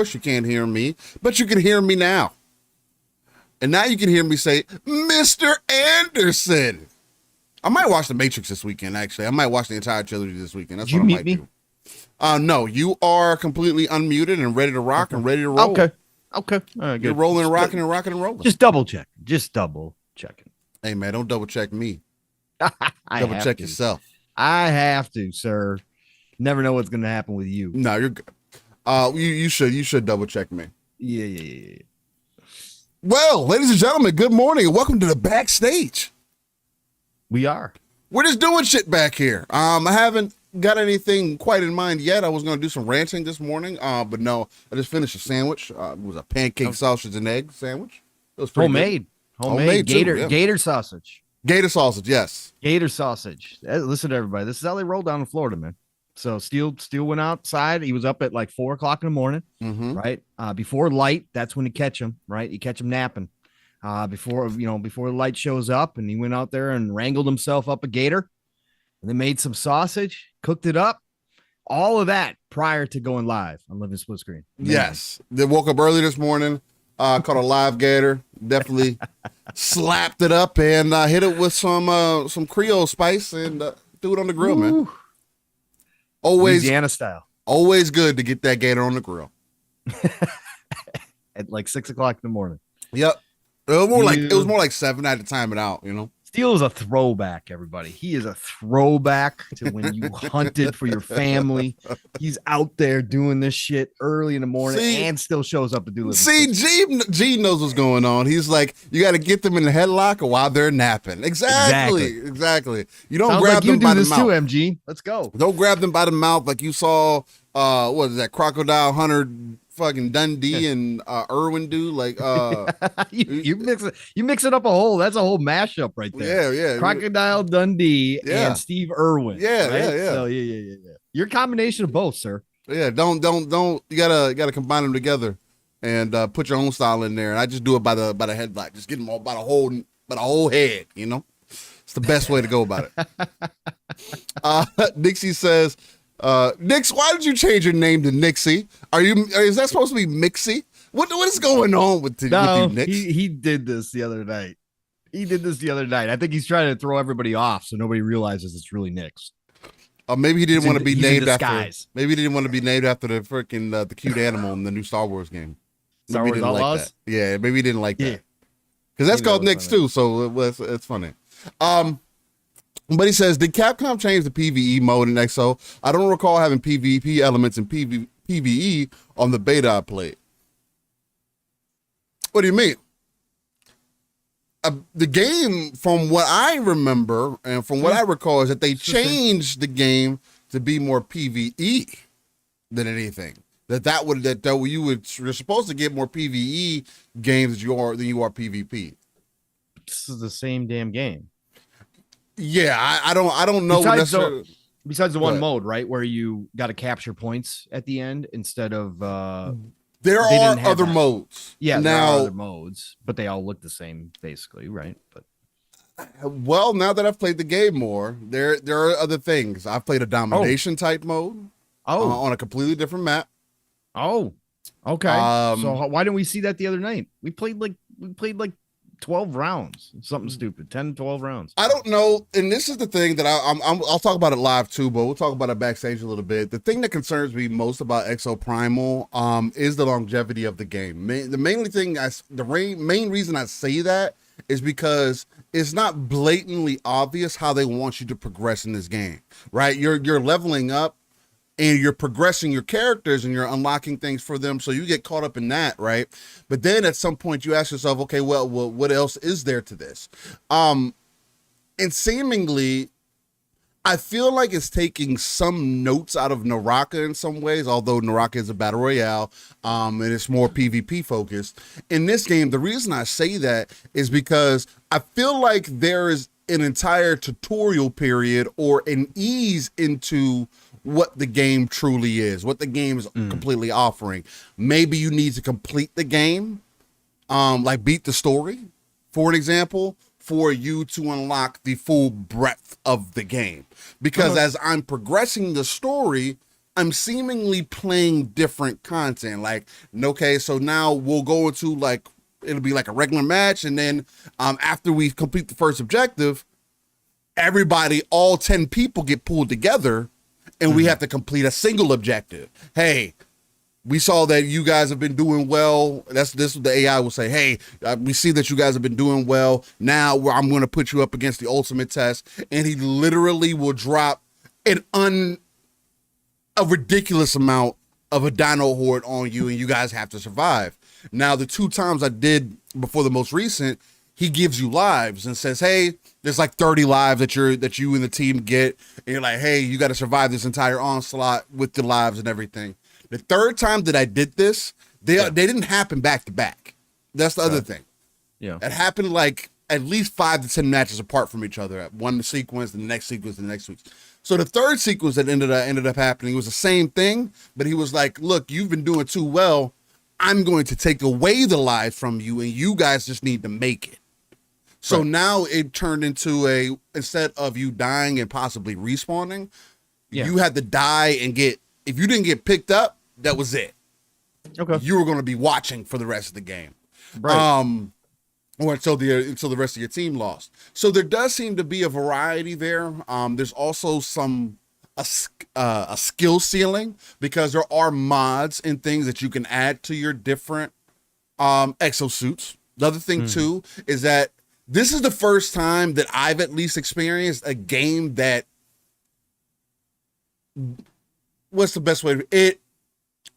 course you can't hear me, but you can hear me now. And now you can hear me say, Mr. Anderson. I might watch The Matrix this weekend, actually. I might watch the entire trilogy this weekend. That's Did what you I might mute do. No, you are completely unmuted and ready to rock and ready to roll. Okay. All right, good. You're rolling and rocking and rocking and rolling. Just double check. Just double checking. Hey, man, don't double check me. I Double have check to. yourself. I have to, sir. Never know what's going to happen with you. No, you're good. You should double check me. Yeah. Well, ladies and gentlemen, good morning and welcome to the backstage. We are. We're just doing shit back here. I haven't got anything quite in mind yet. I was going to do some ranting this morning, but no, I just finished a sandwich. It was a pancake, sausage, and egg sandwich. It was pretty homemade gator too, yeah. gator sausage. Gator sausage, yes. Gator sausage. Listen to everybody. This is how they roll down in Florida, man. So Steele went outside. He was up at like 4 o'clock in the morning, right? Before light, that's when you catch him, right? You catch him napping. Before the light shows up, and he went out there and wrangled himself up a gator, and then made some sausage, cooked it up, all of that prior to going live on Living Splitscreen. Yes, they woke up early this morning, caught a live gator, definitely slapped it up and hit it with some Creole spice and threw it on the grill, man. Always Louisiana style. Always good to get that gator on the grill at like 6 o'clock in the morning. Yep. It was more like 7. I had to time it out, you know. Steele is a throwback, everybody. He is a throwback to when you hunted for your family. He's out there doing this shit early in the morning and still shows up to do it. G knows what's going on. He's like, you got to get them in the headlock while they're napping. Exactly. You don't Sounds grab like them by the this mouth. too, MG. Let's go. Don't grab them by the mouth like you saw. What is that? Crocodile Hunter. Fucking Dundee and Irwin do like you mix it up a whole. That's a whole mashup right there. Yeah. Crocodile Dundee and Steve Irwin. Yeah. So yeah. Your combination of both, sir. Yeah. Don't. You gotta combine them together and put your own style in there. And I just do it by the headlock. Just get them all by the whole head. You know, it's the best way to go about it. Nixie says. Nix, why did you change your name to Nixie? Is that supposed to be Mixie? What is going on with you, Nix? He did this the other night. I think he's trying to throw everybody off so nobody realizes it's really Nix. Maybe he didn't want to be named after. Maybe he didn't want to be named after the freaking the cute animal in the new Star Wars game. Star Wars Outlaws? Like that. Yeah, maybe he didn't like that. Because that's called Nix too, so it's funny. But he says, did Capcom change the PvE mode in XO? I don't recall having PvP elements in PvE on the beta I played. What do you mean? The game, from what I remember and from what I recall, is that they changed the game to be more PvE than anything. You're supposed to get more PvE games than you are PvP. This is the same damn game. Yeah, I don't know. Besides the one mode, right, where you got to capture points at the end instead of. There are other modes. Yeah, there are other modes, but they all look the same, basically, right? But well, now that I've played the game more, there are other things. I've played a domination type mode. On a completely different map. Oh, okay. So why didn't we see that the other night? We played like 12 rounds, something stupid, 10, 12 rounds. I don't know. And this is the thing that I'll talk about it live too, but we'll talk about it backstage a little bit. The thing that concerns me most about Exoprimal is the longevity of the game. The main reason I say that is because it's not blatantly obvious how they want you to progress in this game, right? You're leveling up and you're progressing your characters and you're unlocking things for them. So you get caught up in that, right? But then at some point you ask yourself, okay, well, what else is there to this? And seemingly, I feel like it's taking some notes out of Naraka in some ways, although Naraka is a battle royale, and it's more PvP focused. In this game, the reason I say that is because I feel like there is an entire tutorial period or an ease into what the game truly is, what the game is completely offering. Maybe you need to complete the game, like beat the story, for an example, for you to unlock the full breadth of the game. Because as I'm progressing the story, I'm seemingly playing different content. Like, okay, so now we'll go into like, it'll be like a regular match. And then after we complete the first objective, everybody, all 10 people get pulled together and we have to complete a single objective. Hey, we saw that you guys have been doing well. This the AI will say, hey, we see that you guys have been doing well. Now I'm going to put you up against the ultimate test. And he literally will drop a ridiculous amount of a dino horde on you, and you guys have to survive. Now, the 2 times I did before the most recent, he gives you lives and says, hey, there's like 30 lives that you and the team get. And you're like, hey, you got to survive this entire onslaught with the lives and everything. The 3rd time that I did this, they didn't happen back to back. That's the other thing. Yeah. It happened like at least 5 to 10 matches apart from each other. One sequence, the next sequence, the next sequence. So the 3rd sequence that ended up happening was the same thing, but he was like, look, you've been doing too well. I'm going to take away the lives from you, and you guys just need to make it. So now it turned into instead of you dying and possibly respawning, you had to die and if you didn't get picked up, that was it. Okay. You were going to be watching for the rest of the game. Right. Or until the rest of your team lost. So there does seem to be a variety there. There's also a skill ceiling, because there are mods and things that you can add to your different exosuits. The other thing too is that this is the first time that I've at least experienced a game that, what's the best way to,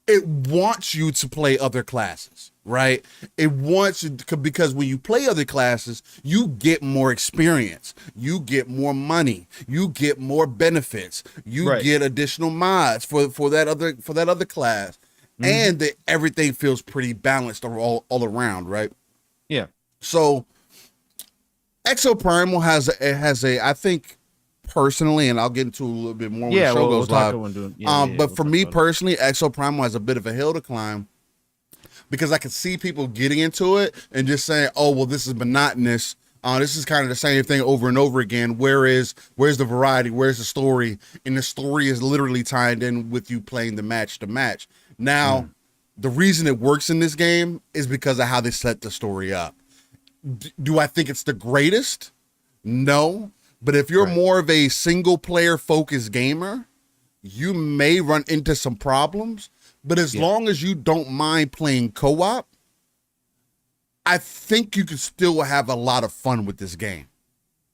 it wants you to play other classes, right? It wants you to, because when you play other classes, you get more experience, you get more money, you get more benefits, you get additional mods for that other class, and that everything feels pretty balanced all around, right? Yeah. So Exoprimal has a I think, personally, and I'll get into a little bit more when the show goes live. But for me personally, Exoprimal has a bit of a hill to climb, because I can see people getting into it and just saying, oh, well, this is monotonous. This is kind of the same thing over and over again. Where's the variety? Where's the story? And the story is literally tied in with you playing the match to match. Now, the reason it works in this game is because of how they set the story up. Do I think it's the greatest? No. But if you're more of a single player focused gamer, you may run into some problems. But as long as you don't mind playing co-op, I think you can still have a lot of fun with this game.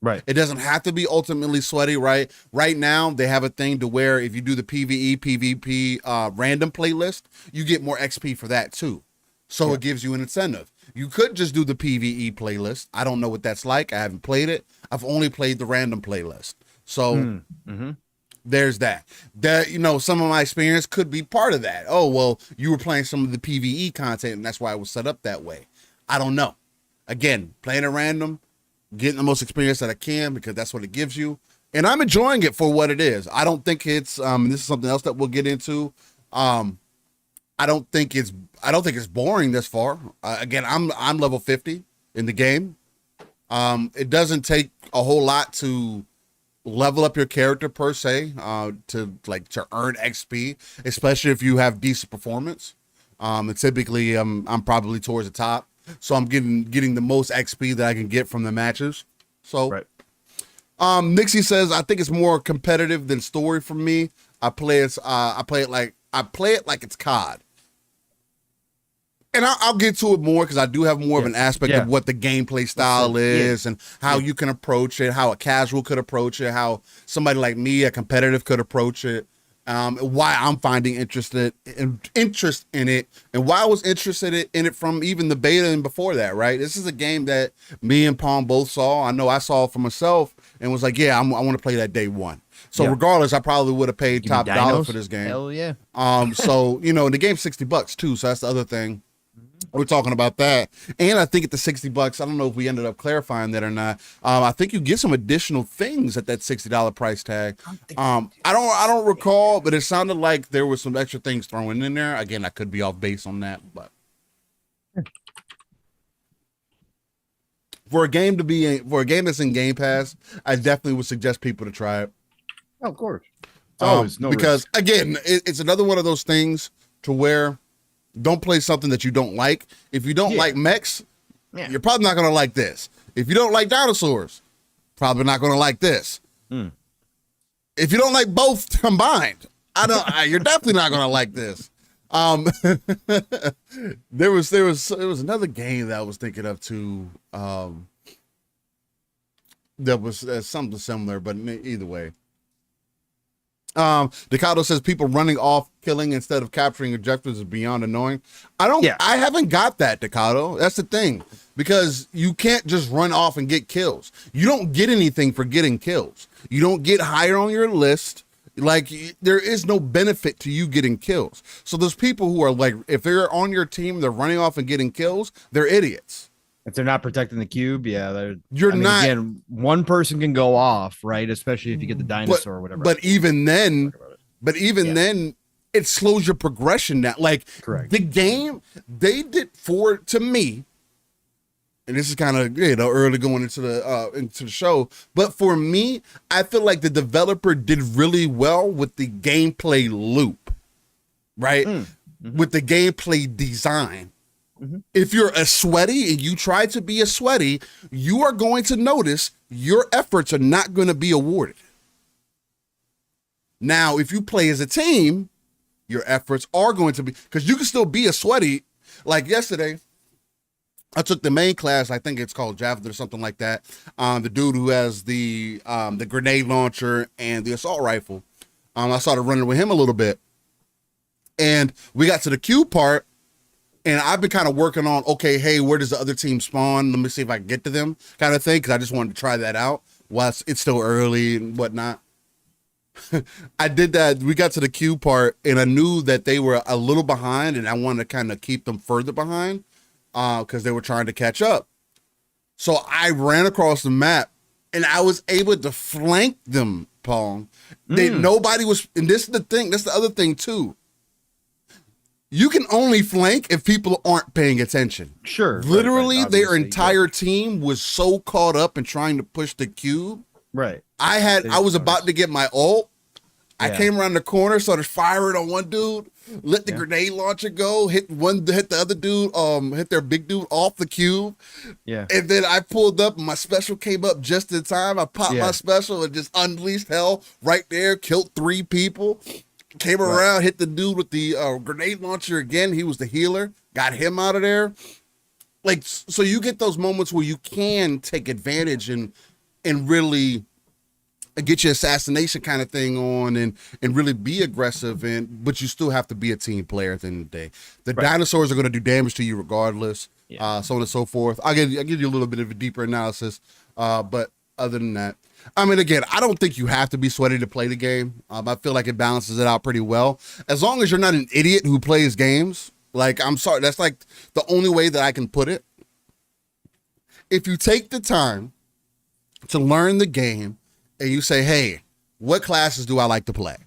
Right. It doesn't have to be ultimately sweaty, right? Right now, they have a thing to where if you do the PvE, PvP random playlist, you get more XP for that too. So it gives you an incentive. You could just do the PvE playlist. I don't know what that's like. I haven't played it. I've only played the random playlist. So there's that. Some of my experience could be part of that. Oh, well, you were playing some of the PvE content, and that's why it was set up that way. I don't know. Again, playing at random, getting the most experience that I can, because that's what it gives you. And I'm enjoying it for what it is. I don't think it's, this is something else that we'll get into. I don't think it's boring this far. Again, I'm level 50 in the game. It doesn't take a whole lot to level up your character per se, to earn XP, especially if you have decent performance. And typically I'm probably towards the top, so I'm getting the most XP that I can get from the matches. So Nixie says, I think it's more competitive than story for me. I play it like it's COD. And I'll get to it more, because I do have more of an aspect of what the gameplay style is and how you can approach it, how a casual could approach it, how somebody like me, a competitive, could approach it, why I'm finding interest in it, and why I was interested in it from even the beta and before that, right? This is a game that me and Palm both saw. I know I saw it for myself and was like, yeah, I want to play that day one. So regardless, I probably would have paid top dollar for this game. Hell yeah. So, the game's $60 too. So that's the other thing. We're talking about that. And I think at the $60, I don't know if we ended up clarifying that or not. I think you get some additional things at that $60 price tag. I don't recall, but it sounded like there was some extra things thrown in there. Again, I could be off base on that, but for a game that's in Game Pass, I definitely would suggest people to try it. Oh, of course. It's always no Because risk. again, it's another one of those things to where don't play something that you don't like. If you don't like mechs, you're probably not going to like this. If you don't like dinosaurs, probably not going to like this. If you don't like both combined, you're definitely not going to like this. There was another game that I was thinking of too. That was something similar, but either way. Decado says people running off, killing instead of capturing objectives is beyond annoying. I haven't got that, Decado. That's the thing, because you can't just run off and get kills. You don't get anything for getting kills. You don't get higher on your list. Like, there is no benefit to you getting kills. So those people who are like, if they're on your team, they're running off and getting kills, they're idiots. If they're not protecting the cube, you're not. Again, one person can go off, right? Especially if you get the dinosaur or whatever. But even then, then it slows your progression down. Like, correct. The game they did to me, and this is kind of early going into the show, but for me, I feel like the developer did really well with the gameplay loop, right? With the gameplay design. If you're a sweaty and you try to be a sweaty, you are going to notice your efforts are not going to be awarded. Now, if you play as a team, your efforts are going to be, because you can still be a sweaty. Like yesterday, I took the main class. I think it's called Javelin or something like that. The dude who has the grenade launcher and the assault rifle. I started running with him a little bit, and we got to the Q part. And I've been kind of working on, okay, hey, where does the other team spawn? Let me see if I can get to them, kind of thing, because I just wanted to try that out while it's still early and whatnot. I did that. We got to the queue part, and I knew that they were a little behind, and I wanted to kind of keep them further behind because they were trying to catch up. So I ran across the map, and I was able to flank them, Pong. Nobody was, and this is the thing, that's the other thing, too. You can only flank if people aren't paying attention. Sure. Literally, their entire team was so caught up in trying to push the cube. Right. I was about to get my ult. I came around the corner, started firing on one dude, let the grenade launcher go, hit the other dude, hit their big dude off the cube. Yeah. And then I pulled up and my special came up just in time. I popped my special and just unleashed hell right there, killed 3 people. Came around, hit the dude with the grenade launcher again. He was the healer. Got him out of there. Like, so you get those moments where you can take advantage and really get your assassination kind of thing on and really be aggressive, but you still have to be a team player at the end of the day. The dinosaurs are going to do damage to you regardless, so on and so forth. I'll give you a little bit of a deeper analysis, but other than that, I mean, again, I don't think you have to be sweaty to play the game. I feel like it balances it out pretty well. As long as you're not an idiot who plays games. Like, I'm sorry, that's like the only way that I can put it. If you take the time to learn the game and you say, hey, what classes do I like to play?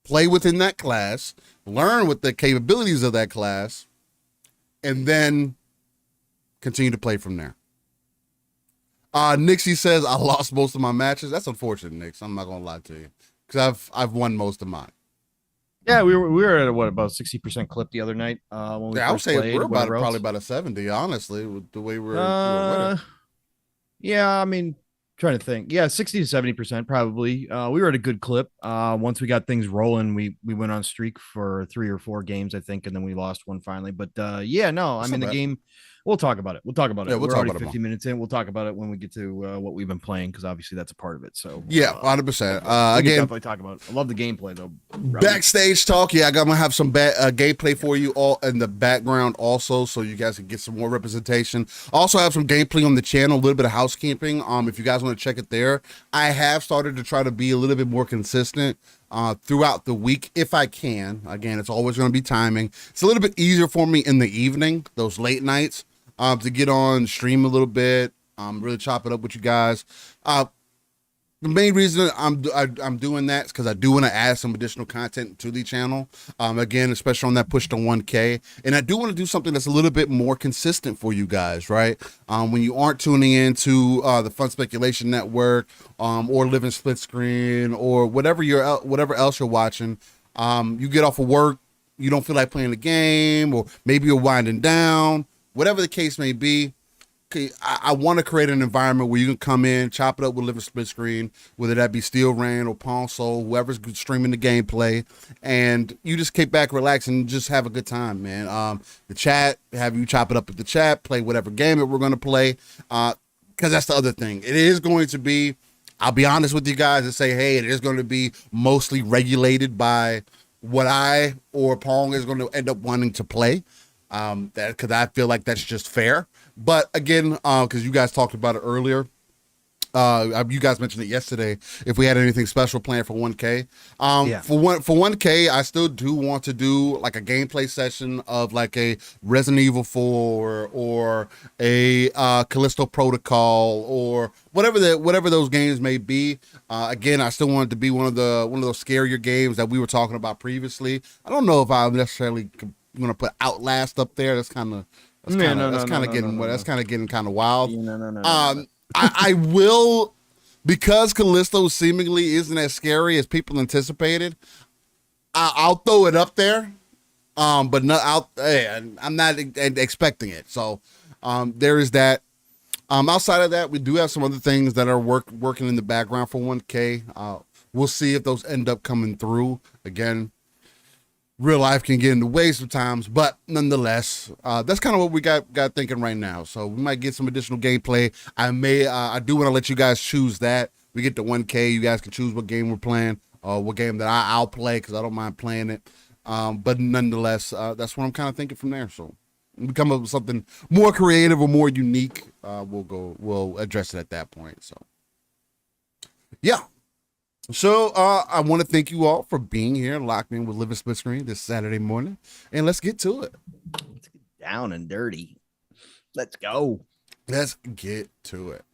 Play within that class, learn what the capabilities of that class, and then continue to play from there. Nixie says, I lost most of my matches. That's unfortunate, Nix. I'm not going to lie to you, because I've won most of mine. Yeah, we were at about 60% clip the other night. When we I would say played, we're probably about a 70, honestly, with the way we were winning. Yeah, I mean, trying to think. Yeah, 60 to 70% probably. We were at a good clip. Once we got things rolling, we went on streak for 3 or 4 games, I think, and then we lost one finally. But the game. We'll talk about it. We'll talk about it. We're already 50 minutes in. We'll talk about it when we get to what we've been playing, because obviously that's a part of it. So 100%. Again, definitely talk about it. I love the gameplay though. Backstage talk. Yeah, I'm gonna have some gameplay for you all in the background also, so you guys can get some more representation. Also have some gameplay on the channel, a little bit of housekeeping. If you guys want to check it there, I have started to try to be a little bit more consistent throughout the week if I can. Again, it's always going to be timing. It's a little bit easier for me in the evening, those late nights. To get on stream a little bit, really chop it up with you guys. the main reason I'm doing that is because I do want to add some additional content to the channel. Again, especially on that push to 1K, and I do want to do something that's a little bit more consistent for you guys, right? When you aren't tuning into the Fun Speculation Network, or Living Splitscreen, or whatever else you're watching, you get off of work, you don't feel like playing the game, or maybe you're winding down, whatever the case may be. Okay, I want to create an environment where you can come in, chop it up with Living Splitscreen, whether that be Steel Rain or Pawn Soul, whoever's streaming the gameplay, and you just kick back, relax, and just have a good time, man. The chat, have you chop it up with the chat, play whatever game that we're going to play, because that's the other thing. It is going to be, I'll be honest with you guys and say, hey, it is going to be mostly regulated by what I or Pong is going to end up wanting to play, because I feel like that's just fair. But again, because you guys talked about it earlier, you guys mentioned it yesterday, if we had anything special planned for 1K. For 1K, I still do want to do like a gameplay session of like a Resident Evil 4 or a Callisto Protocol or whatever those games may be. Again, I still want it to be one of those scarier games that we were talking about previously. I don't know if I'm necessarily going to put Outlast up there. That's kind of getting kind of wild. I will, because Callisto seemingly isn't as scary as people anticipated. I'll throw it up there, but not out. I'm not expecting it. So there is that. Outside of that, we do have some other things that are working in the background for 1K. We'll see if those end up coming through. Again, real life can get in the way sometimes, but nonetheless, that's kind of what we got thinking right now. So we might get some additional gameplay. I do want to let you guys choose that. We get to 1K, you guys can choose what game we're playing, what game that I'll play, because I don't mind playing it. But nonetheless, that's what I'm kind of thinking from there. So when we come up with something more creative or more unique, we'll address it at that point. So yeah. So I want to thank you all for being here, locked in with Living Splitscreen this Saturday morning, and let's get to it. Let's get down and dirty. Let's go. Let's get to it.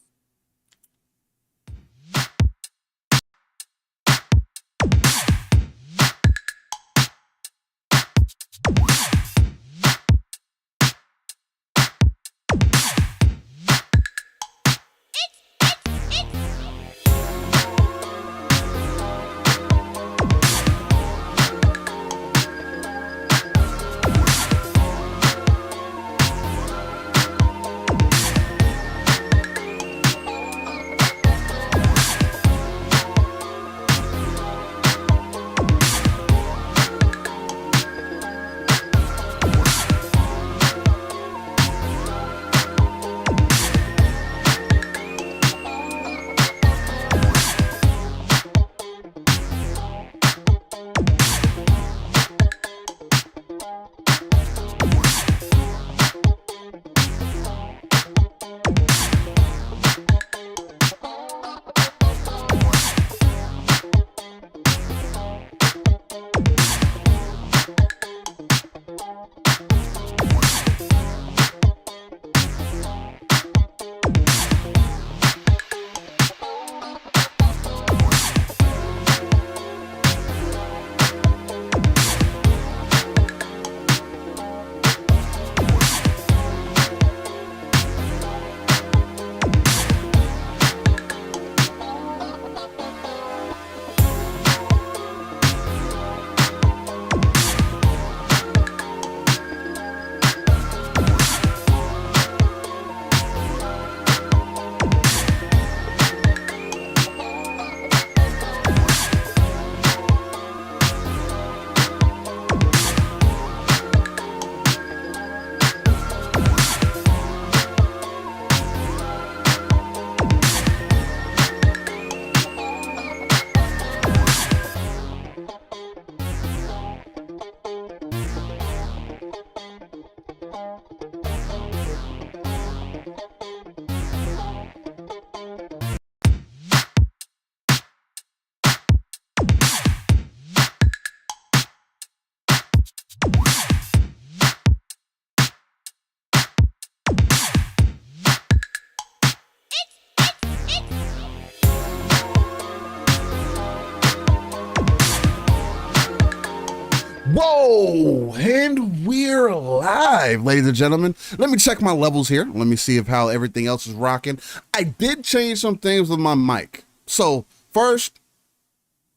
Whoa, and we're live, ladies and gentlemen. Let me check my levels here. Let me see if how everything else is rocking. I did change some things with my mic. So first,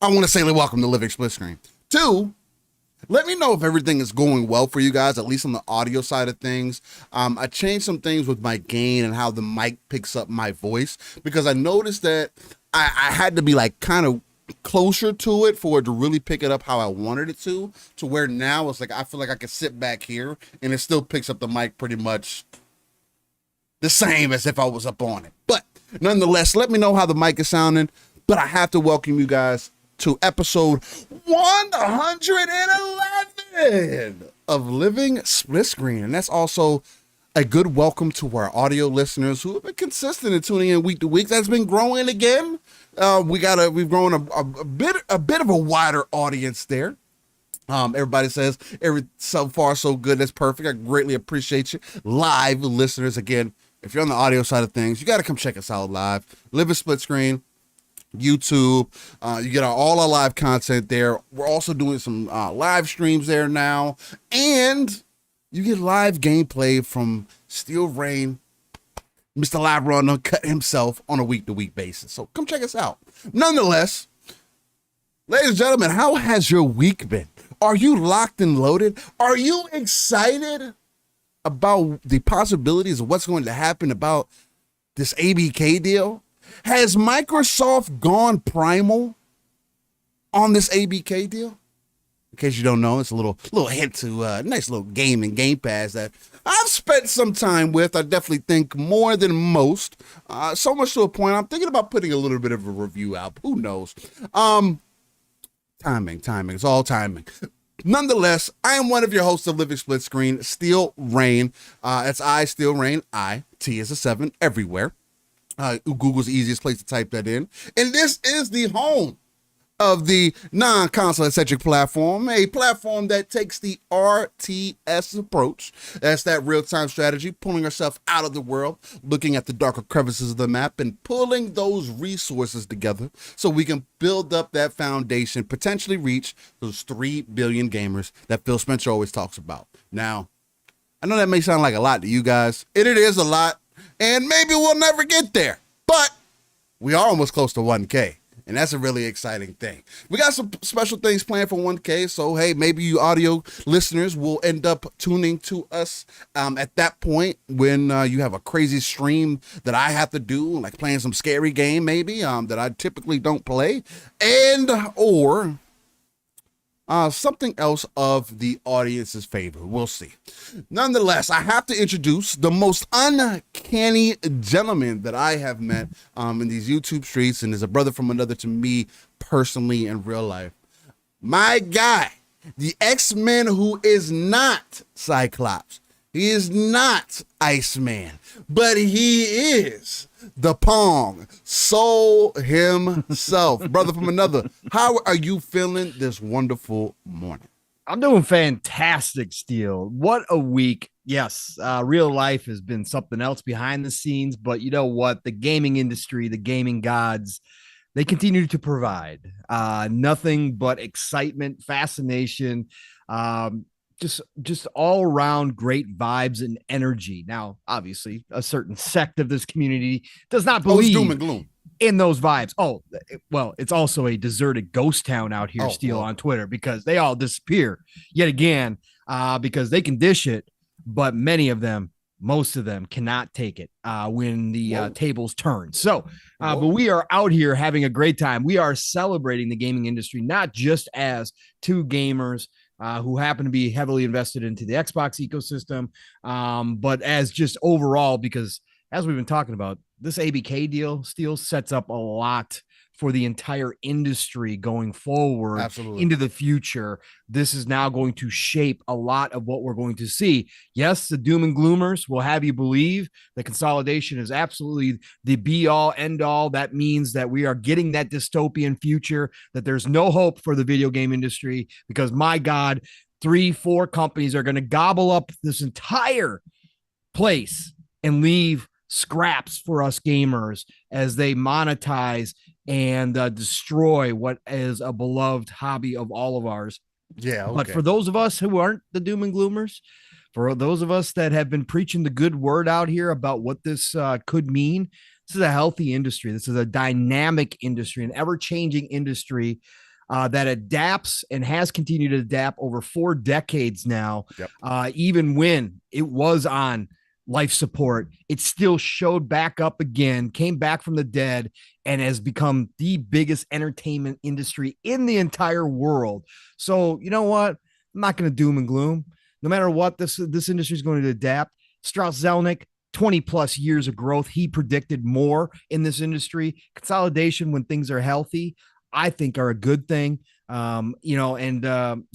I want to say welcome to Living Splitscreen. Two, let me know if everything is going well for you guys, at least on the audio side of things. I changed some things with my gain and how the mic picks up my voice, because I noticed that I had to be like kind of closer to it for it to really pick it up how I wanted it to where now it's like I feel like I can sit back here and it still picks up the mic pretty much the same as if I was up on it. But nonetheless, let me know how the mic is sounding. But I have to welcome you guys to episode 111 of Living Splitscreen, and that's also a good welcome to our audio listeners who have been consistent in tuning in week to week. That's been growing again. We've grown a bit of a wider audience there. Everybody says so far so good. That's perfect. I greatly appreciate you, live listeners. Again, if you're on the audio side of things, you got to come check us out live. Live a Split Screen, YouTube. You get all our live content there. We're also doing some live streams there now, and you get live gameplay from Steel Rain, Mr. Live Run Uncut himself, on a week-to-week basis. So come check us out. Nonetheless, ladies and gentlemen, how has your week been? Are you locked and loaded? Are you excited about the possibilities of what's going to happen about this ABK deal? Has Microsoft gone Primal on this ABK deal? In case you don't know, it's a little hint to a nice little game in Game Pass that I've spent some time with. I definitely think more than most. So much to a point I'm thinking about putting a little bit of a review out. Who knows? Timing. It's all timing. Nonetheless, I am one of your hosts of Living Split Screen, Steel Rain. It's I, Steel Rain. T is a 7 everywhere. Google's the easiest place to type that in. And this is the home of the non-console centric platform, a platform that takes the RTS approach. That's that real-time strategy, pulling ourselves out of the world, looking at the darker crevices of the map, and pulling those resources together so we can build up that foundation, potentially reach those 3 billion gamers that Phil Spencer always talks about. Now, I know that may sound like a lot to you guys. It is a lot, and maybe we'll never get there, but we are almost close to 1K. And that's a really exciting thing. We got some special things planned for 1K. So, hey, maybe you audio listeners will end up tuning to us at that point when you have a crazy stream that I have to do, like playing some scary game maybe that I typically don't play, and or something else of the audience's favor. We'll see. Nonetheless, I have to introduce the most uncanny gentleman that I have met in these YouTube streets, and is a brother from another to me personally in real life. My guy, the X-Men who is not Cyclops. He is not Iceman, but he is the Pong Soul himself. Brother from another, how are you feeling this wonderful morning? I'm doing fantastic, Steel. What a week. Yes, real life has been something else behind the scenes, but you know what? The gaming industry, the gaming gods, they continue to provide nothing but excitement, fascination, just all around great vibes and energy. Now, obviously, a certain sect of this community does not believe doom and gloom in those vibes. Oh, well, it's also a deserted ghost town out here, Steel, on Twitter, because they all disappear yet again because they can dish it, but most of them cannot take it when the tables turn. So, but we are out here having a great time. We are celebrating the gaming industry, not just as two gamers who happen to be heavily invested into the Xbox ecosystem, but as just overall, because as we've been talking about, this ABK deal still sets up a lot for the entire industry going forward. Absolutely. Into the future. This is now going to shape a lot of what we're going to see. Yes, the doom and gloomers will have you believe that consolidation is absolutely the be all end all. That means that we are getting that dystopian future, that there's no hope for the video game industry because, my God, 3-4 companies are going to gobble up this entire place and leave scraps for us gamers as they monetize and destroy what is a beloved hobby of all of ours. Yeah. But Okay. for those of us who aren't the doom and gloomers, for those of us that have been preaching the good word out here about what this could mean, this is a healthy industry. This is a dynamic industry, an ever changing industry that adapts and has continued to adapt over 4 decades now. Yep. Even when it was on life support, it still showed back up again, came back from the dead, and has become the biggest entertainment industry in the entire world. So, you know what? I'm not going to doom and gloom. No matter what, this industry is going to adapt. Strauss Zelnick, 20 plus years of growth. He predicted more in this industry. Consolidation when things are healthy, I think, are a good thing. And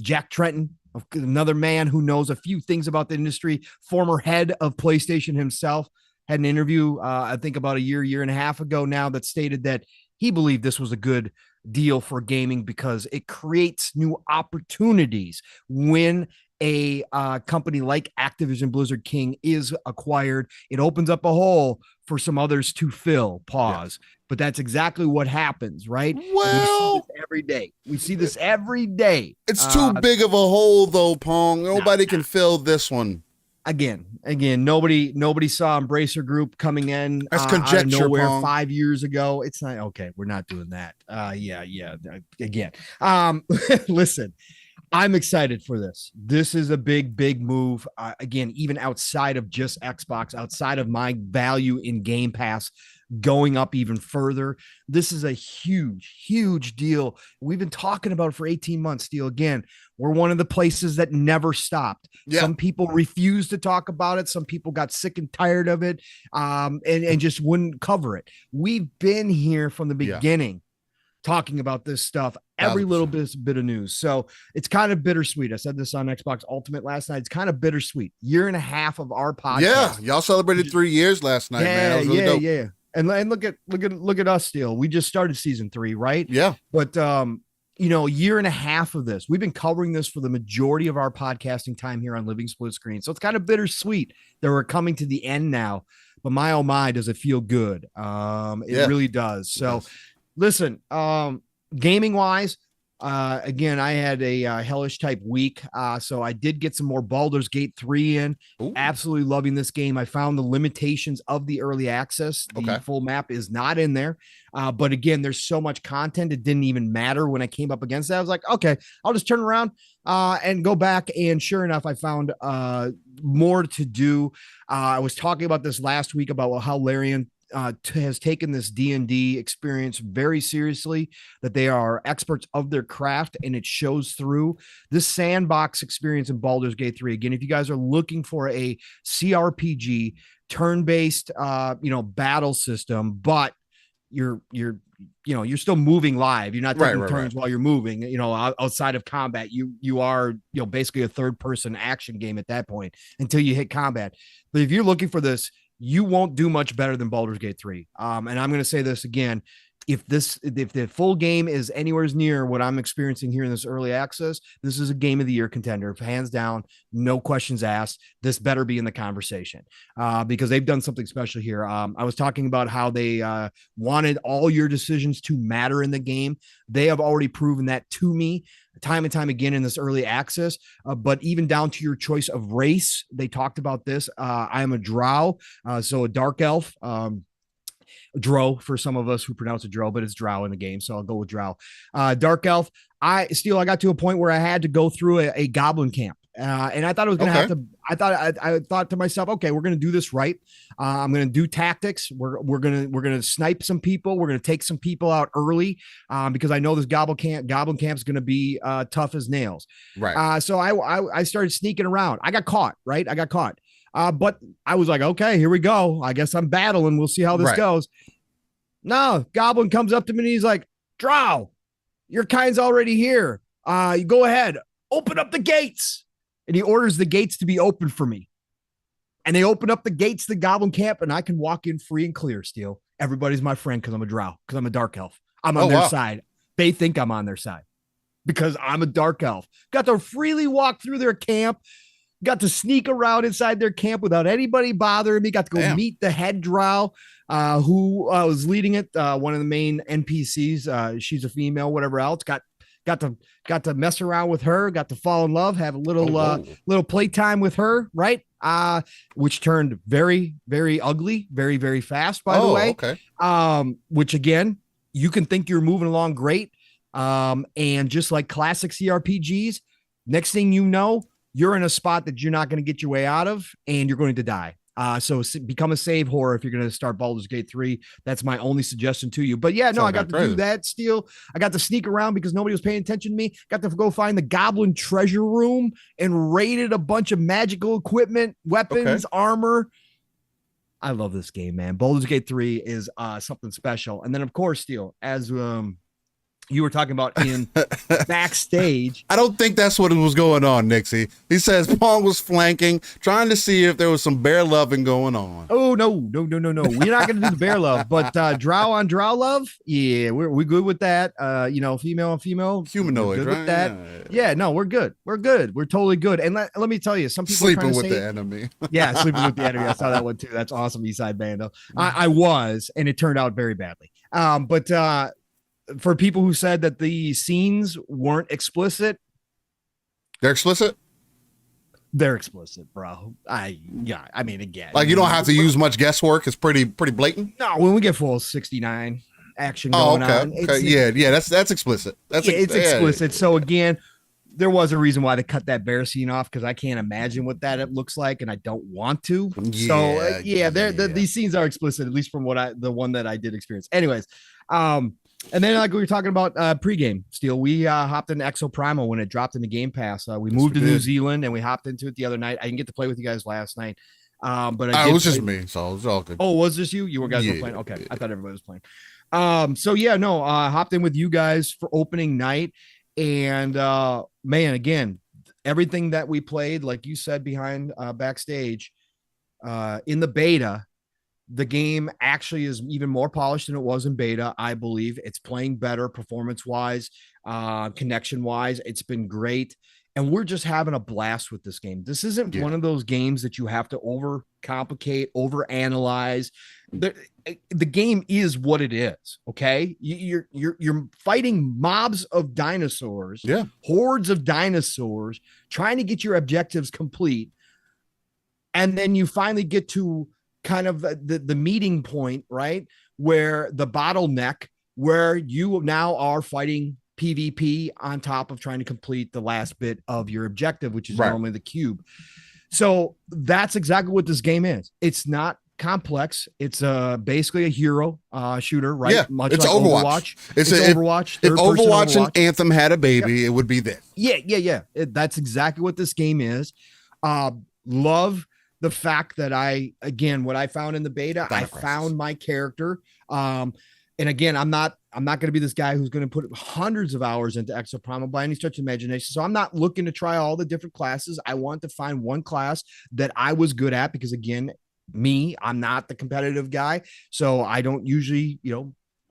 Jack Tretton, another man who knows a few things about the industry, former head of PlayStation himself, had an interview, I think about a year and a half ago now, that stated that he believed this was a good deal for gaming because it creates new opportunities when a company like Activision Blizzard King is acquired. It opens up a hole for some others to fill. Pause. Yeah. But that's exactly what happens, right? Well, we see this every day. We see this every day. It's too big of a hole, though, Pong. Nobody can fill this one. Again, nobody saw Embracer Group coming in That's conjecture, out of nowhere Pong. 5 years ago. It's not okay. We're not doing that. Again, listen, I'm excited for this. This is a big move. Again, even outside of just Xbox, outside of my value in Game Pass, going up even further. This is a huge deal. We've been talking about it for 18 months. Steel, again, we're one of the places that never stopped. Yeah. Some people refused to talk about it. Some people got sick and tired of it, and just wouldn't cover it. We've been here from the beginning. Talking about this stuff, every little bit of news. So it's kind of bittersweet. I said this on Xbox Ultimate last night. It's kind of bittersweet. 1.5 years of our podcast. Yeah, y'all celebrated 3 years last night, man. That was really dope. Yeah. And look at us still. We just started season 3, right? Yeah. But 1.5 years of this. We've been covering this for the majority of our podcasting time here on Living Splitscreen. So it's kind of bittersweet that we're coming to the end now. But my oh my, does it feel good? It really does. So. Yes. Listen, gaming wise, again, I had a hellish type week. So I did get some more Baldur's Gate 3 in. Ooh. Absolutely loving this game. I found the limitations of the early access. The full map is not in there. But again, there's so much content. It didn't even matter when I came up against that. I was like, okay, I'll just turn around and go back. And sure enough, I found more to do. I was talking about this last week about how Larian has taken this D&D experience very seriously, that they are experts of their craft, and it shows through. This sandbox experience in Baldur's Gate 3. Again, if you guys are looking for a CRPG, turn-based, battle system, but you're still moving live. You're not taking turns while you're moving, outside of combat. You are, basically a third-person action game at that point until you hit combat. But if you're looking for this, you won't do much better than Baldur's Gate 3. And I'm going to say this again. If the full game is anywhere near what I'm experiencing here in this early access, this is a game of the year contender, hands down, no questions asked. This better be in the conversation because they've done something special here. I was talking about how they wanted all your decisions to matter in the game. They have already proven that to me time and time again in this early access, but even down to your choice of race. They talked about this. I am a drow, so a dark elf. Drow for some of us who pronounce it drow, but it's drow in the game, so I'll go with drow. Dark elf. I got to a point where I had to go through a goblin camp. And I thought I was going to have to, I thought to myself, okay, we're going to do this right. I'm going to do tactics. We're going to snipe some people. We're going to take some people out early because I know this goblin camp is going to be tough as nails. Right. So I started sneaking around. I got caught, right? But I was like, okay, here we go. I guess I'm battling. We'll see how this goes. No, goblin comes up to me and he's like, Drow, your kind's already here. You go ahead, open up the gates. And he orders the gates to be open for me. And they open up the gates to the goblin camp, and I can walk in free and clear, Steel. Everybody's my friend because I'm a drow, because I'm a dark elf. I'm on their side. They think I'm on their side because I'm a dark elf. Got to freely walk through their camp. Got to sneak around inside their camp without anybody bothering me. Got to go meet the head drow who was leading it. One of the main NPCs. She's a female, whatever else. Got got to mess around with her, got to fall in love, have a little little playtime with her, right? Which turned very, very ugly, very, very fast, by the way. Okay. Which again, you can think you're moving along great. And just like classic CRPGs, next thing you know, you're in a spot that you're not going to get your way out of, and you're going to die. So become a save horror if you're going to start Baldur's Gate 3. That's my only suggestion to you. But yeah, no, I got to do that still. I got to sneak around because nobody was paying attention to me. Got to go find the Goblin treasure room and raided a bunch of magical equipment, weapons, armor. I love this game, man. Baldur's Gate 3 is something special. And then, of course, Steel, as you were talking about in backstage. I don't think that's what was going on, Nixie. He says Pong was flanking, trying to see if there was some bear loving going on. Oh, no. We're not going to do the bear love, but drow on drow love. Yeah, we're good with that. Female on female. Humanoid, right? With that. Yeah, no, we're good. We're totally good. And let me tell you, some people sleeping with the enemy. Yeah, sleeping with the enemy. I saw that one too. That's awesome. Eastside Bando. I was, and it turned out very badly. But for people who said that the scenes weren't explicit, they're explicit. They're explicit, bro. I mean, again, like you don't have to use much guesswork. It's pretty blatant. No, when we get full 69 action going on, yeah, that's explicit. It's explicit. So again, there was a reason why they cut that bear scene off because I can't imagine what that it looks like, and I don't want to. These scenes are explicit, at least from the one that I did experience. Anyways, and then like we were talking about pregame, Steel, we hopped into Exoprimal when it dropped into Game Pass. We moved to New Zealand and we hopped into it the other night. I didn't get to play with you guys last night. But it was just me, so it was all good. Oh, was this you? You guys were playing? Okay. Yeah. I thought everybody was playing. Hopped in with you guys for opening night. And man, again, everything that we played, like you said, behind backstage in the beta, the game actually is even more polished than it was in beta. I believe it's playing better performance-wise, connection-wise. It's been great. And we're just having a blast with this game. This isn't one of those games that you have to overcomplicate, overanalyze. The game is what it is. Okay, you're fighting mobs of dinosaurs, hordes of dinosaurs, trying to get your objectives complete, and then you finally get to kind of the meeting point, right, where the bottleneck, where you now are fighting PvP on top of trying to complete the last bit of your objective, which is normally the cube. So that's exactly what this game is. It's not complex. It's basically a hero shooter, right? Yeah, much it's like Overwatch. It's Overwatch. If Overwatch and Anthem had a baby, it would be this. Yeah. That's exactly what this game is. Love the fact that what I found in the beta, I found my character. And again, I'm not going to be this guy who's going to put hundreds of hours into Exoprimal by any stretch of imagination. So I'm not looking to try all the different classes. I want to find one class that I was good at because again, I'm not the competitive guy. So I don't usually,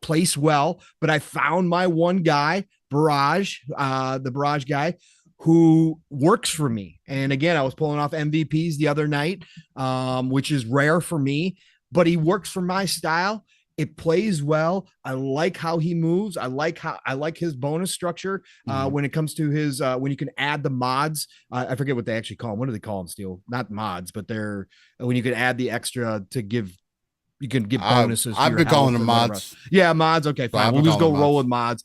place well, but I found my one guy, Barrage, the Barrage guy, who works for me. And again, I was pulling off MVPs the other night, which is rare for me, but he works for my style. It plays well. I like how he moves. I like his bonus structure when it comes to his when you can add the mods. I forget what they actually call them. What do they call them, Steel? Not mods, but they're when you can add the extra to give. You can give bonuses. I've been calling them mods. Yeah, mods. Okay, fine. We'll just go roll with mods.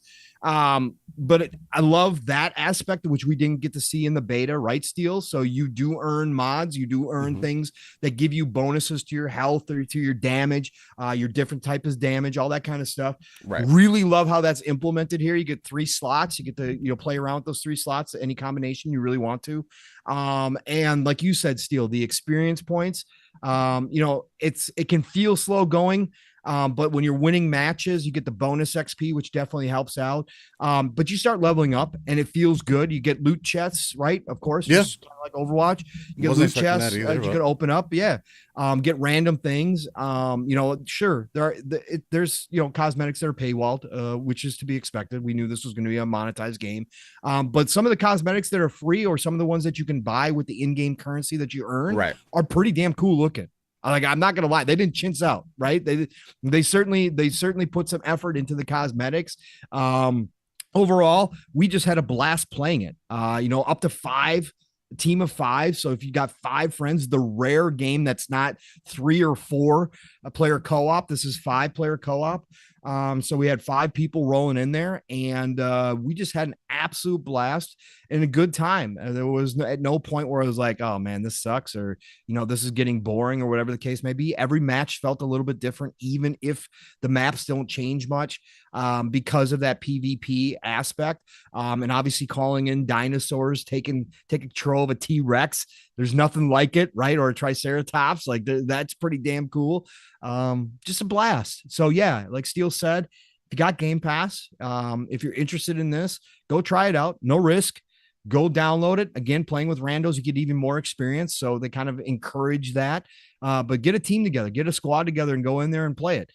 But I love that aspect, which we didn't get to see in the beta, right, Steel? So you do earn mods, you do earn things that give you bonuses to your health or to your damage, your different types of damage, all that kind of stuff. Right. Really love how that's implemented here. You get 3 slots. You get to play around with those 3 slots, any combination you really want to. And like you said, Steel, the experience points. It can feel slow going. But when you're winning matches, you get the bonus XP, which definitely helps out. But you start leveling up and it feels good. You get loot chests, right? Of course. Yeah. Just like Overwatch. You get loot chests you can open up. Yeah. Get random things. Sure. There's cosmetics that are paywalled, which is to be expected. We knew this was going to be a monetized game. But some of the cosmetics that are free or some of the ones that you can buy with the in-game currency that you earn are pretty damn cool looking. Like, I'm not gonna lie, they didn't chintz out, right? They certainly put some effort into the cosmetics. overall, we just had a blast playing it. Up to five, a team of five. So if you got five friends, the rare game that's not 3 or 4 player co-op, this is 5-player co-op. So we had 5 people rolling in there, and we just had an absolute blast and a good time. There was at no point where I was like, oh man, this sucks, or this is getting boring, or whatever the case may be. Every match felt a little bit different, even if the maps don't change much, because of that PvP aspect. And obviously calling in dinosaurs, taking control of a T-Rex. There's nothing like it, right? Or a Triceratops. Like that's pretty damn cool. Just a blast. So yeah, like Steele said, if you got Game Pass, if you're interested in this, go try it out. No risk. Go download it. Again, playing with randos, you get even more experience. So they kind of encourage that. But get a team together, get a squad together, and go in there and play it.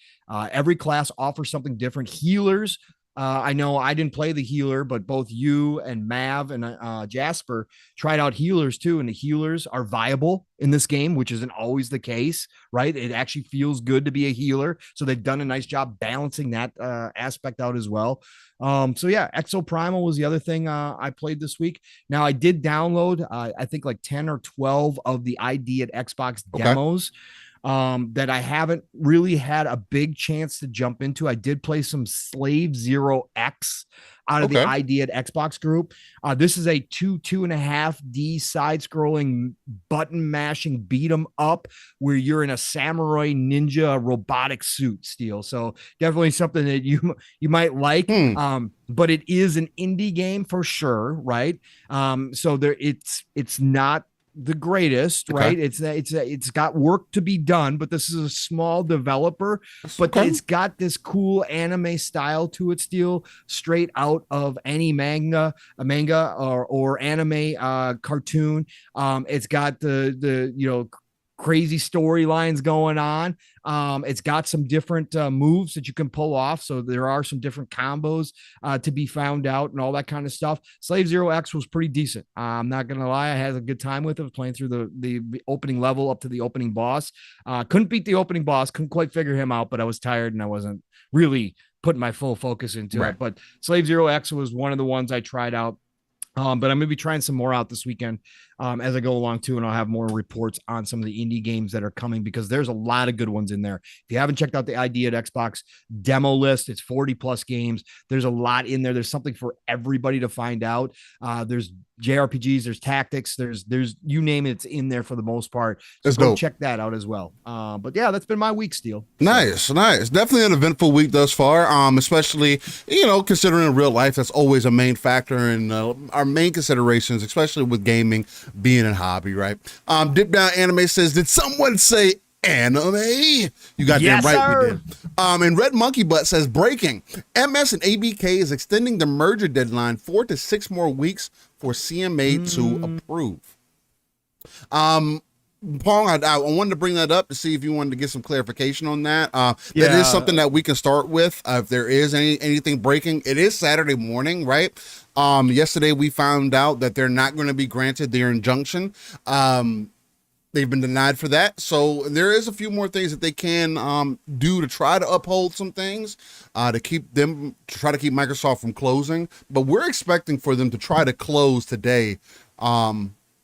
Every class offers something different. Healers. I know I didn't play the healer, but both you and Mav and Jasper tried out healers too. And the healers are viable in this game, which isn't always the case, right? It actually feels good to be a healer. So they've done a nice job balancing that aspect out as well. So yeah, Exoprimal was the other thing I played this week. Now I did download, I think like 10 or 12 of the ID at Xbox demos. That I haven't really had a big chance to jump into. I did play some Slave Zero X out of the ID at Xbox group. This is a 2.5D side-scrolling button mashing beat 'em up where you're in a samurai ninja robotic suit, Steel. So definitely something that you might like. But it is an indie game for sure, right? So there it's not the greatest, right? It's got work to be done, but this is a small developer, but it's got this cool anime style to it, Steel, straight out of any manga or anime cartoon. It's got the crazy storylines going on. It's got some different moves that you can pull off. So there are some different combos to be found out and all that kind of stuff. Slave Zero X was pretty decent. I'm not going to lie. I had a good time with it, playing through the opening level up to the opening boss. Couldn't beat the opening boss. Couldn't quite figure him out, but I was tired and I wasn't really putting my full focus into it. But Slave Zero X was one of the ones I tried out. But I'm going to be trying some more out this weekend as I go along too, and I'll have more reports on some of the indie games that are coming because there's a lot of good ones in there. If you haven't checked out the ID at Xbox demo list, it's 40 plus games. There's a lot in there. There's something for everybody to find out. There's JRPGs, there's tactics, there's you name it, it's in there for the most part. So go check that out as well. But yeah, that's been my week, Steel. Nice. Definitely an eventful week thus far. Especially, considering in real life, that's always a main factor in our main considerations, especially with gaming being a hobby, right? Dip Down Anime says, did someone say anime? You got damn right, sir. We did. And Red Monkey Butt says, breaking. MS and ABK is extending the merger deadline 4 to 6 more weeks for CMA to approve. Pong, I wanted to bring that up to see if you wanted to get some clarification on that. That is something that we can start with. If there is anything breaking, it is Saturday morning, right? Yesterday we found out that they're not going to be granted their injunction. They've been denied for that. So there is a few more things that they can do to try to uphold some things, to try to keep Microsoft from closing. But we're expecting for them to try to close today,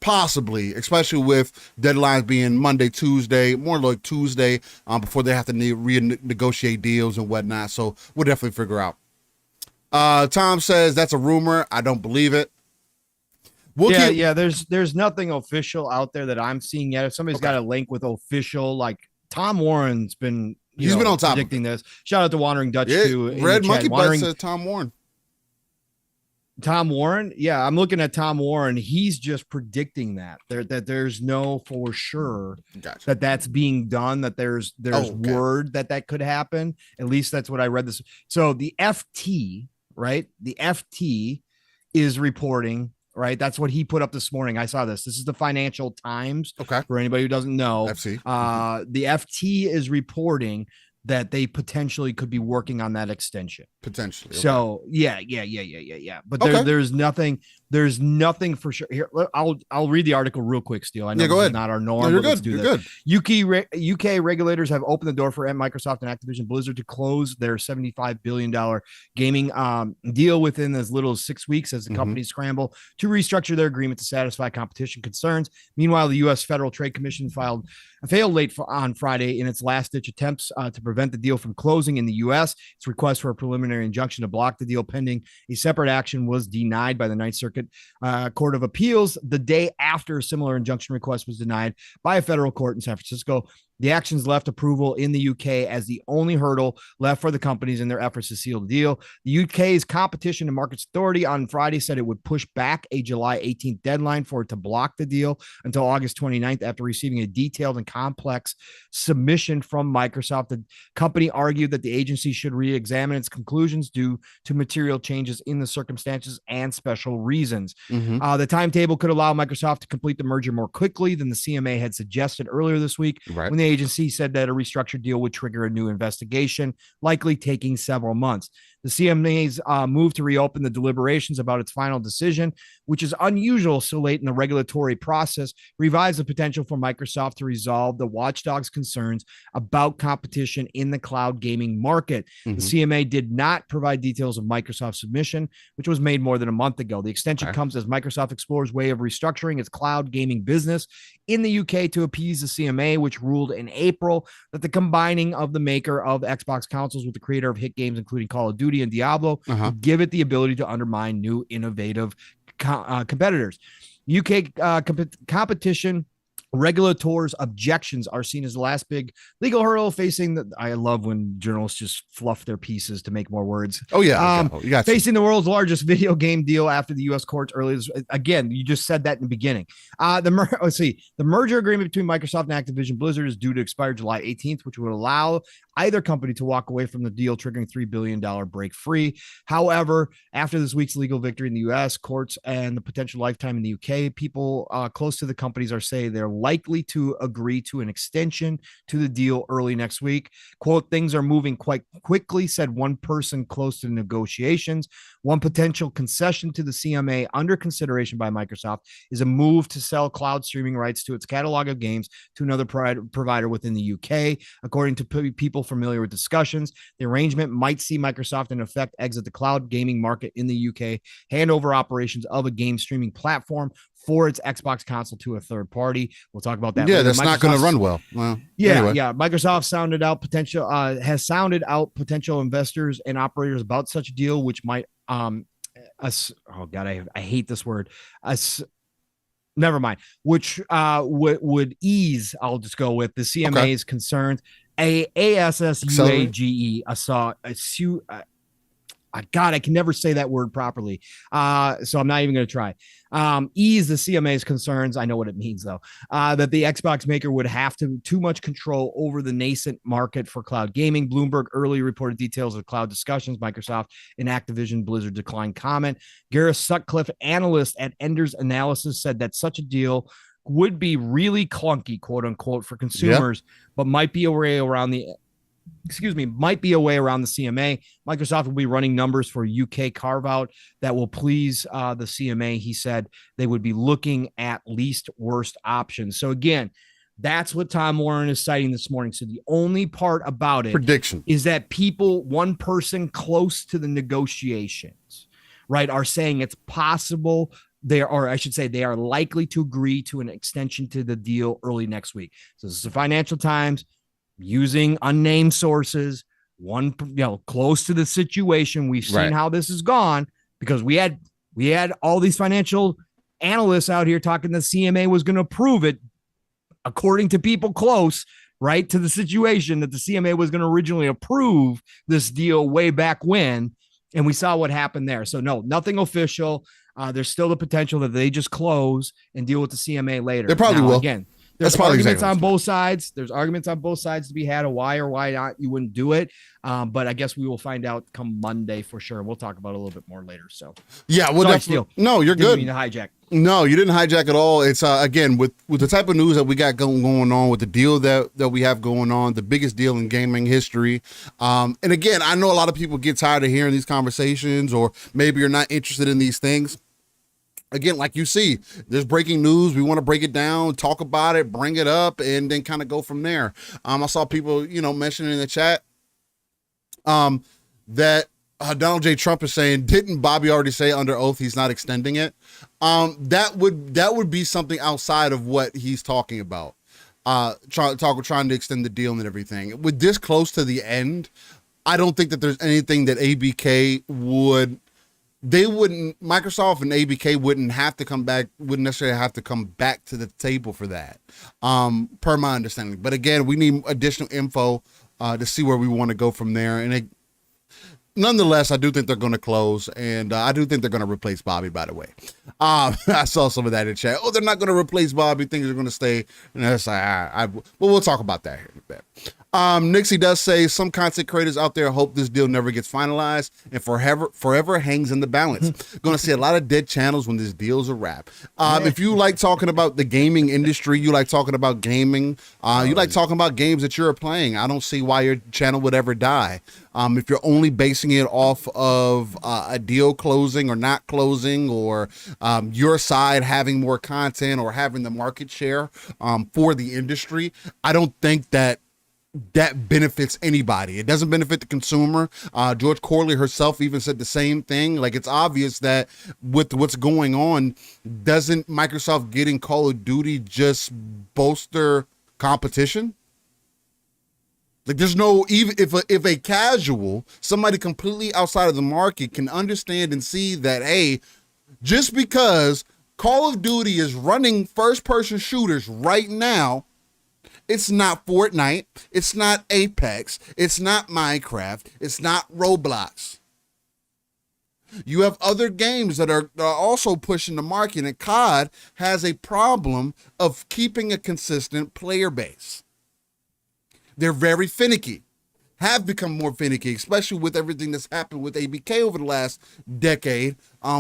possibly, especially with deadlines being Monday, Tuesday, more like Tuesday, before they have to renegotiate deals and whatnot. So we'll definitely figure out. Tom says that's a rumor. I don't believe it. There's nothing official out there that I'm seeing yet. If somebody's got a link with official, like Tom Warren's been, he's been on top predicting this. Shout out to Wandering Dutch too. Red Monkey Butt says Tom Warren. Tom Warren, yeah, I'm looking at Tom Warren. He's just predicting that there's no for sure that's being done. That there's word that could happen. At least that's what I read this. So the FT, right? The FT is reporting. Right. That's what he put up this morning. I saw this. This is the Financial Times. Okay. For anybody who doesn't know, FC. The FT is reporting that they potentially could be working on that extension. Potentially. Okay. So yeah. But Okay. there's nothing for sure. Here, I'll read the article real quick, Steele. I know this is not our norm. No, you're but let's good. do You're this. good. UK regulators have opened the door for Microsoft and Activision Blizzard to close their $75 billion gaming deal within as little as 6 weeks as the companies scramble to restructure their agreement to satisfy competition concerns. Meanwhile, the U.S. Federal Trade Commission failed late on Friday in its last-ditch attempts to prevent the deal from closing in the U.S. Its request for a preliminary injunction to block the deal pending a separate action was denied by the Ninth Circuit Court of Appeals the day after a similar injunction request was denied by a federal court in San Francisco. The actions left approval in the UK as the only hurdle left for the companies in their efforts to seal the deal. The UK's Competition and Markets Authority on Friday said it would push back a July 18th deadline for it to block the deal until August 29th after receiving a detailed and complex submission from Microsoft. The company argued that the agency should re-examine its conclusions due to material changes in the circumstances and special reasons. The timetable could allow Microsoft to complete the merger more quickly than the CMA had suggested earlier this week, when the agency said that a restructured deal would trigger a new investigation, likely taking several months. The CMA's move to reopen the deliberations about its final decision, which is unusual so late in the regulatory process, revives the potential for Microsoft to resolve the watchdog's concerns about competition in the cloud gaming market. The CMA did not provide details of Microsoft's submission, which was made more than a month ago. The extension comes as Microsoft explores way of restructuring its cloud gaming business in the UK to appease the CMA, which ruled in April that the combining of the maker of Xbox consoles with the creator of hit games, including Call of Duty and Diablo, would give it the ability to undermine new innovative competitors. UK competition regulators' objections are seen as the last big legal hurdle facing the. I love when journalists just fluff their pieces to make more words. Oh yeah, facing the world's largest video game deal after the U.S. courts earlier. Again, you just said that in the beginning. The merger agreement between Microsoft and Activision Blizzard is due to expire July 18th, which would allow either company to walk away from the deal, triggering $3 billion break free. However, after this week's legal victory in the U.S. courts and the potential lifetime in the U.K., people close to the companies are saying they're likely to agree to an extension to the deal early next week. Quote, things are moving quite quickly, said one person close to the negotiations. One potential concession to the CMA under consideration by Microsoft is a move to sell cloud streaming rights to its catalog of games to another provider within the UK. According to people familiar with discussions, the arrangement might see Microsoft in effect exit the cloud gaming market in the UK, hand over operations of a game streaming platform for its Xbox console to a third party. We'll talk about that. Yeah, later. That's not going to run well. Anyway. Microsoft has sounded out potential investors and operators about such a deal, which might I hate this word. Never mind. Which would ease. I'll just go with the CMA's concerns. ASSUAGE. God, I can never say that word properly. So I'm not even going to try. Ease the CMA's concerns. I know what it means, though, that the Xbox maker would have too much control over the nascent market for cloud gaming. Bloomberg early reported details of cloud discussions. Microsoft and Activision Blizzard declined comment. Gareth Sutcliffe, analyst at Enders Analysis, said that such a deal would be really clunky, quote unquote, for consumers, but might be a way around the CMA. Microsoft will be running numbers for UK carve out that will please the CMA. He said they would be looking at least worst options. So again, that's what Tom Warren is citing this morning. So the only part about it is that one person close to the negotiations, right, are saying it's possible. They are likely to agree to an extension to the deal early next week. So this is the Financial Times using unnamed sources, close to the situation. We've seen how this has gone because we had all these financial analysts out here talking the CMA was going to approve it, according to people close, right, to the situation, that the CMA was going to originally approve this deal way back when. And we saw what happened there. So no, nothing official. There's still the potential that they just close and deal with the CMA later. They probably will. Again, There's probably arguments exactly on both sides. There's arguments on both sides to be had of why or why not you wouldn't do it. But I guess we will find out come Monday for sure. We'll talk about it a little bit more later. So yeah, we'll definitely. No, you're Didn't good. mean to hijack. No, you didn't hijack at all. It's again with the type of news that we got going on, with the deal that we have going on, the biggest deal in gaming history. And again, I know a lot of people get tired of hearing these conversations, or maybe you're not interested in these things. Again, like you see, there's breaking news. We want to break it down, talk about it, bring it up, and then kind of go from there. I saw people, mentioning in the chat that Donald J. Trump is saying, didn't Bobby already say under oath he's not extending it? That would be something outside of what he's talking about. Trying to extend the deal and everything. With this close to the end, I don't think that there's anything that ABK Microsoft and ABK wouldn't necessarily have to come back to the table for that, per my understanding. But again, we need additional info to see where we want to go from there. And nonetheless, I do think they're going to close, and I do think they're going to replace Bobby, by the way. I saw some of that in chat. Oh, they're not going to replace Bobby. Things are going to stay. And that's like, well, we'll talk about that here in a bit. Nixie does say some content creators out there hope this deal never gets finalized and forever hangs in the balance. Going to see a lot of dead channels when this deal's a wrap. If you like talking about the gaming industry, you like talking about gaming, you like talking about games that you're playing, I don't see why your channel would ever die. If you're only basing it off of a deal closing or not closing, or your side having more content or having the market share for the industry, I don't think that benefits anybody. It doesn't benefit the consumer. George Corley herself even said the same thing. Like, it's obvious that with what's going on, doesn't Microsoft getting Call of Duty just bolster competition? Like, there's no, even if a casual, somebody completely outside of the market can understand and see that, hey, just because Call of Duty is running first-person shooters right now, it's not Fortnite, it's not Apex, it's not Minecraft, it's not Roblox. You have other games that are also pushing the market, and COD has a problem of keeping a consistent player base. They're very finicky, have become more finicky, especially with everything that's happened with ABK over the last decade,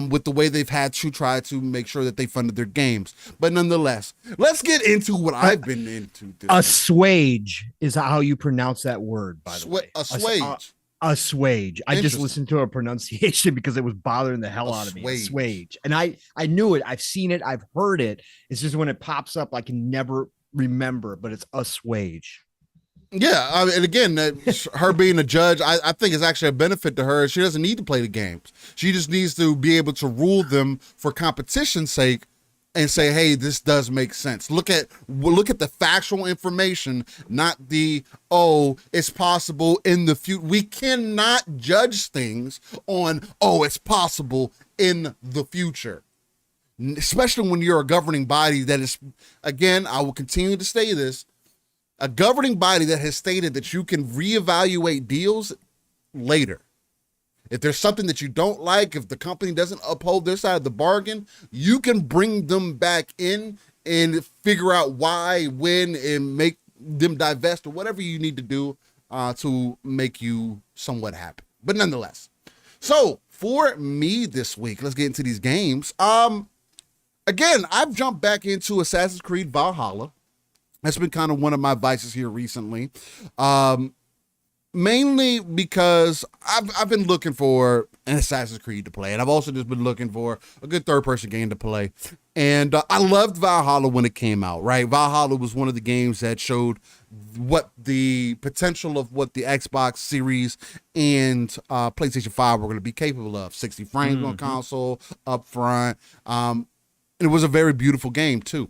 with the way they've had to try to make sure that they funded their games. But nonetheless, let's get into what I've been into. Assuage is how you pronounce that word, by the way. Assuage. Assuage. I just listened to a pronunciation because it was bothering the hell out of me. Assuage. And I knew it. I've seen it. I've heard it. It's just when it pops up, I can never remember, but it's assuage. Yeah, and again, her being a judge, I think is actually a benefit to her. She doesn't need to play the games. She just needs to be able to rule them for competition's sake and say, hey, this does make sense. Look at the factual information, not the, oh, it's possible in the future. We cannot judge things on, oh, it's possible in the future. Especially when you're a governing body that is, again, I will continue to say this, a governing body that has stated that you can reevaluate deals later. If there's something that you don't like, if the company doesn't uphold their side of the bargain, you can bring them back in and figure out why, when, and make them divest or whatever you need to do to make you somewhat happy. But nonetheless, so for me this week, let's get into these games. Again, I've jumped back into Assassin's Creed Valhalla. That's been kind of one of my vices here recently, mainly because I've been looking for an Assassin's Creed to play, and I've also just been looking for a good third-person game to play. And I loved Valhalla when it came out, right? Valhalla was one of the games that showed what the potential of what the Xbox Series and PlayStation 5 were going to be capable of. 60 frames on console, up front. And it was a very beautiful game, too.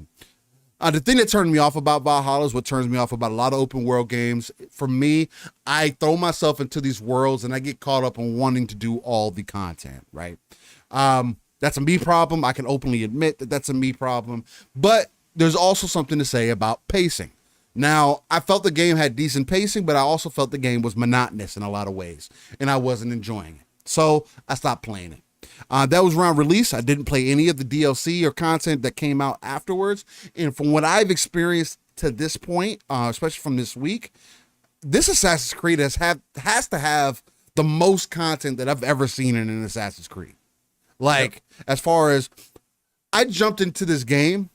The thing that turned me off about Valhalla is what turns me off about a lot of open world games. For me, I throw myself into these worlds and I get caught up on wanting to do all the content, right? That's a me problem. I can openly admit that that's a me problem. But there's also something to say about pacing. Now, I felt the game had decent pacing, but I also felt the game was monotonous in a lot of ways, and I wasn't enjoying it. So I stopped playing it. That was around release. I didn't play any of the DLC or content that came out afterwards. And from what I've experienced to this point, especially from this week, this Assassin's Creed has to have the most content that I've ever seen in an Assassin's Creed. Like, as far as I jumped into this game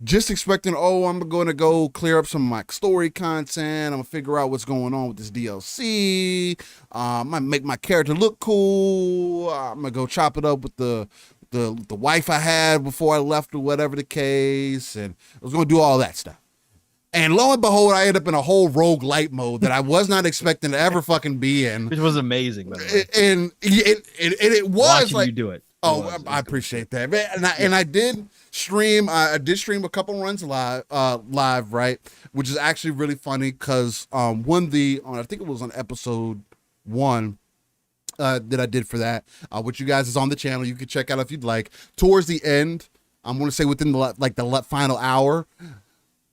just expecting, I'm going to go clear up some of my story content. I'm going to figure out what's going on with this DLC. I might make my character look cool. I'm going to go chop it up with the wife I had before I left or whatever the case. And I was going to do all that stuff. And lo and behold, I ended up in a whole roguelite mode that I was not expecting to ever fucking be in. Which was amazing, by the way. And it was watching like, you do it. I appreciate that, man. And I did stream. I did stream a couple runs live, right, which is actually really funny because I think it was on episode 1 that I did for that, which you guys is on the channel. You can check out if you'd like. Towards the end, I'm going to say within the final hour,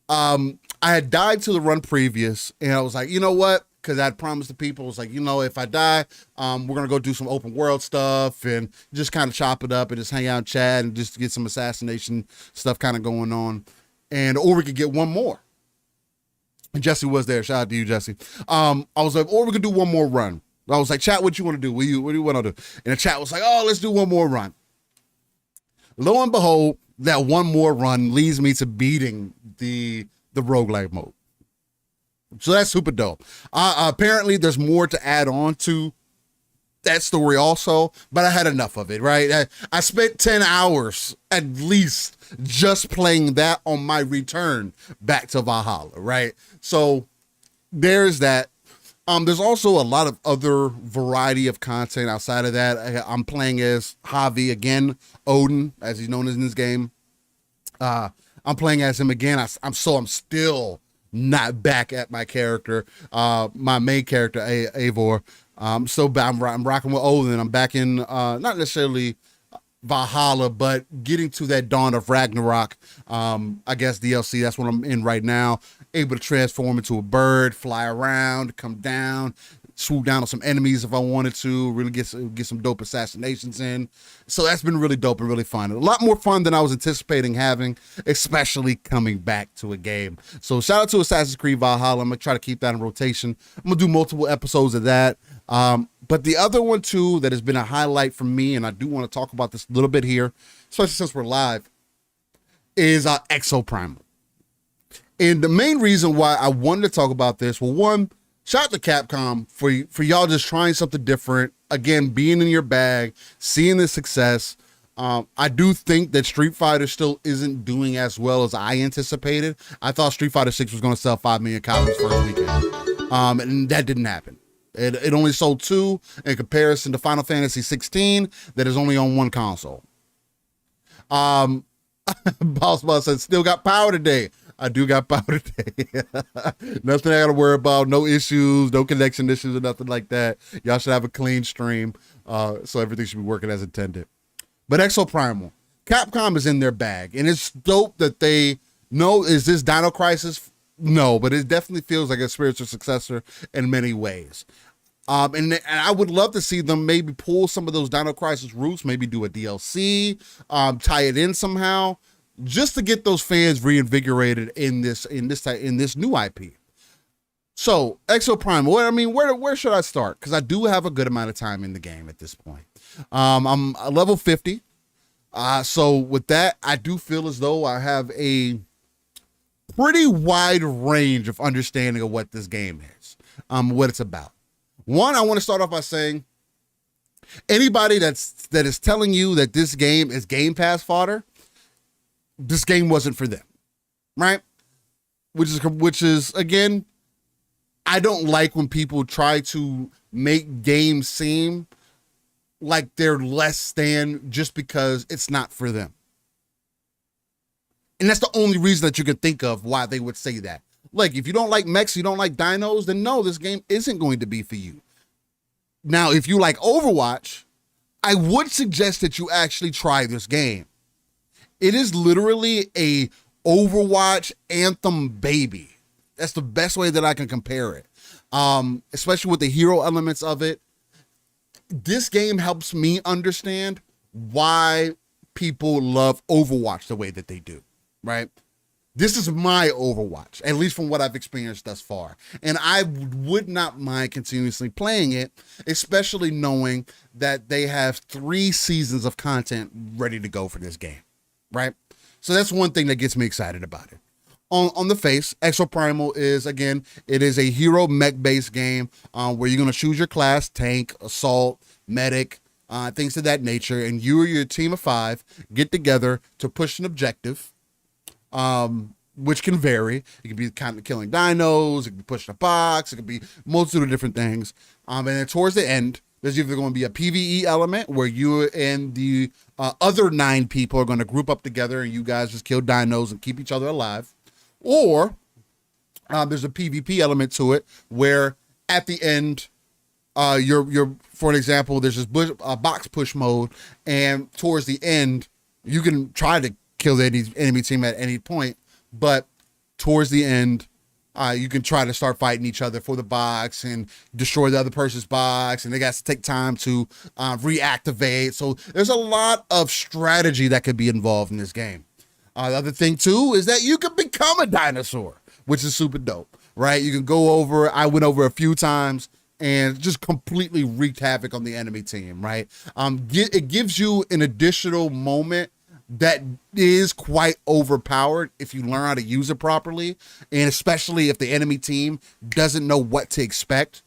I had died to the run previous, and I was like, you know what? Because I'd promised the people, I was like, if I die, we're going to go do some open world stuff and just kind of chop it up and just hang out and chat and just get some assassination stuff kind of going on. Or we could get one more. And Jesse was there. Shout out to you, Jesse. I was like, or we could do one more run. I was like, chat, what you want to do? What do you want to do? And the chat was like, let's do one more run. Lo and behold, that one more run leads me to beating the roguelike mode. So that's super dope. Apparently there's more to add on to that story also, but I had enough of it, right? I spent 10 hours at least just playing that on my return back to Valhalla, right? So there's that. There's also a lot of other variety of content outside of that. I'm playing as Javi again, Odin, as he's known as in this game. I'm playing as him again. I'm still not back at my character, my main character, Eivor. I'm rocking with Odin. I'm back in, not necessarily Valhalla, but getting to that Dawn of Ragnarok, I guess DLC. That's what I'm in right now. Able to transform into a bird, fly around, come down, swoop down on some enemies if I wanted to, really get some dope assassinations in. So that's been really dope and really fun. A lot more fun than I was anticipating having, especially coming back to a game. So shout out to Assassin's Creed Valhalla. I'm going to try to keep that in rotation. I'm going to do multiple episodes of that. But the other one too that has been a highlight for me, and I do want to talk about this a little bit here, especially since we're live, is Exoprimal. And the main reason why I wanted to talk about this, well, one, shout out to Capcom for y'all just trying something different. Again, being in your bag, seeing the success. I do think that Street Fighter still isn't doing as well as I anticipated. I thought Street Fighter 6 was going to sell 5 million copies first weekend. And that didn't happen. It only sold 2 in comparison to Final Fantasy 16 that is only on 1 console. Boss said, still got power today. I do got power today. Nothing I got to worry about. No issues, no connection issues or nothing like that. Y'all should have a clean stream. So everything should be working as intended. But Exoprimal, Capcom is in their bag. And it's dope that they know, is this Dino Crisis? No, but it definitely feels like a spiritual successor in many ways. And I would love to see them maybe pull some of those Dino Crisis roots, maybe do a DLC, tie it in somehow, just to get those fans reinvigorated in this new IP. So Exoprimal, where should I start? Because I do have a good amount of time in the game at this point. I'm level 50. So with that, I do feel as though I have a pretty wide range of understanding of what this game is, what it's about. One, I want to start off by saying, anybody that is telling you that this game is Game Pass fodder, this game wasn't for them, right? Which is again, I don't like when people try to make games seem like they're less than just because it's not for them. And that's the only reason that you can think of why they would say that. Like, if you don't like mechs, you don't like dinos, then no, this game isn't going to be for you. Now, if you like Overwatch, I would suggest that you actually try this game. It is literally a Overwatch anthem baby. That's the best way that I can compare it. Especially with the hero elements of it. This game helps me understand why people love Overwatch the way that they do, right? This is my Overwatch, at least from what I've experienced thus far. And I would not mind continuously playing it, especially knowing that they have 3 seasons of content ready to go for this game, right? So that's one thing that gets me excited about it. On the face, Exoprimal is, again, it is a hero mech-based game where you're going to choose your class, tank, assault, medic, things of that nature, and you or your team of 5 get together to push an objective, which can vary. It could be kind of killing dinos, it could be pushing a box, it could be multitude of different things. And then towards the end, there's either going to be a PvE element where you and the other 9 people are going to group up together and you guys just kill dinos and keep each other alive. Or there's a PvP element to it where at the end, you're for an example, there's this box push mode, and towards the end, you can try to kill the enemy team at any point, but towards the end, you can try to start fighting each other for the box and destroy the other person's box, and they got to take time to reactivate. So there's a lot of strategy that could be involved in this game. The other thing too is that you can become a dinosaur, which is super dope, right? You can go over, I went over a few times and just completely wreaked havoc on the enemy team, right? It gives you an additional moment that is quite overpowered if you learn how to use it properly, and especially if the enemy team doesn't know what to expect,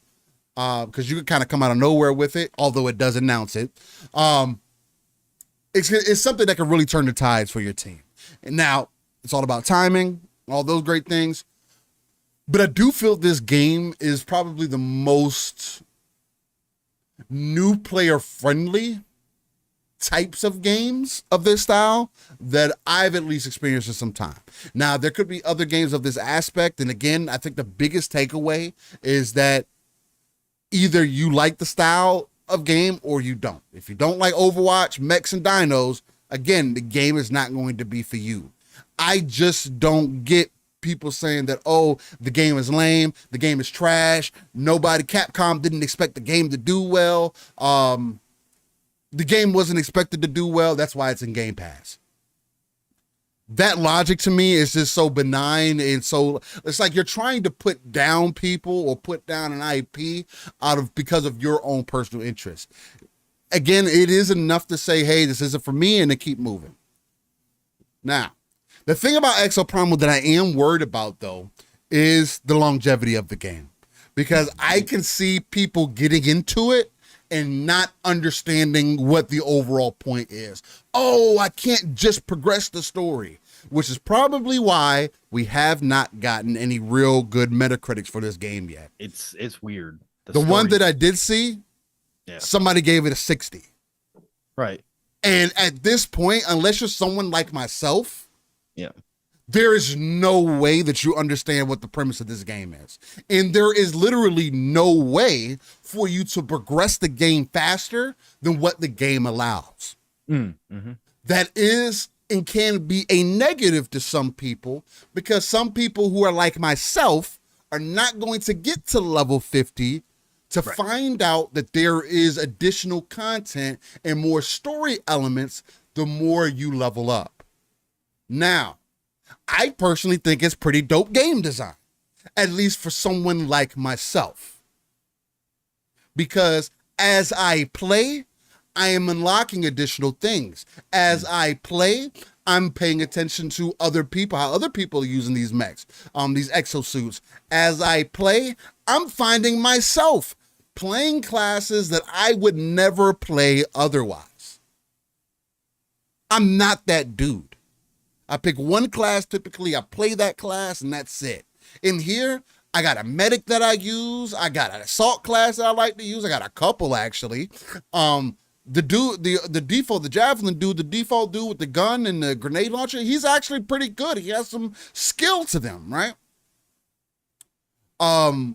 because you can kind of come out of nowhere with it, although it does announce it. It's something that can really turn the tides for your team. And now it's all about timing, all those great things. But I do feel this game is probably the most new player friendly types of games of this style that I've at least experienced in some time. Now, there could be other games of this aspect. And again, I think the biggest takeaway is that either you like the style of game or you don't. If you don't like Overwatch, mechs, and dinos, again, the game is not going to be for you. I just don't get people saying that, oh, the game is lame, the game is trash, Capcom didn't expect the game to do well. The game wasn't expected to do well, that's why it's in Game Pass. That logic to me is just so benign, and so it's like you're trying to put down people or put down an IP because of your own personal interest. Again, it is enough to say, hey, this isn't for me, and to keep moving. Now, the thing about Exoprimal that I am worried about, though, is the longevity of the game. Because I can see people getting into it and not understanding what the overall point is. Oh, I can't just progress the story, which is probably why we have not gotten any real good Metacritics for this game yet. It's weird. The one that I did see, somebody gave it a 60. Right. And at this point, unless you're someone like myself, there is no way that you understand what the premise of this game is. And there is literally no way for you to progress the game faster than what the game allows. Mm-hmm. That is and can be a negative to some people, because some people who are like myself are not going to get to level 50 to find out that there is additional content and more story elements the more you level up. Now, I personally think it's pretty dope game design, at least for someone like myself. Because as I play, I am unlocking additional things. As I play, I'm paying attention to other people, how other people are using these mechs, these exosuits. As I play, I'm finding myself playing classes that I would never play otherwise. I'm not that dude. I pick one class, typically I play that class, and that's it. In here, I got a medic that I use, I got an assault class that I like to use, I got a couple actually. The javelin dude, the default dude with the gun and the grenade launcher, he's actually pretty good. He has some skill to them, right? I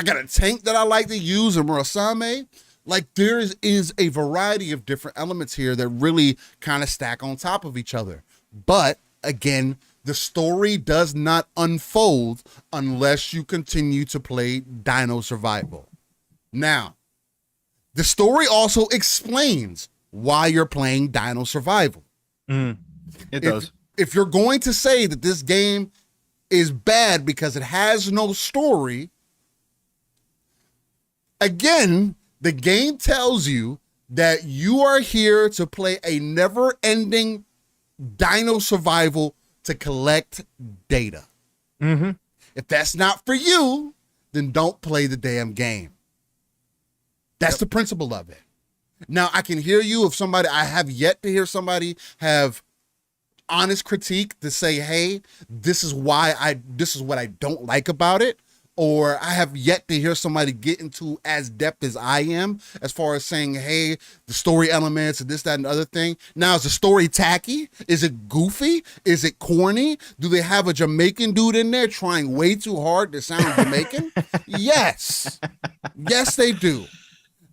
got a tank that I like to use, a Murasame. Like, there is a variety of different elements here that really kind of stack on top of each other. But again, the story does not unfold unless you continue to play Dino Survival. Now, The story also explains why you're playing Dino Survival. It does. If you're going to say that this game is bad because it has no story, again, the game tells you that you are here to play a never-ending Dino Survival to collect data. If that's not for you, then don't play the damn game. That's the principle of it. Now, I can hear you if I have yet to hear somebody have honest critique to say, hey, this is what I don't like about it. Or I have yet to hear somebody get into as depth as I am as far as saying, hey, the story elements and this, that, and the other thing. Now, is the story tacky? Is it goofy? Is it corny? Do they have a Jamaican dude in there trying way too hard to sound Jamaican? Yes. Yes, they do.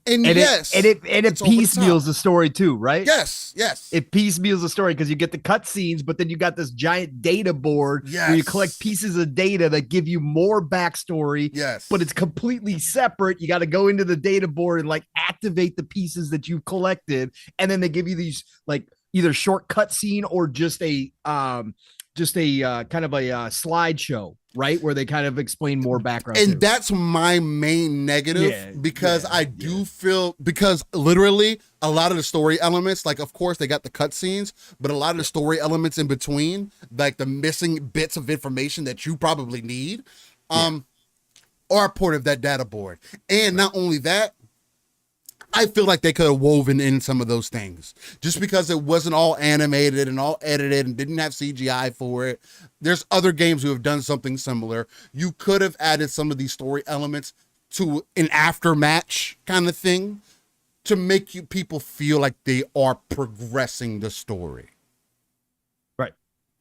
And it piecemeals the story too, right? Yes. It piecemeals the story because you get the cutscenes, but then you got this giant data board where you collect pieces of data that give you more backstory. Yes. But it's completely separate. You got to go into the data board and like activate the pieces that you've collected, and then they give you these like either short cutscene or just a kind of a slideshow, right? Where they kind of explain more background. And that's my main negative because I do feel, because literally a lot of the story elements, like of course they got the cutscenes, but a lot of the story elements in between, like the missing bits of information that you probably need, are part of that data board. And not only that, I feel like they could have woven in some of those things just because it wasn't all animated and all edited and didn't have CGI for it. There's other games who have done something similar. You could have added some of these story elements to an aftermatch kind of thing to make people feel like they are progressing the story. Right.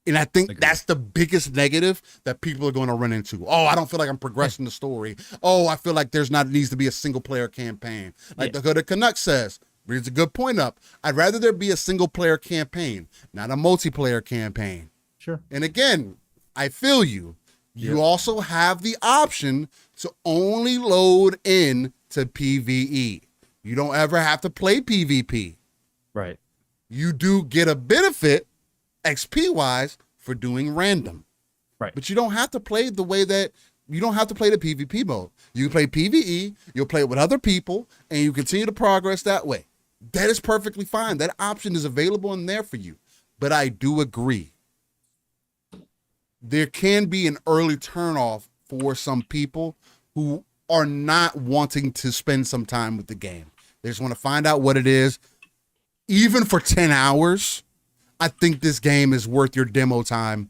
And I think that's the biggest negative that people are going to run into. Oh, I don't feel like I'm progressing the story. Oh, I feel like needs to be a single player campaign. Like Dakota Canuck says, brings a good point up. I'd rather there be a single player campaign, not a multiplayer campaign. Sure. And again, I feel you. You also have the option to only load in to PvE. You don't ever have to play PvP. Right. You do get a benefit XP wise for doing random, right? But you don't have to play the way that you don't have to play the PvP mode. You can play PvE, you'll play it with other people, and you continue to progress that way. That is perfectly fine. That option is available in there for you. But I do agree, there can be an early turnoff for some people who are not wanting to spend some time with the game. They just want to find out what it is, even for 10 hours. I think this game is worth your demo time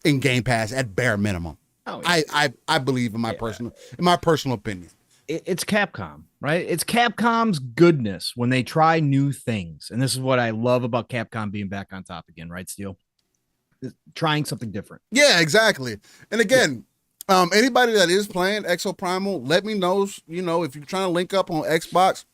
in Game Pass at bare minimum. Oh, yeah. I believe in my personal opinion. It's Capcom, right? It's Capcom's goodness when they try new things. And this is what I love about Capcom being back on top again, right, Steel? Trying something different. Yeah, exactly. And again, anybody that is playing Exoprimal, let me know, if you're trying to link up on Xbox.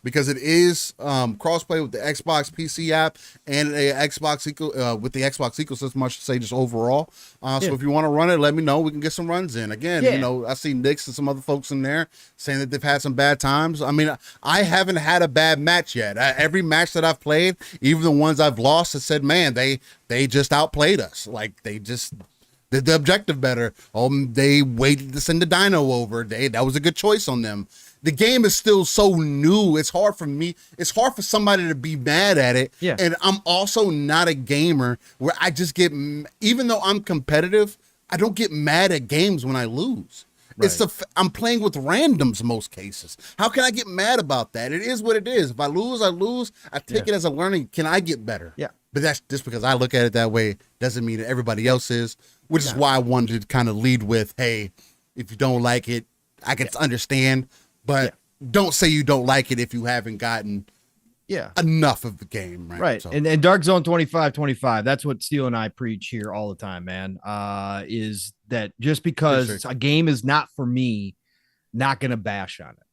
Because it is crossplay with the Xbox PC app and with the Xbox ecosystem, I should say, just overall. So if you want to run it, let me know. We can get some runs in. Again, I see Nix and some other folks in there saying that they've had some bad times. I mean, I haven't had a bad match yet. Every match that I've played, even the ones I've lost, have said, man, they just outplayed us. Like they just did the objective better. They waited to send the Dino over. That was a good choice on them. The game is still so new. It's hard for somebody to be mad at it. Yeah. And I'm also not a gamer where I just even though I'm competitive, I don't get mad at games when I lose. Right. I'm playing with randoms most cases. How can I get mad about that? It is what it is. If I lose, I lose. I take it as a learning. Can I get better? Yeah. But that's just because I look at it that way doesn't mean that everybody else is, which is why I wanted to kind of lead with, hey, if you don't like it, I can understand. But don't say you don't like it if you haven't gotten enough of the game, right? Right. So. And Dark Zone 2525, that's what Steel and I preach here all the time, man, is that just because a game is not for me, not going to bash on it,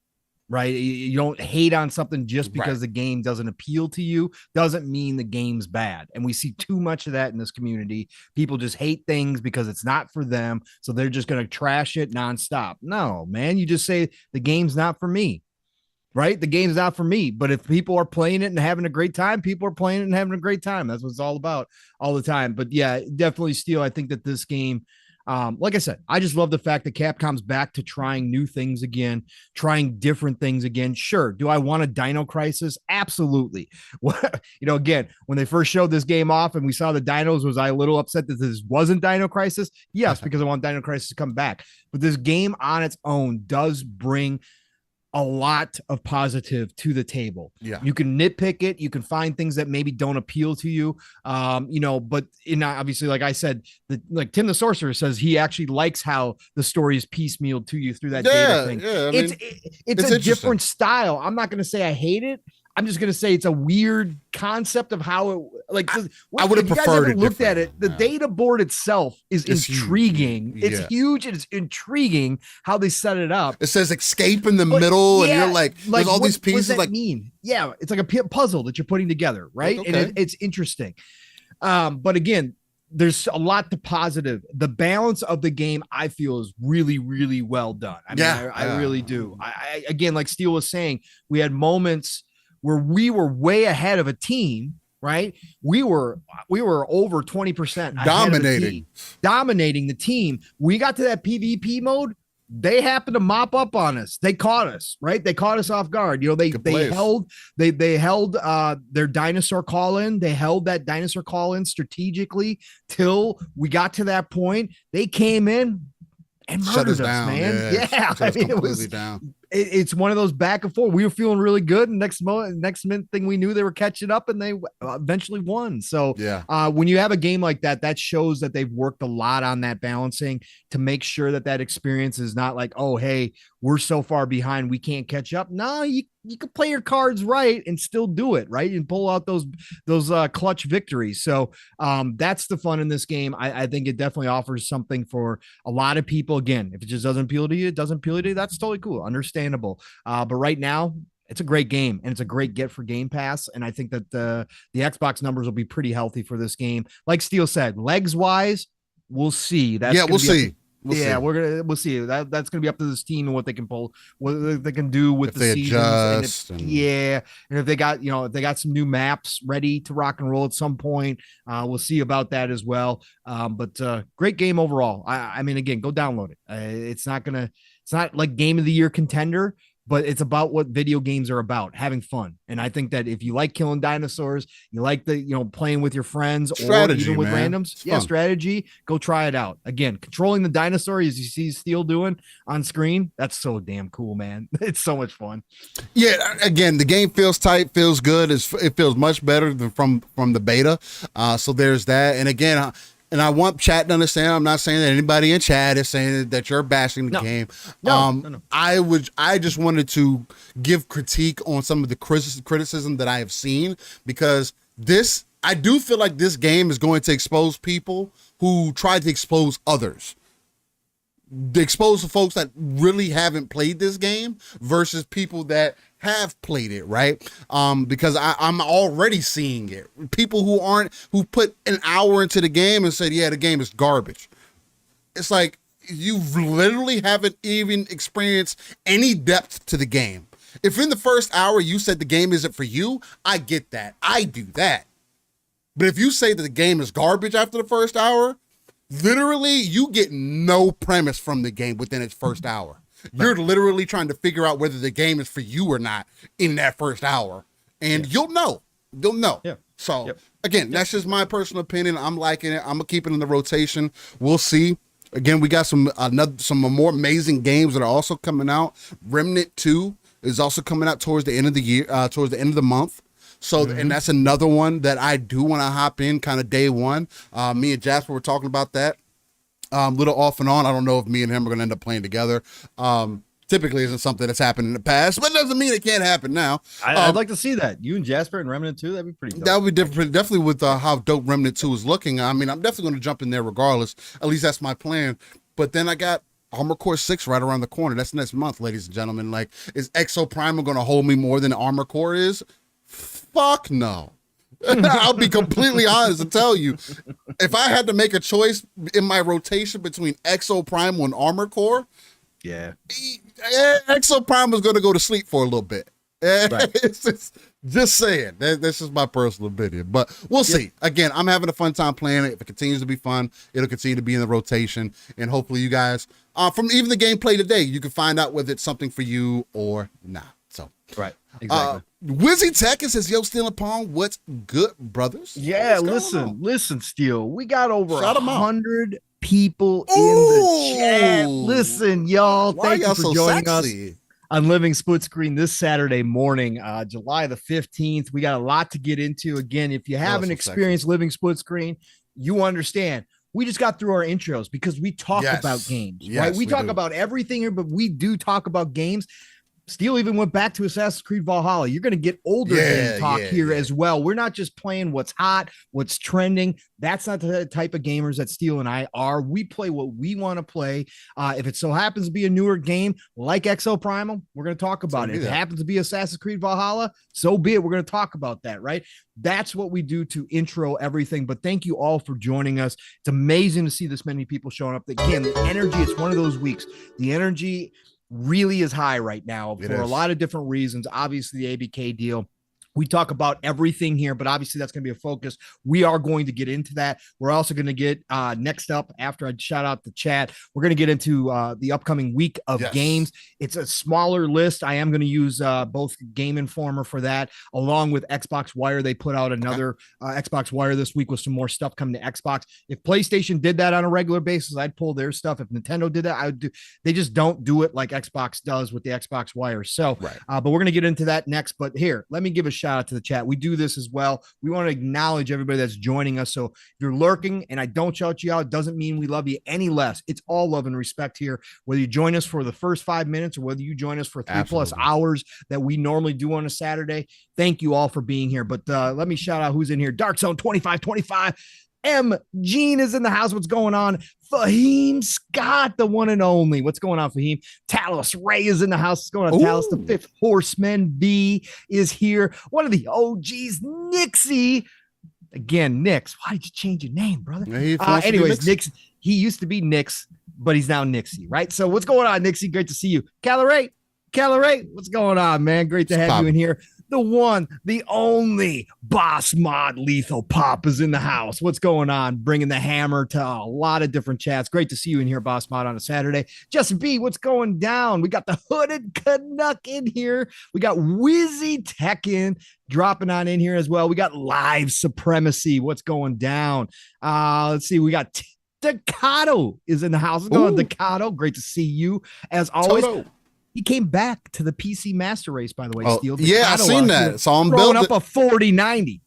right? You don't hate on something just because the game doesn't appeal to you, doesn't mean the game's bad. And we see too much of that in this community. People just hate things because it's not for them. So they're just going to trash it nonstop. No, man, you just say the game's not for me. right? The game's not for me. But if people are playing it and having a great time, people are playing it and having a great time. That's what it's all about all the time. But yeah, definitely Steel. I think that this game, like I said, I just love the fact that Capcom's back to trying new things again, trying different things again. Sure. Do I want a Dino Crisis? Absolutely. Again, when they first showed this game off and we saw the dinos, was I a little upset that this wasn't Dino Crisis? Yes, because I want Dino Crisis to come back. But this game on its own does bring a lot of positive to the table. Yeah. You can nitpick it. You can find things that maybe don't appeal to you. But obviously, like I said, like Tim the Sorcerer says, he actually likes how the story is piecemealed to you through that data thing. Yeah, it's a different style. I'm not going to say I hate it. I'm just going to say it's a weird concept of how it, like, I would have preferred it. Looked at it. The data board itself is intriguing. Huge. It's huge. And it's intriguing how they set it up. It says escape in the middle, and you're like there's all these pieces. What does that mean? Yeah, it's like a puzzle that you're putting together, right? Okay. And it's interesting. But again, there's a lot to positive. The balance of the game, I feel, is really, really well done. I really do. I again, like Steel was saying, we had moments where we were way ahead of a team, right? We were over 20% dominating the team. We got to that PvP mode. They happened to mop up on us. They caught us, right? They caught us off guard. They held their dinosaur call in. They held that dinosaur call in strategically till we got to that point. They came in and murdered us, man. Yeah. It was down. It's one of those back and forth. We were feeling really good. And next minute thing we knew, they were catching up and they eventually won. So when you have a game like that, that shows that they've worked a lot on that balancing to make sure that experience is not like, oh, hey, we're so far behind, we can't catch up. No, you can play your cards right and still do it, right? And pull out those clutch victories. So that's the fun in this game. I think it definitely offers something for a lot of people. Again, if it just doesn't appeal to you, it doesn't appeal to you. That's totally cool. Understandable. But right now, it's a great game and it's a great get for Game Pass. And I think that the Xbox numbers will be pretty healthy for this game. Like Steel said, legs wise, we'll see. We'll see. We'll see. That's gonna be up to this team and what they can pull, what they can do with the seasons. And if they got some new maps ready to rock and roll at some point, we'll see about that as well. But great game overall. I mean, again, go download it. It's not like game of the year contender, but it's about what video games are about, having fun. And I think that if you like killing dinosaurs, you like playing with your friends strategy, or even with randoms, strategy, go try it out. Again, controlling the dinosaur as you see Steel doing on screen, that's so damn cool, man. It's so much fun. Yeah, again, the game feels tight, feels good. It feels much better than from the beta. So there's that. And again, and I want chat to understand, I'm not saying that anybody in chat is saying that you're bashing the game. No. I just wanted to give critique on some of the criticism that I have seen, because I do feel like this game is going to expose people who try to expose others. Expose the folks that really haven't played this game versus people that have played it, right? Because I'm already seeing it. People who put an hour into the game and said, yeah, the game is garbage. It's like, you literally haven't even experienced any depth to the game. If in the first hour you said the game isn't for you, I get that. I do that. But if you say that the game is garbage after the first hour, literally you get no premise from the game within its first hour. You're literally trying to figure out whether the game is for you or not in that first hour. And you'll know. Yeah. So again, that's just my personal opinion. I'm liking it. I'm gonna keep it in the rotation. We'll see. Again, we got some more amazing games that are also coming out. Remnant 2 is also coming out towards the end of the year, towards the end of the month. So, and that's another one that I do want to hop in kind of day one. Me and Jasper were talking about that. Little off and on. I don't know if me and him are going to end up playing together. Typically isn't something that's happened in the past, but it doesn't mean it can't happen now. I'd like to see that. You and Jasper and Remnant 2, that'd be pretty dope. That would be different, definitely with how dope Remnant 2 is looking. I mean, I'm definitely going to jump in there regardless. At least that's my plan. But then I got Armor Core 6 right around the corner. That's next month, ladies and gentlemen. Like, is Exoprimal going to hold me more than Armor Core is? Fuck no. I'll be completely honest and tell you, if I had to make a choice in my rotation between Exoprimal and Armor Core, Exoprimal is going to go to sleep for a little bit. Right. It's just saying. That's just my personal opinion. But we'll see. Again, I'm having a fun time playing it. If it continues to be fun, it'll continue to be in the rotation. And hopefully you guys, from even the gameplay today, you can find out whether it's something for you or not. So Right. Exactly. Wizzy Tech says, yo, Steel and Pong, what's good, brothers? Yeah, listen, Steel. We got over Shout 'em out. 100 people in the chat. Listen, y'all. Why Thank y'all you for so joining sexy? us on Living Split Screen this Saturday morning, July the 15th. We got a lot to get into. Again, if you haven't experienced Living Split Screen, you understand. We just got through our intros because we talk about games, right? We talk about everything here, but we do talk about games. Steel even went back to Assassin's Creed Valhalla. You're going to get older game talk here as well. We're not just playing what's hot, what's trending. That's not the type of gamers that Steel and I are. We play what we want to play. If it so happens to be a newer game like Exoprimal, we're going to talk about it. If it happens to be Assassin's Creed Valhalla, so be it. We're going to talk about that, right? That's what we do to intro everything. But thank you all for joining us. It's amazing to see this many people showing up. Again, the energy, it's one of those weeks. The energy really is high right now for a lot of different reasons. Obviously, the ABK deal. We talk about everything here, but obviously that's going to be a focus. We are going to get into that. We're also going to get next up, after I shout out the chat, we're going to get into the upcoming week of games. It's a smaller list. I am going to use both Game Informer for that, along with Xbox Wire. They put out another Xbox Wire this week with some more stuff coming to Xbox. If PlayStation did that on a regular basis, I'd pull their stuff. If Nintendo did that, I would do. They just don't do it like Xbox does with the Xbox Wire. So, but we're going to get into that next. But here, let me give a shout out to the chat. We do this as well. We want to acknowledge everybody that's joining us. So if you're lurking and I don't shout you out, doesn't mean we love you any less. It's all love and respect here. Whether you join us for the first 5 minutes or whether you join us for 3+ hours that we normally do on a Saturday, thank you all for being here. But let me shout out who's in here. Dark Zone 2525. M. Gene is in the house. What's going on? Fahim Scott, the one and only. What's going on, Fahim? Talos Ray is in the house. What's going on, Talos? The Fifth Horseman B is here. One of the OGs, Nixie. Again, Nix. Why did you change your name, brother? Anyways, Nix. He used to be Nix, but he's now Nixie, right? So what's going on, Nixie? Great to see you. Caloray, what's going on, man? Great to have you in here. The one, the only Boss Mod Lethal Pop is in the house. What's going on? Bringing the hammer to a lot of different chats. Great to see you in here, Boss Mod, on a Saturday. Justin B, what's going down? We got the Hooded Canuck in here. We got Wizzy Tech dropping on in here as well. We got Live Supremacy. What's going down? Let's see. We got Decado is in the house. What's going on, Decado? Great to see you as always. Toto. He came back to the PC Master Race, by the way, Steel. Yeah, I've seen that. So I'm building up a 4090.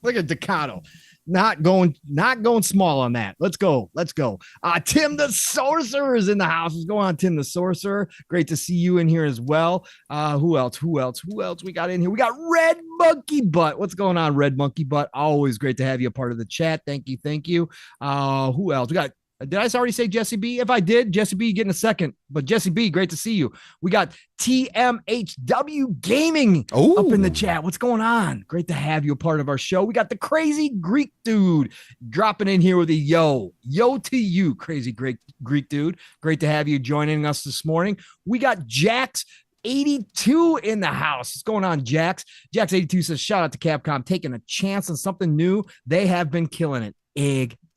Look at Decado. Not going small on that. Let's go. Tim the Sorcerer is in the house. What's going on, Tim the Sorcerer? Great to see you in here as well. Who else we got in here? We got Red Monkey Butt. What's going on, Red Monkey Butt? Always great to have you a part of the chat. Thank you. Who else? We got. Did I already say Jesse B? If I did, Jesse B, getting a second. But Jesse B, great to see you. We got TMHW Gaming up in the chat. What's going on? Great to have you a part of our show. We got the Crazy Greek Dude dropping in here with a yo to you, Crazy Greek Dude. Great to have you joining us this morning. We got Jax 82 in the house. What's going on, Jax? Jax 82 says, shout out to Capcom taking a chance on something new. They have been killing it.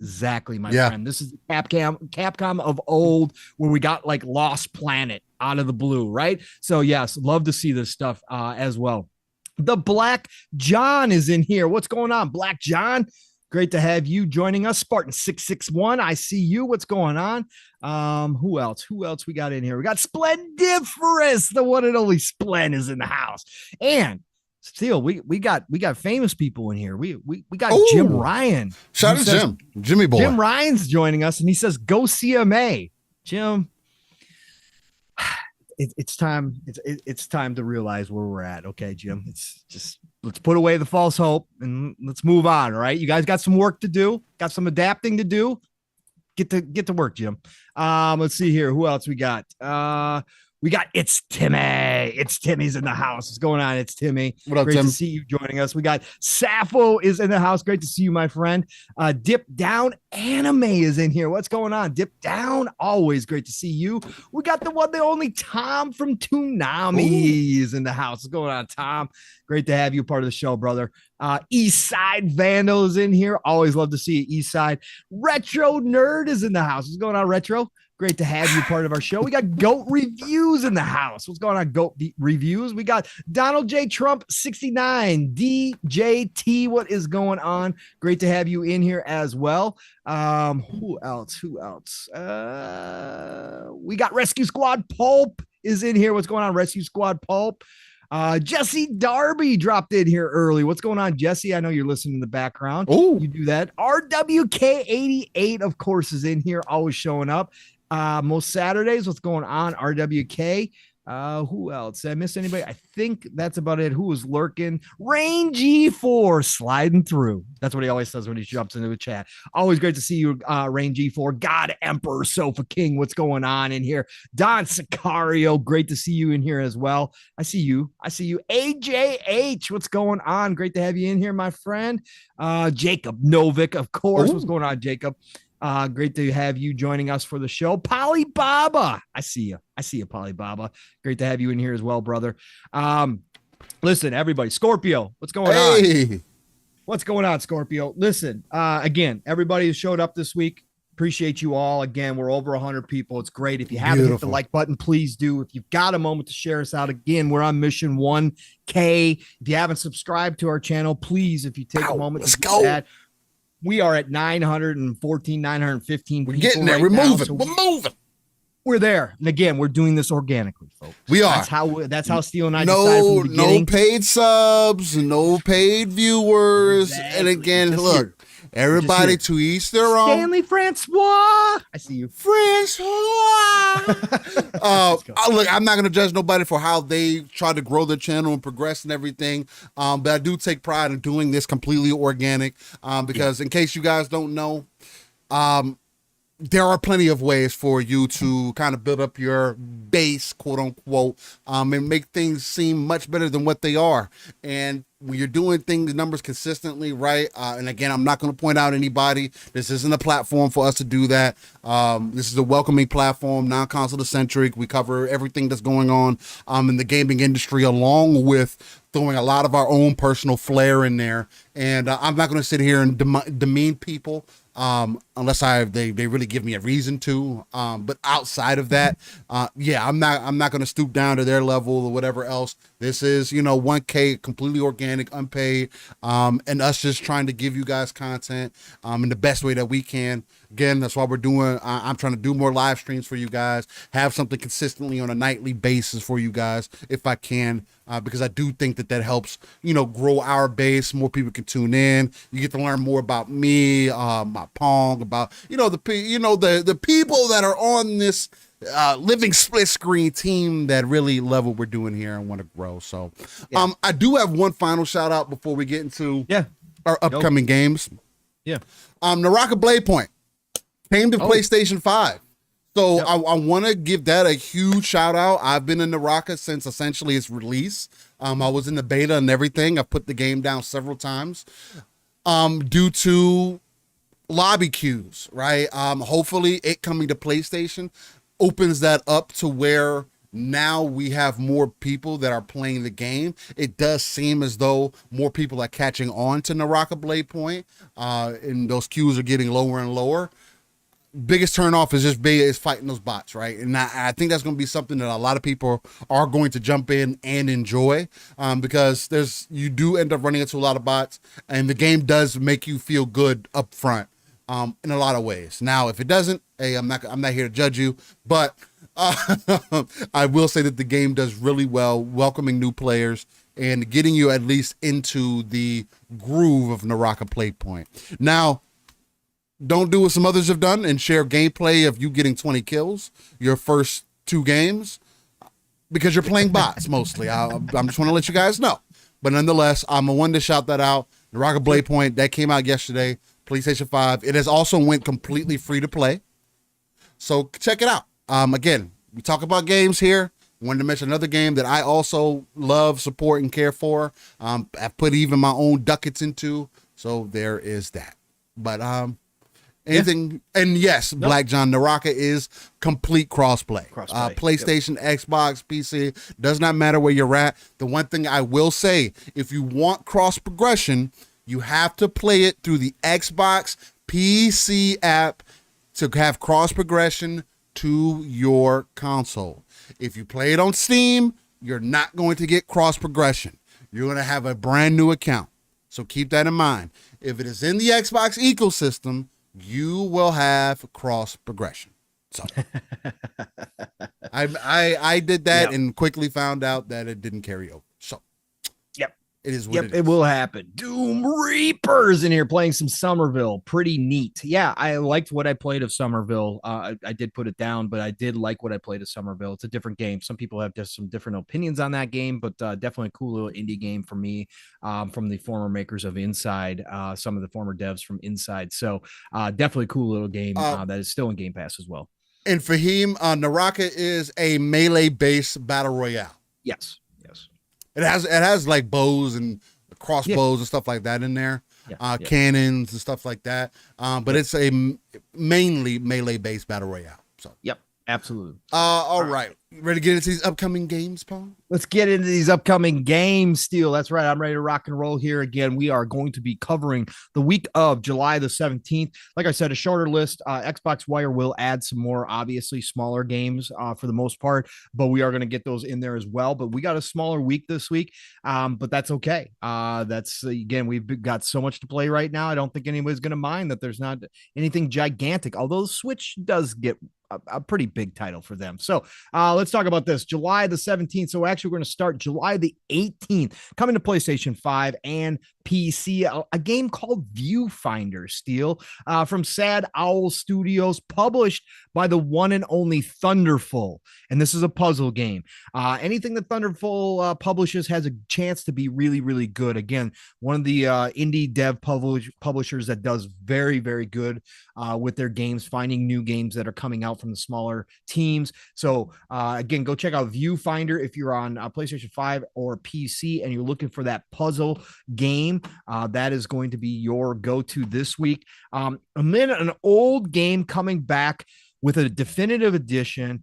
Exactly, my friend. This is Capcom of old, where we got like Lost Planet out of the blue, right? So yes, love to see this stuff as well. The Black John is in here. What's going on, Black John? Great to have you joining us. Spartan 661, I see you. What's going on? Who else we got in here? We got Splendiferous, the one and only Splen is in the house. And Steel, we got famous people in here. We got Jim Ryan. Shout out to Jimmy boy. Jim Ryan's joining us, and he says, "Go CMA, Jim." It's time. It's time to realize where we're at. Okay, Jim. It's just let's put away the false hope and let's move on. All right, you guys got some work to do. Got some adapting to do. Get to work, Jim. Let's see here. Who else we got? We got It's Timmy. It's Timmy's in the house. What's going on? It's Timmy. What up, Great Tim? to see you joining us. We got Sappho is in the house. Great to see you, my friend. Dip Down Anime is in here. What's going on? Dip Down. Always great to see you. We got the one, the only Tom from Toonami is in the house. What's going on, Tom? Great to have you part of the show, brother. East Side Vandal is in here. Always love to see you, East Side. Retro Nerd is in the house. What's going on, Retro? Great to have you part of our show. We got Goat Reviews in the house. What's going on, Goat Reviews? We got Donald J. Trump 69, DJT. What is going on? Great to have you in here as well. Who else? We got Rescue Squad Pulp is in here. What's going on, Rescue Squad Pulp? Jesse Darby dropped in here early. What's going on, Jesse? I know you're listening in the background. Ooh. You do that. RWK88, of course, is in here, always showing up. Most Saturdays. What's going on, RWK? Who else? Did I miss anybody? I think that's about it. Who was lurking? Rain G4 sliding through. That's what he always says when he jumps into a chat. Always great to see you, Rain G4. God Emperor Sofa King. What's going on in here? Don Sicario. Great to see you in here as well. I see you. AJH. What's going on? Great to have you in here, my friend. Jacob Novick, of course. Ooh. What's going on, Jacob? Great to have you joining us for the show. Polly Baba. I see you, Polly Baba. Great to have you in here as well, brother. Listen, everybody. Scorpio, what's going on? What's going on, Scorpio? Listen, again, everybody who showed up this week, appreciate you all. Again, we're over 100 people. It's great. If you haven't hit the like button, please do. If you've got a moment to share us out, again, we're on mission 1K. If you haven't subscribed to our channel, please, if you take a moment to do that. We are at 914, 915 We're people getting there. right We're now, moving. so We're moving. We're there. And again, we're doing this organically, folks. We are. That's how Steele and I decided from the beginning. No paid subs, no paid viewers. Exactly. And again, just look, everybody to each their own. Stanley Francois. I see you. Francois. Look, I'm not going to judge nobody for how they try to grow their channel and progress and everything. But I do take pride in doing this completely organic because in case you guys don't know, there are plenty of ways for you to kind of build up your base, quote unquote, and make things seem much better than what they are. And when you're doing things, numbers consistently, right? And again, I'm not going to point out anybody. This isn't a platform for us to do that. This is a welcoming platform, non-console centric. We cover everything that's going on in the gaming industry, along with throwing a lot of our own personal flair in there. And I'm not going to sit here and demean people. Unless they really give me a reason to, but outside of that, I'm not going to stoop down to their level or whatever else. This is, 1K completely organic, unpaid, and us just trying to give you guys content, in the best way that we can. Again, that's why we're doing, I'm trying to do more live streams for you guys, have something consistently on a nightly basis for you guys, if I can, because I do think that helps, grow our base. More people can tune in. You get to learn more about me, my Pong, about, the people that are on this living split screen team that really love what we're doing here and want to grow. So I do have one final shout out before we get into our upcoming games. Naraka Blade Point came to PlayStation 5. So I want to give that a huge shout out. I've been in Naraka since essentially its release. I was in the beta and everything. I've put the game down several times due to lobby queues, right? Hopefully it coming to PlayStation opens that up to where now we have more people that are playing the game. It does seem as though more people are catching on to Naraka Blade Point, and those queues are getting lower and lower. Biggest turnoff is fighting those bots, right? And I think that's going to be something that a lot of people are going to jump in and enjoy, because you do end up running into a lot of bots, and the game does make you feel good up front, in a lot of ways. Now, if it doesn't, hey, I'm not here to judge you, but I will say that the game does really well welcoming new players and getting you at least into the groove of Naraka Blade Point. Now, don't do what some others have done and share gameplay of you getting 20 kills your first 2 games, because you're playing bots mostly. I'm just want to let you guys know. But nonetheless, I'm a one to shout that out. Naraka Blade Point, that came out yesterday, PlayStation 5. It has also went completely free to play. So check it out. Again, we talk about games here. Wanted to mention another game that I also love, support, and care for. I've put even my own ducats into. So there is that. But anything, and yes, Nope. Black John Naraka is complete crossplay. Crossplay. PlayStation, Xbox, PC, does not matter where you're at. The one thing I will say, if you want cross progression, you have to play it through the Xbox PC app to have cross progression to your console. If you play it on Steam, you're not going to get cross progression. You're going to have a brand new account. So keep that in mind. If it is in the Xbox ecosystem, you will have cross progression. So I did that and quickly found out that it didn't carry over. So it is what it is. It will happen. Doom Reapers in here playing some Somerville. Pretty neat. Yeah, I liked what I played of Somerville. I did put it down, but I did like what I played of Somerville. It's a different game. Some people have just some different opinions on that game, but definitely a cool little indie game for me, from the former makers of Inside, some of the former devs from Inside. So definitely a cool little game that is still in Game Pass as well. And Fahim, Naraka is a melee-based battle royale. Yes. It has like bows and crossbows and stuff like that in there, cannons and stuff like that. But it's a mainly melee-based battle royale. So Absolutely. All right. Ready to get into these upcoming games, Paul? Let's get into these upcoming games, Steel. That's right. I'm ready to rock and roll here again. We are going to be covering the week of July the 17th. Like I said, a shorter list. Xbox Wire will add some more, obviously, smaller games for the most part, but we are going to get those in there as well. But we got a smaller week this week, but that's okay. Again, we've got so much to play right now. I don't think anybody's going to mind that there's not anything gigantic, although Switch does get a pretty big title for them. So let's talk about this. July the 17th. So actually, we're going to start July the 18th, coming to PlayStation 5 and PC, a game called Viewfinder, Steel, from Sad Owl Studios, published by the one and only Thunderful. And this is a puzzle game. Anything that Thunderful publishes has a chance to be really, really good. Again, one of the indie dev publishers that does very, very good with their games, finding new games that are coming out from the smaller teams. So again, go check out Viewfinder if you're on PlayStation 5 or PC and you're looking for that puzzle game. That is going to be your go-to this week. And then an old game coming back with a definitive edition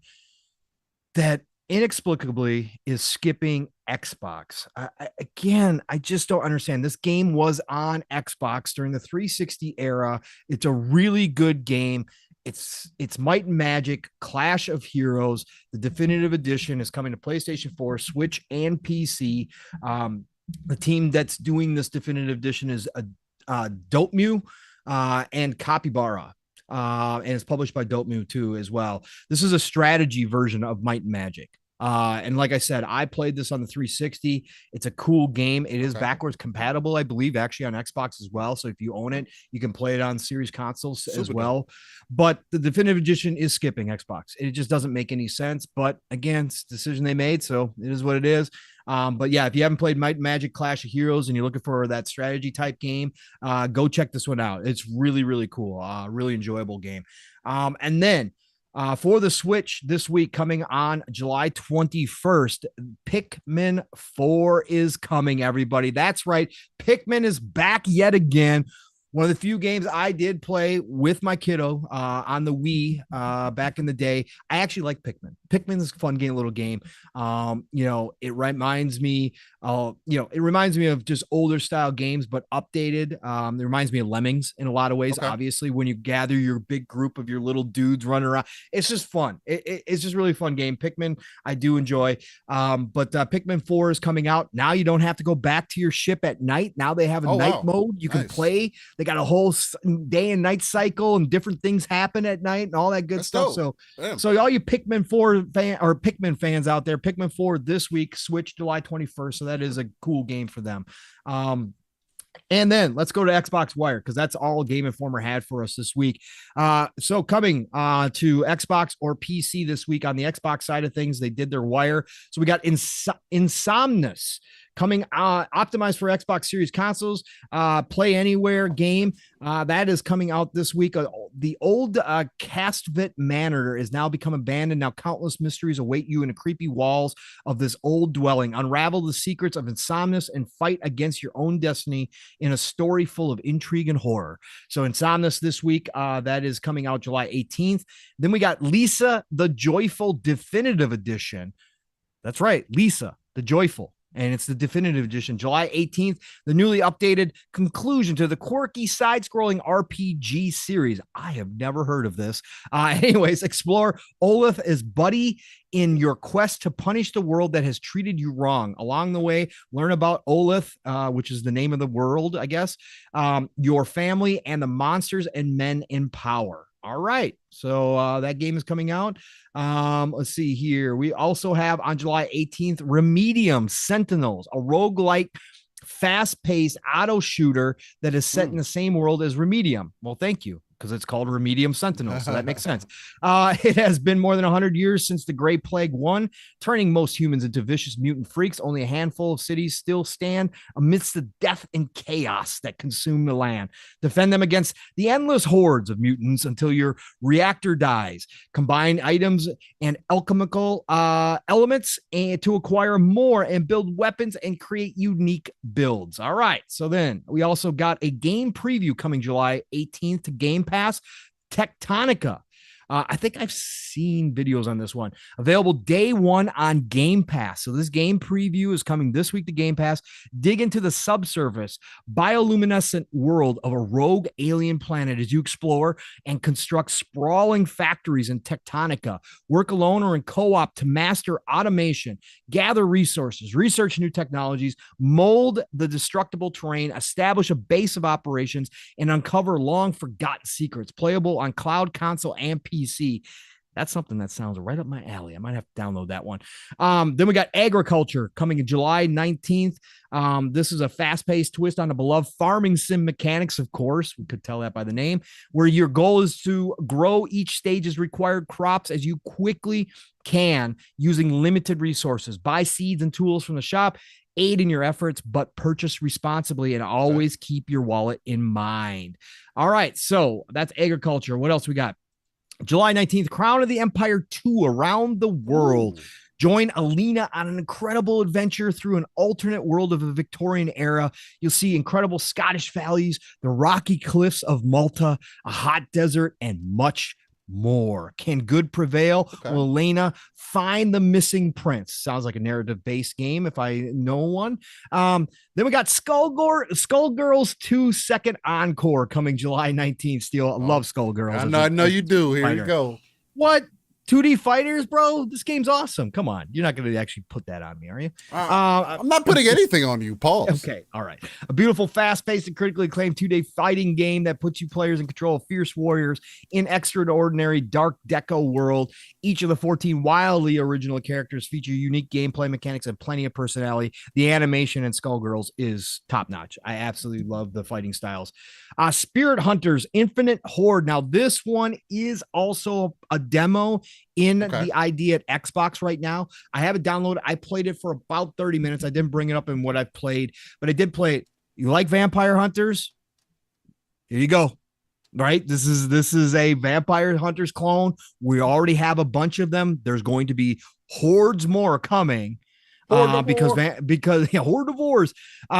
that inexplicably is skipping Xbox. I just don't understand. This game was on Xbox during the 360 era. It's a really good game. It's Might and Magic Clash of Heroes. The definitive edition is coming to PlayStation 4, Switch, and PC. The team that's doing this definitive edition is Dotemu and Capybara. And it's published by Dotemu too as well. This is a strategy version of Might and Magic. And like I said, I played this on the 360. It's a cool game. It is backwards compatible, I believe, actually on Xbox as well. So if you own it, you can play it on series consoles as well. But the definitive edition is skipping Xbox. It just doesn't make any sense. But again, it's a decision they made, so it is what it is. But yeah, if you haven't played Might and Magic Clash of Heroes and you're looking for that strategy type game, go check this one out. It's really, really cool. Really enjoyable game. And then for the Switch this week, coming on July 21st, Pikmin 4 is coming, everybody. That's right. Pikmin is back yet again. One of the few games I did play with my kiddo on the Wii back in the day. I actually like Pikmin. Pikmin is a fun game, little game. It reminds me, of just older style games, but updated. It reminds me of Lemmings in a lot of ways. Okay. Obviously, when you gather your big group of your little dudes running around, it's just fun. It's just really fun game. Pikmin, I do enjoy. But Pikmin 4 is coming out. Now you don't have to go back to your ship at night. Now they have a night mode. You can play. They got a whole day and night cycle and different things happen at night and all that good stuff. Dope. So all you Pikmin 4 Pikmin fans out there, Pikmin 4 this week, Switch July 21st. So that is a cool game for them. And then let's go to Xbox Wire, because that's all Game Informer had for us this week. So coming to Xbox or PC this week, on the Xbox side of things, they did their Wire. So we got Insomnus coming optimized for Xbox Series consoles, play anywhere game. That is coming out this week. The old Castvit Manor is now become abandoned. Now countless mysteries await you in the creepy walls of this old dwelling. Unravel the secrets of Insomnus and fight against your own destiny in a story full of intrigue and horror. So Insomnus this week, that is coming out July 18th. Then we got Lisa the Joyful Definitive Edition. That's right, Lisa the Joyful. And it's the definitive edition, July 18th, the newly updated conclusion to the quirky side-scrolling RPG series. I have never heard of this. Anyways, explore Olaf as Buddy in your quest to punish the world that has treated you wrong. Along the way, learn about Olaf, which is the name of the world, I guess, your family, and the monsters and men in power. All right. So that game is coming out. Let's see here. We also have on July 18th, Remedium Sentinels, a roguelike, fast-paced auto shooter that is set in the same world as Remedium. Well, thank you, because it's called Remedium Sentinels, so that makes sense. It has been more than 100 years since the Great Plague won, turning most humans into vicious mutant freaks. Only a handful of cities still stand amidst the death and chaos that consume the land. Defend them against the endless hordes of mutants until your reactor dies. Combine items and alchemical elements and to acquire more and build weapons and create unique builds. All right, so then we also got a game preview coming July 18th to Game Pass, Tectonica. I think I've seen videos on this one. Available day one on Game Pass. So this game preview is coming this week to Game Pass. Dig into the subsurface, bioluminescent world of a rogue alien planet as you explore and construct sprawling factories in Tectonica. Work alone or in co-op to master automation, gather resources, research new technologies, mold the destructible terrain, establish a base of operations, and uncover long forgotten secrets. Playable on cloud, console, and PC. That's something that sounds right up my alley. I might have to download that one. Then we got Agriculture coming in July 19th. This is a fast-paced twist on the beloved farming sim mechanics, of course. We could tell that by the name, where your goal is to grow each stage's required crops as you quickly can using limited resources. Buy seeds and tools from the shop. Aid in your efforts, but purchase responsibly and always keep your wallet in mind. All right, so that's Agriculture. What else we got? July 19th, Crown of the Empire 2 Around the World. Ooh. Join Alina on an incredible adventure through an alternate world of the Victorian era. You'll see incredible Scottish valleys, the rocky cliffs of Malta, a hot desert, and much more. Can good prevail? Okay. Will Elena find the missing prince? Sounds like a narrative-based game if I know one. Then we got Skullgirls 2 Second Encore coming July 19th. Steel, I love Skullgirls. I know you do. Here you go. What? 2D fighters, bro? This game's awesome. Come on. You're not going to actually put that on me, are you? I'm not putting anything on you, Paul. Okay. All right. A beautiful, fast-paced, and critically acclaimed 2-day fighting game that puts you players in control of fierce warriors in extraordinary dark deco world. Each of the 14 wildly original characters feature unique gameplay mechanics and plenty of personality. The animation in Skullgirls is top-notch. I absolutely love the fighting styles. Spirit Hunters Infinite Horde. Now, this one is also a demo in the idea at Xbox right now. I have it downloaded. I played it for about 30 minutes. I didn't bring it up in what I've played, but I did play it. You like Vampire Hunters? Here you go. Right? This is a Vampire Hunters clone. We already have a bunch of them. There's going to be hordes more coming. Hordivores,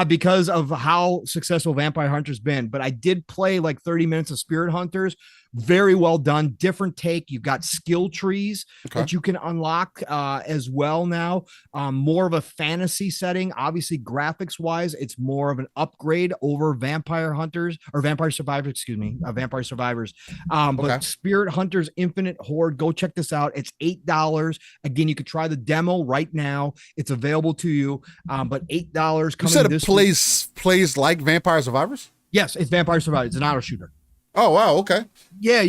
because of how successful Vampire Hunter's been. But I did play like 30 minutes of Spirit Hunters. Very well done. Different take. You've got skill trees that you can unlock as well now. More of a fantasy setting. Obviously, graphics wise, it's more of an upgrade over Vampire Hunters or Vampire Survivors, Vampire Survivors. But Spirit Hunters Infinite Horde, go check this out. It's $8. Again, you could try the demo right now. It's available to you. But $8 coming. You said it plays like Vampire Survivors? Yes, it's Vampire Survivors. It's an auto shooter. Oh, wow. Okay. Yeah.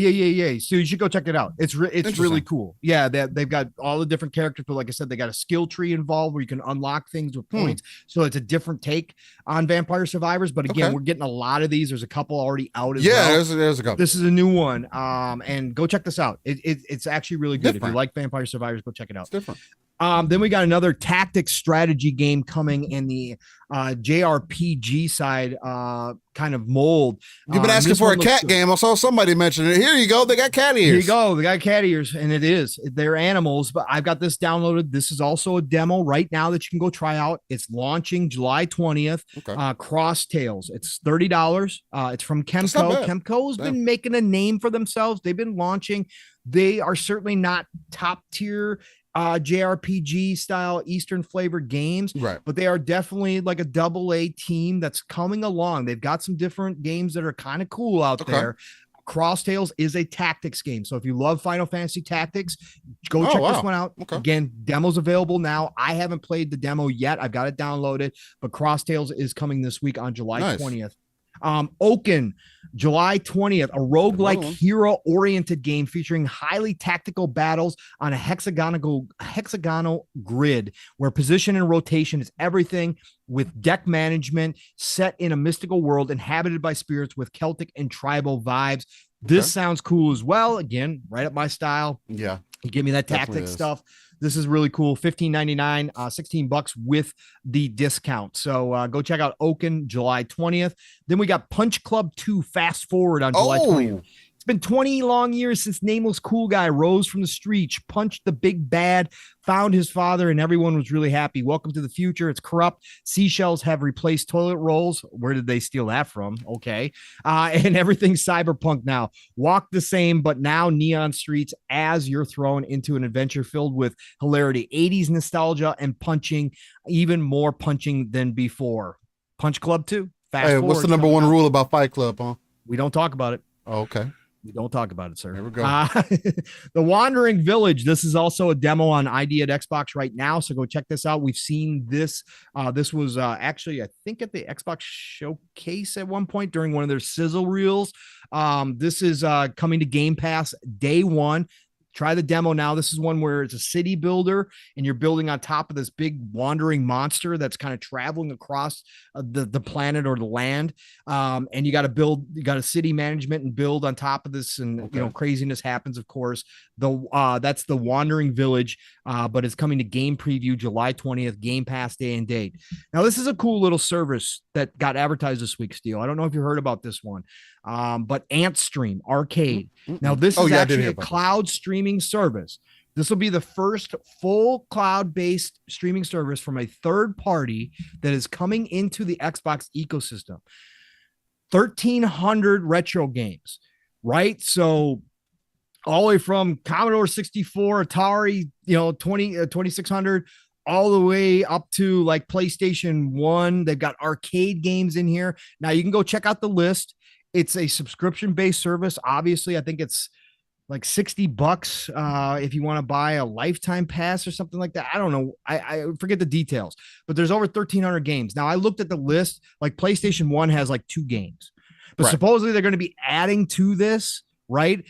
So you should go check it out. It's really cool. Yeah. They've got all the different characters, but like I said, they got a skill tree involved where you can unlock things with points. So it's a different take on Vampire Survivors. But again, we're getting a lot of these. There's a couple already out as well. Yeah, there's a couple. This is a new one. And go check this out. It's actually really good. Different. If you like Vampire Survivors, go check it out. It's different. Then we got another tactics strategy game coming in the JRPG side kind of mold. You've been asking for a cat game. I saw somebody mention it. Here you go. They got cat ears. Here you go. They got cat ears, and they're animals. But I've got this downloaded. This is also a demo right now that you can go try out. It's launching July 20th. Okay. Cross Tales. It's $30. It's from Kemco. Kemco's been making a name for themselves. They've been launching. They are certainly not top tier JRPG style Eastern flavored games, right? But they are definitely like a AA team that's coming along. They've got some different games that are kind of cool out there. Cross Tales is a tactics game. So if you love Final Fantasy Tactics, go check this one out. Again, demo's available now. I haven't played the demo yet. I've got it downloaded, but Cross Tales is coming this week on July 20th. Oaken, July 20th, a roguelike hero-oriented game featuring highly tactical battles on a hexagonal grid where position and rotation is everything, with deck management set in a mystical world inhabited by spirits with Celtic and tribal vibes. This sounds cool as well. Again, right up my style. Yeah. You give me that tactics stuff. This is really cool. $15.99, $16 with the discount. So go check out Oaken, July 20th. Then we got Punch Club 2 Fast Forward on July 20th. It's been 20 long years since nameless cool guy rose from the streets, punched the big bad, found his father, and everyone was really happy. Welcome to the future. It's corrupt. Seashells have replaced toilet rolls. Where did they steal that from? Okay. And everything's cyberpunk now. Walk the same, but now neon streets as you're thrown into an adventure filled with hilarity, 80s nostalgia, and punching, even more punching than before. Punch Club 2. Fast forward. What's the number one rule about Fight Club, huh? We don't talk about it. Oh, okay. We don't talk about it, sir. There we go. The Wandering Village. This is also a demo on ID at Xbox right now, so go check this out. We've seen this. This was actually, I think, at the Xbox Showcase at one point during one of their sizzle reels. This is coming to Game Pass day one. Try the demo now. This is one where it's a city builder and you're building on top of this big wandering monster that's kind of traveling across the planet or the land. And you got a city management and build on top of this. And, craziness happens, of course. That's the Wandering Village, but it's coming to game preview July 20th, Game Pass day and date. Now, this is a cool little service that got advertised this week, Steel. I don't know if you heard about this one. But AntStream Arcade. Now, this is actually a cloud streaming service. This will be the first full cloud-based streaming service from a third party that is coming into the Xbox ecosystem. 1,300 retro games, right? So all the way from Commodore 64, Atari, 2600, all the way up to like PlayStation 1. They've got arcade games in here. Now you can go check out the list. It's a subscription-based service. Obviously, I think it's like $60 if you want to buy a lifetime pass or something like that. I don't know. I forget the details, but there's over 1,300 games. Now, I looked at the list. Like PlayStation 1 has like 2 games, but supposedly they're going to be adding to this. Right.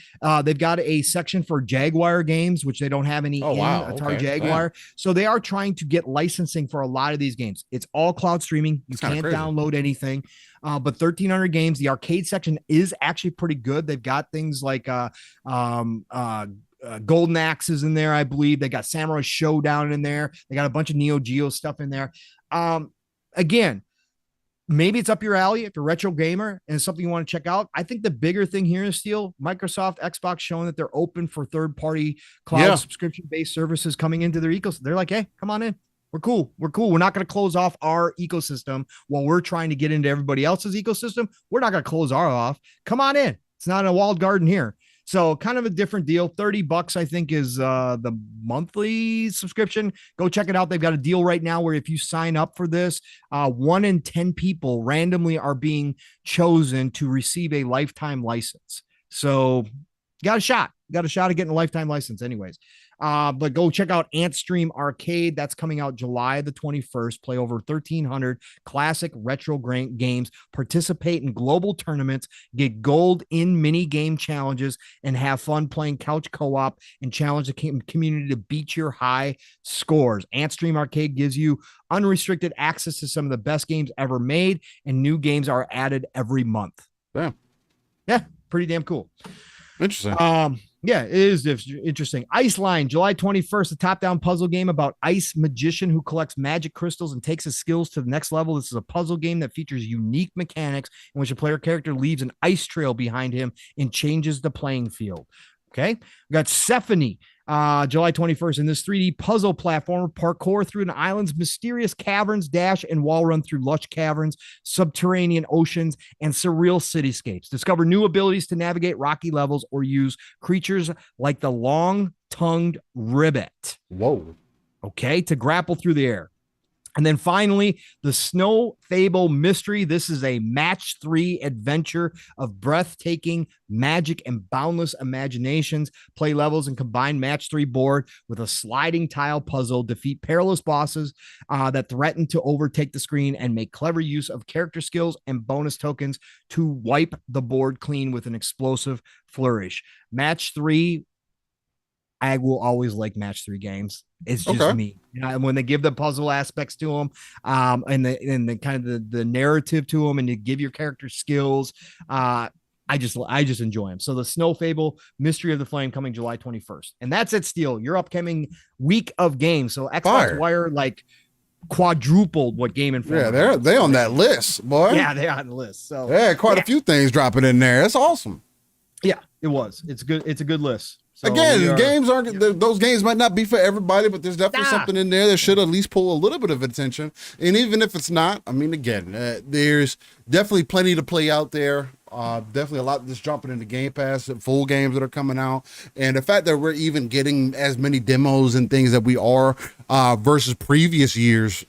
They've got a section for Jaguar games, which they don't have any Atari Jaguar. Man. So they are trying to get licensing for a lot of these games. It's all cloud streaming. You can't download anything. But 1,300 games. The arcade section is actually pretty good. They've got things like Golden Axes in there, I believe. They got Samurai Showdown in there. They got a bunch of Neo Geo stuff in there. Again, maybe it's up your alley if you're a retro gamer and it's something you want to check out. I think the bigger thing here is Steel, Microsoft, Xbox showing that they're open for third-party cloud subscription-based services coming into their ecosystem. They're like, hey, come on in. We're cool. We're cool. We're not going to close off our ecosystem while we're trying to get into everybody else's ecosystem. We're not going to close our off. Come on in. It's not a walled garden here. So kind of a different deal. $30, I think, is the monthly subscription. Go check it out. They've got a deal right now where if you sign up for this, 1 in 10 people randomly are being chosen to receive a lifetime license. So you got a shot. You got a shot at getting a lifetime license anyways. But go check out AntStream Arcade. That's coming out July the 21st. Play over 1,300 classic retro games, participate in global tournaments, get gold in mini game challenges, and have fun playing couch co-op and challenge the community to beat your high scores. AntStream Arcade gives you unrestricted access to some of the best games ever made, and new games are added every month. Damn. Yeah, pretty damn cool. Interesting. Yeah, it is interesting. Ice Line, July 21st, a top-down puzzle game about ice magician who collects magic crystals and takes his skills to the next level. This is a puzzle game that features unique mechanics in which a player character leaves an ice trail behind him and changes the playing field. Okay. We got Stephanie, July 21st. In this 3D puzzle platformer, parkour through an island's mysterious caverns, dash and wall run through lush caverns, subterranean oceans, and surreal cityscapes. Discover new abilities to navigate rocky levels or use creatures like the long-tongued ribbit. Whoa. Okay, to grapple through the air. And then finally, the Snow Fable Mystery. This is a match 3 adventure of breathtaking magic and boundless imaginations. Play levels and combine match 3 board with a sliding tile puzzle. Defeat perilous bosses that threaten to overtake the screen and make clever use of character skills and bonus tokens to wipe the board clean with an explosive flourish. Match 3. I will always like match 3 games. It's just me. And when they give the puzzle aspects to them, and the kind of the narrative to them, and you give your character skills, I just enjoy them. So the Snow Fable Mystery of the Flame coming July 21st, and that's it. Steel, your upcoming week of games. So Xbox Wire like quadrupled what Game Informer. Yeah, they're on that list, boy. Yeah, they're on the list. So yeah, quite a few things dropping in there. That's awesome. Yeah, it was. It's good. It's a good list. So again, games aren't those games might not be for everybody, but there's definitely something in there that should at least pull a little bit of attention. And even if it's not, I mean, again, there's definitely plenty to play out there. Definitely a lot that's jumping into Game Pass, full games that are coming out, and the fact that we're even getting as many demos and things that we are versus previous years.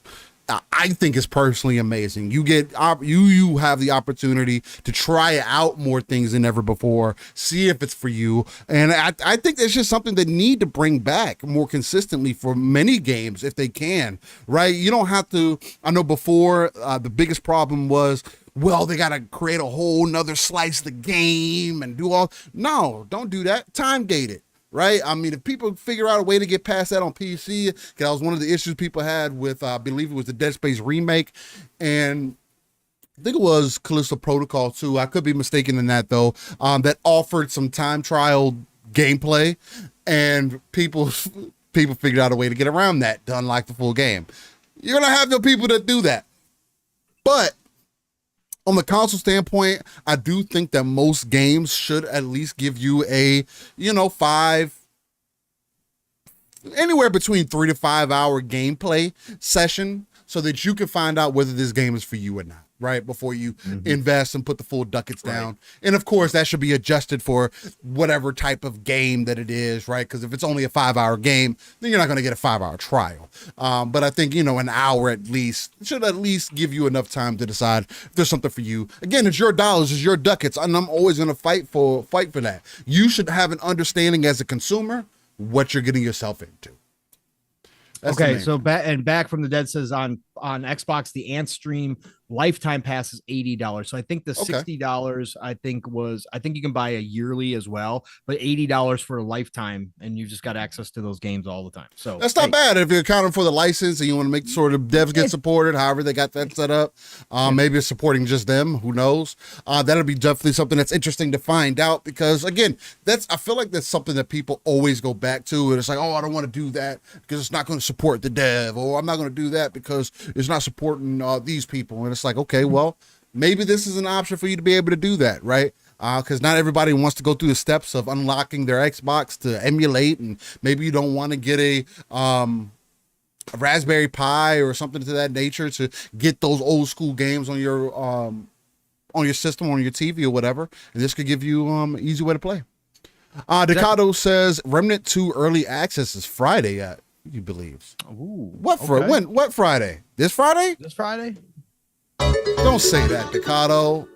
I think is personally amazing. You get you have the opportunity to try out more things than ever before, see if it's for you, and I think that's just something they need to bring back more consistently for many games if they can. Right? You don't have to. I know before the biggest problem was, well, they got to create a whole nother slice of the game and do all. No, don't do that. Time gate it. Right? I mean, if people figure out a way to get past that on PC, because that was one of the issues people had with, I believe it was the Dead Space remake, and I think it was Callisto Protocol 2. I could be mistaken in that, though, that offered some time trial gameplay, and people figured out a way to get around that to unlock the full game. You're going to have the people that do that. But on the console standpoint, I do think that most games should at least give you a, anywhere between 3 to 5 hour gameplay session so that you can find out whether this game is for you or not, right? Before you invest and put the full ducats down. And of course, that should be adjusted for whatever type of game that it is, right? Because if it's only a 5 hour game, then you're not going to get a 5 hour trial. But I think, an hour at least should at least give you enough time to decide if there's something for you. Again, it's your dollars, it's your ducats, and I'm always going to fight for that. You should have an understanding as a consumer what you're getting yourself into. That's okay, so back from the dead says on Xbox the Ant Stream lifetime pass is $80. So I think the $60 I think you can buy a yearly as well, but $80 for a lifetime, and you just got access to those games all the time. So that's not bad if you're accounting for the license and you want to make sure the devs get supported. However they got that set up, maybe it's supporting just them. Who knows? That'll be definitely something that's interesting to find out, because again, I feel like that's something that people always go back to, and it's like, oh, I don't want to do that because it's not going to support the dev, or I'm not going to do that because it's not supporting these people. And it's like, okay, well, maybe this is an option for you to be able to do that, right? Because not everybody wants to go through the steps of unlocking their Xbox to emulate, and maybe you don't want to get a Raspberry Pi or something to that nature to get those old school games on your system, on your TV or whatever. And this could give you an easy way to play. Decado says Remnant 2 early access is Friday at. He believes. Ooh, what for? Okay. When? What Friday? This Friday? This Friday? Don't say that, Decado.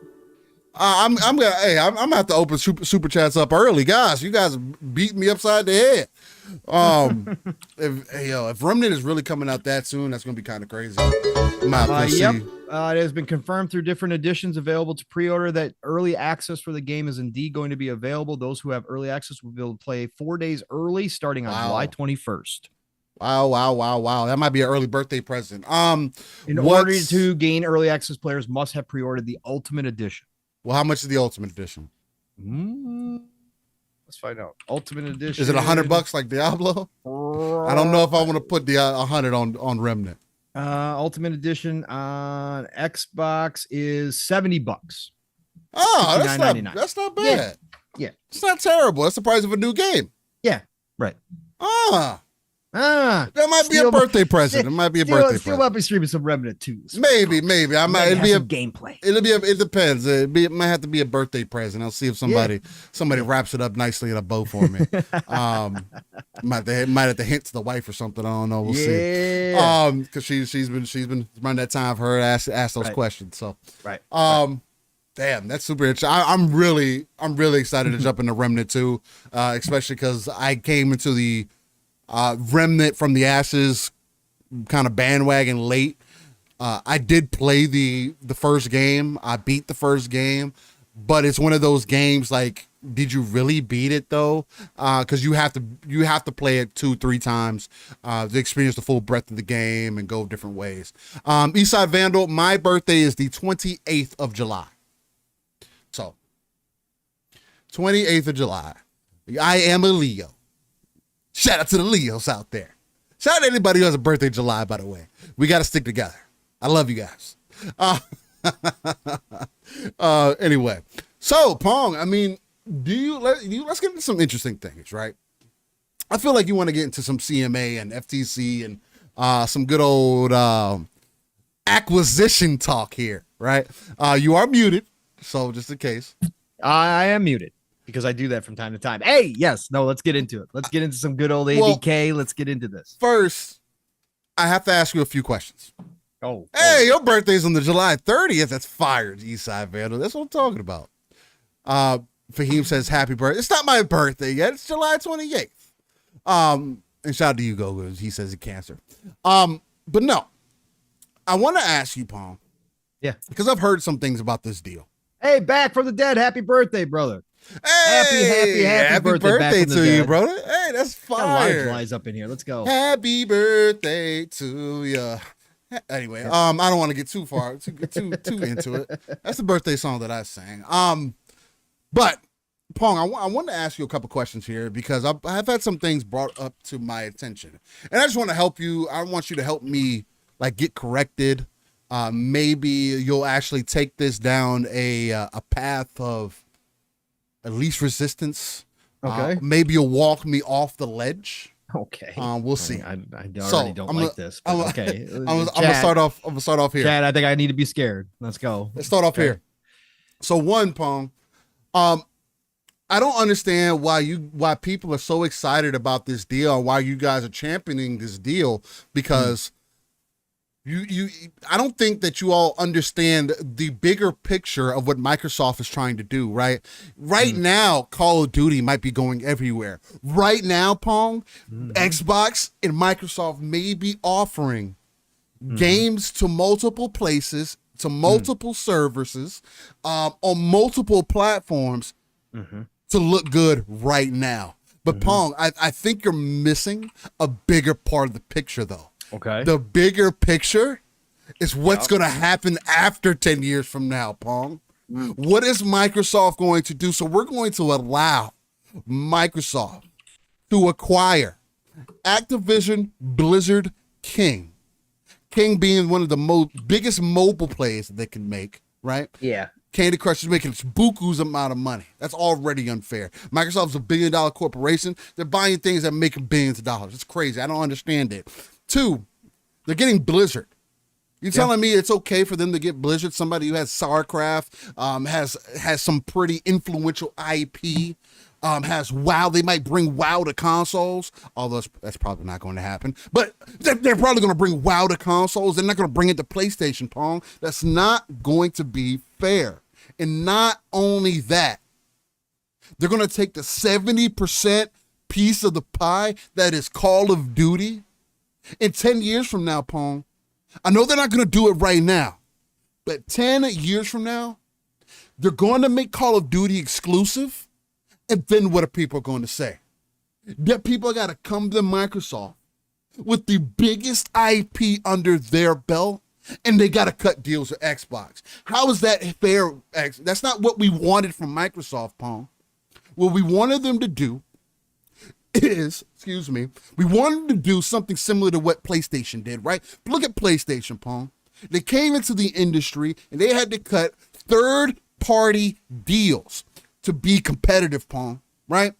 I'm gonna have to open super chats up early, guys. You guys beat me upside the head. If Remnant is really coming out that soon, that's gonna be kind of crazy. Yep. It has been confirmed through different editions available to pre-order that early access for the game is indeed going to be available. Those who have early access will be able to play 4 days early, starting on July 21st. Wow. That might be an early birthday present. In order to gain early access, players must have pre-ordered the Ultimate Edition. Well, how much is the Ultimate Edition? Let's find out. Ultimate Edition. Is it $100 like Diablo? I don't know if I want to put the 100 on Remnant. Ultimate Edition on Xbox is $70. Oh, that's not bad. Yeah. It's not terrible. That's the price of a new game. Yeah. Right. That might be a birthday present. It might be a birthday present. Still might be streaming some Remnant 2s. Maybe. I might. It'll be some gameplay. It depends. It might have to be a birthday present. I'll see if somebody wraps it up nicely in a bow for me. Might have to hint to the wife or something. I don't know. We'll see. Because she's been running that time for her to ask those questions. So damn, that's super interesting. I'm really excited to jump into Remnant 2, especially because I came into the Remnant from the Ashes kind of bandwagon late. I did play the first game. I beat the first game, but it's one of those games like, did you really beat it though? Because you have to play it 2-3 times to experience the full breadth of the game and go different ways. Eastside Vandal, my birthday is the 28th of July. So 28th of July. I am a Leo. Shout out to the Leos out there. Shout out to anybody who has a birthday in July, by the way. We got to stick together. I love you guys. Anyway, so Pong, I mean, let's get into some interesting things, right? I feel like you want to get into some CMA and FTC and some good old acquisition talk here, right? You are muted, so just in case. I am muted. Because I do that from time to time. Hey, let's get into it. Let's get into some good old ABK. Let's get into this. First, I have to ask you a few questions. Your birthday's on the July 30th. That's fired, Eastside Vandal. That's what I'm talking about. Fahim says, happy birthday. It's not my birthday yet. It's July 28th. And shout out to you, Gogo. He says it's cancer. But no, I want to ask you, Pong. Yeah. Because I've heard some things about this deal. Hey, back from the dead. Happy birthday, brother. Hey, happy birthday to you, brother. Hey, that's fire. Got a lot of flies up in here. Let's go. Happy birthday to you. Anyway, I don't want to get too far, too into it. That's the birthday song that I sang. But Pong, I want to ask you a couple questions here because I've had some things brought up to my attention, and I just want to help you. I want you to help me like get corrected. Maybe you'll actually take this down a path of at least resistance. Okay. Maybe you'll walk me off the ledge. Okay. We'll see. I already don't like this. But okay. I'm gonna start off here. Chad, I think I need to be scared. Let's go. Let's start off here. So one, Pong. I don't understand why people are so excited about this deal and why you guys are championing this deal because I don't think that you all understand the bigger picture of what Microsoft is trying to do, right? Right now, Call of Duty might be going everywhere. Right now, Pong, Xbox and Microsoft may be offering games to multiple places, to multiple services, on multiple platforms to look good right now. But Pong, I think you're missing a bigger part of the picture, though. Okay. The bigger picture is what's going to happen after 10 years from now, Pong. What is Microsoft going to do? So we're going to allow Microsoft to acquire Activision, Blizzard, King. King being one of the biggest mobile plays that they can make, right? Yeah. Candy Crush is making buku's amount of money. That's already unfair. Microsoft's $1 billion corporation. They're buying things that make billions of dollars. It's crazy. I don't understand it. 2, they're getting Blizzard. You telling me it's okay for them to get Blizzard, somebody who has StarCraft, has some pretty influential IP, has WoW. They might bring WoW to consoles, although that's probably not going to happen. But they're probably going to bring WoW to consoles. They're not going to bring it to PlayStation, Pong. That's not going to be fair. And not only that, they're going to take the 70% piece of the pie that is Call of Duty. In 10 years from now, Pong, I know they're not going to do it right now, but 10 years from now, they're going to make Call of Duty exclusive, and then what are people going to say? That people got to come to Microsoft with the biggest IP under their belt, and they got to cut deals with Xbox. How is that fair? That's not what we wanted from Microsoft, Pong. what we wanted them to do is, we wanted to do something similar to what PlayStation did, right? Look at PlayStation, Pong. They came into the industry and they had to cut third-party deals to be competitive, Pong, right?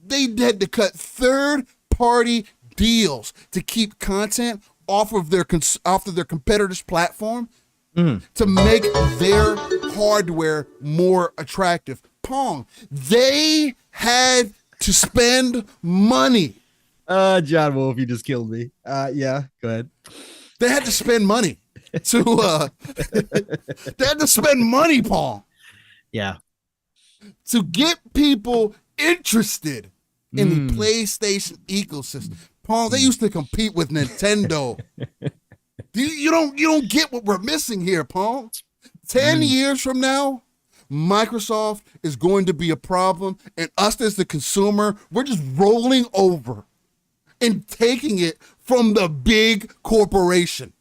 They had to cut third-party deals to keep content off of their competitors' platform to make their hardware more attractive. Pong, they had to spend money. John Wolf, you just killed me. Yeah, go ahead. They had to spend money to they had to spend money, Pong. Yeah. To get people interested in the PlayStation ecosystem. Pong, they used to compete with Nintendo. You don't get what we're missing here, Pong. 10 years from now, Microsoft is going to be a problem, and us as the consumer, we're just rolling over and taking it from the big corporation.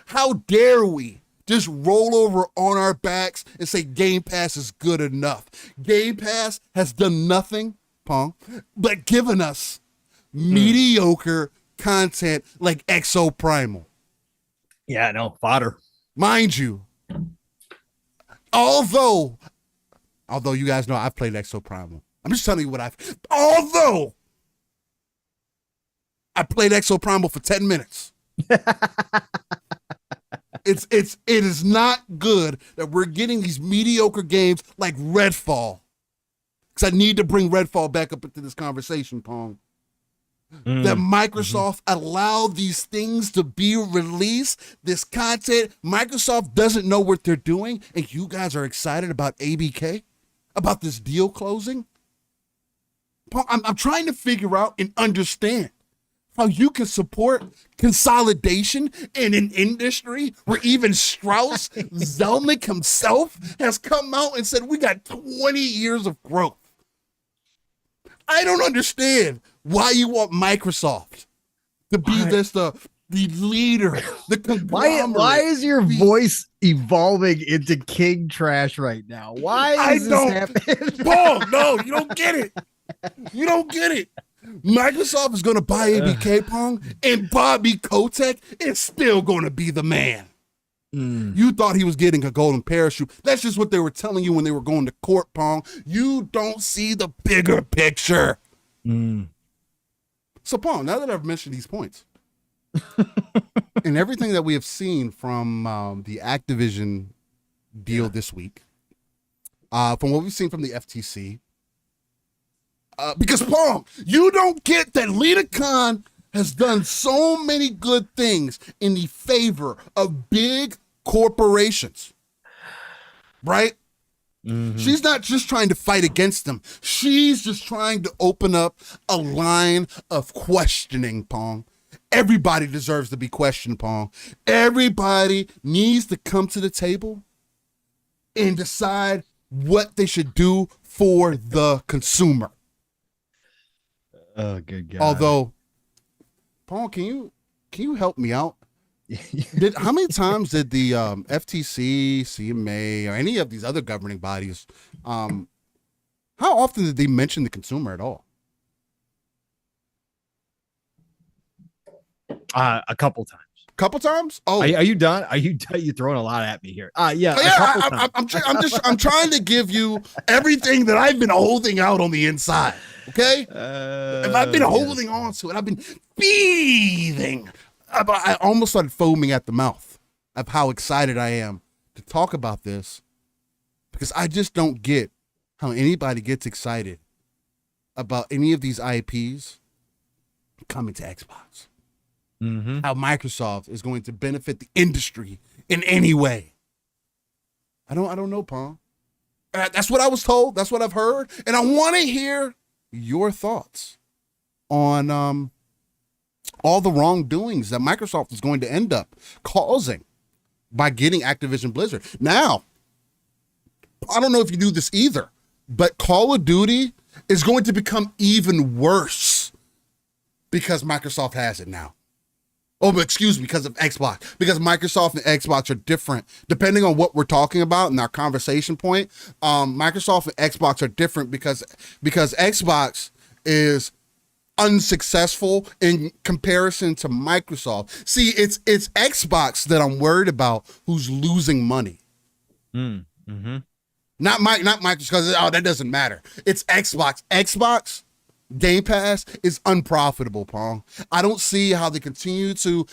How dare we just roll over on our backs and say Game Pass is good enough? Game Pass has done nothing, Pong, but given us mediocre content like Exoprimal. Yeah, no, fodder. Mind you, although you guys know I've played Exoprimal. I'm just telling you although I played Exoprimal for 10 minutes. It is not good that we're getting these mediocre games like Redfall. Because I need to bring Redfall back up into this conversation, Pong. That Microsoft allowed these things to be released, this content. Microsoft doesn't know what they're doing, and you guys are excited about ABK, about this deal closing. Pong, I'm trying to figure out and understand how you can support consolidation in an industry where even Strauss Zelnick himself has come out and said we got 20 years of growth. I don't understand why you want Microsoft to be the leader, the conglomerate. Why is your voice evolving into king trash right now? Why is this happening? Paul, no, you don't get it. You don't get it. Microsoft is going to buy ABK, Pong, and Bobby Kotick is still going to be the man. You thought he was getting a golden parachute. That's just what they were telling you when they were going to court, Pong. You don't see the bigger picture. So, Pong, now that I've mentioned these points and everything that we have seen from the Activision deal this week, from what we've seen from the FTC, because, Pong, you don't get that Lita Khan has done so many good things in the favor of big corporations, right? She's not just trying to fight against them. She's just trying to open up a line of questioning, Pong. Everybody deserves to be questioned, Pong. Everybody needs to come to the table and decide what they should do for the consumer. Oh, good God. Although, Paul, can you help me out? How many times did the FTC, CMA, or any of these other governing bodies, how often did they mention the consumer at all? A couple times. Couple times? Oh, are you done? Are you throwing a lot at me here? Yeah. I'm trying to give you everything that I've been holding out on the inside. Okay, and I've been holding on to it. I've been breathing. I almost started foaming at the mouth of how excited I am to talk about this, because I just don't get how anybody gets excited about any of these IPs coming to Xbox. How Microsoft is going to benefit the industry in any way. I don't know, Pong. That's what I was told. That's what I've heard, and I want to hear your thoughts on all the wrongdoings that Microsoft is going to end up causing by getting Activision Blizzard. Now, I don't know if you do this either, but Call of Duty is going to become even worse because Microsoft has it now. Oh, but excuse me, because of Xbox. Because Microsoft and Xbox are different. Depending on what we're talking about in our conversation point, Microsoft and Xbox are different because Xbox is unsuccessful in comparison to Microsoft. See, it's Xbox that I'm worried about who's losing money. Mm-hmm. Not Microsoft, because that doesn't matter. It's Xbox. Xbox Game Pass is unprofitable, Pong. I don't see how they continue to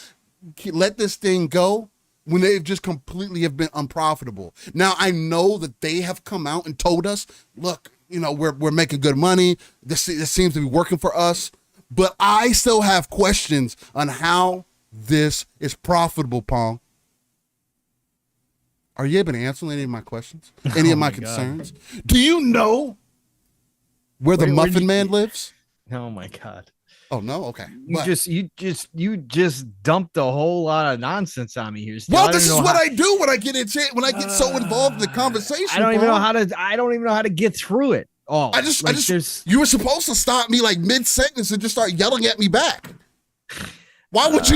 let this thing go when they've just completely have been unprofitable. Now, I know that they have come out and told us, look, we're making good money. This seems to be working for us. But I still have questions on how this is profitable, Pong. Are you able to answer any of my questions? Any of my concerns? God. Do you know where the Muffin Man lives? Oh my God. Oh no, okay. You just dumped a whole lot of nonsense on me here. Well, this is what I do when I get so involved in the conversation. I don't even know how to get through it. Oh, you were supposed to stop me like mid-sentence and just start yelling at me back. Why would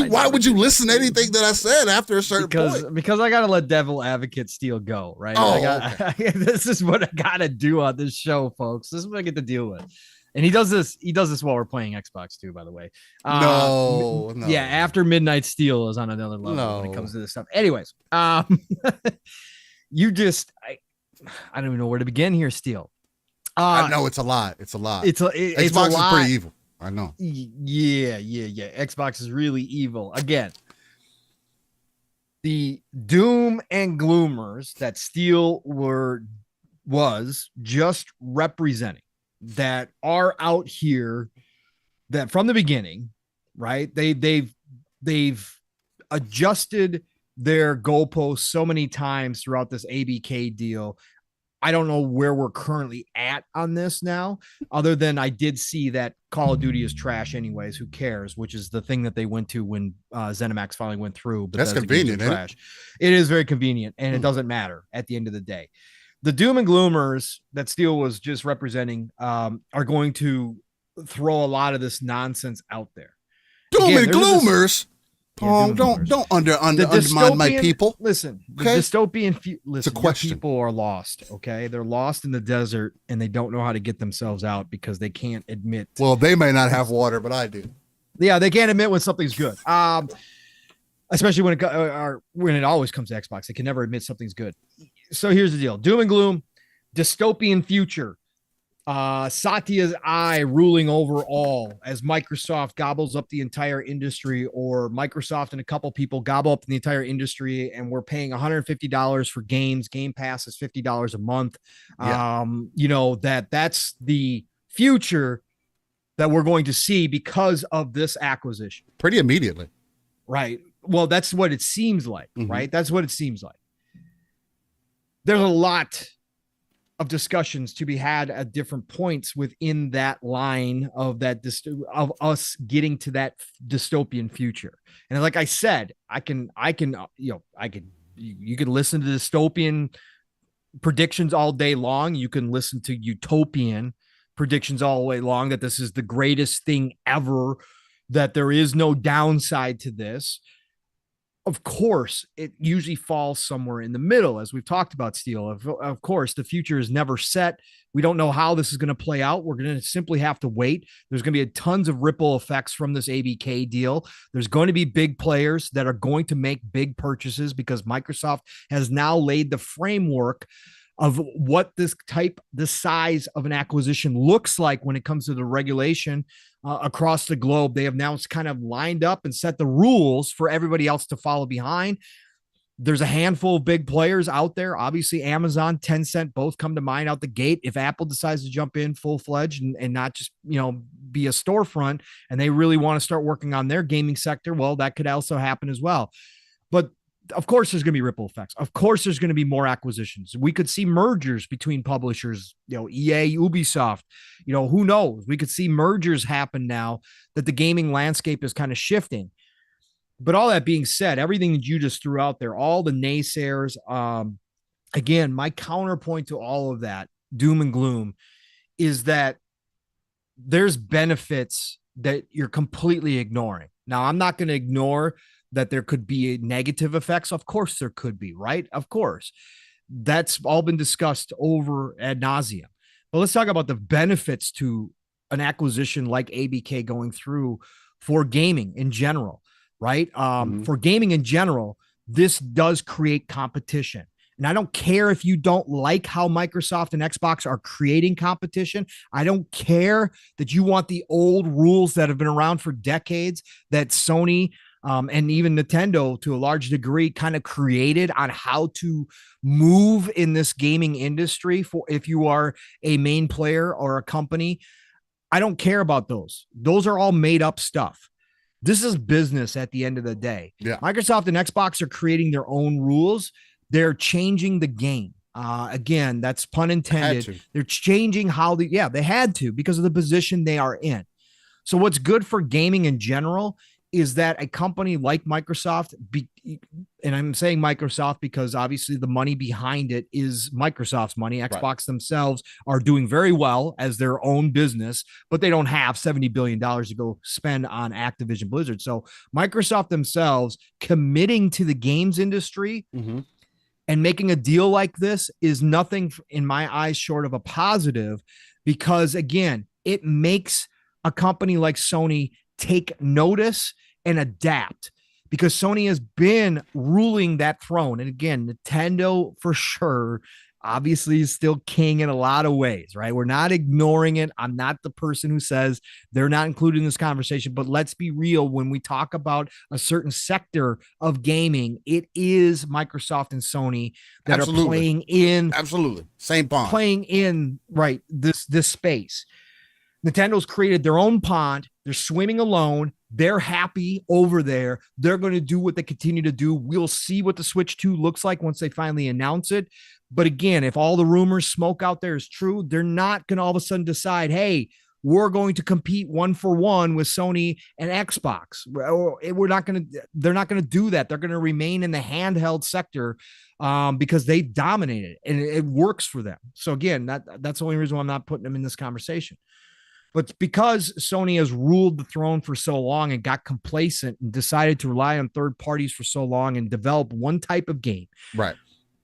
you listen to anything that I said after a certain point? Because I gotta let devil advocate Steel go, right? Okay. This is what I gotta do on this show, folks. This is what I get to deal with. And he does this while we're playing Xbox too, by the way. No. Yeah, after Midnight Steel is on another level when it comes to this stuff. Anyways, I don't even know where to begin here, Steel. I know it's a lot. Xbox is pretty evil. I know. Yeah. Xbox is really evil. Again, the doom and gloomers that Steel was just representing, that are out here, that from the beginning, right? They've adjusted their goalposts so many times throughout this ABK deal. I don't know where we're currently at on this now, other than I did see that Call of Duty is trash anyways. Who cares? Which is the thing that they went to when ZeniMax finally went through. But that's convenient, trash. It is very convenient, and it doesn't matter at the end of the day. The doom and gloomers that Steel was just representing are going to throw a lot of this nonsense out there. Doom and gloomers? Don't undermine my people. Listen, okay? The dystopian it's a question. People are lost, okay? They're lost in the desert, and they don't know how to get themselves out because they can't admit. Well, they may not have water, but I do. Yeah, they can't admit when something's good. Especially when it always comes to Xbox. They can never admit something's good. So here's the deal. Doom and gloom, dystopian future. Satya's eye ruling over all as Microsoft gobbles up the entire industry, or Microsoft and a couple people gobble up the entire industry, and we're paying $150 for games. Game Pass is $50 a month. Yeah. That's the future that we're going to see because of this acquisition. Pretty immediately. Right. Well, that's what it seems like, right? That's what it seems like. There's a lot of discussions to be had at different points within that line of of us getting to that dystopian future. And like I said, you can listen to dystopian predictions all day long. You can listen to utopian predictions all the way long, that this is the greatest thing ever, that there is no downside to this. Of course, it usually falls somewhere in the middle, as we've talked about, Steel. Of course, the future is never set. We don't know how this is going to play out. We're going to simply have to wait. There's going to be tons of ripple effects from this ABK deal. There's going to be big players that are going to make big purchases because Microsoft has now laid the framework of what this size of an acquisition looks like when it comes to the regulation across the globe. They have now kind of lined up and set the rules for everybody else to follow behind. There's a handful of big players out there. Obviously, Amazon, Tencent, both come to mind out the gate. If Apple decides to jump in full-fledged and not just, be a storefront, and they really want to start working on their gaming sector, well, that could also happen as well. But of course, there's going to be ripple effects. Of course, there's going to be more acquisitions. We could see mergers between publishers, EA, Ubisoft, who knows? We could see mergers happen now that the gaming landscape is kind of shifting. But all that being said, everything that you just threw out there, all the naysayers, again, my counterpoint to all of that doom and gloom is that there's benefits that you're completely ignoring. Now, I'm not going to ignore that there could be negative effects. Of course, there could be, right? Of course. That's all been discussed over ad nauseum. But let's talk about the benefits to an acquisition like ABK going through for gaming in general, right? For gaming in general, this does create competition. And I don't care if you don't like how Microsoft and Xbox are creating competition. I don't care that you want the old rules that have been around for decades that Sony and even Nintendo, to a large degree, kind of created on how to move in this gaming industry for if you are a main player or a company. I don't care about those. Those are all made up stuff. This is business at the end of the day. Yeah. Microsoft and Xbox are creating their own rules. They're changing the game. Again, that's pun intended. They're changing how they had to because of the position they are in. So what's good for gaming in general is that a company like Microsoft, and I'm saying Microsoft because obviously the money behind it is Microsoft's money. Xbox themselves are doing very well as their own business, but they don't have $70 billion to go spend on Activision Blizzard. So Microsoft themselves committing to the games industry and making a deal like this is nothing in my eyes short of a positive, because again, it makes a company like Sony take notice and adapt, because Sony has been ruling that throne. And again, Nintendo for sure, obviously is still king in a lot of ways, right? We're not ignoring it. I'm not the person who says they're not included in this conversation, but let's be real. When we talk about a certain sector of gaming, it is Microsoft and Sony that are playing in same pond, playing in this space. Nintendo's created their own pond. They're swimming alone. They're happy over there. They're going to do what they continue to do. We'll see what the Switch 2 looks like once they finally announce it. But again, if all the rumors, smoke out there is true, they're not going to all of a sudden decide, hey, we're going to compete 1-for-1 with Sony and Xbox. They're not going to do that. They're going to remain in the handheld sector because they dominate it and it works for them. So again, that's the only reason why I'm not putting them in this conversation. But because Sony has ruled the throne for so long and got complacent and decided to rely on third parties for so long and develop one type of game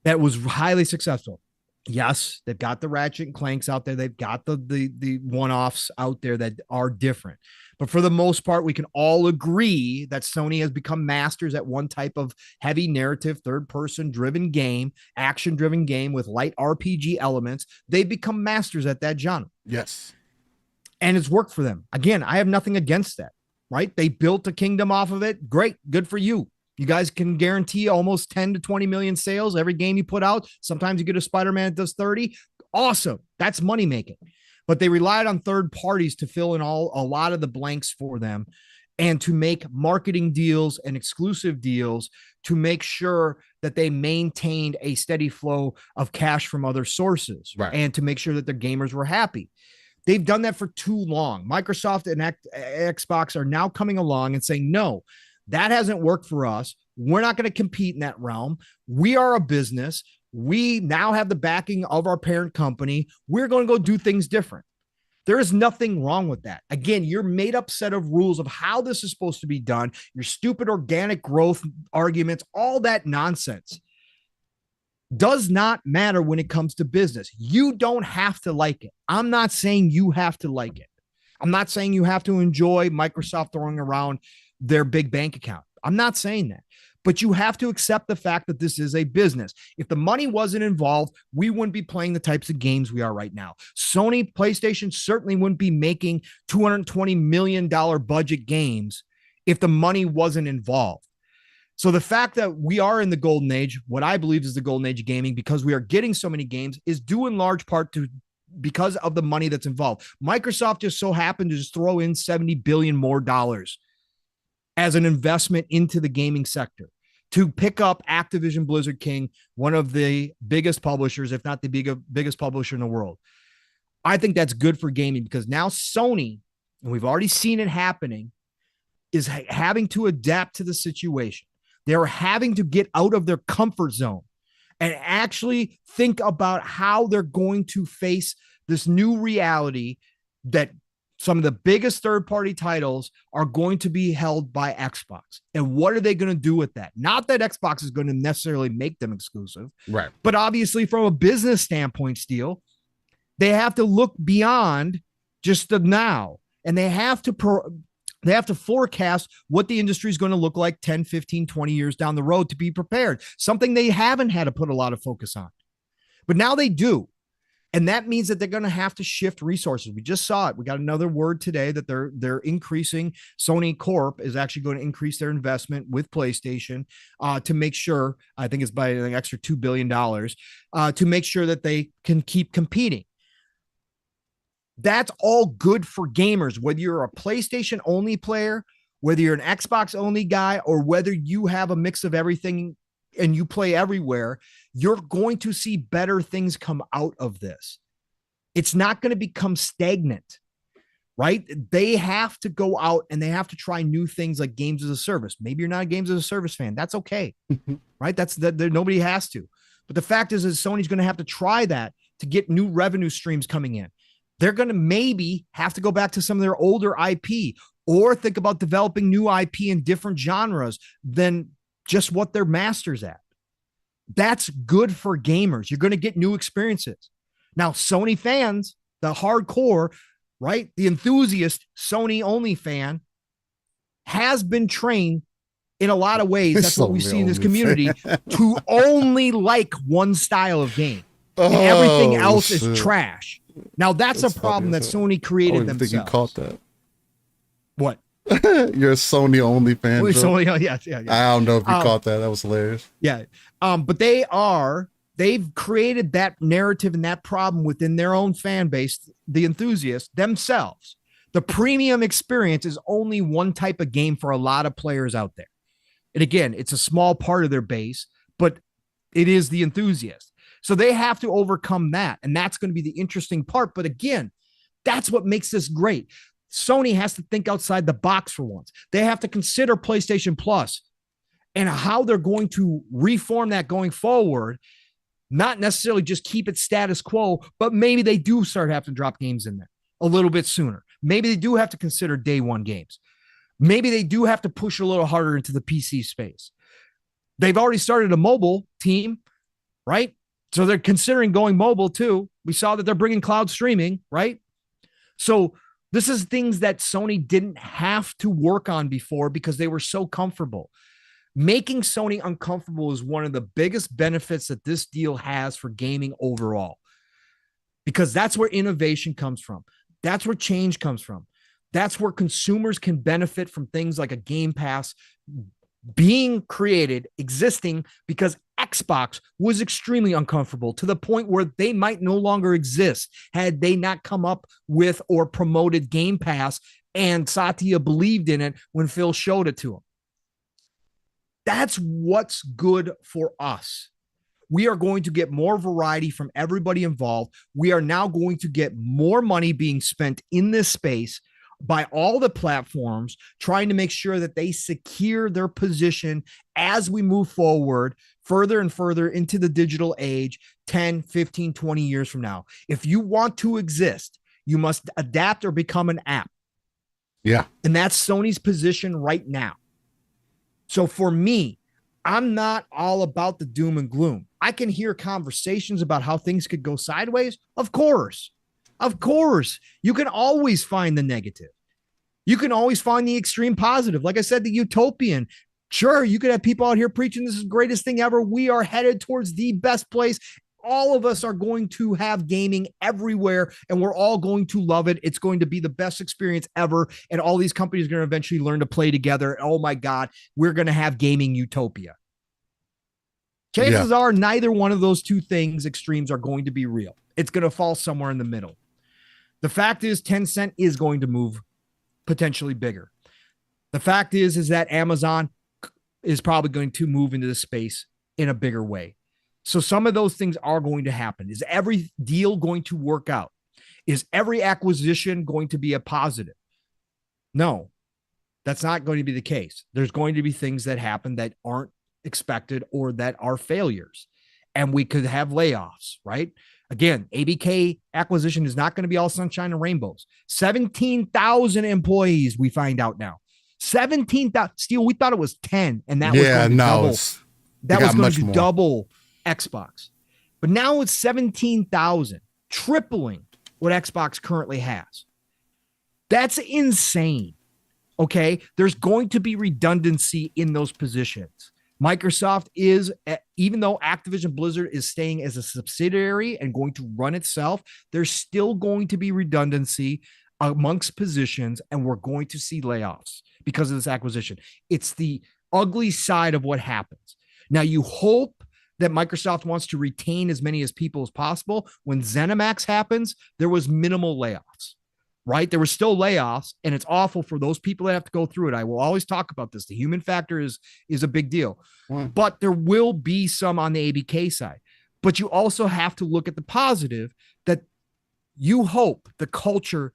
that was highly successful. Yes, they've got the Ratchet and Clanks out there. They've got the one-offs out there that are different. But for the most part, we can all agree that Sony has become masters at one type of heavy narrative, third-person driven game, action-driven game with light RPG elements. They've become masters at that genre. Yes. And it's worked for them. Again, I have nothing against that, right? They built a kingdom off of it. Great. Good for you. You guys can guarantee almost 10 to 20 million sales every game you put out. Sometimes you get a Spider-Man that does 30. Awesome. That's money making. But they relied on third parties to fill in a lot of the blanks for them and to make marketing deals and exclusive deals to make sure that they maintained a steady flow of cash from other sources and to make sure that their gamers were happy. They've done that for too long. Microsoft and Xbox are now coming along and saying, no, that hasn't worked for us. We're not going to compete in that realm. We are a business. We now have the backing of our parent company. We're going to go do things different. There is nothing wrong with that. Again, your made up set of rules of how this is supposed to be done, your stupid organic growth arguments, all that nonsense does not matter when it comes to business. You don't have to like it. I'm not saying you have to like it. I'm not saying you have to enjoy Microsoft throwing around their big bank account. I'm not saying that. But you have to accept the fact that this is a business. If the money wasn't involved, we wouldn't be playing the types of games we are right now. Sony PlayStation certainly wouldn't be making $220 million budget games if the money wasn't involved. So the fact that we are in the golden age, what I believe is the golden age of gaming, because we are getting so many games, is due in large part to because of the money that's involved. Microsoft just so happened to just throw in $70 billion more dollars as an investment into the gaming sector to pick up Activision Blizzard King, one of the biggest publishers, if not the biggest publisher in the world. I think that's good for gaming because now Sony, and we've already seen it happening, is having to adapt to the situation. They're having to get out of their comfort zone and actually think about how they're going to face this new reality that some of the biggest third-party titles are going to be held by Xbox. And what are they going to do with that? Not that Xbox is going to necessarily make them exclusive, Right. but obviously from a business standpoint, Steel, they have to look beyond just the now, and they have to forecast what the industry is going to look like 10, 15, 20 years down the road to be prepared, something they haven't had to put a lot of focus on. But now they do. And that means that they're going to have to shift resources. We just saw it. We got another word today that they're increasing. Sony Corp is actually going to increase their investment with PlayStation to make sure, I think it's by an extra $2 billion, to make sure that they can keep competing. That's all good for gamers, whether you're a PlayStation only player, whether you're an Xbox only guy, or whether you have a mix of everything and you play everywhere. You're going to see better things come out of this. It's not going to become stagnant, right? They have to go out and they have to try new things like games as a service. Maybe you're not a games as a service fan. That's okay, right? That's that. Nobody has to. But the fact is Sony's going to have to try that to get new revenue streams coming in. They're going to maybe have to go back to some of their older IP or think about developing new IP in different genres than just what they're masters at. That's good for gamers. You're going to get new experiences. Now, Sony fans, the hardcore, right? The enthusiast Sony only fan has been trained in a lot of ways. That's what we see in this community to only like one style of game. And everything else is trash. Now, that's a problem that Sony created themselves. I think you caught that. What? You're a Sony only fan. Sony, yeah. I don't know if you caught that. That was hilarious. Yeah. But they've created that narrative and that problem within their own fan base, the enthusiasts themselves. The premium experience is only one type of game for a lot of players out there. And again, it's a small part of their base, but it is the enthusiast. So they have to overcome that. And that's going to be the interesting part. But again, that's what makes this great. Sony has to think outside the box for once. They have to consider PlayStation Plus and how they're going to reform that going forward. Not necessarily just keep it status quo, but maybe they do start having to drop games in there a little bit sooner. Maybe they do have to consider day one games. Maybe they do have to push a little harder into the PC space. They've already started a mobile team, right? So they're considering going mobile too. We saw that they're bringing cloud streaming, right? So this is things that Sony didn't have to work on before because they were so comfortable. Making Sony uncomfortable is one of the biggest benefits that this deal has for gaming overall, because that's where innovation comes from. That's where change comes from. That's where consumers can benefit from things like a Game Pass being created, existing, because Xbox was extremely uncomfortable to the point where they might no longer exist had they not come up with or promoted Game Pass and Satya believed in it when Phil showed it to him. That's what's good for us. We are going to get more variety from everybody involved. We are now going to get more money being spent in this space by all the platforms, trying to make sure that they secure their position as we move forward further and further into the digital age, 10, 15, 20 years from now. If you want to exist, you must adapt or become an app. Yeah. And that's Sony's position right now. So for me, I'm not all about the doom and gloom. I can hear conversations about how things could go sideways. Of course. Of course. You can always find the negative. You can always find the extreme positive. Like I said, the utopian. Sure, you could have people out here preaching this is the greatest thing ever. We are headed towards the best place. All of us are going to have gaming everywhere, and we're all going to love it. It's going to be the best experience ever, and all these companies are going to eventually learn to play together. Oh, my God, we're going to have gaming utopia. Chances are neither one of those two things, extremes, are going to be real. It's going to fall somewhere in the middle. The fact is Tencent is going to move potentially bigger. The fact is that Amazon is probably going to move into the space in a bigger way. So some of those things are going to happen. Is every deal going to work out? Is every acquisition going to be a positive? No, that's not going to be the case. There's going to be things that happen that aren't expected or that are failures. and we could have layoffs, right? Again, ABK acquisition is not going to be all sunshine and rainbows. 17,000 employees, we find out now. 17,000. Steel, we thought it was 10, and that was going to double. That was going to double Xbox. But now it's 17,000, tripling what Xbox currently has. That's insane. Okay, there's going to be redundancy in those positions. Microsoft is, even though Activision Blizzard is staying as a subsidiary and going to run itself, there's still going to be redundancy amongst positions, and we're going to see layoffs because of this acquisition. It's the ugly side of what happens. Now, you hope that Microsoft wants to retain as many as people as possible. When ZeniMax happens, there was minimal layoffs. Right? There were still layoffs, and it's awful for those people that have to go through it. I will always talk about this. The human factor is a big deal, but there will be some on the ABK side. But you also have to look at the positive that you hope the culture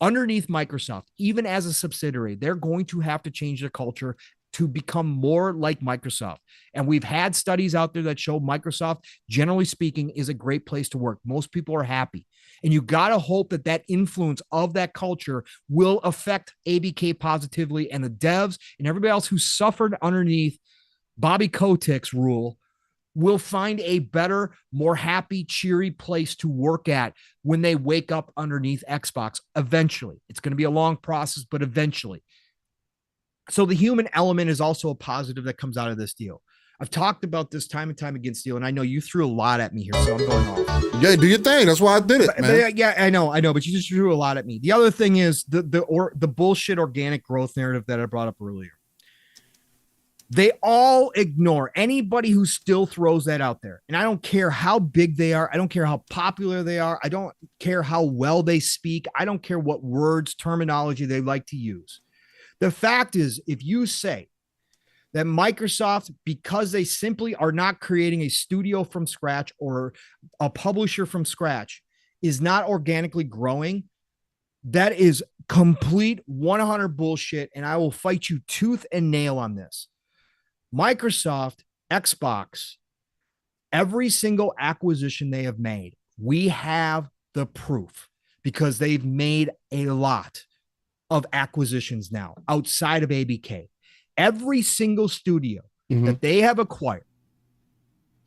underneath Microsoft, even as a subsidiary, they're going to have to change the culture to become more like Microsoft. And we've had studies out there that show Microsoft, generally speaking, is a great place to work. Most people are happy. And you got to hope that that influence of that culture will affect ABK positively, and the devs and everybody else who suffered underneath Bobby Kotick's rule will find a better, more happy, cheery place to work at when they wake up underneath Xbox. Eventually, it's going to be a long process, but eventually. So the human element is also a positive that comes out of this deal. I've talked about this time and time again, Steel, and I know you threw a lot at me here, so I'm going off. Yeah, do your thing. That's why I did it, man. Yeah, I know, but you just threw a lot at me. The other thing is the bullshit organic growth narrative that I brought up earlier. They all ignore anybody who still throws that out there. And I don't care how big they are. I don't care how popular they are. I don't care how well they speak. I don't care what words, terminology they like to use. The fact is, if you say that Microsoft, because they simply are not creating a studio from scratch or a publisher from scratch, is not organically growing, that is complete 100 bullshit. And I will fight you tooth and nail on this. Microsoft, Xbox, every single acquisition they have made, we have the proof because they've made a lot of acquisitions now outside of ABK. Every single studio that they have acquired,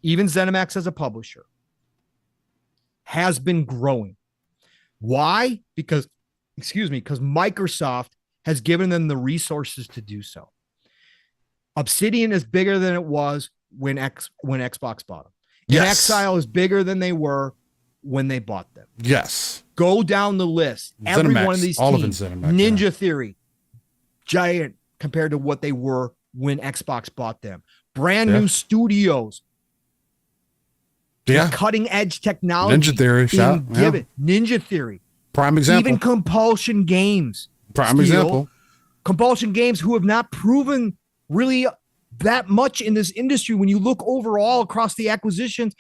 even ZeniMax as a publisher, has been growing. Why? Because Microsoft has given them the resources to do so. Obsidian is bigger than it was when Xbox bought them. Yes. And Exile is bigger than they were when they bought them. Yes. Go down the list. ZeniMax, every one of these all teams, of ZeniMax, Ninja Theory, giant compared to what they were when Xbox bought them. Brand new studios. Yeah. Cutting edge technology. Ninja Theory. Ninja Theory. Prime example. Even Compulsion Games. Prime example. Compulsion Games, who have not proven really that much in this industry. When you look overall across the acquisitions,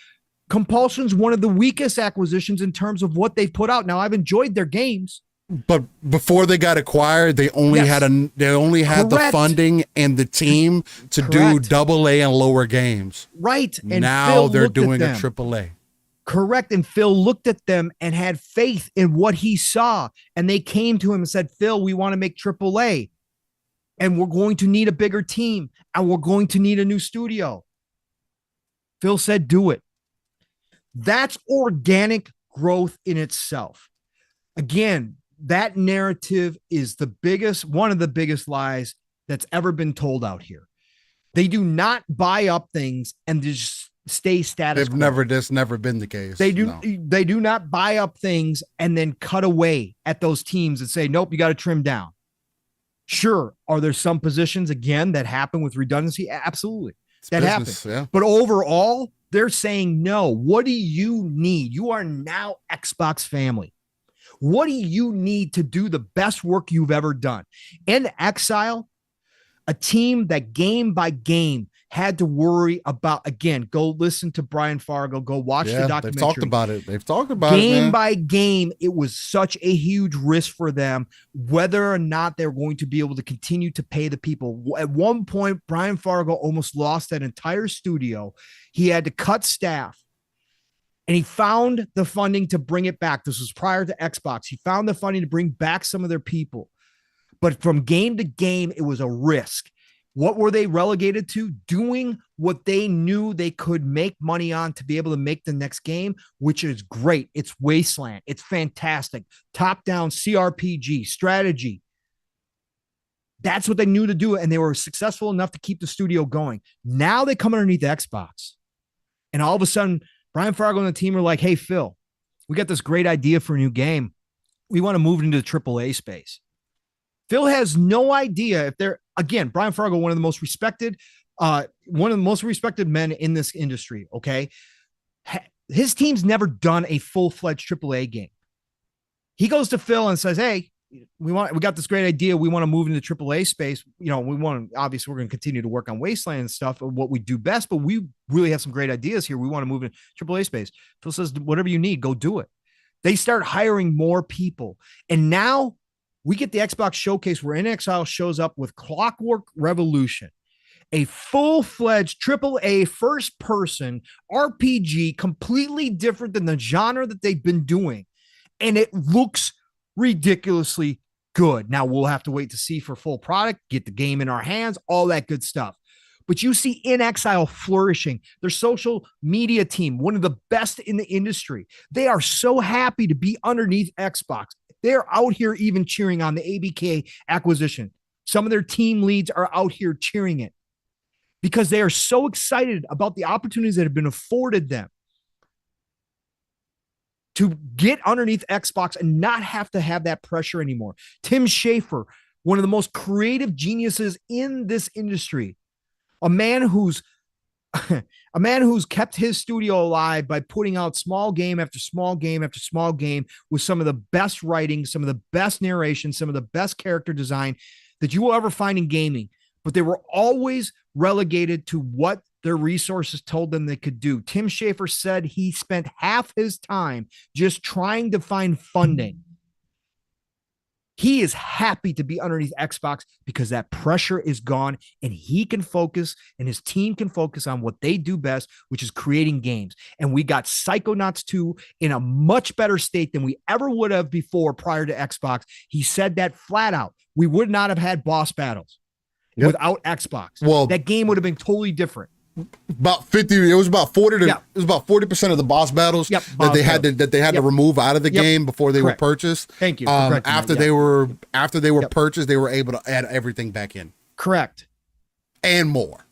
Compulsion's one of the weakest acquisitions in terms of what they've put out. Now, I've enjoyed their games, but before they got acquired, they only had the funding and the team to do AA and lower games. Right. And now Phil they're doing a them. AAA. Correct. And Phil looked at them and had faith in what he saw. And they came to him and said, Phil, we want to make AAA. And we're going to need a bigger team. And we're going to need a new studio. Phil said, do it. That's organic growth in itself. Again, that narrative is one of the biggest lies that's ever been told out here. They do not buy up things and just stay status quo. That's never been the case. They do not buy up things and then cut away at those teams and say, nope, you got to trim down. Sure. Are there some positions again that happen with redundancy? Absolutely. That happens. Yeah. But overall, they're saying, no, what do you need? You are now Xbox family. What do you need to do the best work you've ever done? In Exile, a team that game by game had to worry about, again, go listen to Brian Fargo, go watch the documentary. They've talked about it. They've talked about it, game man. by game. It was such a huge risk for them, whether or not they're going to be able to continue to pay the people. At one point, Brian Fargo almost lost that entire studio. He had to cut staff. And he found the funding to bring it back. This was prior to Xbox. He found the funding to bring back some of their people. But from game to game, it was a risk. What were they relegated to? Doing what they knew they could make money on to be able to make the next game, which is great. It's Wasteland. It's fantastic. Top-down CRPG, strategy. That's what they knew to do, and they were successful enough to keep the studio going. Now they come underneath the Xbox. And all of a sudden, Brian Fargo and the team are like, hey, Phil, we got this great idea for a new game. We want to move it into the AAA space. Phil has no idea if they're, again, Brian Fargo, one of the most respected men in this industry, okay? His team's never done a full-fledged AAA game. He goes to Phil and says, hey, we got this great idea. We want to move into the AAA space. You know, obviously we're going to continue to work on Wasteland and stuff, what we do best, but we really have some great ideas here. We want to move into AAA space. Phil says, whatever you need, go do it. They start hiring more people. And now we get the Xbox showcase where NXL shows up with Clockwork Revolution, a full-fledged AAA first-person RPG, completely different than the genre that they've been doing. And it looks ridiculously good. Now we'll have to wait to see for full product, get the game in our hands, all that good stuff. But you see In Exile flourishing. Their social media team, one of the best in the industry. They are so happy to be underneath Xbox. They're out here even cheering on the ABK acquisition. Some of their team leads are out here cheering it because they are so excited about the opportunities that have been afforded them to get underneath Xbox and not have to have that pressure anymore. Tim Schafer, one of the most creative geniuses in this industry, a man who's kept his studio alive by putting out small game after small game after small game with some of the best writing, some of the best narration, some of the best character design that you will ever find in gaming. But they were always relegated to what their resources told them they could do. Tim Schafer said he spent half his time just trying to find funding. He is happy to be underneath Xbox because that pressure is gone and he can focus and his team can focus on what they do best, which is creating games. And we got Psychonauts 2 in a much better state than we ever would have before prior to Xbox. He said that flat out. We would not have had boss battles without Xbox. Well, that game would have been totally different. About 50, it was about 40 to it was about 40% of the boss battles that they had to remove out of the game before they were purchased. Thank you. After they were purchased, they were able to add everything back in. Correct. And more.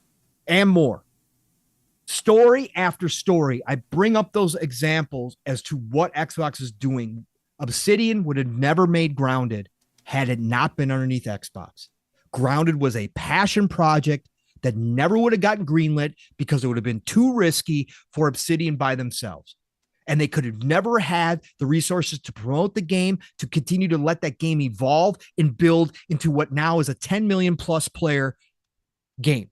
Story after story. I bring up those examples as to what Xbox is doing. Obsidian would have never made Grounded had it not been underneath Xbox. Grounded was a passion project that never would have gotten greenlit because it would have been too risky for Obsidian by themselves. And they could have never had the resources to promote the game, to continue to let that game evolve and build into what now is a 10 million plus player game.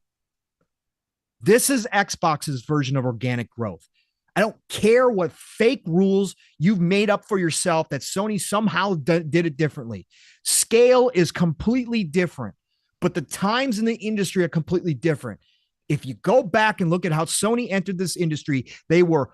This is Xbox's version of organic growth. I don't care what fake rules you've made up for yourself that Sony somehow did it differently. Scale is completely different. But the times in the industry are completely different. If you go back and look at how Sony entered this industry, they were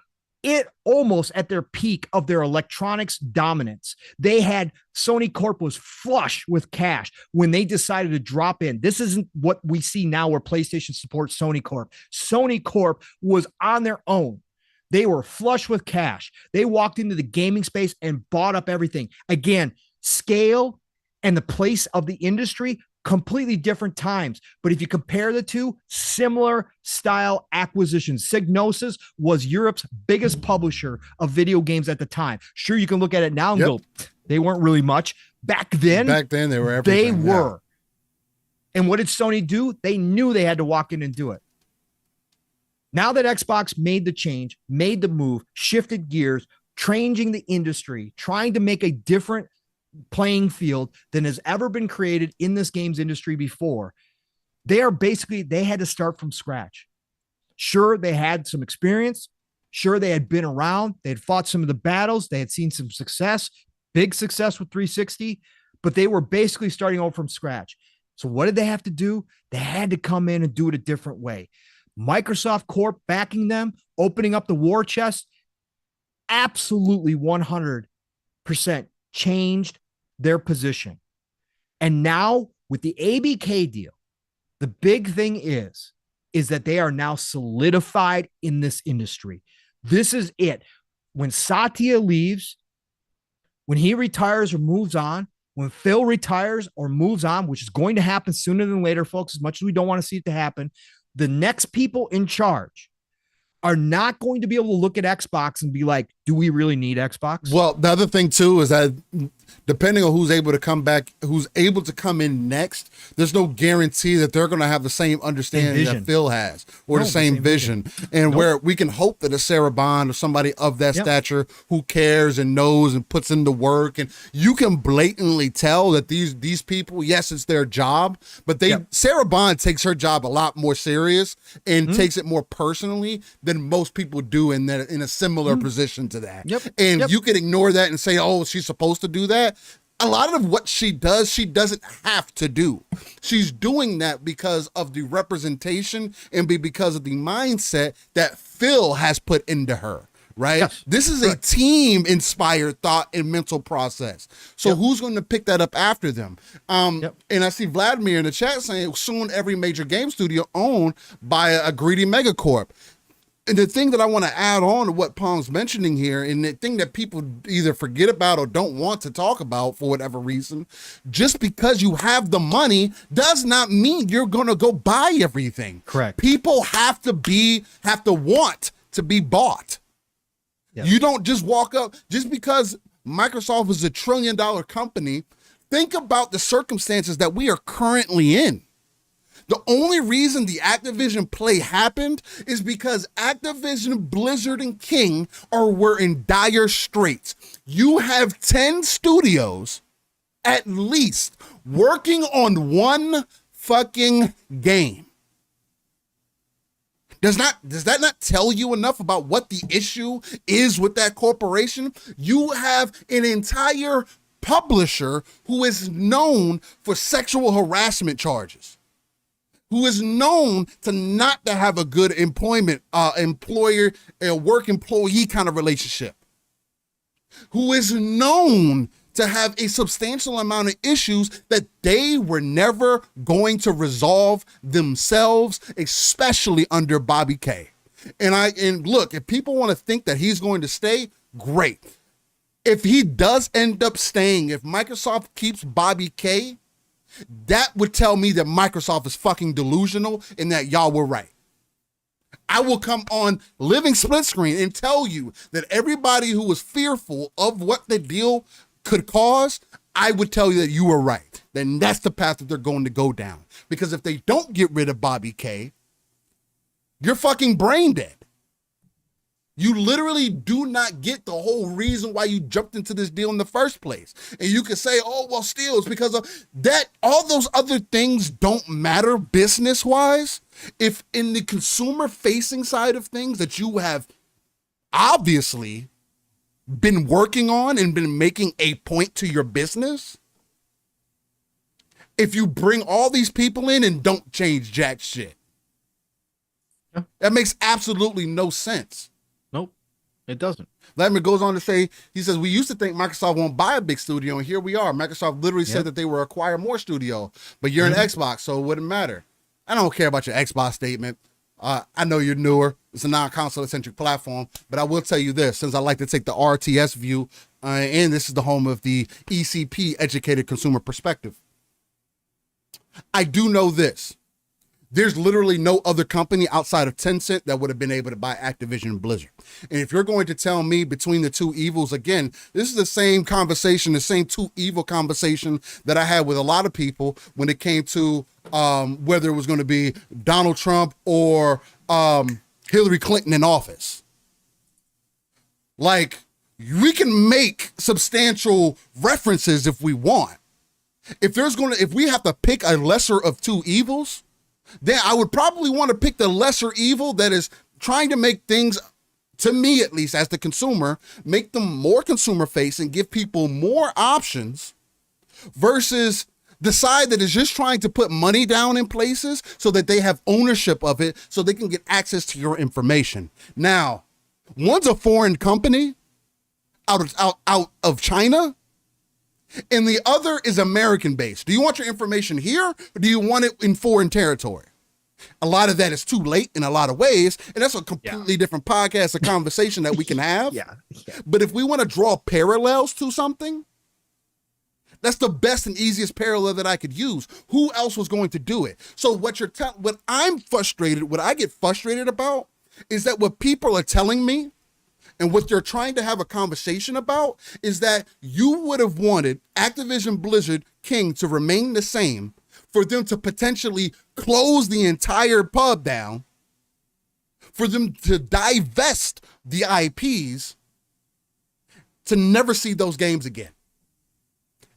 almost at their peak of their electronics dominance. Sony Corp was flush with cash when they decided to drop in. This isn't what we see now where PlayStation supports Sony Corp. Sony Corp was on their own. They were flush with cash. They walked into the gaming space and bought up everything. Again, scale and the place of the industry, completely different times. But if you compare the two, similar style acquisitions. Psygnosis was Europe's biggest publisher of video games at the time. Sure, you can look at it now and go, they weren't really much. Back then they were everything. They were. And what did Sony do? They knew they had to walk in and do it. Now that Xbox made the change, made the move, shifted gears, changing the industry, trying to make a different playing field than has ever been created in this games industry before, They had to start from scratch. Sure, they had some experience. Sure, they had been around. They had fought some of the battles. They had seen some success, big success with 360, but they were basically starting over from scratch. So what did they have to do? They had to come in and do it a different way. Microsoft Corp backing them, opening up the war chest, absolutely 100% changed their position. And now with the ABK deal, the big thing is that they are now solidified in this industry. This is it. When Satya leaves, when he retires or moves on, when Phil retires or moves on, which is going to happen sooner than later, folks, as much as we don't want to see it to happen, the next people in charge are not going to be able to look at Xbox and be like, do we really need Xbox? Well, the other thing too is that depending on who's able to come back, who's able to come in next, there's no guarantee that they're going to have the same understanding that Phil has or the same vision. And where we can hope that a Sarah Bond or somebody of that stature who cares and knows and puts in the work, and you can blatantly tell that these people, yes, it's their job, but Sarah Bond takes her job a lot more serious and takes it more personally than most people do in a similar position to that. And you can ignore that and say, oh, she's supposed to do that. A lot of what she does, she doesn't have to do. She's doing that because of the representation and because of the mindset that Phil has put into her. Right? Yes. This is a team-inspired thought and mental process. So who's going to pick that up after them? And I see Vladimir in the chat saying soon every major game studio owned by a greedy megacorp. And the thing that I want to add on to what Palm's mentioning here, and the thing that people either forget about or don't want to talk about for whatever reason, just because you have the money does not mean you're going to go buy everything. Correct. People have to want to be bought. Yes. You don't just walk up, just because Microsoft is $1 trillion company, think about the circumstances that we are currently in. The only reason the Activision play happened is because Activision, Blizzard, and King were in dire straits. You have 10 studios, at least, working on one fucking game. Does that not tell you enough about what the issue is with that corporation? You have an entire publisher who is known for sexual harassment charges, who is known to not to have a good employer, work employee kind of relationship, who is known to have a substantial amount of issues that they were never going to resolve themselves, especially under Bobby K. And look, if people want to think that he's going to stay, great. If he does end up staying, if Microsoft keeps Bobby K, that would tell me that Microsoft is fucking delusional and that y'all were right. I will come on Living Splitscreen and tell you that everybody who was fearful of what the deal could cause, I would tell you that you were right. Then that's the path that they're going to go down. Because if they don't get rid of Bobby K, you're fucking brain dead. You literally do not get the whole reason why you jumped into this deal in the first place. And you can say, oh, well, still, it's because of that. All those other things don't matter business-wise. If in the consumer-facing side of things that you have obviously been working on and been making a point to your business, if you bring all these people in and don't change jack shit, that makes absolutely no sense. Nope, it doesn't. Vladimir goes on to say, he says, we used to think Microsoft won't buy a big studio, and here we are. Microsoft literally said that they will acquire more studio, but you're an Xbox, so it wouldn't matter. I don't care about your Xbox statement. I know you're newer. It's a non-console centric platform, but I will tell you this, since I like to take the RTS view, and this is the home of the ECP, Educated Consumer Perspective. I do know this. There's literally no other company outside of Tencent that would have been able to buy Activision and Blizzard. And if you're going to tell me between the two evils, again, this is the same conversation, the same two evil conversation that I had with a lot of people when it came to whether it was going to be Donald Trump or Hillary Clinton in office. Like, we can make substantial references if we want. If we have to pick a lesser of two evils, then I would probably want to pick the lesser evil that is trying to make things, to me at least as the consumer, make them more consumer facing, give people more options, versus the side that is just trying to put money down in places so that they have ownership of it so they can get access to your information. Now, one's a foreign company out of China, and the other is American based. Do you want your information here, or do you want it in foreign territory? A lot of that is too late in a lot of ways, and that's a completely different podcast, a conversation that we can have. But if we want to draw parallels to something, that's the best and easiest parallel that I could use. Who else was going to do it? So what I get frustrated about is that what people are telling me and what they're trying to have a conversation about is that you would have wanted Activision Blizzard King to remain the same, for them to potentially close the entire pub down, for them to divest the IPs, to never see those games again.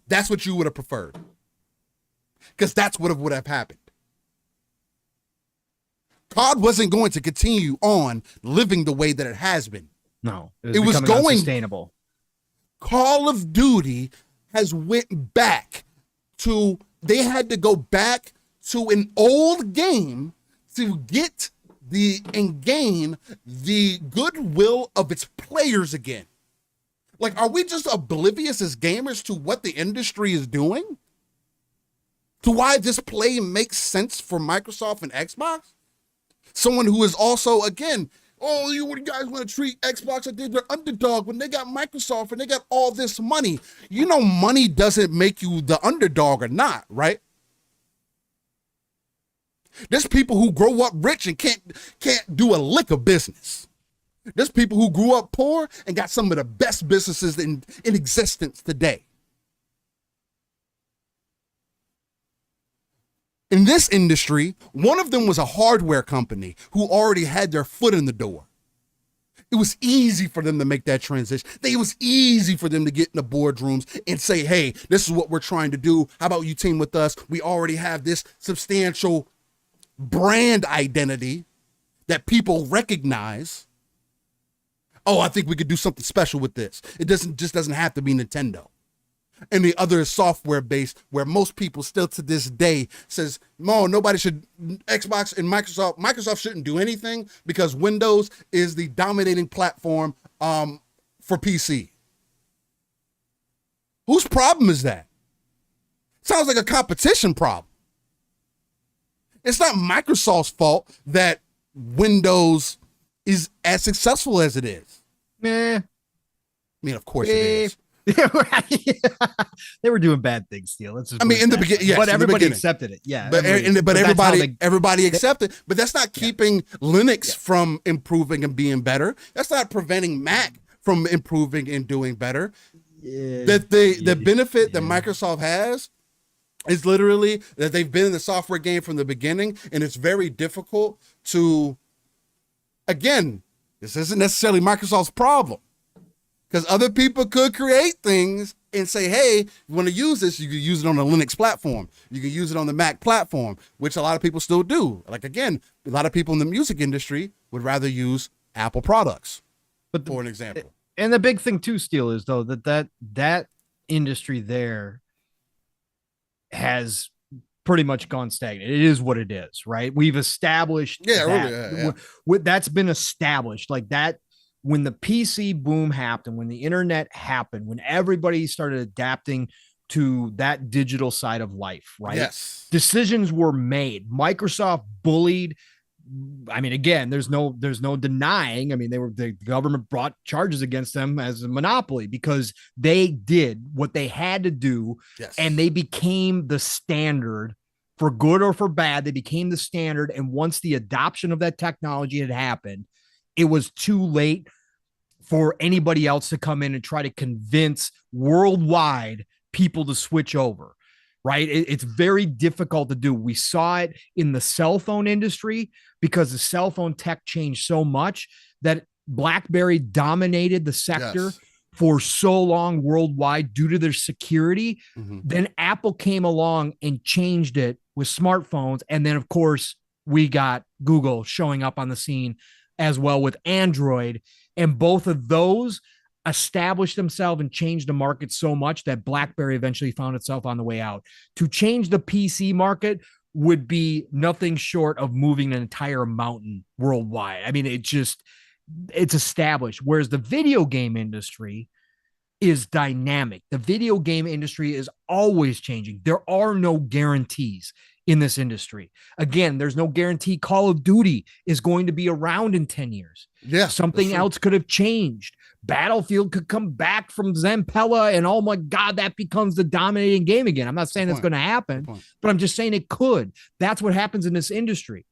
That's what you would have preferred. Because that's what would have happened. COD wasn't going to continue on living the way that it has been. No, it was going unsustainable. Call of Duty has went back to, they had to go back to an old game to get and gain the goodwill of its players again. Like, are we just oblivious as gamers to what the industry is doing? To why this play makes sense for Microsoft and Xbox? Someone who is also, again, oh, you guys want to treat Xbox like they're underdog when they got Microsoft and they got all this money. You know, money doesn't make you the underdog or not, right? There's people who grow up rich and can't do a lick of business. There's people who grew up poor and got some of the best businesses in existence today. In this industry, one of them was a hardware company who already had their foot in the door. It was easy for them to make that transition. It was easy for them to get in the boardrooms and say, hey, this is what we're trying to do. How about you team with us? We already have this substantial brand identity that people recognize. Oh, I think we could do something special with this. It doesn't have to be Nintendo. And the other is software based, where most people still to this day says, no, Xbox and Microsoft shouldn't do anything because Windows is the dominating platform for PC. Whose problem is that? Sounds like a competition problem. It's not Microsoft's fault that Windows is as successful as it is. I mean, of course it is. They were doing bad things, Steele. In the beginning, yes, but everybody accepted it. Yeah, but everybody accepted. But that's not keeping Linux from improving and being better. That's not preventing Mac from improving and doing better. The benefit that Microsoft has is literally that they've been in the software game from the beginning, and it's very difficult to. Again, this isn't necessarily Microsoft's problem. Because other people could create things and say, hey, you want to use this, you can use it on the Linux platform. You can use it on the Mac platform, which a lot of people still do. Like, again, a lot of people in the music industry would rather use Apple products, for an example. And the big thing too, Steele, is though that industry there has pretty much gone stagnant. It is what it is, right? We've established that's been established like that. When the PC boom happened, when the internet happened, when everybody started adapting to that digital side of life, right? Yes. Decisions were made. Microsoft bullied. I mean, again, there's no denying. I mean, the government brought charges against them as a monopoly because they did what they had to do, and they became the standard for good or for bad. They became the standard, and once the adoption of that technology had happened, it was too late for anybody else to come in and try to convince worldwide people to switch over, right? It's very difficult to do. We saw it in the cell phone industry because the cell phone tech changed so much that BlackBerry dominated the sector for so long worldwide due to their security. Then Apple came along and changed it with smartphones. And then, of course, we got Google showing up on the scene as well with Android. And both of those established themselves and changed the market so much that BlackBerry eventually found itself on the way out. To change the PC market would be nothing short of moving an entire mountain worldwide. I mean, it's established. Whereas the video game industry is dynamic. The video game industry is always changing. There are no guarantees in this industry. Again, there's no guarantee Call of Duty is going to be around in 10 years. Yeah. Something else could have changed. Battlefield could come back from Zampella and oh my God, that becomes the dominating game again. I'm not saying that's going to happen, but I'm just saying it could. That's what happens in this industry.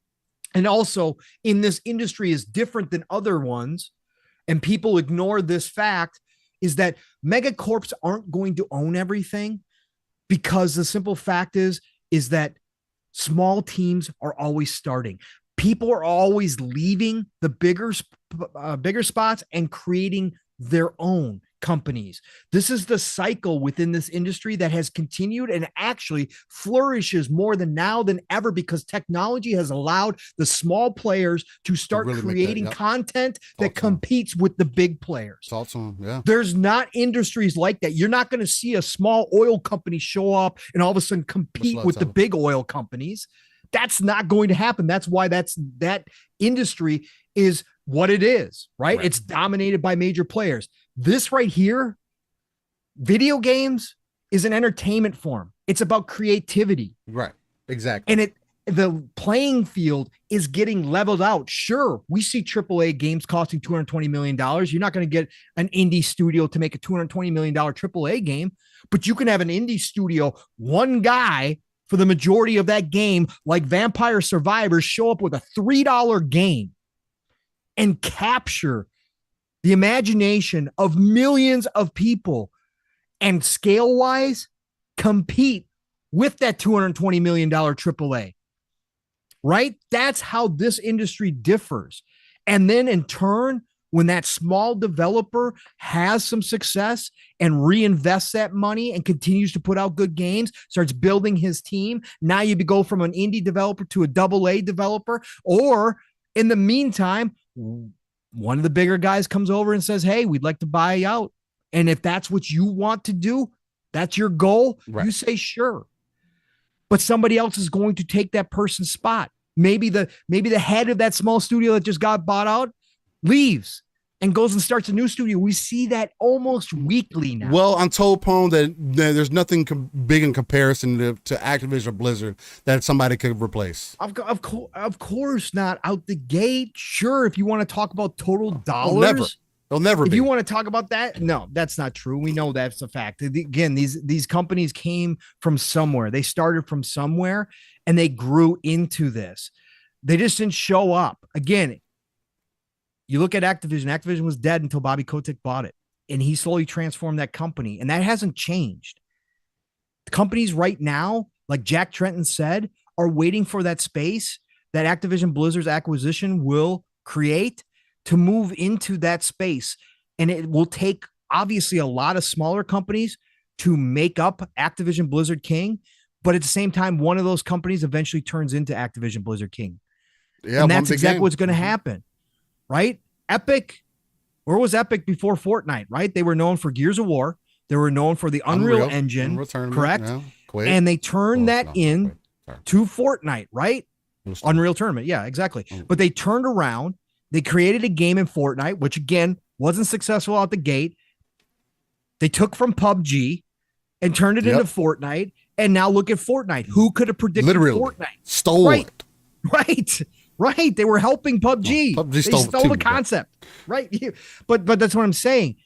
And also in this industry is different than other ones. And people ignore this fact is that megacorps aren't going to own everything, because the simple fact is that small teams are always starting. People are always leaving the bigger spots and creating their own companies. This is the cycle within this industry that has continued and actually flourishes more than now than ever, because technology has allowed the small players to start really creating content that competes with the big players. Yeah. There's not industries like that. You're not going to see a small oil company show up and all of a sudden compete with the big oil companies. That's not going to happen. That's why that industry is what it is, right? It's dominated by major players. This right here, video games, is an entertainment form. It's about creativity. Right. Exactly. And the playing field is getting leveled out. Sure, we see AAA games costing $220 million. You're not going to get an indie studio to make a $220 million AAA game, but you can have an indie studio, one guy for the majority of that game, like Vampire Survivors, show up with a $3 game and capture the imagination of millions of people, and scale-wise compete with that $220 million AAA, right? That's how this industry differs. And then in turn, when that small developer has some success and reinvests that money and continues to put out good games, starts building his team, now you go from an indie developer to a AA developer. Or in the meantime, one of the bigger guys comes over and says, hey, we'd like to buy you out. And if that's what you want to do, that's your goal, you say sure. But somebody else is going to take that person's spot. Maybe the head of that small studio that just got bought out leaves and goes and starts a new studio. We see that almost weekly now. Well, I'm told, Pone, that there's nothing big in comparison to Activision or Blizzard that somebody could replace. Of course not out the gate. Sure, if you want to talk about total dollars. They'll never if be. you want to talk about that, no, that's not true. We know that's a fact. Again, these companies came from somewhere. They started from somewhere and they grew into this. They just didn't show up. Again, you look at Activision. Activision was dead until Bobby Kotick bought it, and he slowly transformed that company, and that hasn't changed. The companies right now, like Jack Tretton said, are waiting for that space that Activision Blizzard's acquisition will create to move into that space. And it will take, obviously, a lot of smaller companies to make up Activision Blizzard King, but at the same time, one of those companies eventually turns into Activision Blizzard King. Yeah, and that's exactly what's going to happen. Right? Epic, where was Epic before Fortnite, right? They were known for Gears of War. They were known for the Unreal Engine, correct? Yeah. And they turned to Fortnite, right? Unreal Tournament. Yeah, exactly. But they turned around. They created a game in Fortnite, which again, wasn't successful out the gate. They took from PUBG and turned it into Fortnite. And now look at Fortnite. Who could have predicted Fortnite? Stole it. Right. They were helping PUBG. They stole the concept. Right. But that's what I'm saying.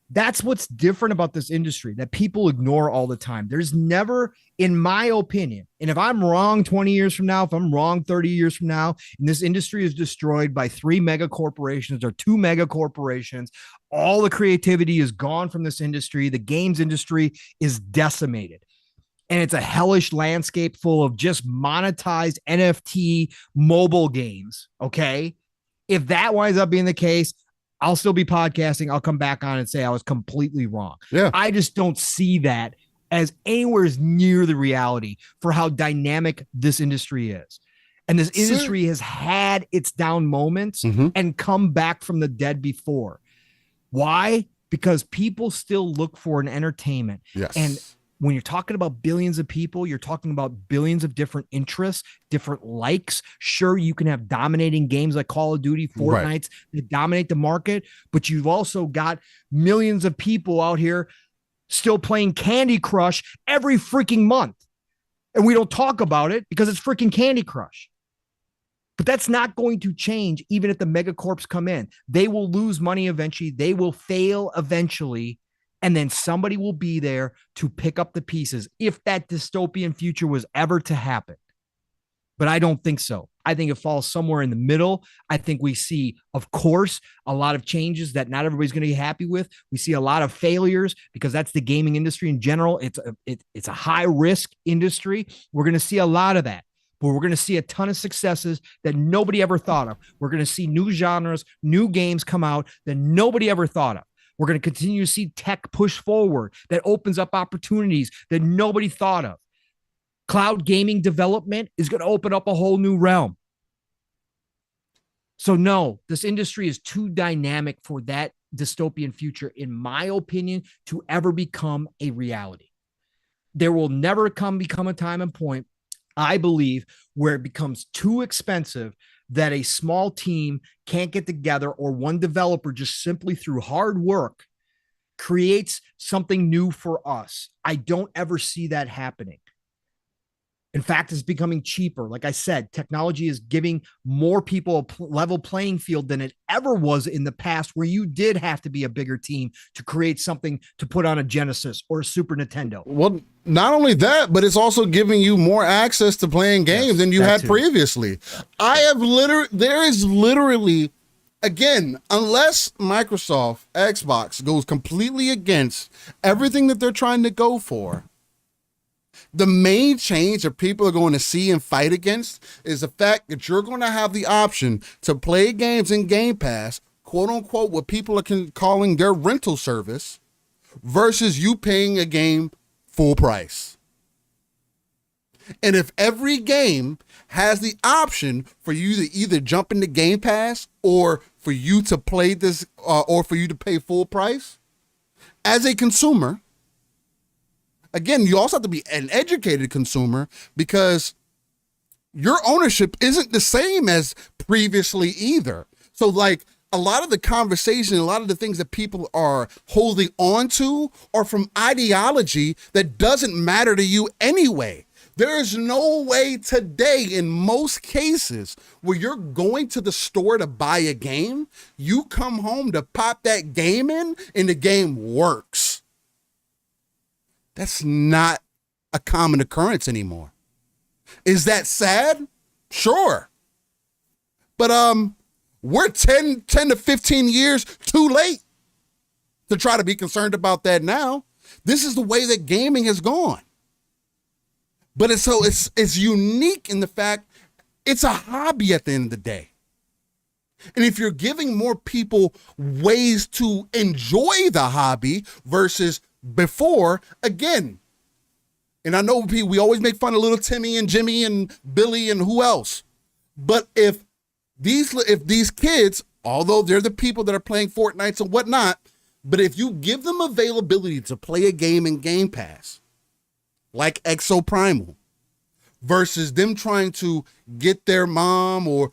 That's what's different about this industry that people ignore all the time. There's never, in my opinion, and if I'm wrong 20 years from now, if I'm wrong 30 years from now, and this industry is destroyed by 3 mega corporations or 2 mega corporations, all the creativity is gone from this industry. The games industry is decimated. And it's a hellish landscape full of just monetized NFT mobile games. Okay. If that winds up being the case, I'll still be podcasting. I'll come back on and say I was completely wrong. Yeah. I just don't see that as anywhere near the reality for how dynamic this industry is. And this industry has had its down moments and come back from the dead before. Why? Because people still look for an entertainment. Yes. And when you're talking about billions of people, you're talking about billions of different interests, different likes. Sure, you can have dominating games like Call of Duty, Fortnite that dominate the market, but you've also got millions of people out here still playing Candy Crush every freaking month. And we don't talk about it because it's freaking Candy Crush. But that's not going to change even if the megacorps come in. They will lose money eventually. They will fail eventually. And then somebody will be there to pick up the pieces if that dystopian future was ever to happen. But I don't think so. I think it falls somewhere in the middle. I think we see, of course, a lot of changes that not everybody's going to be happy with. We see a lot of failures because that's the gaming industry in general. It's a high risk industry. We're going to see a lot of that. But we're going to see a ton of successes that nobody ever thought of. We're going to see new genres, new games come out that nobody ever thought of. We're going to continue to see tech push forward that opens up opportunities that nobody thought of. Cloud gaming development is going to open up a whole new realm. So no, this industry is too dynamic for that dystopian future, in my opinion, to ever become a reality. There will never become a time and point, I believe, where it becomes too expensive that a small team can't get together, or one developer just simply through hard work creates something new for us. I don't ever see that happening. In fact, it's becoming cheaper. Like I said, technology is giving more people a level playing field than it ever was in the past, where you did have to be a bigger team to create something to put on a Genesis or a Super Nintendo. Well, not only that, but it's also giving you more access to playing games than you had previously. There is literally, again, unless Microsoft, Xbox goes completely against everything that they're trying to go for, the main change that people are going to see and fight against is the fact that you're going to have the option to play games in Game Pass, quote unquote, what people are calling their rental service, versus you paying a game full price. And if every game has the option for you to either jump into Game Pass or for you to play this or for you to pay full price, as a consumer, again, you also have to be an educated consumer, because your ownership isn't the same as previously either. So like a lot of the conversation, a lot of the things that people are holding on to are from ideology that doesn't matter to you anyway. There is no way today in most cases where you're going to the store to buy a game, you come home to pop that game in and the game works. That's not a common occurrence anymore. Is that sad? Sure. But we're 10 to 15 years too late to try to be concerned about that now. This is the way that gaming has gone. But it's unique in the fact it's a hobby at the end of the day. And if you're giving more people ways to enjoy the hobby versus before, again, and I know we always make fun of little Timmy and Jimmy and Billy and who else, but if these kids, although they're the people that are playing Fortnite and whatnot, but if you give them availability to play a game in Game Pass, like Exoprimal, versus them trying to get their mom or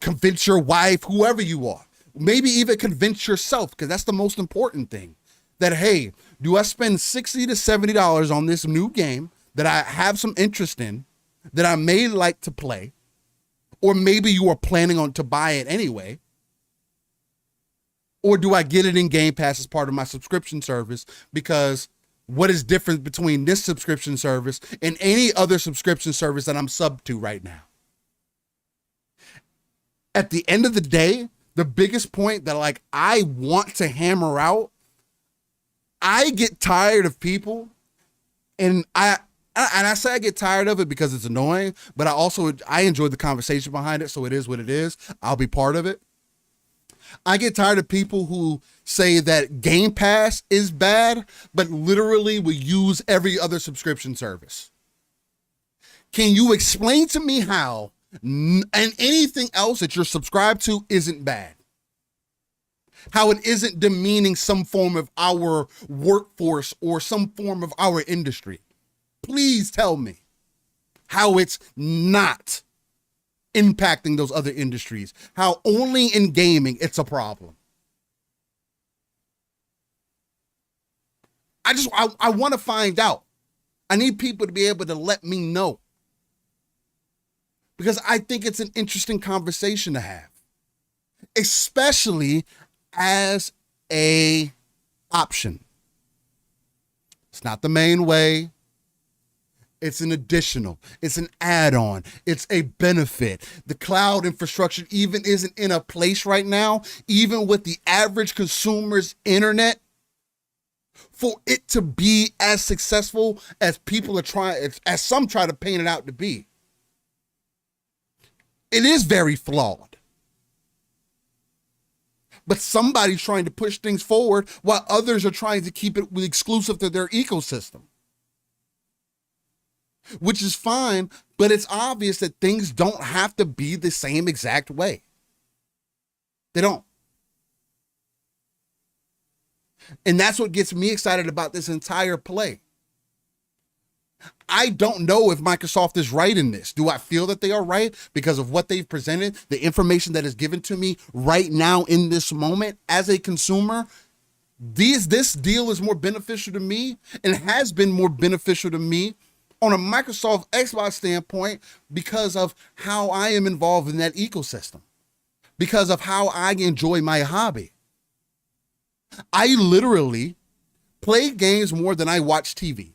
convince your wife, whoever you are, maybe even convince yourself, because that's the most important thing, that, hey, do I spend $60 to $70 on this new game that I have some interest in, that I may like to play, or maybe you are planning on to buy it anyway, or do I get it in Game Pass as part of my subscription service? Because what is different between this subscription service and any other subscription service that I'm subbed to right now? At the end of the day, the biggest point that like I want to hammer out, I get tired of people, and I say I get tired of it because it's annoying, but I enjoy the conversation behind it, so it is what it is. I'll be part of it. I get tired of people who say that Game Pass is bad, but literally will use every other subscription service. Can you explain to me how And anything else that you're subscribed to isn't bad. How it isn't demeaning some form of our workforce or some form of our industry. Please tell me how it's not impacting those other industries. How only in gaming it's a problem. I want to find out. I need people to be able to let me know. Because I think it's an interesting conversation to have. Especially as a option. It's not the main way. It's an additional. It's an add-on. It's a benefit. The cloud infrastructure even isn't in a place right now, even with the average consumer's internet, for it to be as successful as people are trying, as some try to paint it out to be. It is very flawed. But somebody's trying to push things forward while others are trying to keep it exclusive to their ecosystem. Which is fine, but it's obvious that things don't have to be the same exact way. They don't. And that's what gets me excited about this entire play. I don't know if Microsoft is right in this. Do I feel that they are right because of what they've presented, the information that is given to me right now in this moment as a consumer? This deal is more beneficial to me and has been more beneficial to me on a Microsoft Xbox standpoint because of how I am involved in that ecosystem, because of how I enjoy my hobby. I literally play games more than I watch TV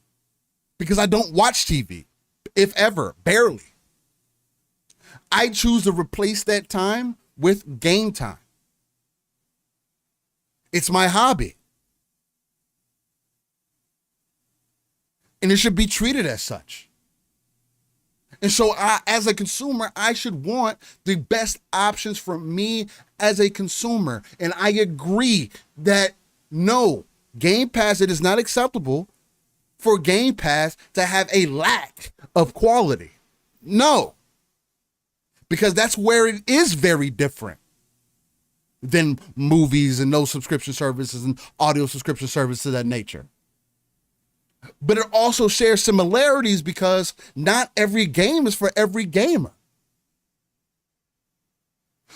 because I don't watch TV, if ever, barely. I choose to replace that time with game time. It's my hobby. And it should be treated as such. And so as a consumer, I should want the best options for me as a consumer. And I agree that no, Game Pass, it is not acceptable for Game Pass to have a lack of quality. No, because that's where it is very different than movies and those subscription services and audio subscription services of that nature. But it also shares similarities because not every game is for every gamer.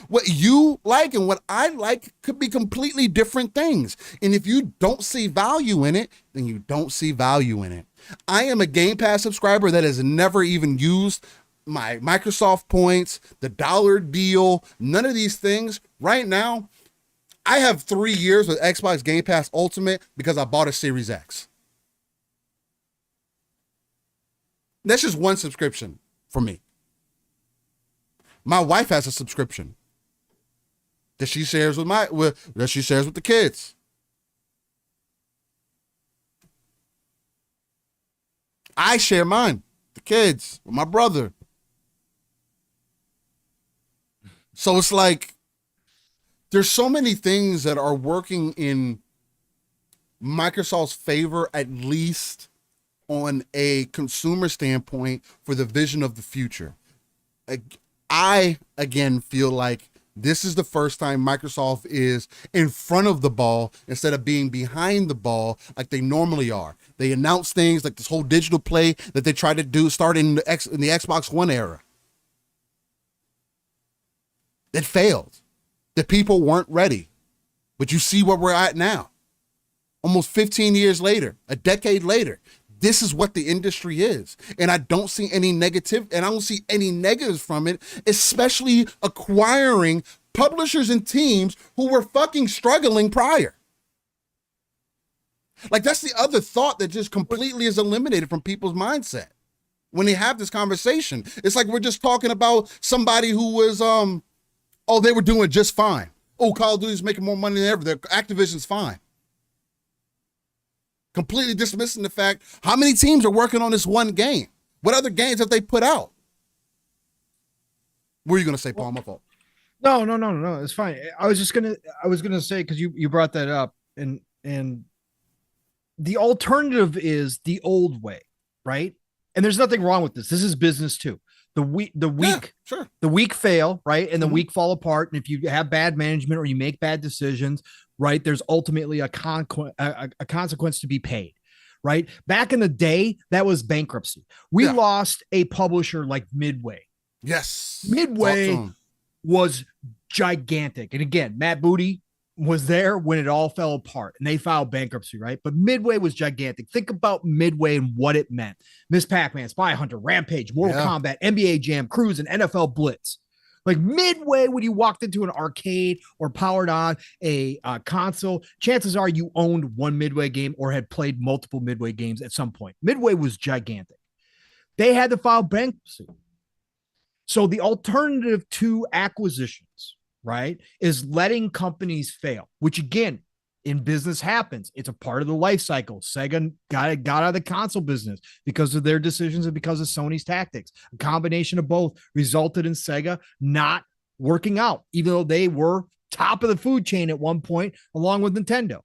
What you like and what I like could be completely different things. And if you don't see value in it, then you don't see value in it. I am a Game Pass subscriber that has never even used my Microsoft points, the dollar deal, none of these things. Right now, I have 3 years with Xbox Game Pass Ultimate because I bought a Series X. That's just one subscription for me. My wife has a subscription that she shares with the kids. I share mine, the kids, with my brother. So it's like there's so many things that are working in Microsoft's favor, at least on a consumer standpoint, for the vision of the future. I again feel like this is the first time Microsoft is in front of the ball instead of being behind the ball like they normally are. They announce things like this whole digital play that they tried to do start in the Xbox One era. It failed. The people weren't ready. But you see where we're at now. Almost 15 years later, a decade later, this is what the industry is. And I don't see any negatives from it, especially acquiring publishers and teams who were fucking struggling prior. Like, that's the other thought that just completely is eliminated from people's mindset when they have this conversation. It's like we're just talking about somebody who was, they were doing just fine. Oh, Call of Duty's making more money than ever. Activision's fine. Completely dismissing the fact how many teams are working on this one game. What other games have they put out? What are you gonna say, Paul? My fault. No, it's fine. I was gonna say, because you brought that up, and the alternative is the old way, right? And there's nothing wrong with this. This is business too. Sure. the weak fail, right? And the weak fall apart. And if you have bad management or you make bad decisions, right, there's ultimately a consequence to be paid, right? Back in the day, that was bankruptcy. We lost a publisher like Midway. Yes. Midway was gigantic. And again, Matt Booty was there when it all fell apart and they filed bankruptcy, right? But Midway was gigantic. Think about Midway and what it meant. Miss Pac-Man, Spy Hunter, Rampage, Mortal Kombat, NBA Jam, Cruise, and NFL Blitz. Like Midway, when you walked into an arcade or powered on a console, chances are you owned one Midway game or had played multiple Midway games at some point. Midway was gigantic. They had to file bankruptcy. So the alternative to acquisitions, right, is letting companies fail, which again, in business happens. It's a part of the life cycle. Sega got out of the console business because of their decisions and because of Sony's tactics. A combination of both resulted in Sega not working out, even though they were top of the food chain at one point, along with Nintendo.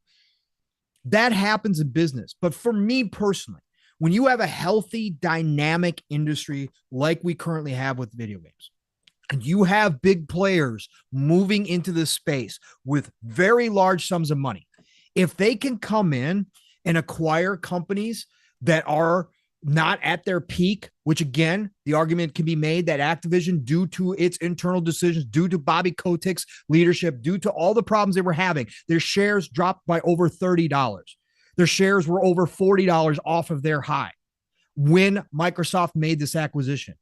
That happens in business. But for me personally, when you have a healthy, dynamic industry like we currently have with video games, and you have big players moving into this space with very large sums of money, if they can come in and acquire companies that are not at their peak, which again, the argument can be made that Activision, due to its internal decisions, due to Bobby Kotick's leadership, due to all the problems they were having, their shares dropped by over $30. Their shares were over $40 off of their high when Microsoft made this acquisition.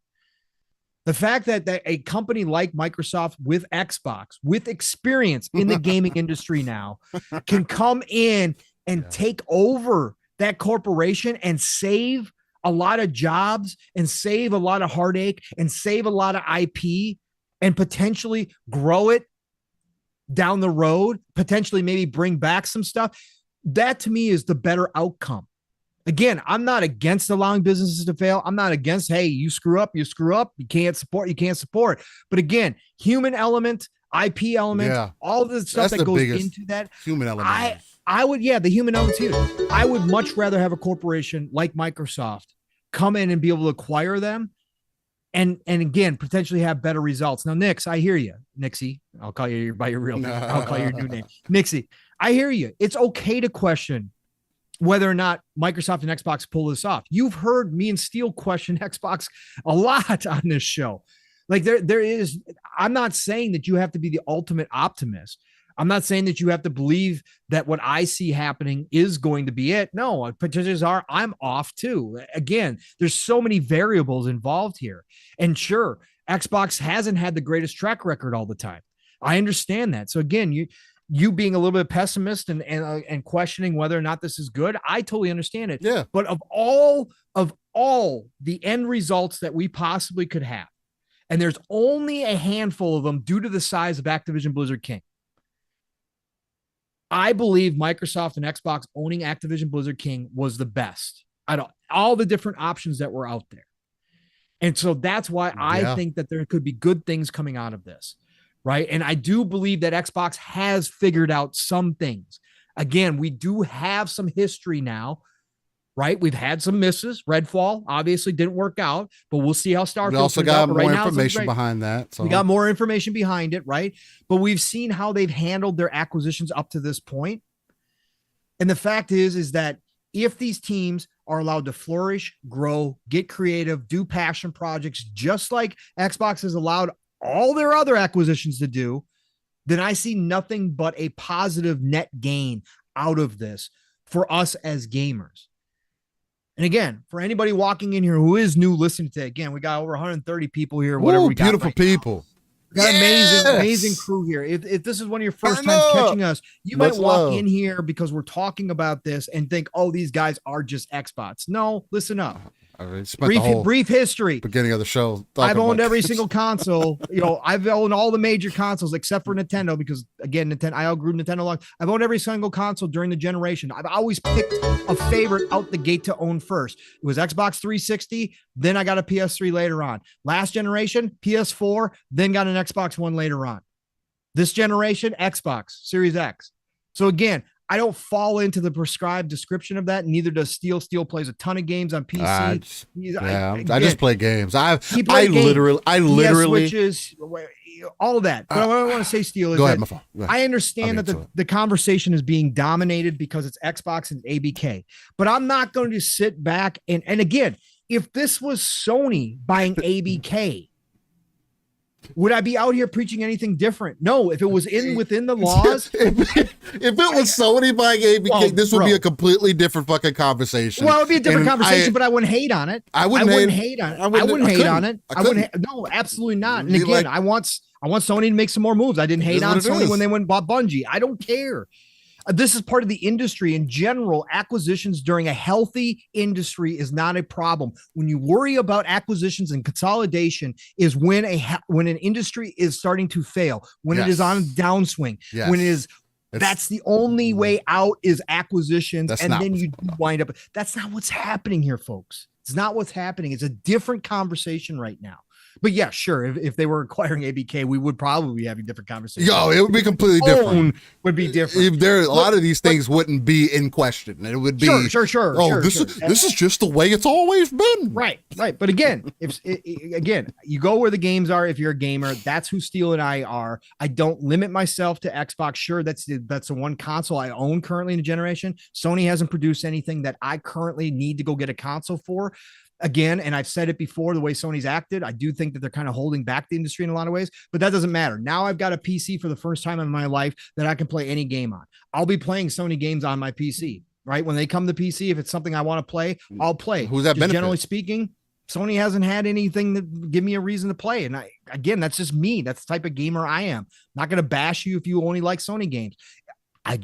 The fact that a company like Microsoft with Xbox, with experience in the gaming industry now, can come in and take over that corporation and save a lot of jobs and save a lot of heartache and save a lot of IP and potentially grow it down the road, potentially maybe bring back some stuff. That to me is the better outcome. Again, I'm not against allowing businesses to fail. I'm not against, hey, you screw up. You can't support. But again, human element, IP element, all the stuff that goes into that. Human element. I would, the human element's huge. I would much rather have a corporation like Microsoft come in and be able to acquire them and again, potentially have better results. Now, Nix, I hear you. Nixie, I'll call you by your real name. I'll call you your new name. Nixie, I hear you. It's okay to question whether or not Microsoft and Xbox pull this off. You've heard me and Steele question Xbox a lot on this show. Like there is, I'm not saying that you have to be the ultimate optimist. I'm not saying that you have to believe that what I see happening is going to be it. No, potentials are, I'm off too. Again, there's so many variables involved here. And sure, Xbox hasn't had the greatest track record all the time. I understand that. So again, you being a little bit pessimist and questioning whether or not this is good, I totally understand it. Yeah. But of all the end results that we possibly could have, and there's only a handful of them due to the size of Activision Blizzard King, I believe Microsoft and Xbox owning Activision Blizzard King was the best out of all the different options that were out there. And so that's why I think that there could be good things coming out of this. Right. And I do believe that Xbox has figured out some things. Again, we do have some history now, right? We've had some misses. Redfall obviously didn't work out, but we'll see how Starfield. We also got more information behind that. So we got more information behind it, right? But we've seen how they've handled their acquisitions up to this point. And the fact is that if these teams are allowed to flourish, grow, get creative, do passion projects, just like Xbox has allowed all their other acquisitions to do, then I see nothing but a positive net gain out of this for us as gamers. And again, for anybody walking in here who is new listening to it, again, we got over 130 people here. Whatever we got. Beautiful people. We got amazing crew here. If this is one of your first times catching us, you might walk in here because we're talking about this and think, oh, these guys are just Xbox. No, listen up. Brief history. Beginning of the show. I've owned every single console. I've owned all the major consoles except for Nintendo because, again, I outgrew Nintendo long. I've owned every single console during the generation. I've always picked a favorite out the gate to own first. It was Xbox 360. Then I got a PS3 later on. Last generation, PS4. Then got an Xbox One later on. This generation, Xbox Series X. So again, I don't fall into the prescribed description of that. Neither does Steel. Steel plays a ton of games on PC. I just play games. I literally switches, all of that. But what I want to say, Steel, is go ahead, that my phone. I understand that the conversation is being dominated because it's Xbox and ABK. But I'm not going to sit back and again, if this was Sony buying ABK, would I be out here preaching anything different? No. If it was within the laws, if it was Sony buying ABK, this would be a completely different fucking conversation. Well, it would be a different conversation, but I wouldn't hate on it. I wouldn't hate on it. No, absolutely not. And again, I want Sony to make some more moves. I didn't hate on Sony when they went and bought Bungie. I don't care. This is part of the industry in general. Acquisitions during a healthy industry is not a problem. When you worry about acquisitions and consolidation is when an industry is starting to fail, when it is on a downswing, when it is. That's the only way out is acquisitions, and then you wind up. That's not what's happening here, folks. It's not what's happening. It's a different conversation right now. But yeah, sure. If they were acquiring ABK, we would probably be having different conversations. Yo, it would be completely different. Would be different. If a lot of these things wouldn't be in question. It would be sure. This is just the way it's always been. Right. But again, you go where the games are. If you're a gamer, that's who Steel and I are. I don't limit myself to Xbox. Sure, that's the one console I own currently in the generation. Sony hasn't produced anything that I currently need to go get a console for. Again, and I've said it before, the way Sony's acted, I do think that they're kind of holding back the industry in a lot of ways, but that doesn't matter. Now I've got a PC for the first time in my life that I can play any game on. I'll be playing Sony games on my PC, right? When they come to PC, if it's something I want to play, I'll play. Who's that benefit? Generally speaking, Sony hasn't had anything that give me a reason to play. And again, that's just me. That's the type of gamer I am. I'm not going to bash you if you only like Sony games. I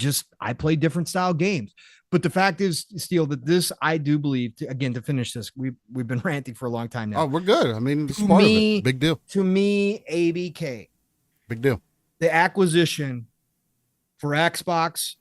play different style games. But the fact is, Steel, that this, I do believe, to finish this, we've been ranting for a long time now. Oh, we're good. I mean, it's part of it. Big deal. To me, ABK. Big deal. The acquisition for Xbox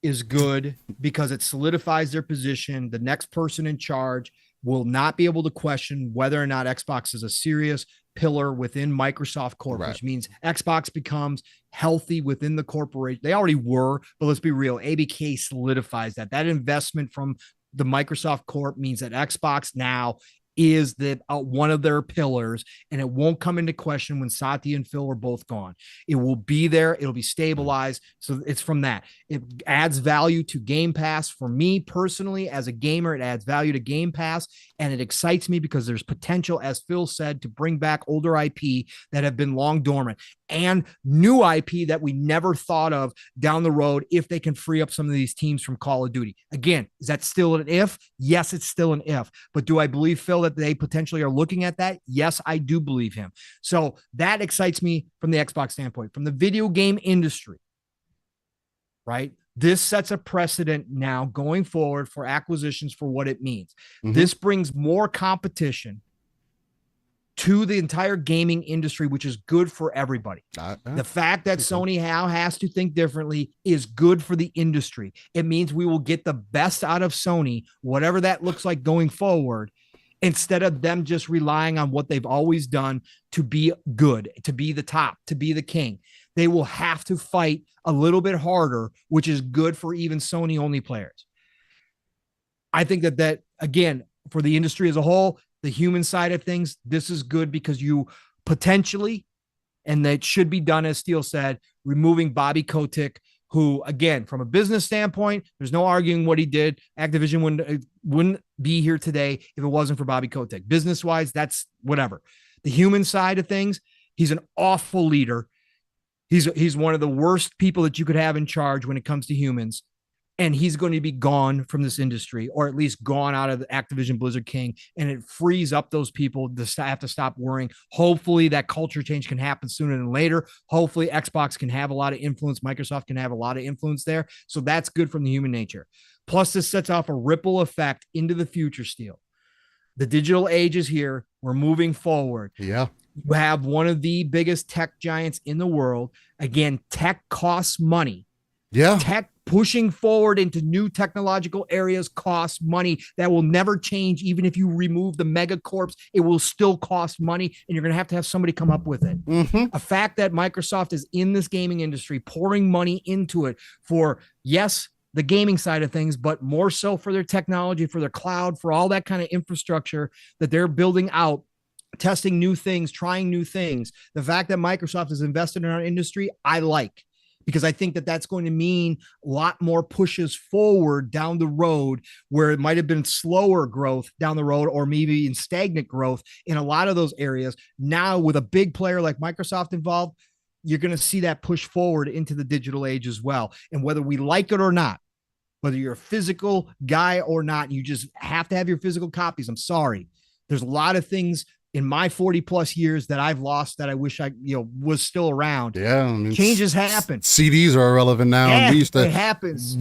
is good because it solidifies their position. The next person in charge will not be able to question whether or not Xbox is a serious pillar within Microsoft Corp, which means Xbox becomes healthy within the corporation. They already were, but let's be real. ABK solidifies that. That investment from the Microsoft Corp means that Xbox now is one of their pillars, and it won't come into question when Satya and Phil are both gone. It will be there. It'll be stabilized. So it's from that. It adds value to Game Pass. For me personally, as a gamer, it adds value to Game Pass, and it excites me because there's potential, as Phil said, to bring back older IP that have been long dormant and new IP that we never thought of down the road if they can free up some of these teams from Call of Duty. Again, is that still an if? Yes, it's still an if. But do I believe, Phil, that they potentially are looking at that? Yes, I do believe him. So that excites me from the Xbox standpoint. From the video game industry, right? This sets a precedent now going forward for acquisitions for what it means. Mm-hmm. This brings more competition to the entire gaming industry, which is good for everybody. The fact that Sony now has to think differently is good for the industry. It means we will get the best out of Sony, whatever that looks like going forward, instead of them just relying on what they've always done to be good, to be the top, to be the king. They will have to fight a little bit harder, which is good for even Sony-only players. I think that again, for the industry as a whole, the human side of things, this is good because you potentially, and that should be done, as Steele said, removing Bobby Kotick, who, again, from a business standpoint, there's no arguing what he did. Activision wouldn't be here today if it wasn't for Bobby Kotick. Business-wise, that's whatever. The human side of things, he's an awful leader. He's one of the worst people that you could have in charge when it comes to humans. And he's going to be gone from this industry, or at least gone out of the Activision Blizzard King. And it frees up those people to have to stop worrying. Hopefully that culture change can happen sooner than later. Hopefully Xbox can have a lot of influence. Microsoft can have a lot of influence there. So that's good from the human nature. Plus, this sets off a ripple effect into the future, Steel. The digital age is here. We're moving forward. Yeah. You have one of the biggest tech giants in the world. Again, tech costs money. Yeah. Tech pushing forward into new technological areas costs money. That will never change. Even if you remove the mega corps, it will still cost money, and you're going to have somebody come up with it. Mm-hmm. A fact that Microsoft is in this gaming industry, pouring money into it for, yes, the gaming side of things, but more so for their technology, for their cloud, for all that kind of infrastructure that they're building out, testing new things, trying new things. The fact that Microsoft has invested in our industry, I like, because I think that that's going to mean a lot more pushes forward down the road, where it might have been slower growth down the road, or maybe in stagnant growth in a lot of those areas. Now, with a big player like Microsoft involved, you're going to see that push forward into the digital age as well. And whether we like it or not, whether you're a physical guy or not, you just have to have your physical copies. I'm sorry. There's a lot of things in my 40 plus years that I've lost that I wish I, was still around. Yeah. I mean, changes happen. CDs are irrelevant now. Yeah, We used to it happens.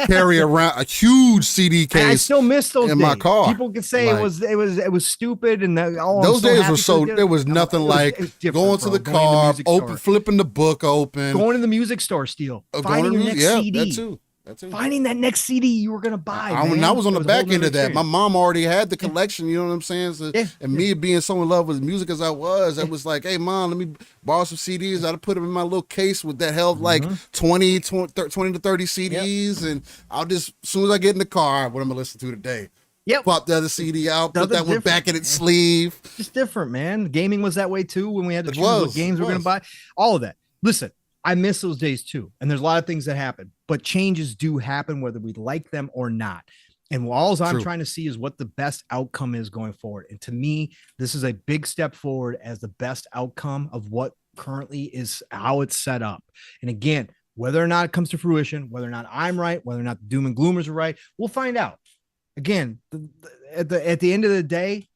carry around a huge CD case. I still miss those in days. my car. People could say Like, it was stupid, and those days were so. There was nothing like going to the car, flipping the book open, going to the music store, finding your next CD. That too. Finding that next CD you were gonna buy. I was on the back end of that. My mom already had the collection. You know what I'm saying? So, and me being so in love with music as I was like, hey mom, let me borrow some CDs. I'd put them in my little case with that held like 20 to 30 CDs, and I'll just, as soon as I get in the car, what I'm gonna listen to today. Yep. Pop the other CD out, put that one back in its sleeve. Just different, man. Gaming was that way too, when we had to choose what games we're gonna buy. All of that. Listen, I miss those days too. And there's a lot of things that happen, but changes do happen whether we like them or not. And all I'm trying to see is what the best outcome is going forward. And to me, this is a big step forward as the best outcome of what currently is how it's set up. And again, whether or not it comes to fruition, whether or not I'm right, whether or not the doom and gloomers are right, we'll find out. Again, at the end of the day,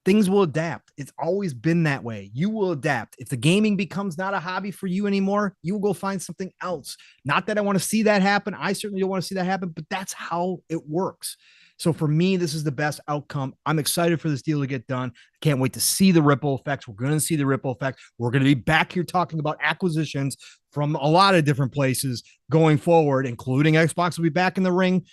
things will adapt. It's always been that way. You will adapt. If the gaming becomes not a hobby for you anymore, you will go find something else. Not that I want to see that happen. I certainly don't want to see that happen, but that's how it works. So for me, this is the best outcome. I'm excited for this deal to get done. I can't wait to see the ripple effects. We're going to see the ripple effect. We're going to be back here talking about acquisitions from a lot of different places going forward, including Xbox will be back in the ring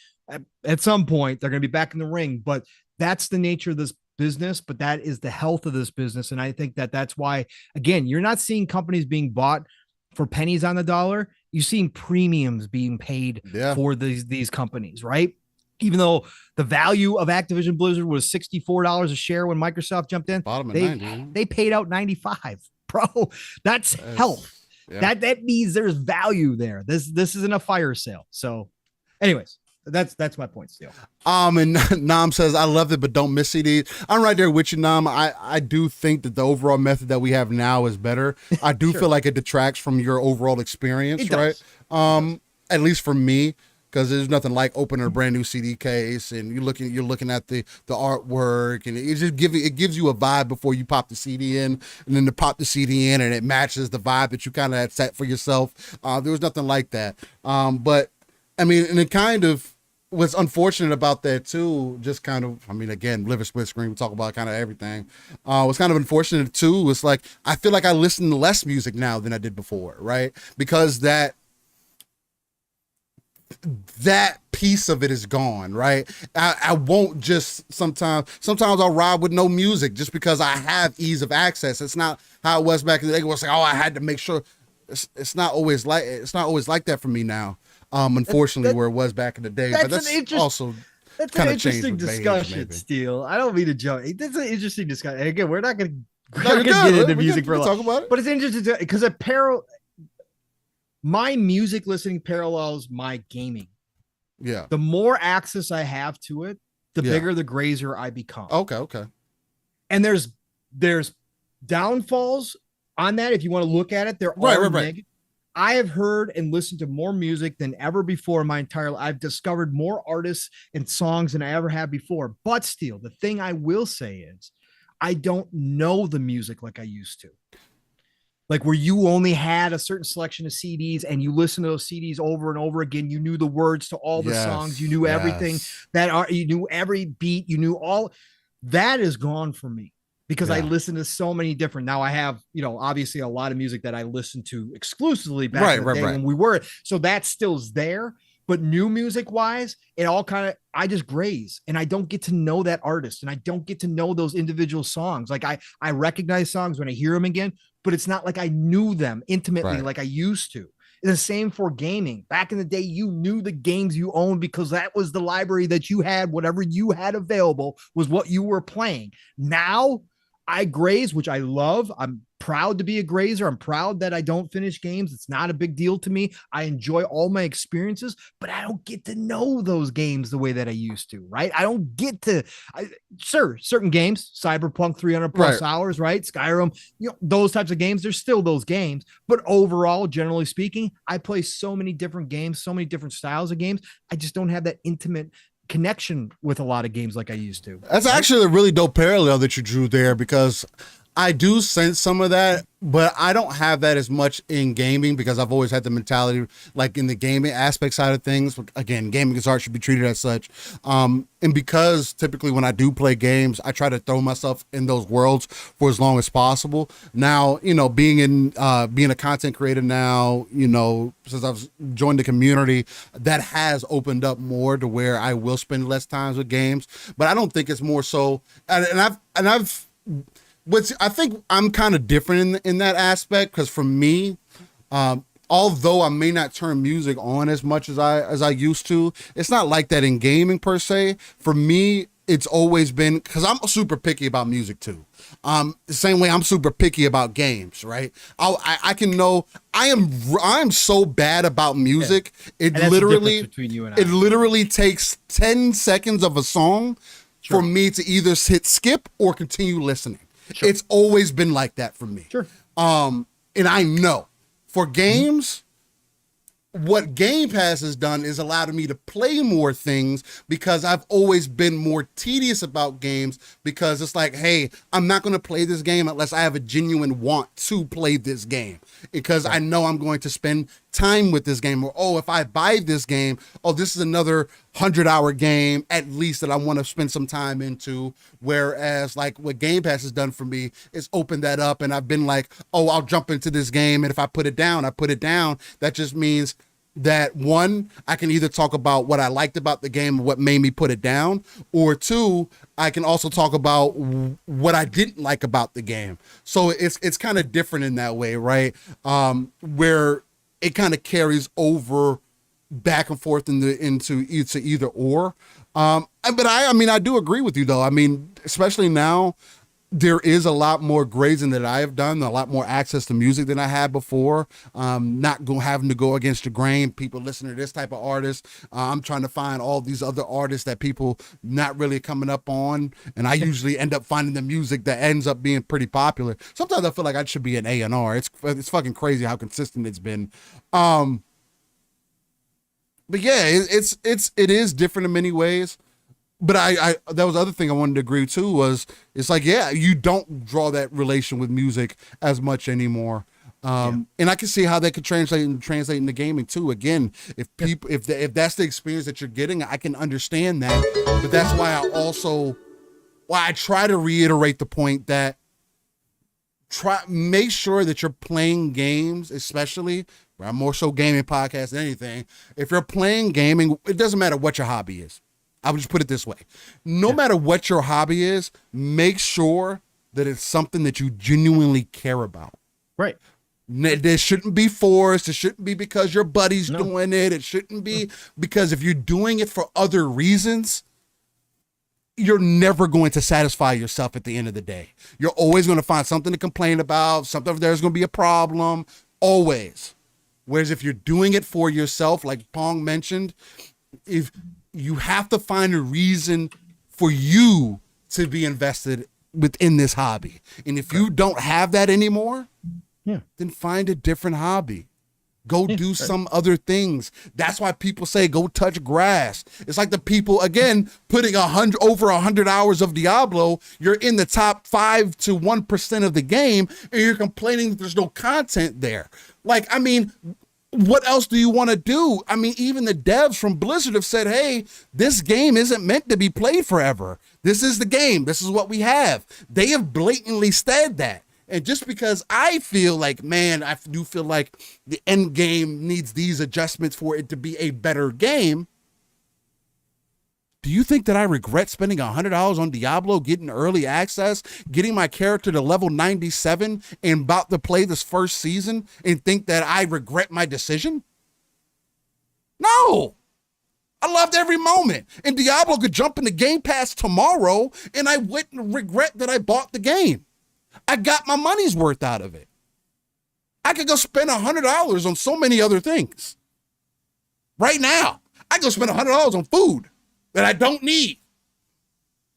at some point. They're going to be back in the ring, but that's the nature of this business, but that is the health of this business. And I think that that's why, again, you're not seeing companies being bought for pennies on the dollar. You're seeing premiums being paid for these companies, right? Even though the value of Activision Blizzard was $64 a share when Microsoft jumped in, they paid out 95, bro. That's health. Yeah. That means there's value there. This isn't a fire sale. So anyways, that's my point still. And Nam says, I love it, but don't miss CDs. I'm right there with you, Nam. I do think that the overall method that we have now is better. I do feel like it detracts from your overall experience, right? At least for me, because there's nothing like opening a brand new CD case and you're looking at the artwork, and it just gives you a vibe before you pop the CD in, and then to pop the CD in and it matches the vibe that you kind of had set for yourself. There was nothing like that. But I mean, and it kind of, what's unfortunate about that too, just kind of, I mean, again, live a split screen, we talk about kind of everything. What's kind of unfortunate too was like, I feel like I listen to less music now than I did before, right? Because that piece of it is gone, right? I won't just sometimes I'll ride with no music just because I have ease of access. It's not how it was back in the day. It was like, oh, I had to make sure. It's not always like that for me now. Unfortunately, where it was back in the day, but that's also that's an interesting discussion. Steele, I don't mean to joke. That's an interesting discussion. And again, we're not going to get into music for a talk about it, but it's interesting because my music listening parallels my gaming. Yeah. The more access I have to it, the bigger the grazer I become. Okay. And there's downfalls on that. If you want to look at it, there are negative. I have heard and listened to more music than ever before in my entire life. I've discovered more artists and songs than I ever have before. But still, the thing I will say is I don't know the music like I used to. Like where you only had a certain selection of CDs and you listen to those CDs over and over again. You knew the words to all the songs. You knew everything you knew every beat. You knew all that is gone for me. Because I listen to so many different, now I have, obviously a lot of music that I listened to exclusively back in the day when we were, so that still's there, but new music wise, it all I just graze and I don't get to know that artist and I don't get to know those individual songs. Like I recognize songs when I hear them again, but it's not like I knew them intimately like I used to. The same for gaming. Back in the day, you knew the games you owned because that was the library that you had. Whatever you had available was what you were playing. Now I graze, which I love. I'm proud to be a grazer. I'm proud that I don't finish games. It's not a big deal to me. I enjoy all my experiences, but I don't get to know those games the way that I used to, right? I don't get to, sure, certain games, Cyberpunk 300 plus hours, right? Skyrim, those types of games, there's still those games. But overall, generally speaking, I play so many different games, so many different styles of games. I just don't have that intimate connection with a lot of games like I used to. That's actually a really dope parallel that you drew there, because I do sense some of that, but I don't have that as much in gaming because I've always had the mentality, like in the gaming aspect side of things. Again, gaming as art should be treated as such. And because typically when I do play games, I try to throw myself in those worlds for as long as possible. Now, being a content creator now, since I've joined the community, that has opened up more to where I will spend less times with games. But I don't think it's more so, I think I'm kind of different in that aspect, because for me, although I may not turn music on as much as I used to, it's not like that in gaming per se. For me, it's always been, because I'm super picky about music too. The same way I'm super picky about games, right? I can know I'm so bad about music. Yeah. It literally takes 10 seconds of a song for me to either hit skip or continue listening. Sure. It's always been like that for me. Sure. And I know for games, what Game Pass has done is allowed me to play more things, because I've always been more tedious about games, because it's like, hey, I'm not going to play this game unless I have a genuine want to play this game, because I know I'm going to spend time with this game. Or, oh, if I buy this game, oh, this is another 100-hour game at least that I want to spend some time into. Whereas like what Game Pass has done for me is open that up, and I've been like, oh, I'll jump into this game, and if I put it down, I put it down. That just means that one, I can either talk about what I liked about the game, what made me put it down, or two, I can also talk about what I didn't like about the game. So it's kind of different in that way, right? Where it kind of carries over back and forth into either or. But I do agree with you though. I mean, especially now, there is a lot more grazing that I have done, a lot more access to music than I had before. Not having to go against the grain. People listen to this type of artist. I'm trying to find all these other artists that people not really coming up on, and I usually end up finding the music that ends up being pretty popular. Sometimes I feel like I should be an A&R. It's fucking crazy how consistent it's been. But yeah, it is different in many ways. But I that was the other thing I wanted to agree to was, it's like, yeah, you don't draw that relation with music as much anymore. And I can see how that could translate into gaming too. Again, if that's the experience that you're getting, I can understand that. But that's why I try to reiterate the point that make sure that you're playing games, especially, I'm more so gaming podcast than anything. If you're playing gaming, it doesn't matter what your hobby is. I would just put it this way. No matter what your hobby is, make sure that it's something that you genuinely care about. Right. There shouldn't be forced. It shouldn't be because your buddy's doing it. It shouldn't be because if you're doing it for other reasons, you're never going to satisfy yourself at the end of the day. You're always going to find something to complain about, something there's going to be a problem, always. Whereas if you're doing it for yourself, like Pong mentioned, if you have to find a reason for you to be invested within this hobby. And if you don't have that anymore, then find a different hobby. Go do some other things. That's why people say go touch grass. It's like the people, again, putting over 100 hours of Diablo. You're in the top 5 to 1% of the game, and you're complaining that there's no content there. Like, I mean, what else do you want to do? I mean, even the devs from Blizzard have said, hey, this game isn't meant to be played forever. This is the game. This is what we have. They have blatantly said that. And just because I feel like, man, I do feel like the end game needs these adjustments for it to be a better game, Do you think that I regret spending $100 on Diablo, getting early access, getting my character to level 97 and about to play this first season and think that I regret my decision? No. I loved every moment. And Diablo could jump into Game Pass tomorrow and I wouldn't regret that I bought the game. I got my money's worth out of it. I could go spend $100 on so many other things. Right now, I could spend $100 on food that I don't need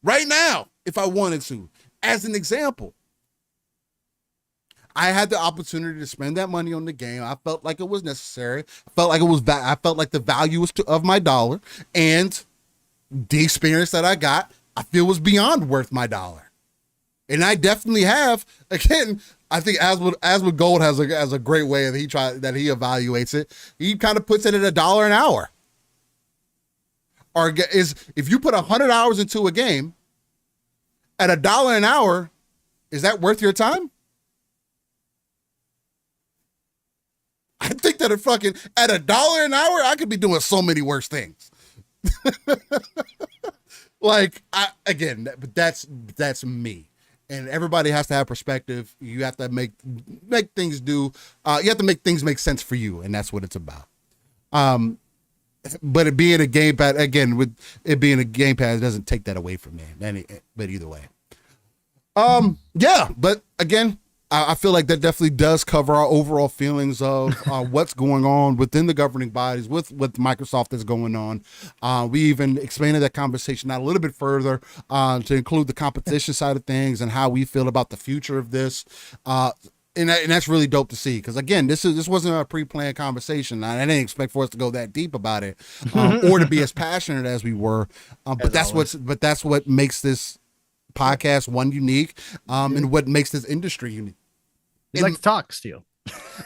right now if I wanted to. As an example, I had the opportunity to spend that money on the game. I felt like it was necessary. I felt like the value of my dollar, and the experience that I got, I feel was beyond worth my dollar. And I definitely have. Again, I think Aswood Gold has a great way that he evaluates it. He kind of puts it at $1 an hour. Or if you put 100 hours into a game at $1 an hour, is that worth your time? I think that at $1 an hour, I could be doing so many worse things. But that's me. And everybody has to have perspective. You have to make things do. You have to make things make sense for you, and that's what it's about. But it being a Game Pass, again, with it being a Game Pass, doesn't take that away from me. But either way, yeah. But again, I feel like that definitely does cover our overall feelings of what's going on within the governing bodies with Microsoft that's going on. We even expanded that conversation out a little bit further to include the competition side of things and how we feel about the future of this. And that's really dope to see, because again, this wasn't a pre-planned conversation. I didn't expect for us to go that deep about it, or to be as passionate as we were. But that's what makes this podcast unique, and what makes this industry unique. You like to talk, Steele.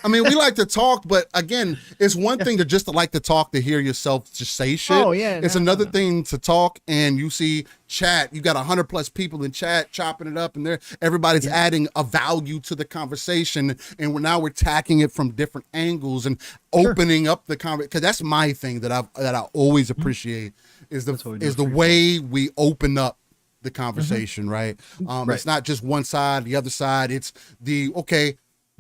I mean, we like to talk, but again, it's one thing to like to talk, to hear yourself just say shit. Oh yeah. It's another thing to talk and you see chat. You got 100+ people in chat chopping it up, and everybody's adding a value to the conversation, and we're attacking it from different angles and opening up the conversation. Because that's my thing that I always appreciate is the way we open up the conversation, right? It's not just one side, the other side. It's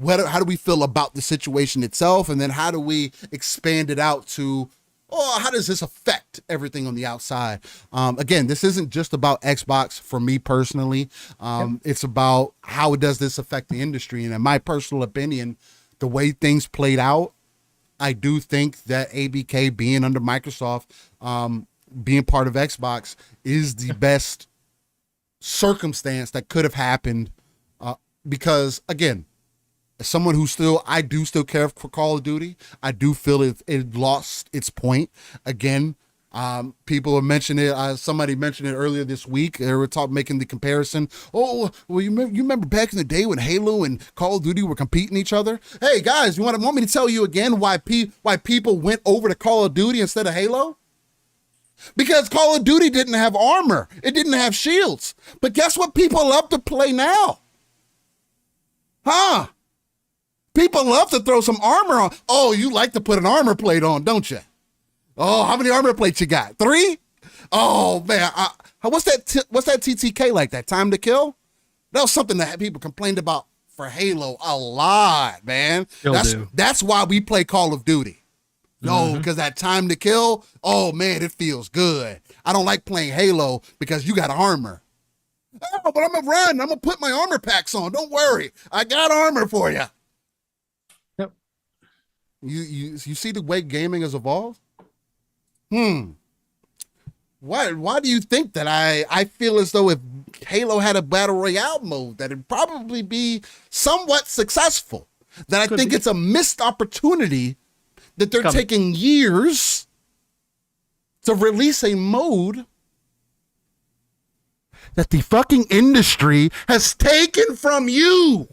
how do we feel about the situation itself? And then how do we expand it out to, how does this affect everything on the outside? Again, this isn't just about Xbox for me personally. It's about how does this affect the industry? And in my personal opinion, the way things played out, I do think that ABK being under Microsoft, being part of Xbox, is the best circumstance that could have happened, because again, as someone who I do still care for Call of Duty, I do feel it lost its point again. People are mentioning it. Somebody mentioned it earlier this week. They were making the comparison. Oh, well, you remember back in the day when Halo and Call of Duty were competing each other? Hey guys, you want me to tell you again why people went over to Call of Duty instead of Halo? Because Call of Duty didn't have armor. It didn't have shields. But guess what people love to play now? Huh? People love to throw some armor on. Oh, you like to put an armor plate on, don't you? Oh, how many armor plates you got? 3? Oh, man. What's that TTK like? That time to kill? That was something that people complained about for Halo a lot, man. That's why we play Call of Duty. No, because that time to kill, oh man, it feels good. I don't like playing Halo because you got armor. Oh, but I'm gonna run. I'm gonna put my armor packs on. Don't worry, I got armor for you. Yep. You see the way gaming has evolved? Why do you think that I feel as though if Halo had a battle royale mode, that it'd probably be somewhat successful? That I think it's a missed opportunity. That they're taking years to release a mode that the fucking industry has taken from you.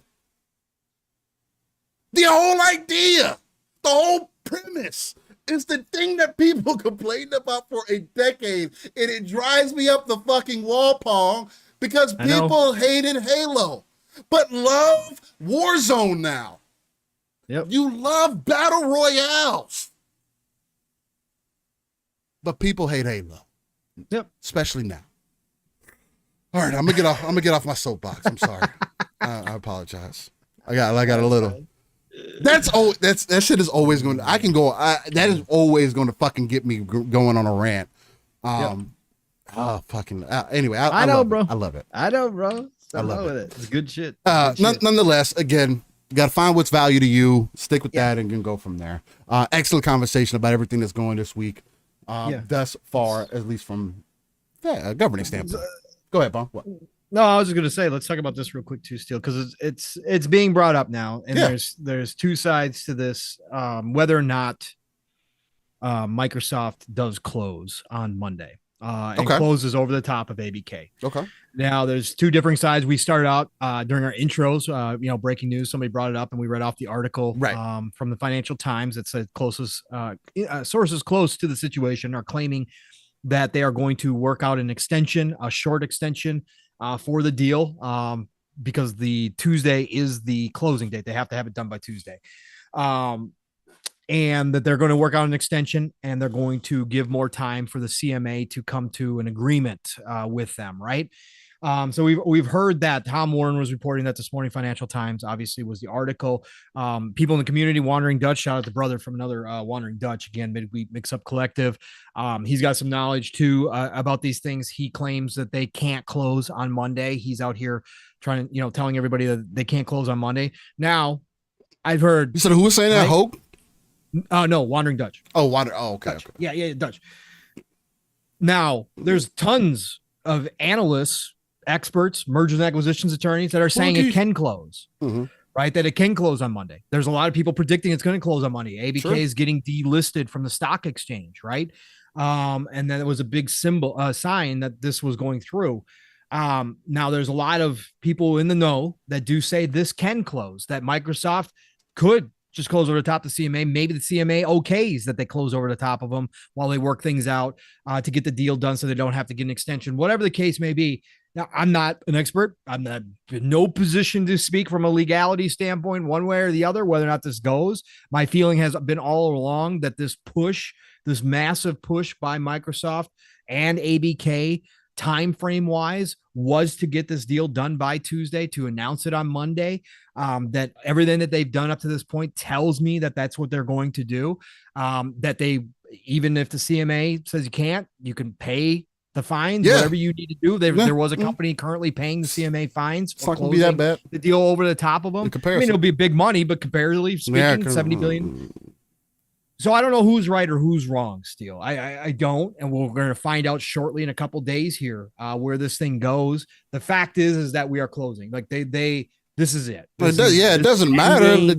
The whole idea, the whole premise is the thing that people complained about for a decade, and it drives me up the fucking wall, Pong, because people hated Halo, but love Warzone now. Yep. You love battle royales, but people hate Halo. Yep. Especially now. All right, I'm gonna get off my soapbox. I'm sorry. I apologize. I got a little. That shit is always going. I can go. That is always going to fucking get me going on a rant. Anyway, I know, bro. I love it. I know, bro. I love it. It's good shit. Nonetheless, again, got to find what's value to you. Stick with that and can go from there. Excellent conversation about everything that's going this week. Thus far, at least from a governing standpoint. Go ahead, Bon. What? No, I was just gonna say, let's talk about this real quick too, Steele, because it's being brought up now, and there's two sides to this. Whether or not Microsoft does close on Monday, and closes over the top of ABK. Okay. Now there's two different sides. We started out during our intros, breaking news. Somebody brought it up, and we read off the article from the Financial Times that said sources close to the situation are claiming that they are going to work out an extension, a short extension. For the deal, because the Tuesday is the closing date. They have to have it done by Tuesday. And that they're going to work out an extension, and they're going to give more time for the CMA to come to an agreement with them, right? So we've heard that. Tom Warren was reporting that this morning. Financial Times obviously was the article. People in the community, Wandering Dutch, shout out to brother from another Wandering Dutch, again, Midweek Mix Up Collective. He's got some knowledge too about these things. He claims that they can't close on Monday. He's out here trying to, telling everybody that they can't close on Monday. Now, I've heard. You said who was saying that? Hope? No, Wandering Dutch. Oh, okay. Dutch. Yeah, Dutch. Now, there's tons of analysts, experts, mergers and acquisitions attorneys that are saying it can close, right? That it can close on Monday. There's a lot of people predicting it's going to close on Monday. ABK is getting delisted from the stock exchange, right? And then it was a big sign that this was going through. Now there's a lot of people in the know that do say this can close, that Microsoft could just close over the top of the CMA. Maybe the CMA okays that they close over the top of them while they work things out to get the deal done so they don't have to get an extension, whatever the case may be. Now, I'm not an expert. I'm not in no position to speak from a legality standpoint, one way or the other, whether or not this goes. My feeling has been all along that this massive push by Microsoft and ABK time frame wise was to get this deal done by Tuesday, to announce it on Monday. That everything that they've done up to this point tells me that that's what they're going to do. That they, even if the CMA says you can't, you can pay the fines, whatever you need to do. There was a company currently paying the CMA fines for closing that bad. The deal over the top of them. I mean, it'll be big money, but comparatively speaking, 70 billion. So I don't know who's right or who's wrong, Steele. I don't, and we're going to find out shortly in a couple days here where this thing goes. The fact is that we are closing. Like this is it. It doesn't matter.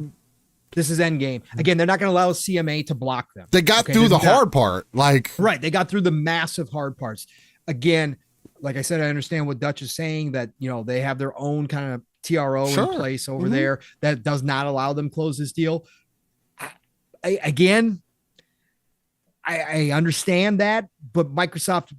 This is end game. Again, they're not going to allow CMA to block them. They got through the hard part. Right. They got through the massive hard parts. Again, like I said, I understand what Dutch is saying, that, they have their own kind of TRO in place over there that does not allow them close this deal. I understand that, but Microsoft,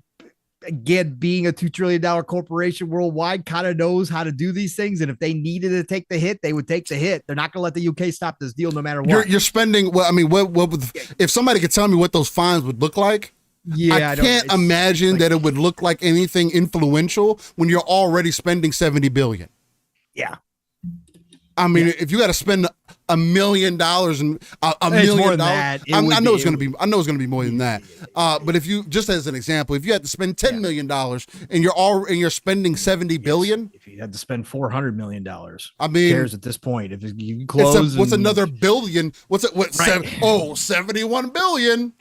again, being a $2 trillion corporation worldwide, kind of knows how to do these things. And if they needed to take the hit, they would take the hit. They're not going to let the UK stop this deal no matter what. You're spending, what would, if somebody could tell me what those fines would look like, I can't imagine that it would look like anything influential when you're already spending 70 billion. Yeah. I mean, if you got to spend $1 million and $1 million, I know it's going to be more than that. But if you, just as an example, if you had to spend $10 million and you're spending 70 billion, if you had to spend $400 million, I mean, who cares at this point? If you close, what's another billion? What's it? What? Right. 71 billion.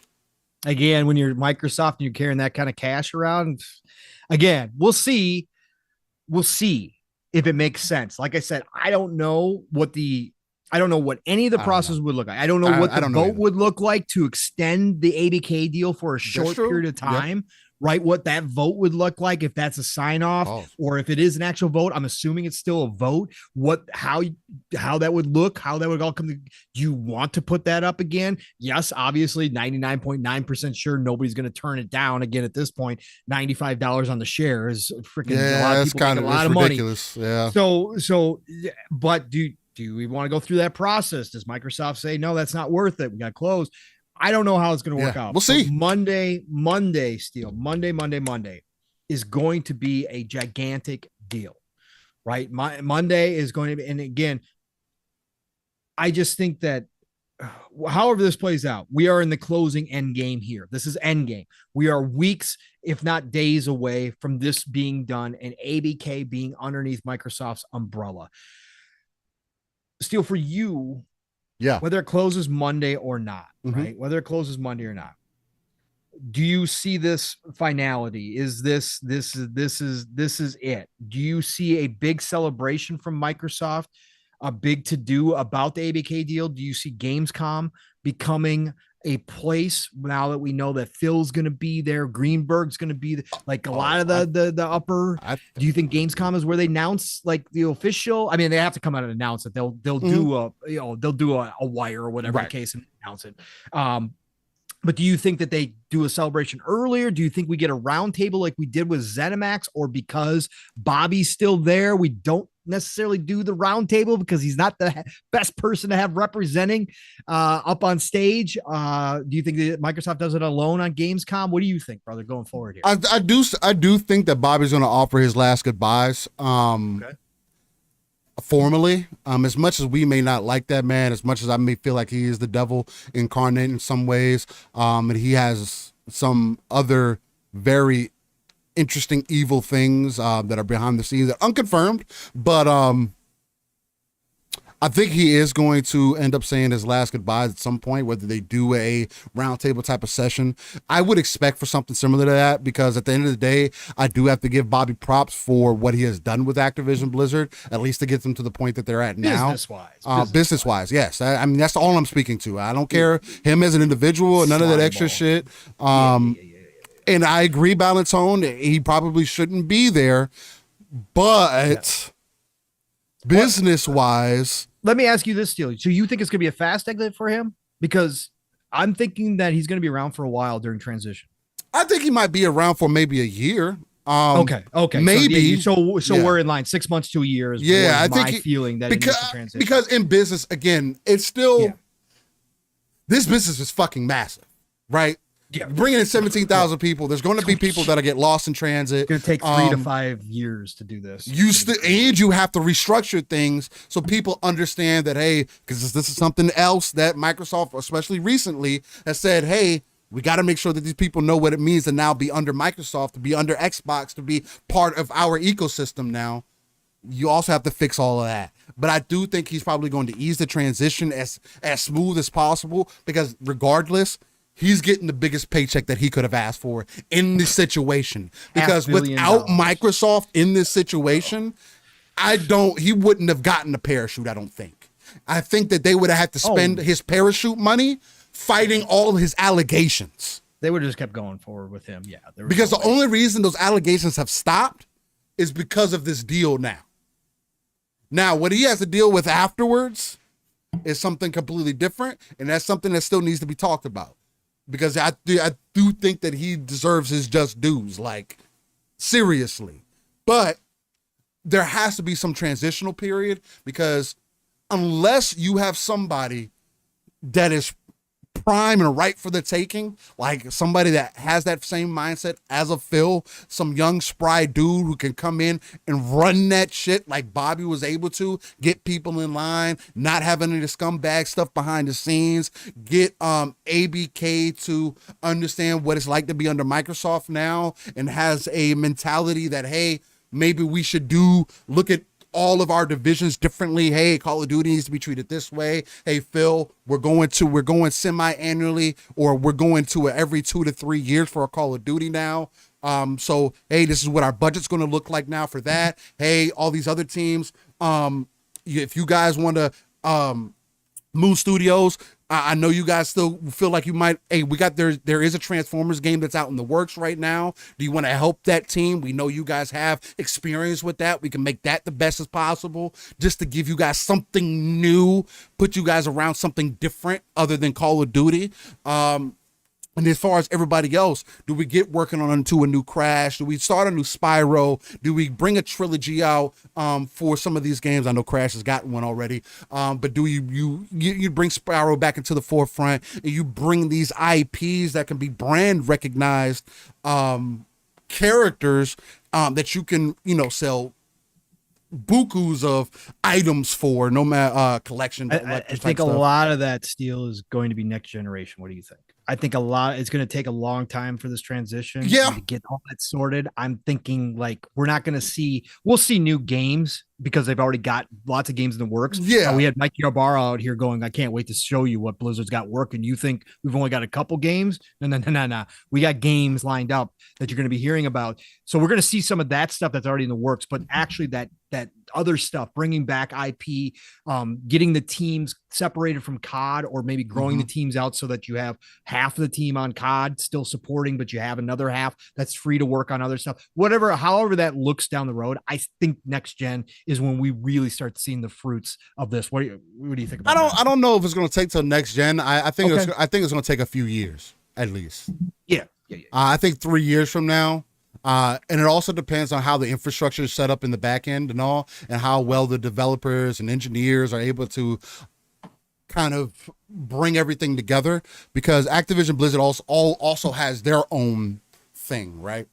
Again, when you're Microsoft and you're carrying that kind of cash around, again, we'll see if it makes sense. Like I said, I don't know what any of the process would look like. I don't know what the vote would look like to extend the ABK deal for a short period of time, right? What that vote would look like, if that's a sign off or if it is an actual vote. I'm assuming it's still a vote. How that would look, how that would all come. Do you want to put that up again? Yes, obviously 99.9% sure nobody's going to turn it down again at this point. $95 on the share is freaking a lot of people make a lot of ridiculous. Money. Yeah. So, but do we want to go through that process? Does Microsoft say, no, that's not worth it, we got to close? I don't know how it's going to work out. We'll see. Monday, Steel. Monday is going to be a gigantic deal, right? Monday is going to be, and again, I just think that however this plays out, we are in the closing end game here. This is end game. We are weeks, if not days away from this being done and ABK being underneath Microsoft's umbrella. Steel, for you, whether it closes Monday or not, right? Whether it closes Monday or not, do you see this finality? Is this is it? Do you see a big celebration from Microsoft, a big to do about the ABK deal? Do you see Gamescom becoming a place now that we know that Phil's going to be there, Greenberg's going to be like a lot of the upper? Do you think Gamescom is where they announce like the official? I mean, they have to come out and announce it. They'll do a wire or whatever the case and announce it. But do you think that they do a celebration earlier? Do you think we get a round table like we did with ZeniMax, or because Bobby's still there, we don't necessarily do the round table because he's not the best person to have representing up on stage? Do you think that Microsoft does it alone on Gamescom? What do you think, brother, going forward here? I do think that Bobby's going to offer his last goodbyes. Formally, as much as we may not like that man, as much as I may feel like he is the devil incarnate in some ways, and he has some other very interesting evil things that are behind the scenes that are unconfirmed, but I think he is going to end up saying his last goodbyes at some point, whether they do a roundtable type of session. I would expect for something similar to that, because at the end of the day, I do have to give Bobby props for what he has done with Activision Blizzard, at least to get them to the point that they're at now. Business-wise, yes. I mean, that's all I'm speaking to. I don't care him as an individual, none of that extra shit. And I agree, Balancone, he probably shouldn't be there, but business-wise... Let me ask you this, Steely. So you think it's going to be a fast exit for him? Because I'm thinking that he's going to be around for a while during transition. I think he might be around for maybe a year. Okay. Maybe. So we're in line 6 months to a year. I think feeling that because in business, again, it's still this business is fucking massive, right? Yeah, bringing in 17,000 people. There's going to be people that'll get lost in transit. It's going to take 3 to 5 years to do this. And you have to restructure things so people understand that, hey, because this is something else that Microsoft, especially recently, has said, hey, we got to make sure that these people know what it means to now be under Microsoft, to be under Xbox, to be part of our ecosystem now. You also have to fix all of that. But I do think he's probably going to ease the transition as smooth as possible, because regardless, he's getting the biggest paycheck that he could have asked for in this situation. Because without Microsoft in this situation, he wouldn't have gotten a parachute, I don't think. I think that they would have had to spend his parachute money fighting all of his allegations. They would have just kept going forward with him. Yeah. Because the only reason those allegations have stopped is because of this deal now. Now, what he has to deal with afterwards is something completely different, and that's something that still needs to be talked about. Because I do think that he deserves his just dues, like, seriously. But there has to be some transitional period, because unless you have somebody that is prime and ripe for the taking, like somebody that has that same mindset as a Phil, some young spry dude who can come in and run that shit like Bobby was able to, get people in line, not have any of the scumbag stuff behind the scenes, get ABK to understand what it's like to be under Microsoft now, and has a mentality that, hey, maybe we should look at all of our divisions differently. Hey, Call of Duty needs to be treated this way. Hey, Phil, we're going semi-annually, or we're going to every 2 to 3 years for a Call of Duty now. So, hey, this is what our budget's going to look like now for that. Hey, all these other teams, if you guys want to move studios, I know you guys still feel like you might, hey, there is a Transformers game that's out in the works right now. Do you want to help that team? We know you guys have experience with that. We can make that the best as possible, just to give you guys something new, put you guys around something different other than Call of Duty. And as far as everybody else, do we get working on into a new Crash? Do we start a new Spyro? Do we bring a trilogy out for some of these games? I know Crash has gotten one already, but do you bring Spyro back into the forefront, and you bring these IPs that can be brand recognized characters that you can sell bukus of items for, no matter collection. I think a lot of that steel is going to be next generation. What do you think? I think it's going to take a long time for this transition to get all that sorted. I'm thinking like we'll see new games because they've already got lots of games in the works. Yeah. We had Mike Yarborough out here going, I can't wait to show you what Blizzard's got working. You think we've only got a couple games? No. We got games lined up that you're going to be hearing about. So we're going to see some of that stuff that's already in the works, but actually that other stuff, bringing back IP, getting the teams separated from COD, or maybe growing the teams out so that you have half of the team on COD still supporting, but you have another half that's free to work on other stuff. However that looks down the road, I think next gen is when we really start seeing the fruits of this. What do you think about that? I don't know if it's going to take till next gen. I think it's going to take a few years at least. Yeah. I think 3 years from now. And it also depends on how the infrastructure is set up in the back end and all, and how well the developers and engineers are able to kind of bring everything together, because Activision Blizzard also has their own thing, right?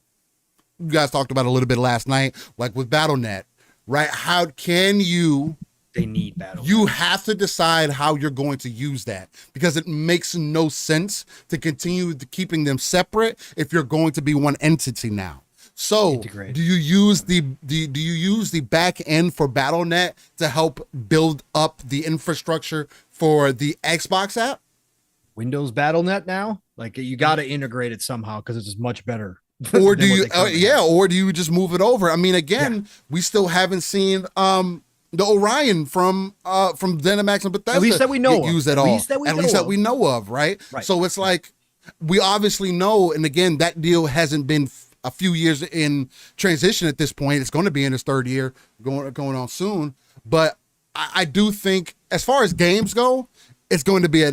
You guys talked about it a little bit last night, like with Battle.net, right? How can they need Battle.net. You have to decide how you're going to use that, because it makes no sense to continue keeping them separate if you're going to be one entity now. So do you use the back end for Battle.net to help build up the infrastructure for the Xbox app? Windows Battle.net now? Like, you got to integrate it somehow because it's just much better. Or do you or do you just move it over? I mean, again, we still haven't seen the Orion from ZeniMax and Bethesda, at least that we know use at all. At least that we know of, right? So it's like, we obviously know, and again, that deal hasn't been a few years in transition at this point. It's going to be in its third year, going on soon. But I do think, as far as games go, it's going to be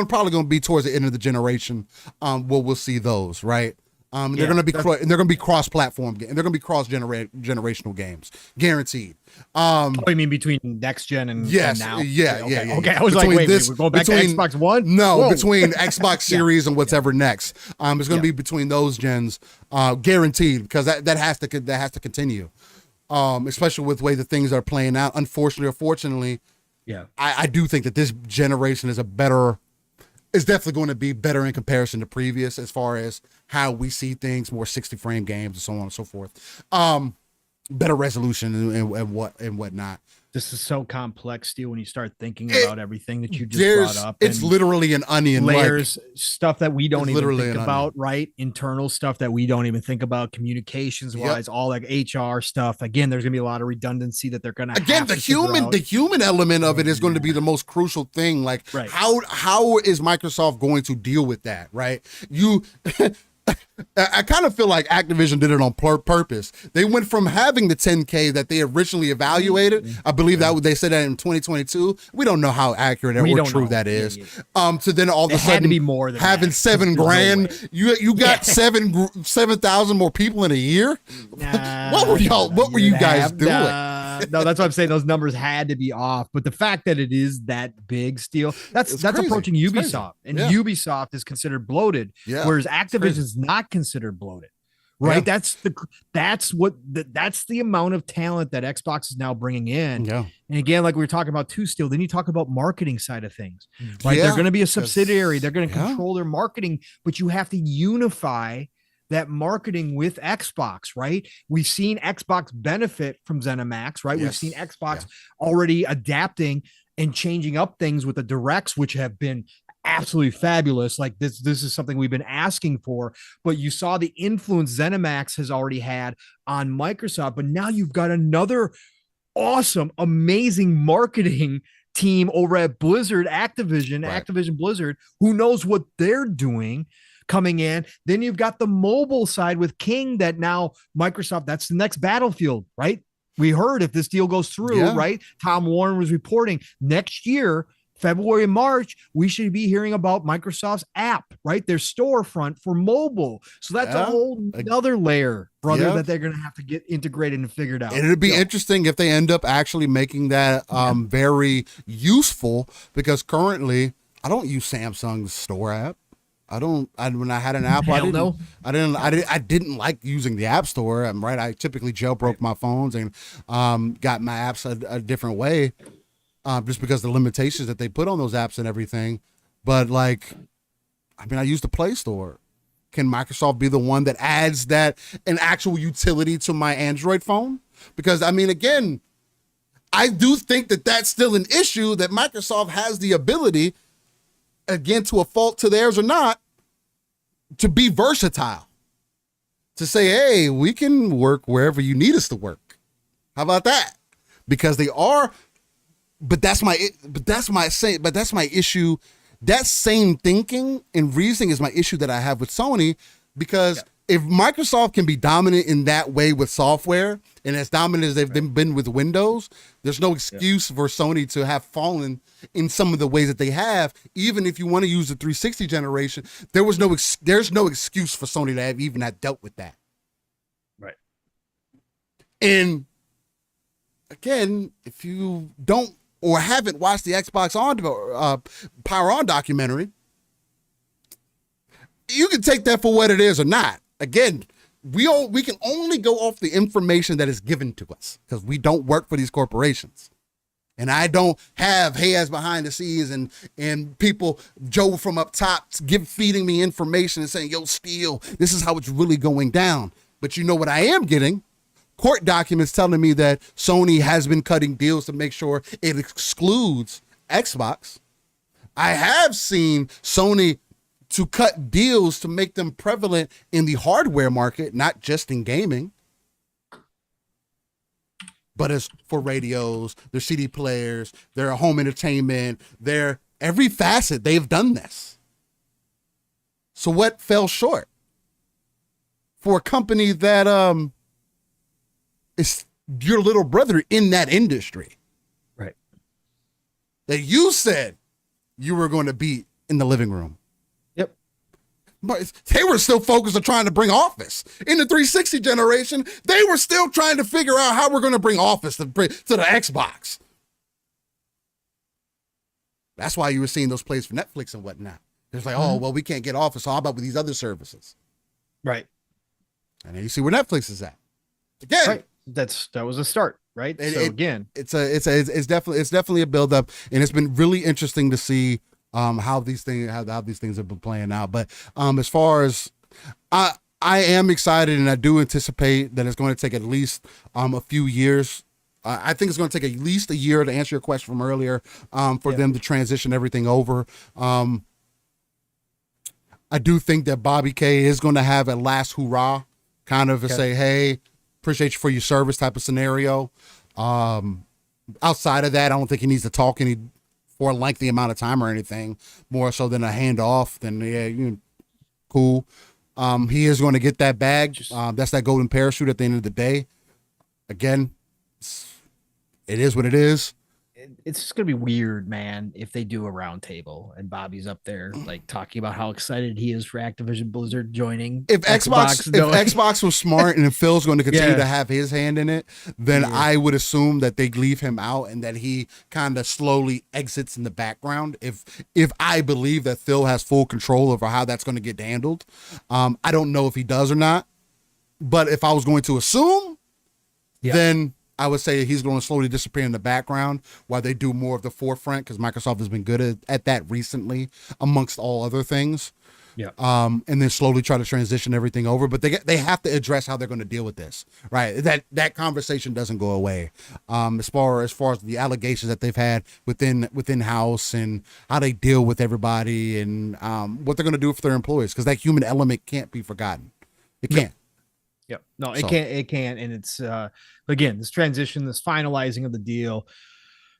probably going to be towards the end of the generation. Where we'll see those, right? They're going to be cross-platform games. They're going to be cross-generational games, guaranteed. You mean between next gen and now? Yeah. Okay, I was like, wait, we're going back to Xbox One? No, whoa. Between Xbox Series and whatever next. It's going to be between those gens, guaranteed, because that has to continue. Especially with the way the things are playing out. Unfortunately or fortunately, I do think that this generation is definitely going to be better in comparison to previous, as far as how we see things, more 60 frame games and so on and so forth. Better resolution and whatnot. This is so complex, Steve, when you start thinking about everything that you just brought up. It's literally an onion. Layers, stuff that we don't even think about, right? Internal stuff that we don't even think about, communications wise, all like HR stuff. Again, there's gonna be a lot of redundancy that they're gonna the human element of it is going to be the most crucial thing. Like, how is Microsoft going to deal with that, right? I kind of feel like Activision did it on purpose. They went from having the 10K that they originally evaluated. I believe that they said that in 2022. We don't know how accurate or true that is. To then all of a sudden had to be more than having that. $7,000. You got 7,000 more people in a year. What were you guys doing? No, that's what I'm saying. Those numbers had to be off. But the fact that it is that big, Steel, that's approaching Ubisoft, and Ubisoft is considered bloated, whereas Activision is not considered bloated. Right? That's the amount of talent that Xbox is now bringing in. And again, like we were talking about too, Steel, then you talk about marketing side of things. Right? They're going to be a subsidiary. They're going to control their marketing, but you have to unify that marketing with Xbox, right? We've seen Xbox benefit from ZeniMax, right? We've seen Xbox already adapting and changing up things with the directs, which have been absolutely fabulous. Like this is something we've been asking for, but you saw the influence ZeniMax has already had on Microsoft, but now you've got another awesome, amazing marketing team over at Blizzard, Activision Blizzard, who knows what they're doing coming in. Then you've got the mobile side with King, that now Microsoft, that's the next Battlefield, right? We heard if this deal goes through, right? Tom Warren was reporting next year, February and March, we should be hearing about Microsoft's app, right? Their storefront for mobile. So that's a whole other layer, brother, that they're going to have to get integrated and figured out. And it'd be interesting if they end up actually making that very useful, because currently I don't use Samsung's store app. When I had an Apple, I didn't like using the App Store. Right. I typically jailbroke my phones and got my apps a different way. Just because of the limitations that they put on those apps and everything. But I use the Play Store. Can Microsoft be the one that adds that an actual utility to my Android phone? Because again, I do think that that's still an issue, that Microsoft has the ability, again, to a fault to theirs or not, to be versatile. To say, hey, we can work wherever you need us to work. How about that? Because they are. But that's my issue. That same thinking and reasoning is my issue that I have with Sony, because if Microsoft can be dominant in that way with software, and as dominant as they've been with Windows, there's no excuse for Sony to have fallen in some of the ways that they have. Even if you want to use the 360 generation, there's no excuse for Sony to have even had dealt with that. Right. And again, if you don't or haven't watched the Xbox On Power On documentary, you can take that for what it is or not. Again, we can only go off the information that is given to us, because we don't work for these corporations. And I don't have hands behind the scenes and people, Joe from up top, feeding me information and saying, yo, Steel, this is how it's really going down. But you know what I am getting? Court documents telling me that Sony has been cutting deals to make sure it excludes Xbox. I have seen Sony to cut deals to make them prevalent in the hardware market, not just in gaming, but as for radios, their CD players, their home entertainment, their every facet, they've done this. So what fell short for a company that is your little brother in that industry, right? That you said you were going to be in the living room. Yep. But they were still focused on trying to bring Office. In the 360 generation, they were still trying to figure out how we're going to bring Office to the Xbox. That's why you were seeing those plays for Netflix and whatnot. It's like, oh, well, we can't get Office, so how about with these other services? Right. And then you see where Netflix is at. Again, right. That was a start, right? It's definitely a buildup, and it's been really interesting to see how these things have been playing out. But as far as I am excited, and I do anticipate that it's going to take at least a few years. I think it's going to take at least a year, to answer your question from earlier, for them to transition everything over. I do think that Bobby K is going to have a last hurrah, kind of say, hey, appreciate you for your service type of scenario. Outside of that, I don't think he needs to talk for a lengthy amount of time or anything, more so than a handoff. Then cool. He is going to get that bag. That's that golden parachute at the end of the day. Again, it is what it is. It's just gonna be weird, man, if they do a round table and Bobby's up there talking about how excited he is for Activision Blizzard joining. If Xbox was smart and if Phil's going to continue to have his hand in it, then I would assume that they leave him out and that he kind of slowly exits in the background. If I believe that Phil has full control over how that's going to get handled, I don't know if he does or not. But if I was going to assume, then I would say he's going to slowly disappear in the background while they do more of the forefront, because Microsoft has been good at that recently, amongst all other things. Yeah. And then slowly try to transition everything over. But they have to address how they're going to deal with this, right? That conversation doesn't go away. As far as the allegations that they've had within house, and how they deal with everybody, and what they're going to do for their employees, because that human element can't be forgotten. It can't. Yep. No, it can't. And it's, again, this transition, this finalizing of the deal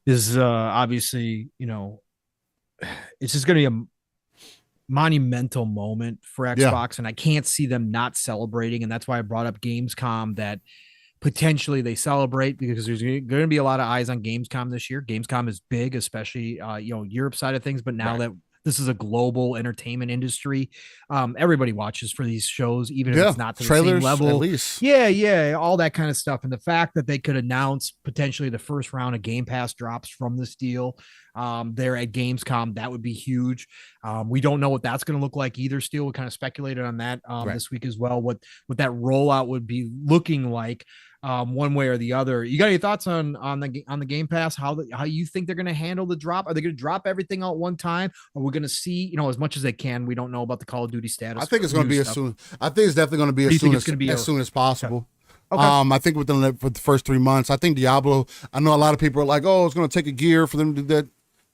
is obviously, it's just going to be a monumental moment for Xbox. And I can't see them not celebrating. And that's why I brought up Gamescom, that potentially they celebrate because there's going to be a lot of eyes on Gamescom this year. Gamescom is big, especially Europe side of things. But now that this is a global entertainment industry, everybody watches for these shows, even if it's not to the same level. At least. Yeah, all that kind of stuff. And the fact that they could announce potentially the first round of Game Pass drops from this deal there at Gamescom, that would be huge. We don't know what that's going to look like either. Still, we kind of speculated on that this week as well. What that rollout would be looking like. One way or the other. You got any thoughts on the Game Pass? How you think they're going to handle the drop? Are they going to drop everything out one time? Or we're going to see, as much as they can? We don't know about the Call of Duty status. I think it's going to be as soon. I think it's definitely going to be as soon as possible. Okay. I think for the first 3 months. I think Diablo. I know a lot of people are like, "Oh, it's going to take a year for them to do that."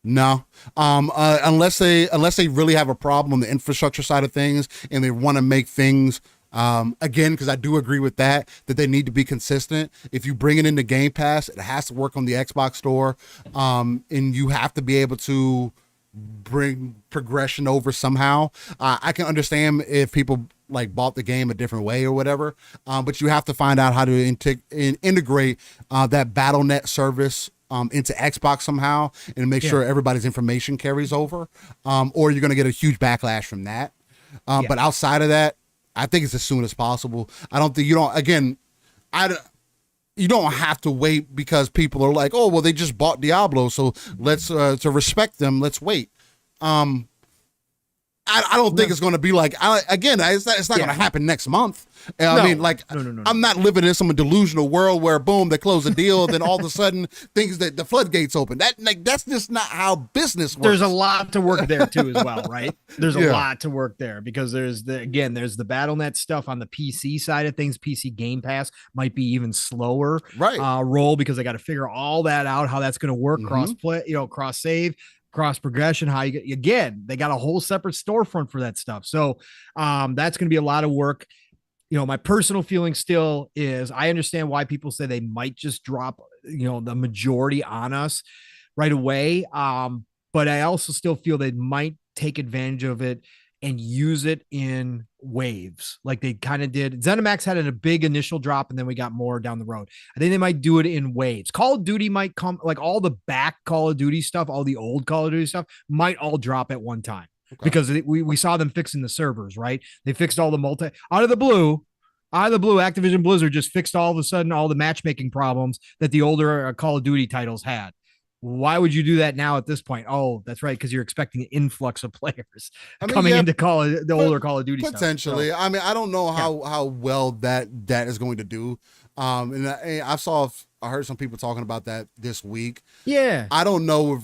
No, unless they really have a problem on the infrastructure side of things and they want to make things. Again, because I do agree with that they need to be consistent. If you bring it into Game Pass, it has to work on the Xbox store, and you have to be able to bring progression over somehow. I can understand if people like bought the game a different way or whatever, but you have to find out how to integrate that BattleNet service into Xbox somehow and make sure everybody's information carries over, or you're going to get a huge backlash from that. But outside of that, I think it's as soon as possible. I don't think you don't have to wait because people are like, oh, well, they just bought Diablo, so let's to respect them, let's wait. I don't think it's going to be like, it's not going to happen next month. I mean, like, no. I'm not living in some delusional world where, boom, they close a deal, then all of a sudden things that the floodgates open. That's just not how business works. There's a lot to work there too, as well, right? There's a lot to work there because there's the BattleNet stuff on the PC side of things. PC Game Pass might be even slower, roll because I got to figure all that out, how that's going to work, cross play, cross save, cross progression, how you get, again, they got a whole separate storefront for that stuff. So that's going to be a lot of work. My personal feeling still is I understand why people say they might just drop, the majority on us right away. But I also still feel they might take advantage of it and use it in waves like they kind of did. ZeniMax had a big initial drop and then we got more down the road. I think they might do it in waves. Call of Duty might come, like all the back Call of Duty stuff, all the old Call of Duty stuff might all drop at one time because we saw them fixing the servers, right? They fixed all the out of the blue, Activision Blizzard just fixed all of a sudden all the matchmaking problems that the older Call of Duty titles had. Why would you do that now at this point? Oh, that's right, because you're expecting an influx of players coming into the older Call of Duty potentially. Stuff. So, I mean, I don't know how well that is going to do. And I heard some people talking about that this week. Yeah, I don't know if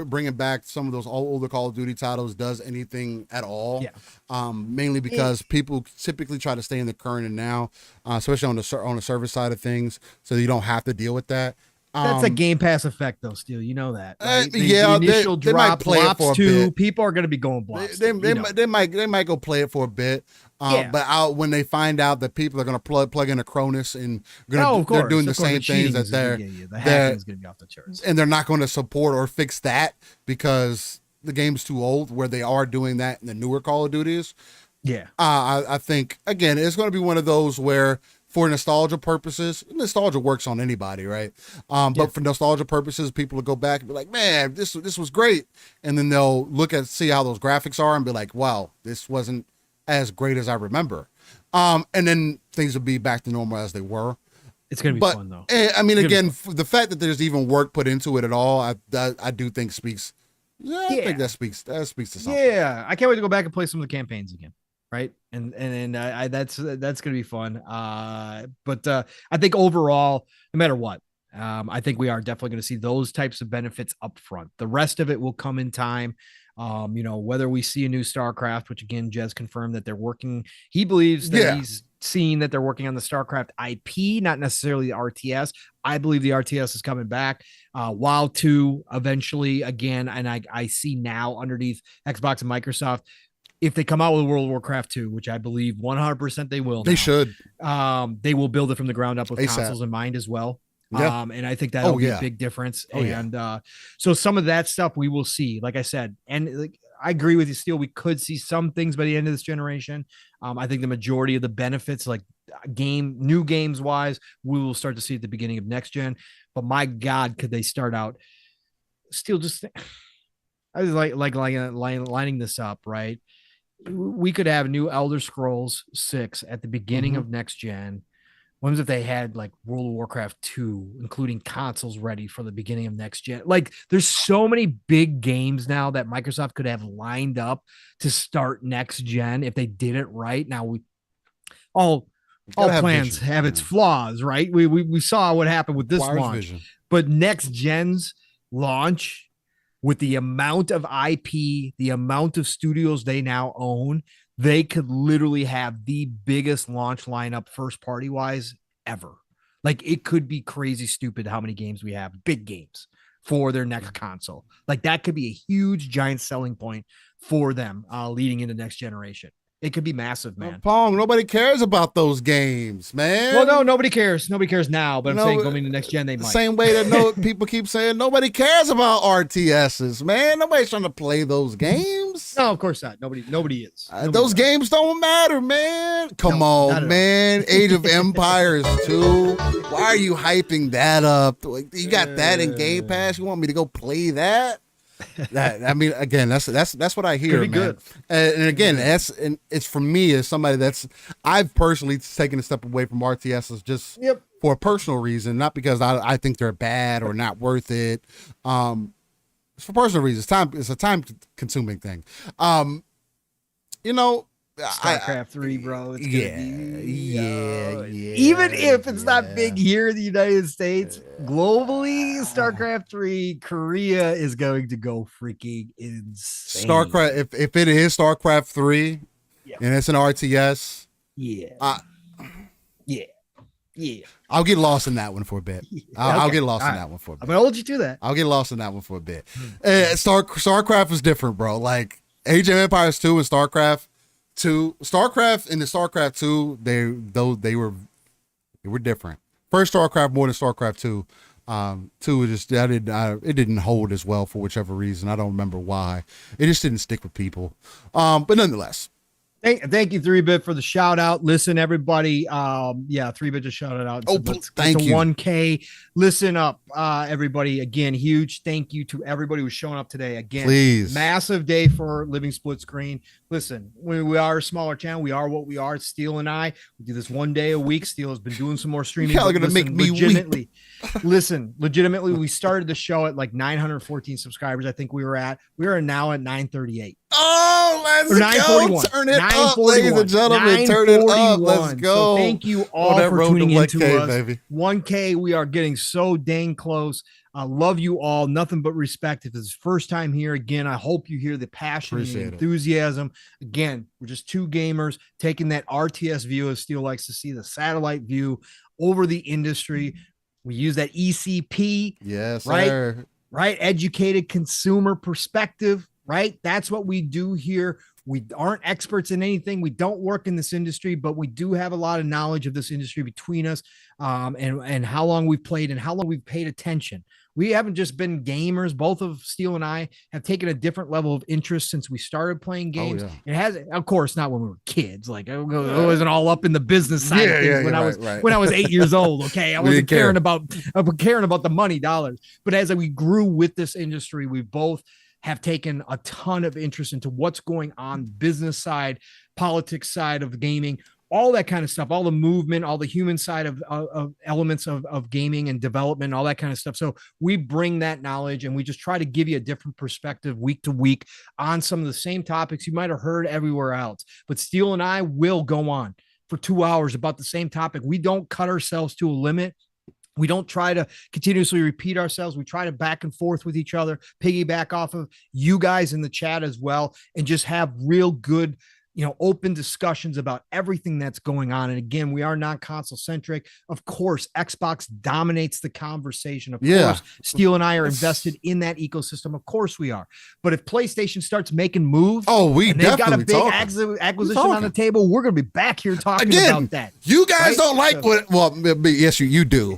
bringing back some of those older Call of Duty titles does anything at all. Yeah. Mainly because people typically try to stay in the current and now, especially on the service side of things, so you don't have to deal with that. That's a Game Pass effect, though. Still, you know that. Right? The initial drop, Blops 2, people are going to be going Blops. They might go play it for a bit. But when they find out that people are going to plug in a Cronus and they're doing the same things that the hacking is going to be off the charts, and they're not going to support or fix that because the game's too old. Where they are doing that in the newer Call of Duties. Yeah, I think again it's going to be one of those where, for nostalgia purposes, nostalgia works on anybody, right? But for nostalgia purposes, people will go back and be like, man, this was great. And then they'll see how those graphics are and be like, wow, this wasn't as great as I remember. And then things will be back to normal as they were. It's going to be fun, though. I mean, again, the fact that there's even work put into it at all, I do think speaks. I think that speaks to something. Yeah, I can't wait to go back and play some of the campaigns again. Right. And that's going to be fun. But I think overall, no matter what, I think we are definitely going to see those types of benefits up front. The rest of it will come in time. Whether we see a new StarCraft, which again, Jez confirmed that they're working. He believes that he's seen that they're working on the StarCraft IP, not necessarily the RTS. I believe the RTS is coming back. WoW 2 eventually again. And I see now underneath Xbox and Microsoft, if they come out with World of Warcraft 2, which I believe 100% they will. They should. They will build it from the ground up with consoles in mind as well. Yeah. And I think that'll be a big difference. So some of that stuff we will see, like I said, and I agree with you, Steele. We could see some things by the end of this generation. I think the majority of the benefits, like new games wise, we will start to see at the beginning of next gen. But my God, could they start out still just, I was lining this up, right? We could have new Elder Scrolls 6 at the beginning of next gen. What if they had like World of Warcraft 2, including consoles ready for the beginning of next gen? Like, there's so many big games now that Microsoft could have lined up to start next gen if they did it right. Now, all plans have its flaws, right? We saw what happened with this launch, but next gen's launch, with the amount of IP, the amount of studios they now own, they could literally have the biggest launch lineup first party wise ever. Like, it could be crazy stupid how many games we have, big games for their next console. Like, that could be a huge giant selling point for them leading into next generation. It could be massive, man. Pong, nobody cares about those games, man. Well, no, nobody cares. Nobody cares now, but I'm saying going into next gen, they might. Same way that people keep saying nobody cares about RTSs, man. Nobody's trying to play those games. No, of course not. Nobody is. Those games don't matter, man. Come on, man. Age of Empires 2. Why are you hyping that up? You got that in Game Pass. You want me to go play that? I mean, again, that's what I hear, man. Good. And again, it's for me as somebody I've personally taken a step away from RTSs just for a personal reason, not because I think they're bad or not worth it. It's for personal reasons. It's a time consuming thing. StarCraft 3, bro. It's yeah. Even if it's not big here in the United States, globally, StarCraft 3, Korea is going to go freaking insane. StarCraft, if it is StarCraft 3 and it's an RTS, I'll get lost in that one for a bit. I'll get lost in that one for a bit. I'm gonna hold you to that. I'll get lost in that one for a bit. StarCraft was different, bro. Like Age of Empires 2 and StarCraft 2, StarCraft and the StarCraft 2, they were different. First StarCraft more than StarCraft 2. 2 was just it didn't hold as well for whichever reason. I don't remember why. It just didn't stick with people. But nonetheless. Thank you, 3-Bit, for the shout out. Listen, everybody. 3-Bit just shouted out. Thank you. 1K. Listen up, everybody. Again, huge thank you to everybody who's showing up today. Again, please. Massive day for Living Splitscreen. Listen, we are a smaller channel. We are what we are. Steel and I, we do this one day a week. Steel has been doing some more streaming. You're gonna make me legitimately. Legitimately, we started the show at like 914 subscribers. I think we are now at 938. Oh, let's go. Turn it up, ladies and gentlemen. Turn it up. Let's go. So thank you all for tuning into us. Baby. 1K, we are getting so dang close. I love you all. Nothing but respect. If it's first time here, again, I hope you hear the passion and the enthusiasm. Again, we're just two gamers taking that RTS view, as Steel likes to see, the satellite view over the industry. We use that ECP. Yes, right? Sir. Right? Educated consumer perspective. Right? That's what we do here. We aren't experts in anything. We don't work in this industry, but we do have a lot of knowledge of this industry between us, and how long we've played and how long we've paid attention. We haven't just been gamers. Both of Steel and I have taken a different level of interest since we started playing games. Oh, yeah. It has, of course, not when we were kids. Like I wasn't all up in the business side of things when I was 8 years old. Okay, I wasn't caring about the money dollars. But as we grew with this industry, we both have taken a ton of interest into what's going on business side, politics side of gaming, all that kind of stuff, all the movement, all the human side of elements of gaming and development, all that kind of stuff. So we bring that knowledge and we just try to give you a different perspective week to week on some of the same topics you might have heard everywhere else. But Steel and I will go on for 2 hours about the same topic. We don't cut ourselves to a limit. We don't try to continuously repeat ourselves. We try to back and forth with each other, piggyback off of you guys in the chat as well, and just have real good, open discussions about everything that's going on. And again, we are not console centric. Of course, Xbox dominates the conversation. Of course, Steel and I are invested in that ecosystem. Of course we are. But if PlayStation starts making moves, they've got a big acquisition on the table, we're going to be back here talking about that. You guys don't like what? Well, yes, you do.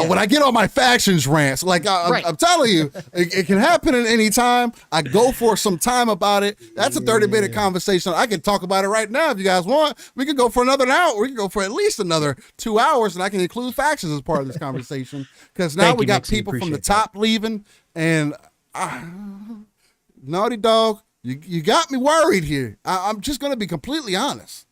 When I get on my factions rants, I'm telling you, it can happen at any time. I go for some time about it. That's a 30-minute conversation. I can talk about it right now if you guys want. We could go for another hour. We could go for at least another 2 hours, and I can include factions as part of this conversation because now we got people from the top leaving, and Naughty Dog, you got me worried here. I'm just going to be completely honest.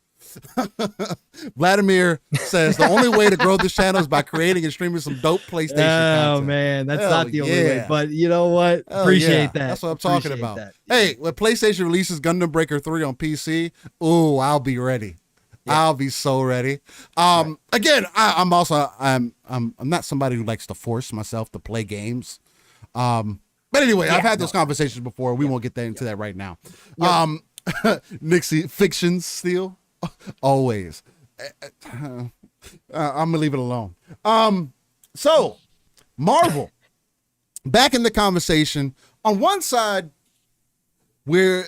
Vladimir says the only way to grow this channel is by creating and streaming some dope PlayStation content. Oh man, that's not the only way. But you know what? Appreciate that. That's what I'm talking about. Hey, when PlayStation releases Gundam Breaker 3 on PC, ooh, I'll be ready. Yeah. I'll be so ready. Again, I'm not somebody who likes to force myself to play games. But anyway, I've had those conversations before. We won't get into that right now. Nixie fictions still. Always. I'm gonna leave it alone. So Marvel, back in the conversation. On one side, we're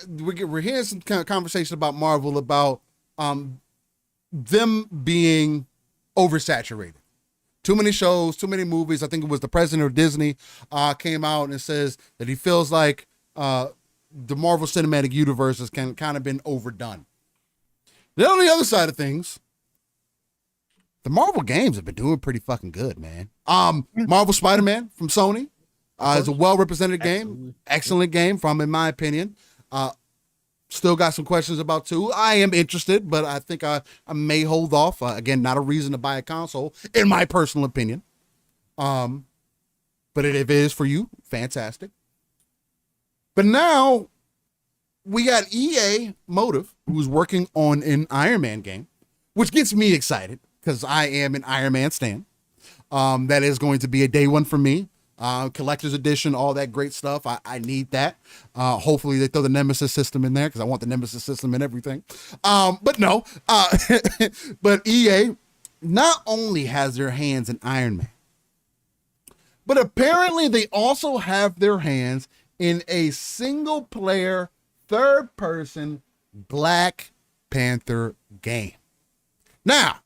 hearing some kind of conversation about Marvel about them being oversaturated. Too many shows, too many movies. I think it was the president of Disney came out and says that he feels like the Marvel Cinematic Universe has kind of been overdone. Then on the other side of things, the Marvel games have been doing pretty fucking good, man. Marvel Spider-Man from Sony is a well-represented game. Excellent game in my opinion. Still got some questions about 2. I am interested, but I think I may hold off. Again, not a reason to buy a console, in my personal opinion. But if it is for you, fantastic. But now we got EA Motive, who's working on an Iron Man game, which gets me excited because I am an Iron Man stan. That is going to be a day one for me. Collector's edition, all that great stuff. I need that. Hopefully they throw the Nemesis system in there because I want the Nemesis system in everything. But no. But EA not only has their hands in Iron Man, but apparently they also have their hands in a single player, third person Black Panther game. Now,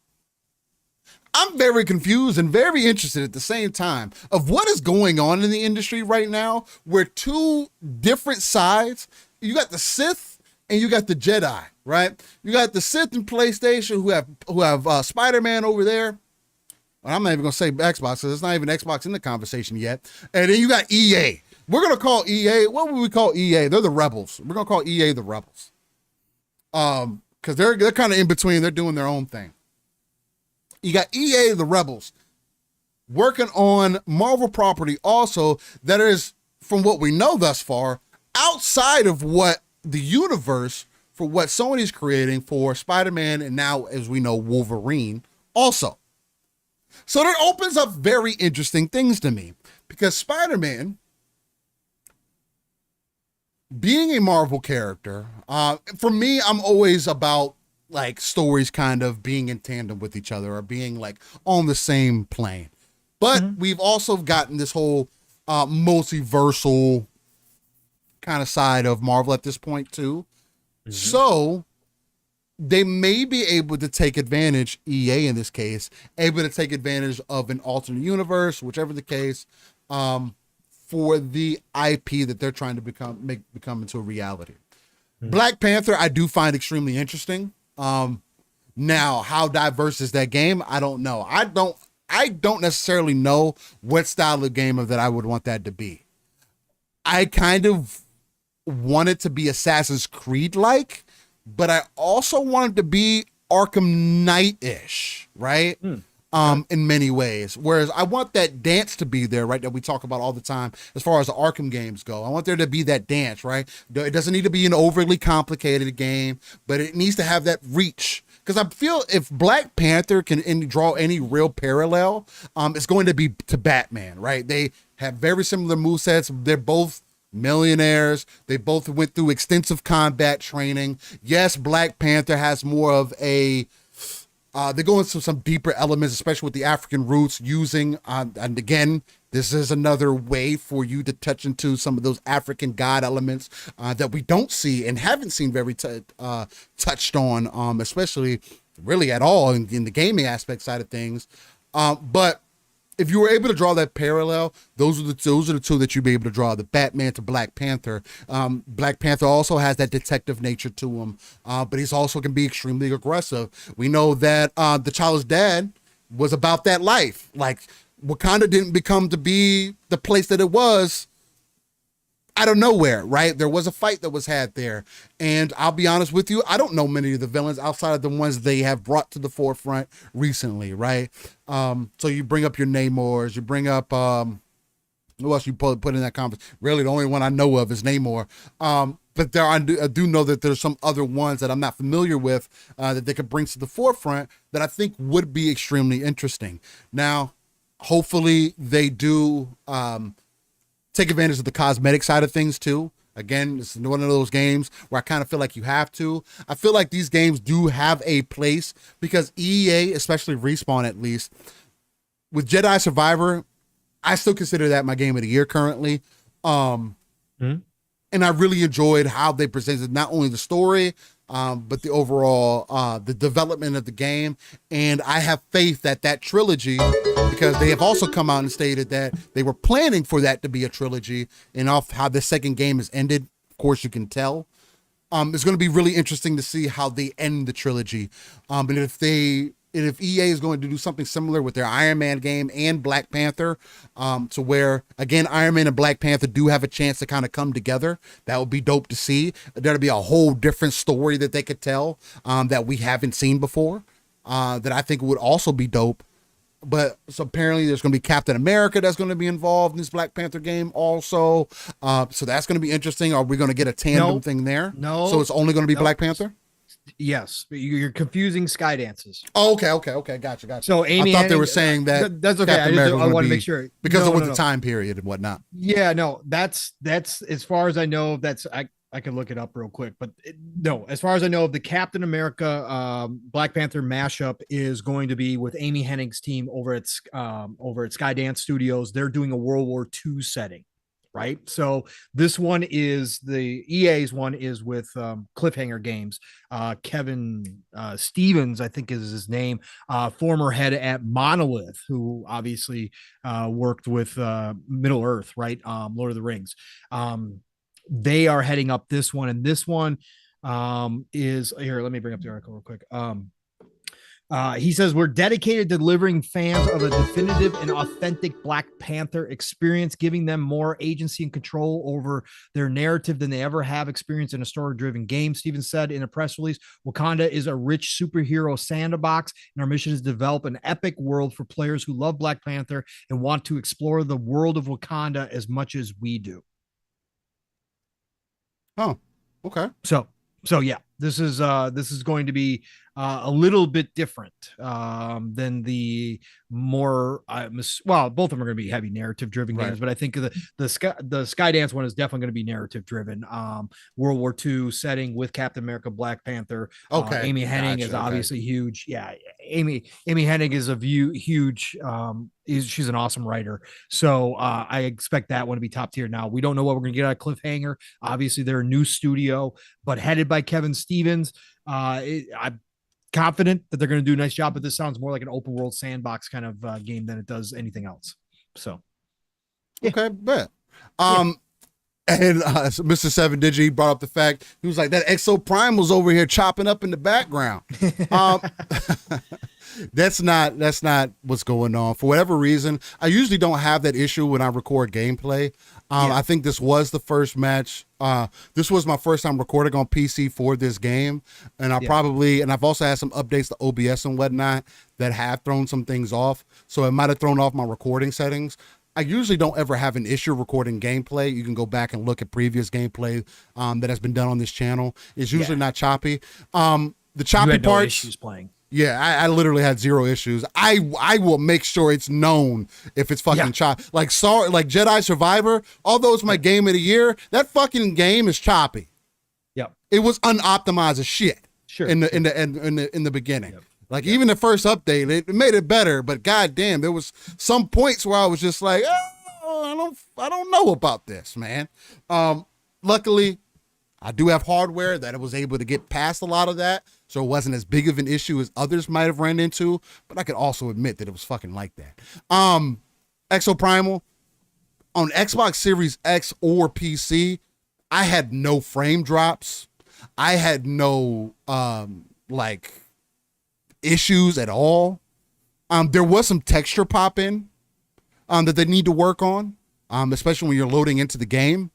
I'm very confused and very interested at the same time of what is going on in the industry right now, where 2 different sides, you got the Sith and you got the Jedi, right? You got the Sith in PlayStation who have Spider-Man over there. Well, I'm not even gonna say Xbox because there's not even Xbox in the conversation yet. And then you got EA. We're gonna call EA. What would we call EA? They're the rebels. We're gonna call EA the rebels. Because they're kind of in between. They're doing their own thing. You got EA the rebels working on Marvel property also that is, from what we know thus far, outside of what the universe for what Sony's creating for Spider-Man and now, as we know, Wolverine also. So that opens up very interesting things to me because Spider-Man, being a Marvel character, for me, I'm always about like stories kind of being in tandem with each other or being like on the same plane. But we've also gotten this whole multiversal kind of side of Marvel at this point too. So they may be able to take advantage, EA in this case, able to take advantage of an alternate universe, whichever the case, for the IP that they're trying to become into a reality. Black Panther, I do find extremely interesting. Now, how diverse is that game? I don't know. I don't necessarily know what style of game that I would want that to be. I kind of want it to be Assassin's Creed-like, but I also want it to be Arkham Knight-ish, right? In many ways. Whereas I want that dance to be there, right? That we talk about all the time as far as the Arkham games go. I want there to be that dance, right? It doesn't need to be an overly complicated game, but it needs to have that reach. Because I feel if Black Panther can draw any real parallel, it's going to be to Batman, right? They have very similar movesets. They're both millionaires. They both went through extensive combat training. Yes, Black Panther has more of a they go into some deeper elements, especially with the African roots using, and again, this is another way for you to touch into some of those African god elements that we don't see and haven't seen very touched on, especially really at all in the gaming aspect side of things. But if you were able to draw that parallel, those are the two that you'd be able to draw, the Batman to Black Panther. Black Panther also has that detective nature to him, but he's also can be extremely aggressive. We know that T'Challa's dad was about that life. Like, Wakanda didn't become to be the place that it was out of nowhere, right? There was a fight that was had there. And I'll be honest with you, I don't know many of the villains outside of the ones they have brought to the forefront recently, right? So you bring up your Namors, you bring up, who else you put in that conference? Really, the only one I know of is Namor. But I do know that there's some other ones that I'm not familiar with that they could bring to the forefront that I think would be extremely interesting. Now, hopefully they do take advantage of the cosmetic side of things too. Again, it's one of those games where I kind of feel like you have to. I feel like these games do have a place because EA, especially Respawn at least, with Jedi Survivor, I still consider that my game of the year currently. And I really enjoyed how they presented not only the story, but the overall, the development of the game. And I have faith that that trilogy, because they have also come out and stated that they were planning for that to be a trilogy, and off how the second game has ended, of course you can tell. It's going to be really interesting to see how they end the trilogy. And if EA is going to do something similar with their Iron Man game and Black Panther, to where, again, Iron Man and Black Panther do have a chance to kind of come together, that would be dope to see. There'll be a whole different story that they could tell that we haven't seen before, that I think would also be dope. But so apparently there's going to be Captain America that's going to be involved in this Black Panther game also. So that's going to be interesting. Are we going to get a tandem thing there? No. So it's only going to be Black Panther? Yes, but you're confusing Sky Dances. Oh, okay. Gotcha. So Amy, I thought they were saying that that's okay. I want to make sure because it was the time period and whatnot. Yeah, no, that's as far as I know. I can look it up real quick, but no, as far as I know, the Captain America Black Panther mashup is going to be with Amy Hennig's team over at Skydance Studios. They're doing a World War II setting. Right. So this one is the EA's one is with Cliffhanger Games. Kevin Stevens, I think is his name, former head at Monolith, who obviously worked with Middle Earth, right? Lord of the Rings. They are heading up this one, and this one is here. Let me bring up the article real quick. He says, we're dedicated to delivering fans of a definitive and authentic Black Panther experience, giving them more agency and control over their narrative than they ever have experienced in a story-driven game. Stevens said in a press release, Wakanda is a rich superhero sandbox, and our mission is to develop an epic world for players who love Black Panther and want to explore the world of Wakanda as much as we do. Oh, okay. So yeah, this is going to be a little bit different than the more both of them are going to be heavy narrative driven games, but I think the Skydance one is definitely going to be narrative driven. World War II setting with Captain America, Black Panther. Okay, Amy Hennig is obviously huge. Yeah, Amy Hennig is a huge. She's an awesome writer, so I expect that one to be top tier. Now we don't know what we're going to get out of Cliffhanger. Obviously, they're a new studio, but headed by Kevin Stevens. I'm confident that they're going to do a nice job, but this sounds more like an open world sandbox kind of game than it does anything else. So, yeah. Okay, bet. And Mr. Seven Digi brought up the fact he was like that Exoprimal's over here chopping up in the background. That's not what's going on. For whatever reason, I usually don't have that issue when I record gameplay. I think this was the first match. This was my first time recording on PC for this game. And I've also had some updates to OBS and whatnot that have thrown some things off. So it might have thrown off my recording settings. I usually don't ever have an issue recording gameplay. You can go back and look at previous gameplay that has been done on this channel. It's usually not choppy. The choppy parts. Issues playing. Yeah, I literally had zero issues. I will make sure it's known if it's fucking choppy. Like Jedi Survivor, although it's my game of the year, that fucking game is choppy. Yep. It was unoptimized as shit. Sure. In the beginning. Yep. Even the first update, it made it better, but goddamn, there was some points where I was just like, oh, I don't know about this, man. Luckily, I do have hardware that it was able to get past a lot of that, so it wasn't as big of an issue as others might have run into, but I could also admit that it was fucking like that. Exoprimal on Xbox Series X or PC, I had no frame drops. I had no like issues at all. There was some texture pop in that they need to work on, especially when you're loading into the game,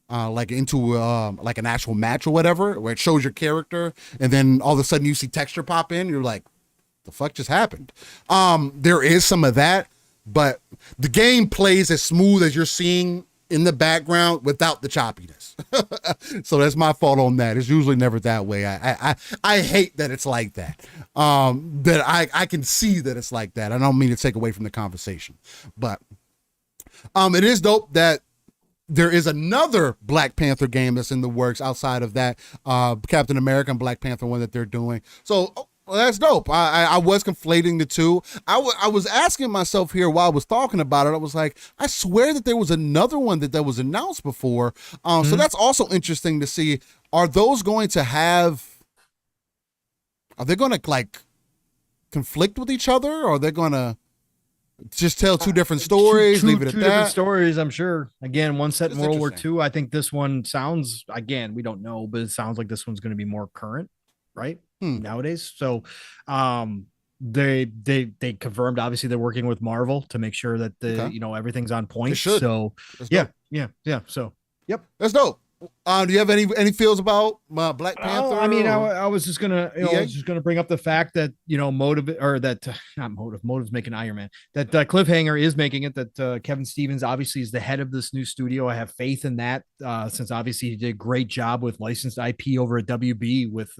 like into like an actual match or whatever, where it shows your character, and then all of a sudden you see texture pop in. You're like, the fuck just happened? There is some of that, but the game plays as smooth as you're seeing in the background without the choppiness. So that's my fault on that. It's usually never that way. I hate that it's like that. That I can see that it's like that. I don't mean to take away from the conversation, but it is dope that there is another Black Panther game that's in the works outside of that Captain America and Black Panther one that they're doing. So well, that's dope. I was conflating the two. I was asking myself here while I was talking about it. I was like, I swear that there was another one that was announced before. So that's also interesting to see. Are those going to have? Are they going to like conflict with each other, or are they going to just tell two different stories? Leave it at two that. different stories, I'm sure. Again, one set in That's World War interesting. II. I think this one sounds. Again, we don't know, but it sounds like this one's going to be more current, right? Nowadays. So they confirmed, obviously they're working with Marvel to make sure that the everything's on point. So That's yeah. So that's dope. Do you have any feels about Black Panther? I mean, I was just gonna, bring up the fact that Motive's making Iron Man. That Cliffhanger is making it. That Kevin Stevens obviously is the head of this new studio. I have faith in that, since obviously he did a great job with licensed IP over at WB with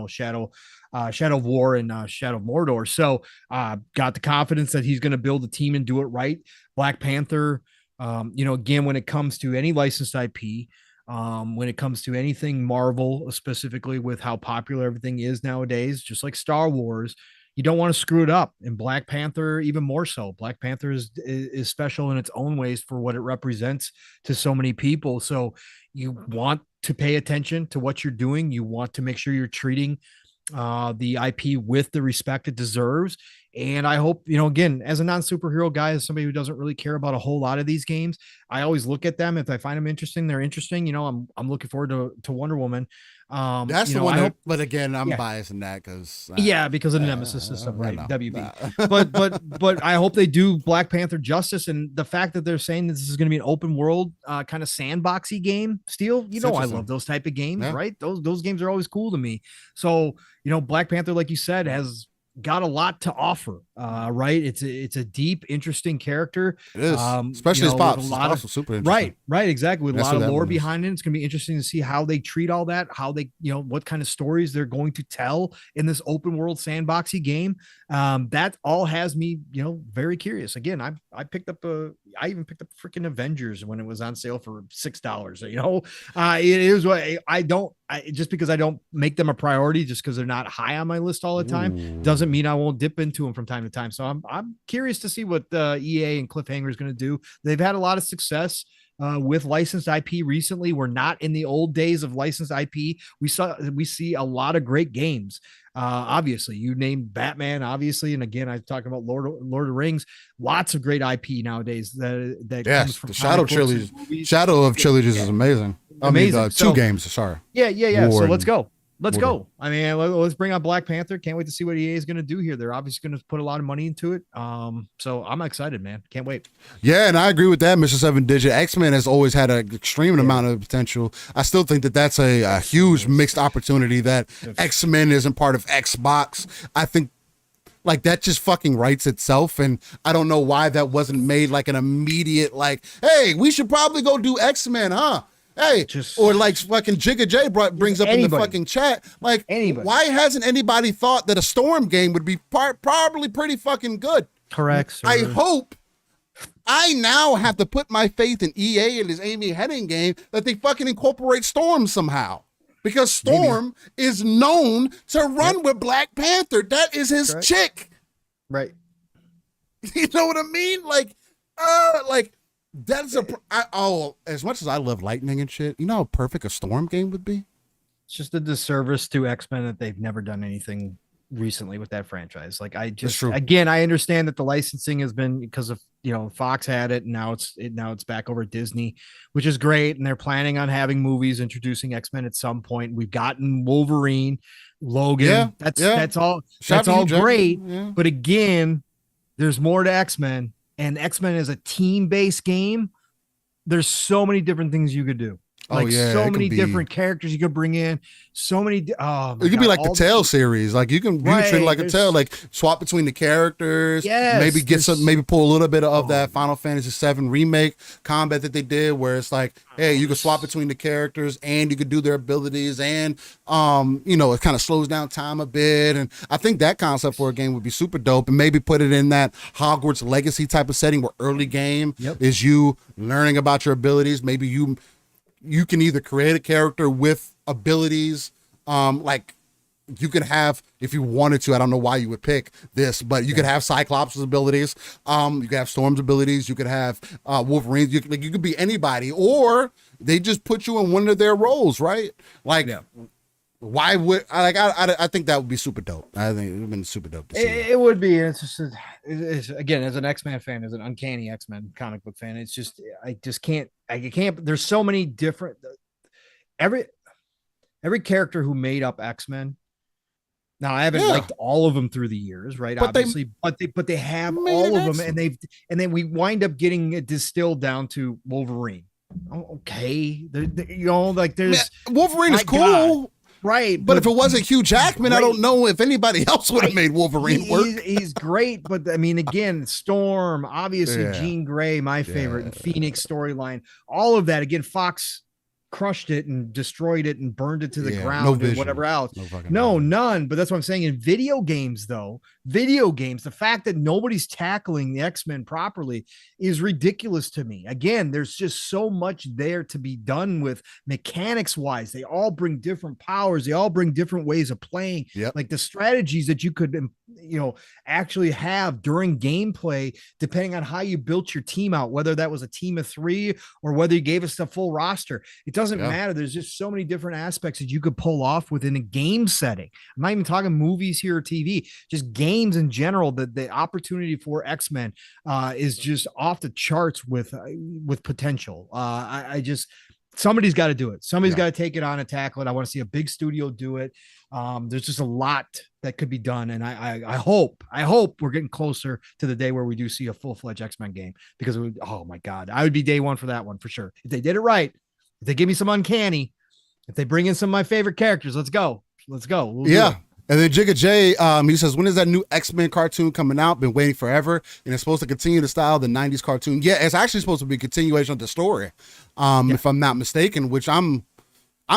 Shadow of War and Shadow of Mordor. So got the confidence that he's going to build a team and do it right. Black Panther, again, when it comes to any licensed IP. When it comes to anything Marvel, specifically with how popular everything is nowadays, just like Star Wars, you don't want to screw it up. And Black Panther, even more so. Black Panther is special in its own ways for what it represents to so many people. So you want to pay attention to what you're doing. You want to make sure you're treating the IP with the respect it deserves. And I hope, again, as a non-superhero guy, as somebody who doesn't really care about a whole lot of these games, I always look at them. If I find them interesting, they're interesting. I'm looking forward to Wonder Woman. That's the one. But again, I'm biased in that because because of the Nemesis system, right? WB. But I hope they do Black Panther justice, and the fact that they're saying that this is going to be an open world kind of sandboxy game. Steel, I love those type of games, right? Those games are always cool to me. So Black Panther, like you said, has got a lot to offer, right? It's a deep, interesting character. It is, especially his pops. Pops super interesting. Right, exactly. With a lot of lore behind it. It's gonna be interesting to see how they treat all that, how they, what kind of stories they're going to tell in this open world sandboxy game. That all has me, very curious. Again, I even picked up freaking Avengers when it was on sale for $6. It is what just because I don't make them a priority, just because they're not high on my list all the time, doesn't mean I won't dip into them from time to time. So I'm curious to see what EA and Cliffhanger is going to do. They've had a lot of success with licensed IP recently. We're not in the old days of licensed IP. We see a lot of great games. Obviously, you named Batman, obviously, and again, I'm talking about Lord of the Rings. Lots of great IP nowadays that comes from the Shadow trilogy. Shadow of trilogies is amazing. Amazing. Two games. Sorry. Yeah. So let's go. Let's go. I mean, let's bring on Black Panther. Can't wait to see what EA is going to do here. They're obviously going to put a lot of money into it. So I'm excited, man. Can't wait. Yeah, and I agree with that, Mr. 7-Digit. X-Men has always had an extreme amount of potential. I still think that that's a huge mixed opportunity that X-Men isn't part of Xbox. I think like that just fucking writes itself, and I don't know why that wasn't made like an immediate like, hey, we should probably go do X-Men, huh? Hey, or like fucking Jigga J brings up in the fucking chat, like, why hasn't anybody thought that a Storm game would be probably pretty fucking good? Correct, sir. I hope I now have to put my faith in EA and his Amy Hennig game that they fucking incorporate Storm somehow. Because Storm is known to run with Black Panther. That is his chick. Right. You know what I mean? Like, that's as much as I love Lightning and shit, you know how perfect a Storm game would be? It's just a disservice to X-Men that they've never done anything recently with that franchise. Like I That's just true. again, I understand that the licensing has been because of Fox had it, and now it's back over at Disney, which is great. And they're planning on having movies introducing X-Men at some point. We've gotten Wolverine, Logan. Yeah, yeah. That's all Shout out that's to you, all Jack. great. Yeah. But again, there's more to X-Men, and X-Men is a team-based game. There's so many different things you could do. Like so many different characters you could bring in. So many. Oh my it could be God, like the Tale series. Like you can treat it like a Tale, like swap between the characters. Yes, maybe get maybe pull a little bit of that Final Fantasy VII remake combat that they did, where it's like, hey, you can swap between the characters and you could do their abilities, and it kind of slows down time a bit. And I think that concept for a game would be super dope. And maybe put it in that Hogwarts Legacy type of setting where early game is you learning about your abilities. Maybe you can either create a character with abilities, like you could have, if you wanted to, I don't know why you would pick this, but you could have Cyclops' abilities, you could have Storm's abilities, you could have Wolverine's, you could be anybody, or they just put you in one of their roles, right? Like, why would I think that would be super dope. I think it would have been super dope to see. It would be. It's just again, as an X-Men fan, as an Uncanny X-Men comic book fan, it's just I can't. There's so many different. Every character who made up X-Men. Now I haven't liked all of them through the years, right? But obviously, but they have all of them, and then we wind up getting it distilled down to Wolverine. Okay, there's Wolverine is cool. God. Right. But if it wasn't Hugh Jackman, I don't know if anybody else would have made Wolverine work. He's great. But I mean, again, Storm, obviously Jean Grey, my favorite, and Phoenix storyline, all of that. Again, Fox crushed it and destroyed it and burned it to the ground and whatever else. None. But that's what I'm saying. In video games, the fact that nobody's tackling the X-Men properly is ridiculous to me. Again, there's just so much there to be done with mechanics wise. They all bring different powers. They all bring different ways of playing. Like the strategies that you could, actually have during gameplay, depending on how you built your team out, whether that was a team of 3 or whether you gave us the full roster. It doesn't matter. There's just so many different aspects that you could pull off within a game setting. I'm not even talking movies here or TV, just games in general. The opportunity for X-Men is just off the charts with potential. I just, somebody's got to do it. Somebody's got to take it on and tackle it. I want to see a big studio do it. There's just a lot that could be done. And I hope we're getting closer to the day where we do see a full-fledged X-Men game, because oh my God, I would be day one for that one for sure. If they did it right, if they give me some uncanny, if they bring in some of my favorite characters, let's go. We'll And then Jigga J, he says, when is that new X-Men cartoon coming out? Been waiting forever. And it's supposed to continue the style of the 90s cartoon. Yeah, it's actually supposed to be a continuation of the story, if I'm not mistaken, which I'm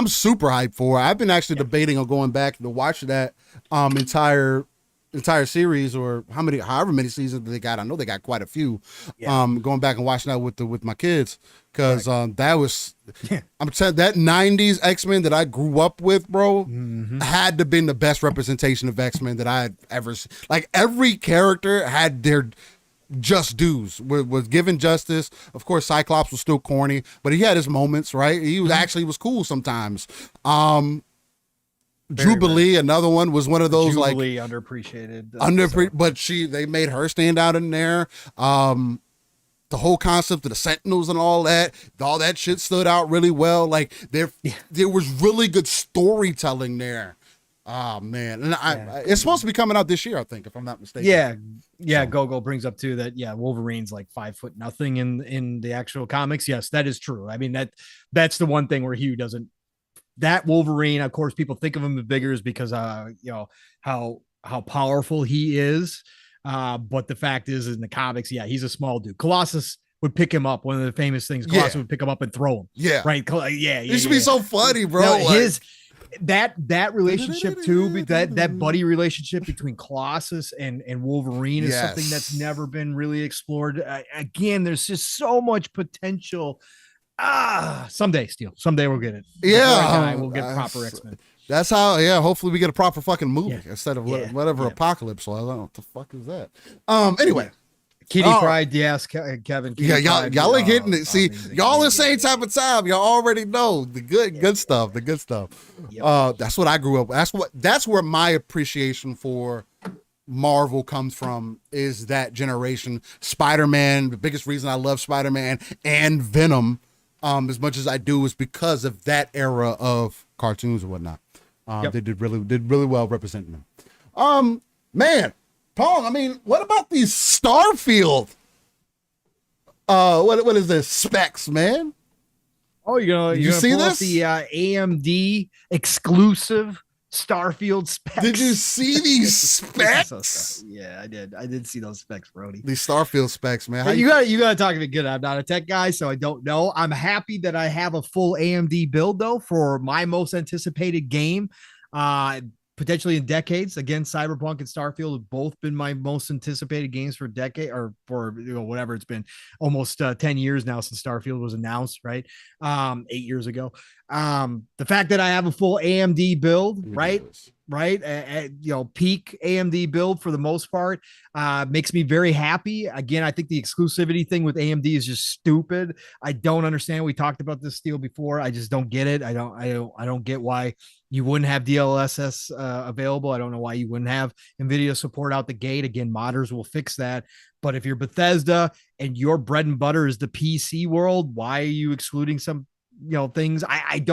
super hyped for. I've been actually debating on going back to watch that entire series, or however many seasons they got. I know they got quite a few. Going back and watching that with my kids, because that was I'm saying that 90s X-Men that I grew up with, bro, had to been the best representation of X-Men that I had ever seen. Like every character had their just dues, was given justice. Of course, Cyclops was still corny, but he had his moments, right? He was actually was cool sometimes. Jubilee, another one, was one of those Jubilee, like underappreciated, but they made her stand out in there. The whole concept of the Sentinels and all that shit stood out really well. Like there was really good storytelling there. Oh man, and it's supposed to be coming out this year, I think, if I'm not mistaken. So. Gogo brings up too that Wolverine's like 5'0" in the actual comics. Yes, that is true. I mean that's the one thing where Hugh doesn't. That Wolverine, of course, people think of him as bigger is because how powerful he is. But the fact is, in the comics, he's a small dude. Colossus would pick him up. One of the famous things, Colossus would pick him up and throw him. Yeah, right. It should be so funny, bro. No, that relationship too, that buddy relationship between Colossus and Wolverine is something that's never been really explored. Again, there's just so much potential. Someday we'll get it. We'll get proper X-Men. That's how. Hopefully we get a proper fucking movie instead of whatever Apocalypse was. I don't know what the fuck is that. Anyway, Kitty Pryde, yes, Kevin. Kitty y'all are getting it. See, amazing, y'all the amazing. same type of time. Y'all already know the good stuff. The good stuff. Yep. That's what I grew up. That's where my appreciation for Marvel comes from, is that generation. Spider-Man, the biggest reason I love Spider-Man and Venom as much as I do is because of that era of cartoons and whatnot. They did really well representing them. Man, Pong, I mean, what about these Starfield? What is this? Specs, man. Oh, you're gonna see pull up this? the AMD exclusive Starfield specs. Did you see these specs? Yeah, I did. I did see those specs, Brody. These Starfield specs, man. How You gotta talk to me good. I'm not a tech guy, so I don't know. I'm happy that I have a full AMD build though for my most anticipated game. Potentially in decades. Again, Cyberpunk and Starfield have both been my most anticipated games for a decade, or for whatever it's been, almost 10 years now since Starfield was announced, right? 8 years ago. The fact that I have a full AMD build, right? Peak AMD build for the most part, makes me very happy. Again, I think the exclusivity thing with AMD is just stupid. I don't understand. We talked about this deal before. I just don't get it. I don't get why you wouldn't have DLSS available. I don't know why you wouldn't have NVIDIA support out the gate. Again, modders will fix that. But if you're Bethesda and your bread and butter is the PC world, why are you excluding some things? I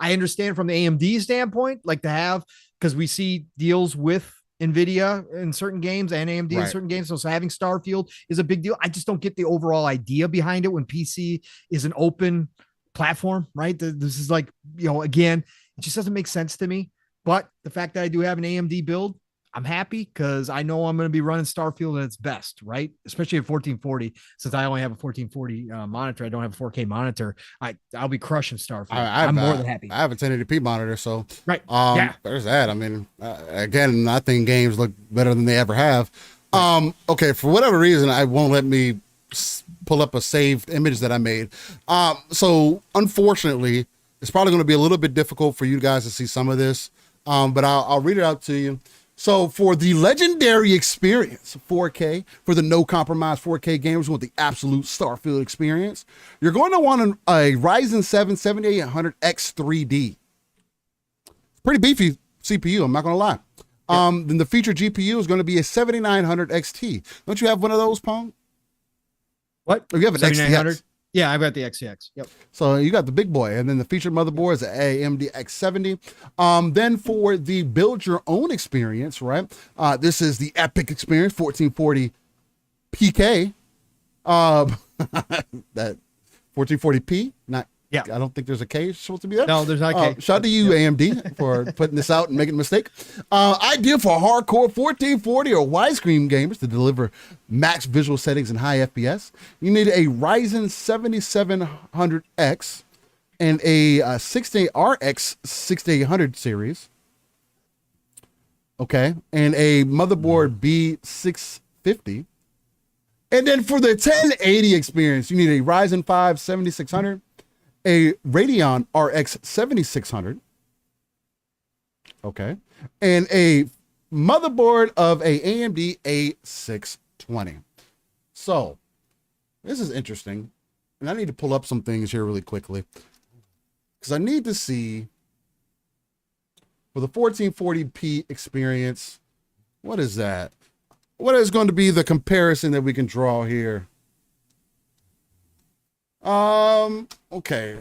understand from the AMD standpoint, like to have, because we see deals with NVIDIA in certain games and AMD in certain games. So having Starfield is a big deal. I just don't get the overall idea behind it when PC is an open platform, right? This is like, again, it just doesn't make sense to me. But the fact that I do have an AMD build, I'm happy because I know I'm going to be running Starfield at its best, right? Especially at 1440. Since I only have a 1440 monitor, I don't have a 4K monitor. I'll be crushing Starfield. I'm more than happy. I have a 1080p monitor, so right. There's that. I mean, again, I think games look better than they ever have. Okay, for whatever reason, I won't let me pull up a saved image that I made. So unfortunately, it's probably going to be a little bit difficult for you guys to see some of this, but I'll read it out to you. So for the legendary experience, 4K, for the no compromise 4K gamers with the absolute Starfield experience, you're going to want a Ryzen 7 7800X 3D. Pretty beefy CPU, I'm not going to lie. Then the featured GPU is going to be a 7900 XT. Don't you have one of those, Pong? What? Or you have an XTX? Yeah, I've got the XTX. Yep. So you got the big boy, and then the featured motherboard is an AMD X70. Then for the build your own experience, right? This is the epic experience, 1440 PK. That 1440p, not. Yeah, I don't think there's a K supposed to be there. No, there's not a K. Shout out to you, AMD, for putting this out and making a mistake. Ideal for hardcore 1440 or widescreen gamers to deliver max visual settings and high FPS. You need a Ryzen 7700X and a 68RX 6800 series. Okay, and a motherboard B650. And then for the 1080 experience, you need a Ryzen 5 7600. A Radeon RX 7600, okay, and a motherboard of a AMD A620. So this is interesting, and I need to pull up some things here really quickly because I need to see for the 1440p experience, what is that? What is going to be the comparison that we can draw here? Okay.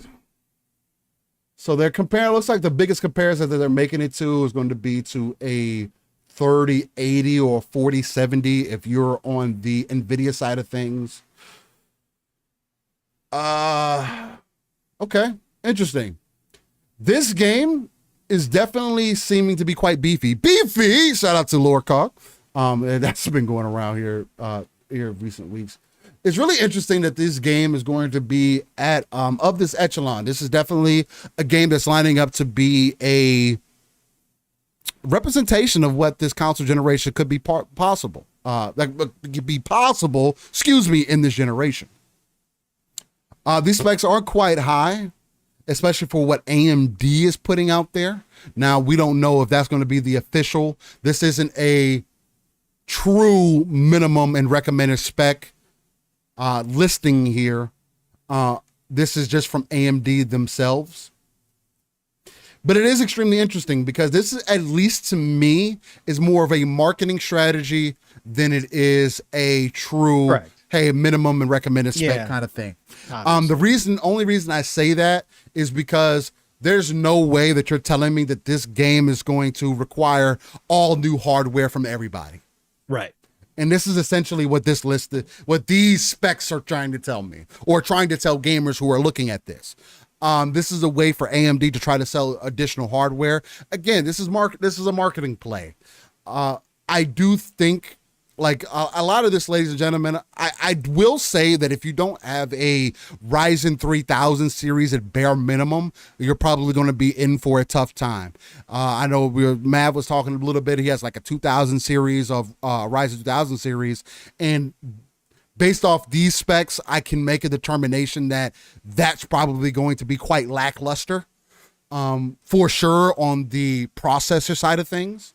So they're comparing, looks like the biggest comparison that they're making it to is going to be to a 3080 or 4070 if you're on the NVIDIA side of things. Okay, interesting. This game is definitely seeming to be quite beefy. Beefy! Shout out to Lorcock. That's been going around here recent weeks. It's really interesting that this game is going to be at of this echelon. This is definitely a game that's lining up to be a representation of what this console generation could be possible. That could be possible, in this generation. These specs are quite high, especially for what AMD is putting out there. Now, we don't know if that's going to be the official. This isn't a true minimum and recommended spec listing here. This is just from AMD themselves. But it is extremely interesting because this is, at least to me, is more of a marketing strategy than it is a true, Correct. hey, minimum and recommended spec Yeah. kind of thing. Obviously. The only reason I say that is because there's no way that you're telling me that this game is going to require all new hardware from everybody. Right. And this is essentially what this list, what these specs are trying to tell me, or trying to tell gamers who are looking at this. This is a way for AMD to try to sell additional hardware. Again, this is a marketing play. I do think, like a lot of this, ladies and gentlemen, I will say that if you don't have a Ryzen 3000 series at bare minimum, you're probably going to be in for a tough time. I know Mav was talking a little bit. He has like a 2000 series of Ryzen 2000 series, and based off these specs, I can make a determination that that's probably going to be quite lackluster, for sure, on the processor side of things.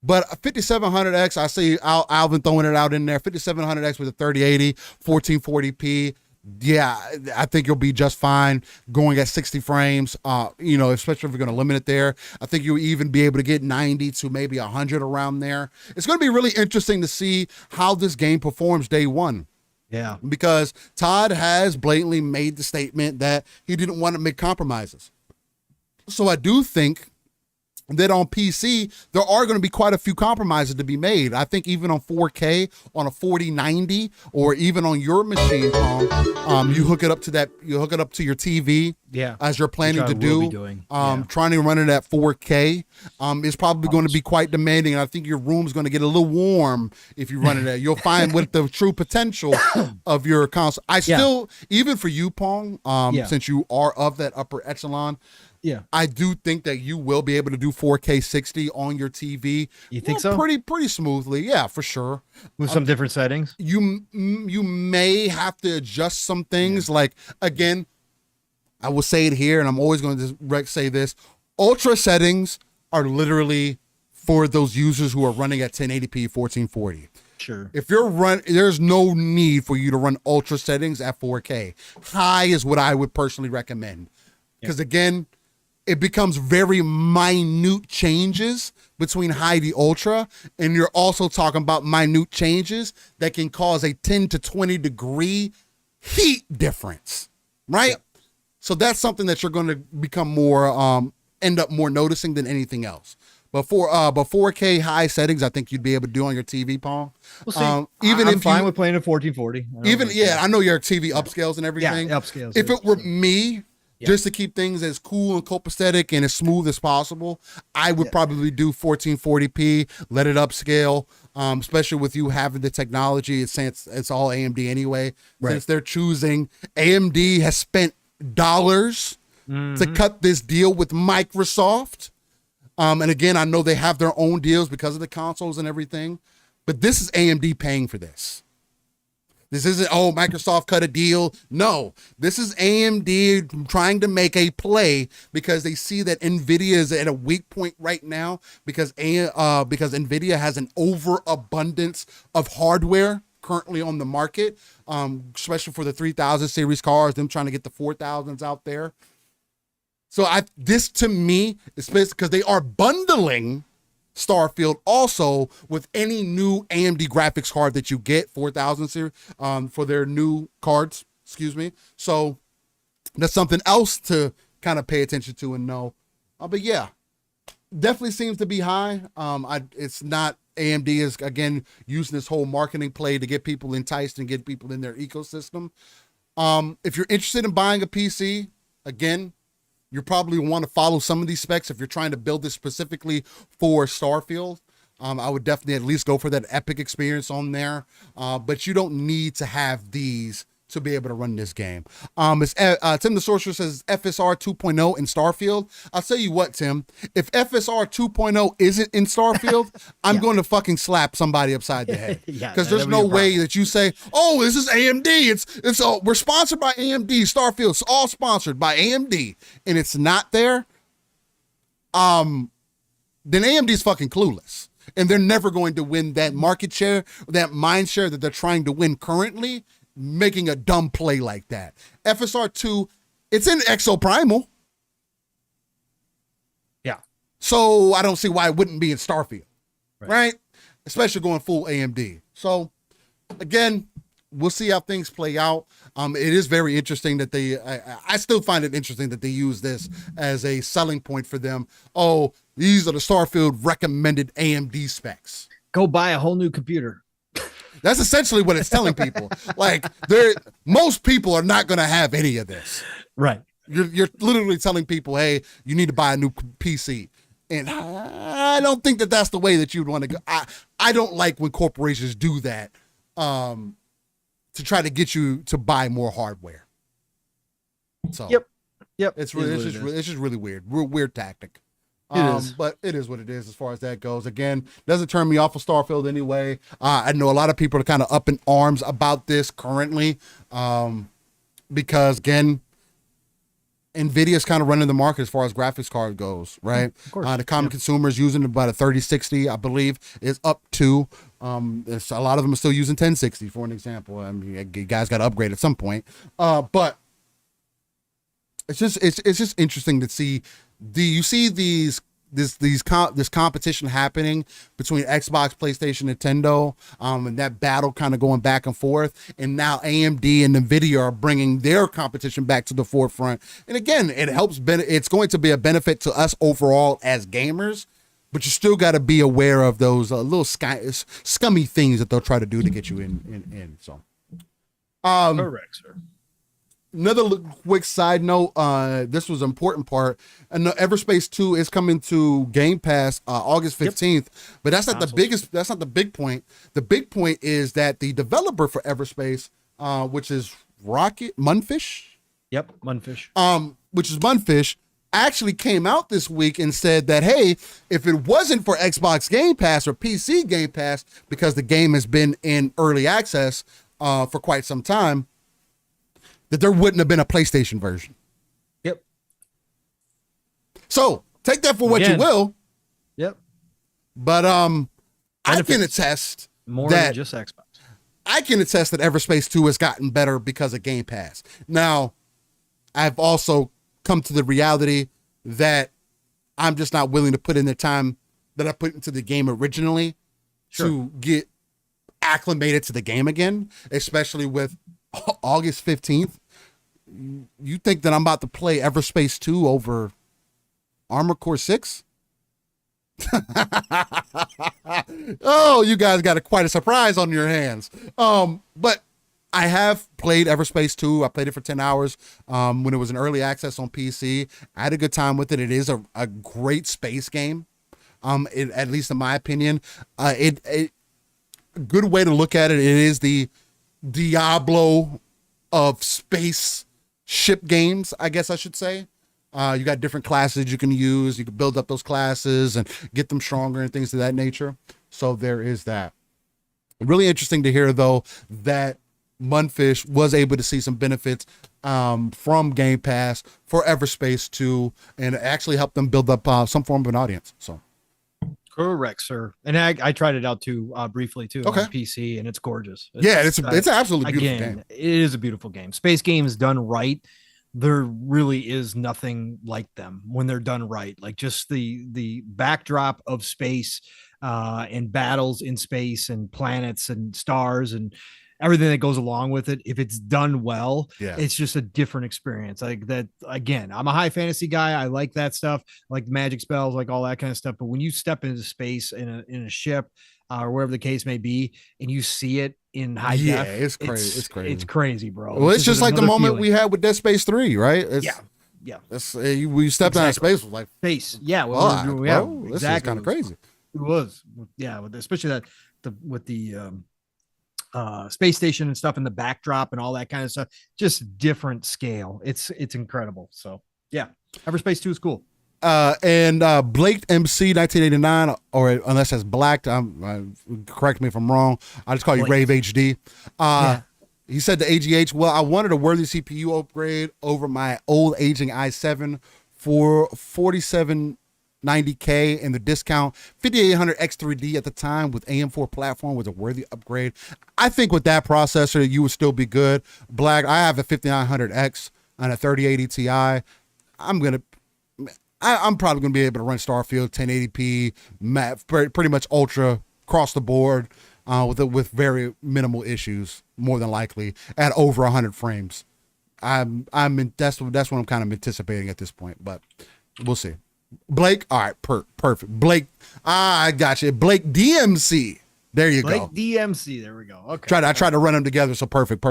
But 5700X, I see Alvin throwing it out in there. 5700X with a 3080, 1440p. Yeah, I think you'll be just fine going at 60 frames, especially if you're going to limit it there. I think you'll even be able to get 90 to maybe 100 around there. It's going to be really interesting to see how this game performs day one. Yeah. Because Todd has blatantly made the statement that he didn't want to make compromises. So I do think that on PC, there are going to be quite a few compromises to be made. I think even on 4K, on a 4090, or even on your machine, you hook it up to your TV, as you're planning to do. Trying to run it at 4K is probably going to be quite demanding, and I think your room's going to get a little warm if you run it at. You'll find with the true potential of your console. Still, even for you, Pong, since you are of that upper echelon, I do think that you will be able to do 4K 60 on your TV. You think so? Pretty smoothly. Yeah, for sure. With some different settings? You may have to adjust some things. Like, again, I will say it here, and I'm always going to say this. Ultra settings are literally for those users who are running at 1080p, 1440. Sure. If there's no need for you to run ultra settings at 4K. High is what I would personally recommend. Because again, it becomes very minute changes between high to ultra, and you're also talking about minute changes that can cause a 10 to 20 degree heat difference, right? Yep. So that's something that you're going to become more, end up more noticing than anything else. But 4K high settings, I think you'd be able to do on your TV, Paul. Well, see, I'm fine with playing at 1440. I know your TV upscales and everything. Yeah, upscales. If it were me, just to keep things as cool and copacetic and as smooth as possible, I would probably do 1440p, let it upscale, especially with you having the technology. It's all AMD anyway. Right. Since they're choosing, AMD has spent dollars to cut this deal with Microsoft. And again, I know they have their own deals because of the consoles and everything, but this is AMD paying for this. This isn't, Microsoft cut a deal. No, this is AMD trying to make a play because they see that NVIDIA is at a weak point right now because NVIDIA has an overabundance of hardware currently on the market, especially for the 3000 series cars, them trying to get the 4000s out there. So this to me is because they are bundling Starfield also with any new AMD graphics card that you get, 4000 series, for their new cards, So that's something else to kind of pay attention to and know. But yeah, definitely seems to be high. It's not, AMD is again using this whole marketing play to get people enticed and get people in their ecosystem. If you're interested in buying a PC, again, you probably want to follow some of these specs if you're trying to build this specifically for Starfield. I would definitely at least go for that epic experience on there. But you don't need to have these to be able to run this game. Tim the Sorcerer says FSR 2.0 in Starfield. I'll tell you what, Tim, if FSR 2.0 isn't in Starfield, I'm going to fucking slap somebody upside the head. Because there's no way that you say, this is AMD. We're sponsored by AMD. Starfield's all sponsored by AMD, and it's not there. Then AMD's fucking clueless. And they're never going to win that market share, that mind share that they're trying to win currently. making a dumb play like that. FSR2, it's in Exoprimal. Yeah. So I don't see why it wouldn't be in Starfield, right? Especially going full AMD. So again, we'll see how things play out. It is very interesting that I still find it interesting that they use this as a selling point for them. Oh, these are the Starfield recommended AMD specs. Go buy a whole new computer. That's essentially what it's telling people. Like, most people are not going to have any of this. Right. You're literally telling people, hey, you need to buy a new PC. And I don't think that that's the way that you'd want to go. I don't like when corporations do that to try to get you to buy more hardware. So Yep. It's just really weird. Weird tactic. But it is what it is as far as that goes. Again, doesn't turn me off of Starfield anyway. I know a lot of people are kind of up in arms about this currently because, again, NVIDIA's kind of running the market as far as graphics card goes, right? Of course. The common consumer is using about a 3060, I believe, is up to. There's a lot of them are still using 1060, for an example. I mean, you guys got to upgrade at some point. But it's just interesting to see. You see this competition happening between Xbox, PlayStation, Nintendo, and that battle kind of going back and forth. And now AMD and NVIDIA are bringing their competition back to the forefront. And again, it helps. It's going to be a benefit to us overall as gamers, but you still got to be aware of those little scummy things that they'll try to do to get you in. So, Correct, sir. Another quick side note, this was an important part, and the Everspace 2 is coming to Game Pass August 15th, but that's not that's not the big point. The big point is that the developer for Everspace, which is Munfish? Yep, Munfish. Which is Munfish, actually came out this week and said that, hey, if it wasn't for Xbox Game Pass or PC Game Pass, because the game has been in early access for quite some time, that there wouldn't have been a PlayStation version. Yep. So take that for what you will. Yep. But I can attest more that than just Xbox. I can attest that Everspace 2 has gotten better because of Game Pass. Now, I've also come to the reality that I'm just not willing to put in the time that I put into the game originally to get acclimated to the game again, especially with August 15th. You think that I'm about to play Everspace 2 over Armored Core 6? Oh, you guys got quite a surprise on your hands. But I have played Everspace 2. I played it for 10 hours when it was in early access on PC. I had a good time with it. It is a great space game, at least in my opinion. A good way to look at it, it is the Diablo of space ship games, I guess I should say. You got different classes you can use. You can build up those classes and get them stronger and things of that nature. So there is that. Really interesting to hear, though, that Munfish was able to see some benefits from Game Pass for Everspace 2 and actually helped them build up some form of an audience. So. Correct, sir. And I tried it out too briefly too on PC, and it's gorgeous. It's an absolutely beautiful game. It is a beautiful game. Space games done right, there really is nothing like them when they're done right. Like just the backdrop of space and battles in space and planets and stars and everything that goes along with it. If it's done well, it's just a different experience. Like that, again, I'm a high fantasy guy. I like that stuff, like the magic spells, like all that kind of stuff. But when you step into space in a ship or wherever the case may be, and you see it in high def, it's crazy. It's crazy, bro. Well, it's just like the moment we had with Dead Space 3, right? Yeah. We stepped out of space with like space. Yeah. This is kind of crazy. It was. Yeah. Especially with the space station and stuff in the backdrop and all that kind of stuff, just different scale. It's incredible. So yeah, Everspace 2 is cool. And Blake MC 1989, or unless that's Black, correct me if I'm wrong, I just call you Rave HD. He said to AGH, well, I wanted a worthy CPU upgrade over my old aging i7 for 47 90K and the discount. 5800 X3D at the time with AM4 platform was a worthy upgrade. I think with that processor, you would still be good. Black, I have a 5900X and a 3080 Ti. I'm probably gonna be able to run Starfield 1080p, pretty much ultra across the board, with very minimal issues, more than likely at over 100 frames. That's what I'm kind of anticipating at this point, but we'll see. Blake, all right, perfect. Blake, I got you. Blake DMC. There you go. Blake DMC. There we go. Okay. I tried to run them together, so perfect.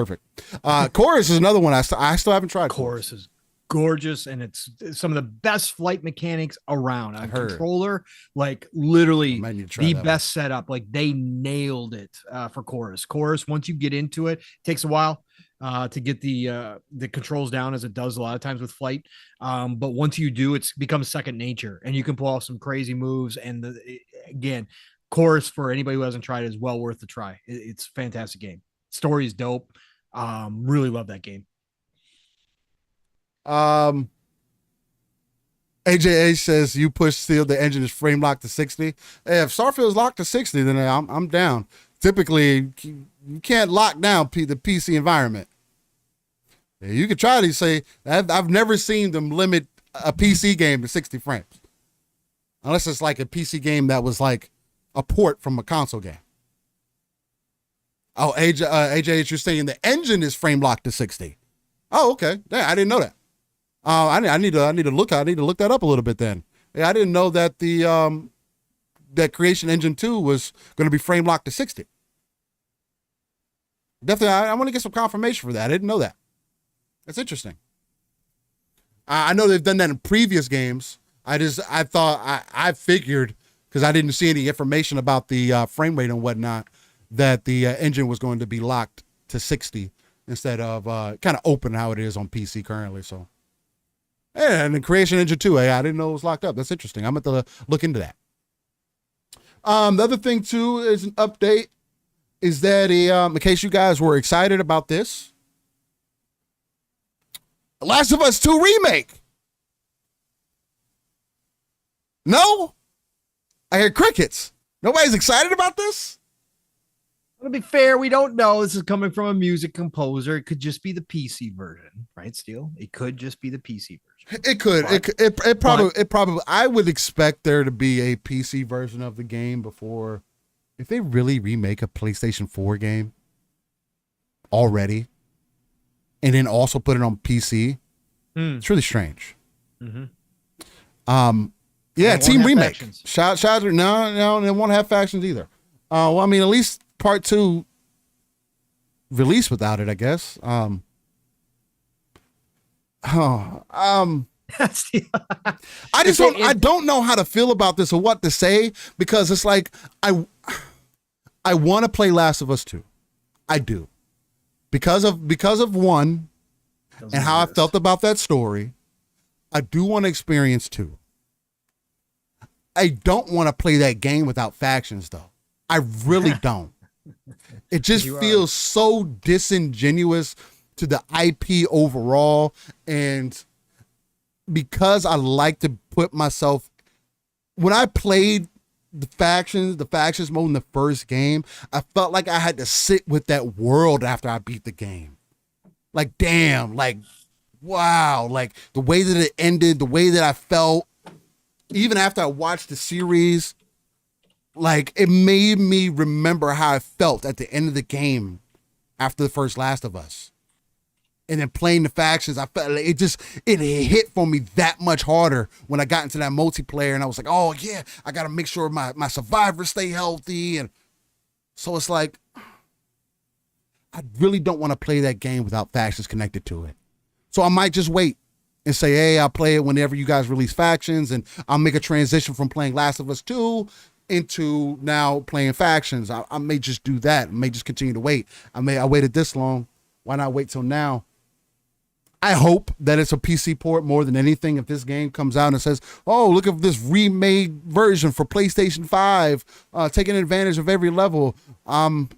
Chorus is another one I still haven't tried. Chorus is gorgeous, and it's some of the best flight mechanics around. On controller, like literally the best setup. Like they nailed it for Chorus. Chorus, once you get into it, takes a while to get the controls down, as it does a lot of times with flight. But once you do, it becomes second nature, and you can pull off some crazy moves. And again, Chorus, for anybody who hasn't tried it, is well worth the try. It's a fantastic game. Story is dope. Really love that game. AJA says you push Steel, the engine is frame locked to 60. Hey, if Starfield's locked to 60, then I'm down. Typically, you can't lock down the PC environment. Yeah, you could try to say, I've never seen them limit a PC game to 60 frames. Unless it's like a PC game that was like a port from a console game. Oh, AJ, you're saying the engine is frame locked to 60. Oh, okay. Damn, I didn't know that. I need to look that up a little bit then. Yeah, I didn't know that that Creation Engine 2 was going to be frame locked to 60. Definitely, I want to get some confirmation for that. I didn't know that. That's interesting. I know they've done that in previous games. I figured, because I didn't see any information about the frame rate and whatnot, that the engine was going to be locked to 60 instead of kind of open how it is on PC currently. So, yeah, and in Creation Engine 2, I didn't know it was locked up. That's interesting. I'm going to have to look into that. The other thing, too, is an update, is that in case you guys were excited about this, Last of Us 2 remake. No? I hear crickets. Nobody's excited about this? To be fair, we don't know. This is coming from a music composer. It could just be the PC version, right, Steel? It could just be the PC version. It could. It probably. I would expect there to be a PC version of the game before, if they really remake a PlayStation 4 game already, and then also put it on PC. It's really strange. Yeah, team remake. Shout no, they won't have factions either. Well, I mean, at least part 2 released without it, I guess. I don't know how to feel about this or what to say, because it's like I want to play Last of Us 2. I do. Because of 1 and how I felt about that story. I do want to experience 2. I don't want to play that game without factions, though. I really don't. It just feels so disingenuous to the IP overall. And because I like to put myself, when I played the factions mode in the first game, I felt like I had to sit with that world after I beat the game. Like, damn, like, wow, like the way that it ended, the way that I felt, even after I watched the series, like it made me remember how I felt at the end of the game after the first Last of Us. And then playing the factions, I felt like it hit for me that much harder when I got into that multiplayer, and I was like, oh yeah, I got to make sure my survivors stay healthy. And so it's like, I really don't want to play that game without factions connected to it. So I might just wait and say, hey, I'll play it whenever you guys release factions, and I'll make a transition from playing Last of Us 2 into now playing factions. I may just do that. I may just continue to wait. I waited this long. Why not wait till now? I hope that it's a PC port more than anything. If this game comes out and says, oh, look at this remade version for PlayStation 5, taking advantage of every level. I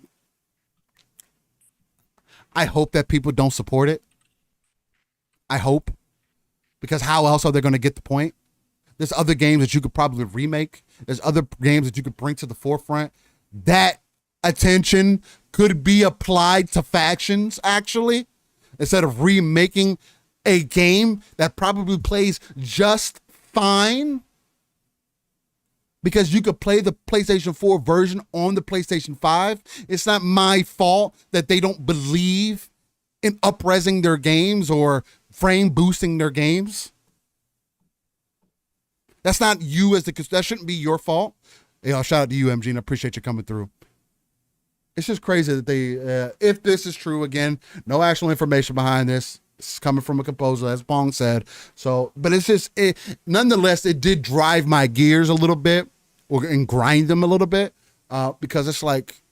hope that people don't support it. I hope. Because how else are they going to get the point? There's other games that you could probably remake. There's other games that you could bring to the forefront. That attention could be applied to factions, actually, instead of remaking a game that probably plays just fine, because you could play the PlayStation 4 version on the PlayStation 5. It's not my fault that they don't believe in up-resing their games or frame boosting their games. That's not you that shouldn't be your fault. Shout out to you, MG, and I appreciate you coming through. It's just crazy that they, if this is true, again, no actual information behind this. This is coming from a composer, as Pong said. So, but it's just, nonetheless, it did drive my gears a little bit, and grind them a little bit, because it's like,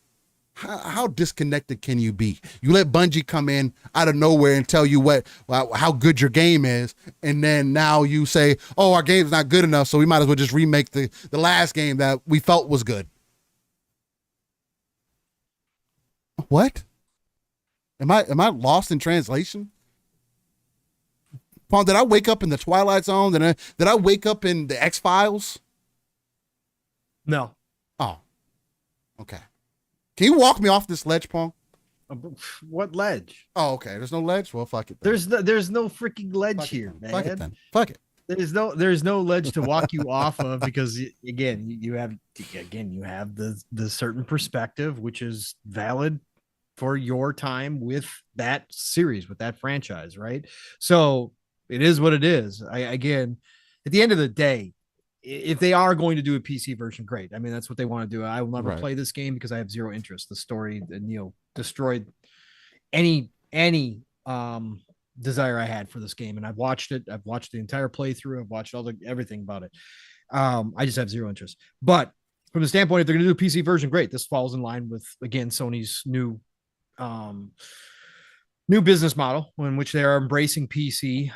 how disconnected can you be? You let Bungie come in out of nowhere and tell you how good your game is, and then now you say, oh, our game's not good enough, so we might as well just remake the last game that we felt was good. What? Am I lost in translation? Paul, did I wake up in the Twilight Zone? Did I wake up in the X-Files? No. Oh, okay. Can you walk me off this ledge, Paul? What ledge? Oh, okay. There's no ledge. Well, fuck it. Then. There's no freaking ledge here, man. Fuck it then. Fuck it. There's no ledge to walk you off of, because again, you have the certain perspective, which is valid for your time with that series, with that franchise, right? So it is what it is. Again, at the end of the day, if they are going to do a PC version, great. I mean, that's what they want to do. I will never play this game because I have zero interest. The story, destroyed any desire I had for this game, and I've watched it. I've watched the entire playthrough. I've watched everything about it. I just have zero interest. But from the standpoint, if they're going to do a PC version, great. This falls in line with, again, Sony's new business model, in which they are embracing PC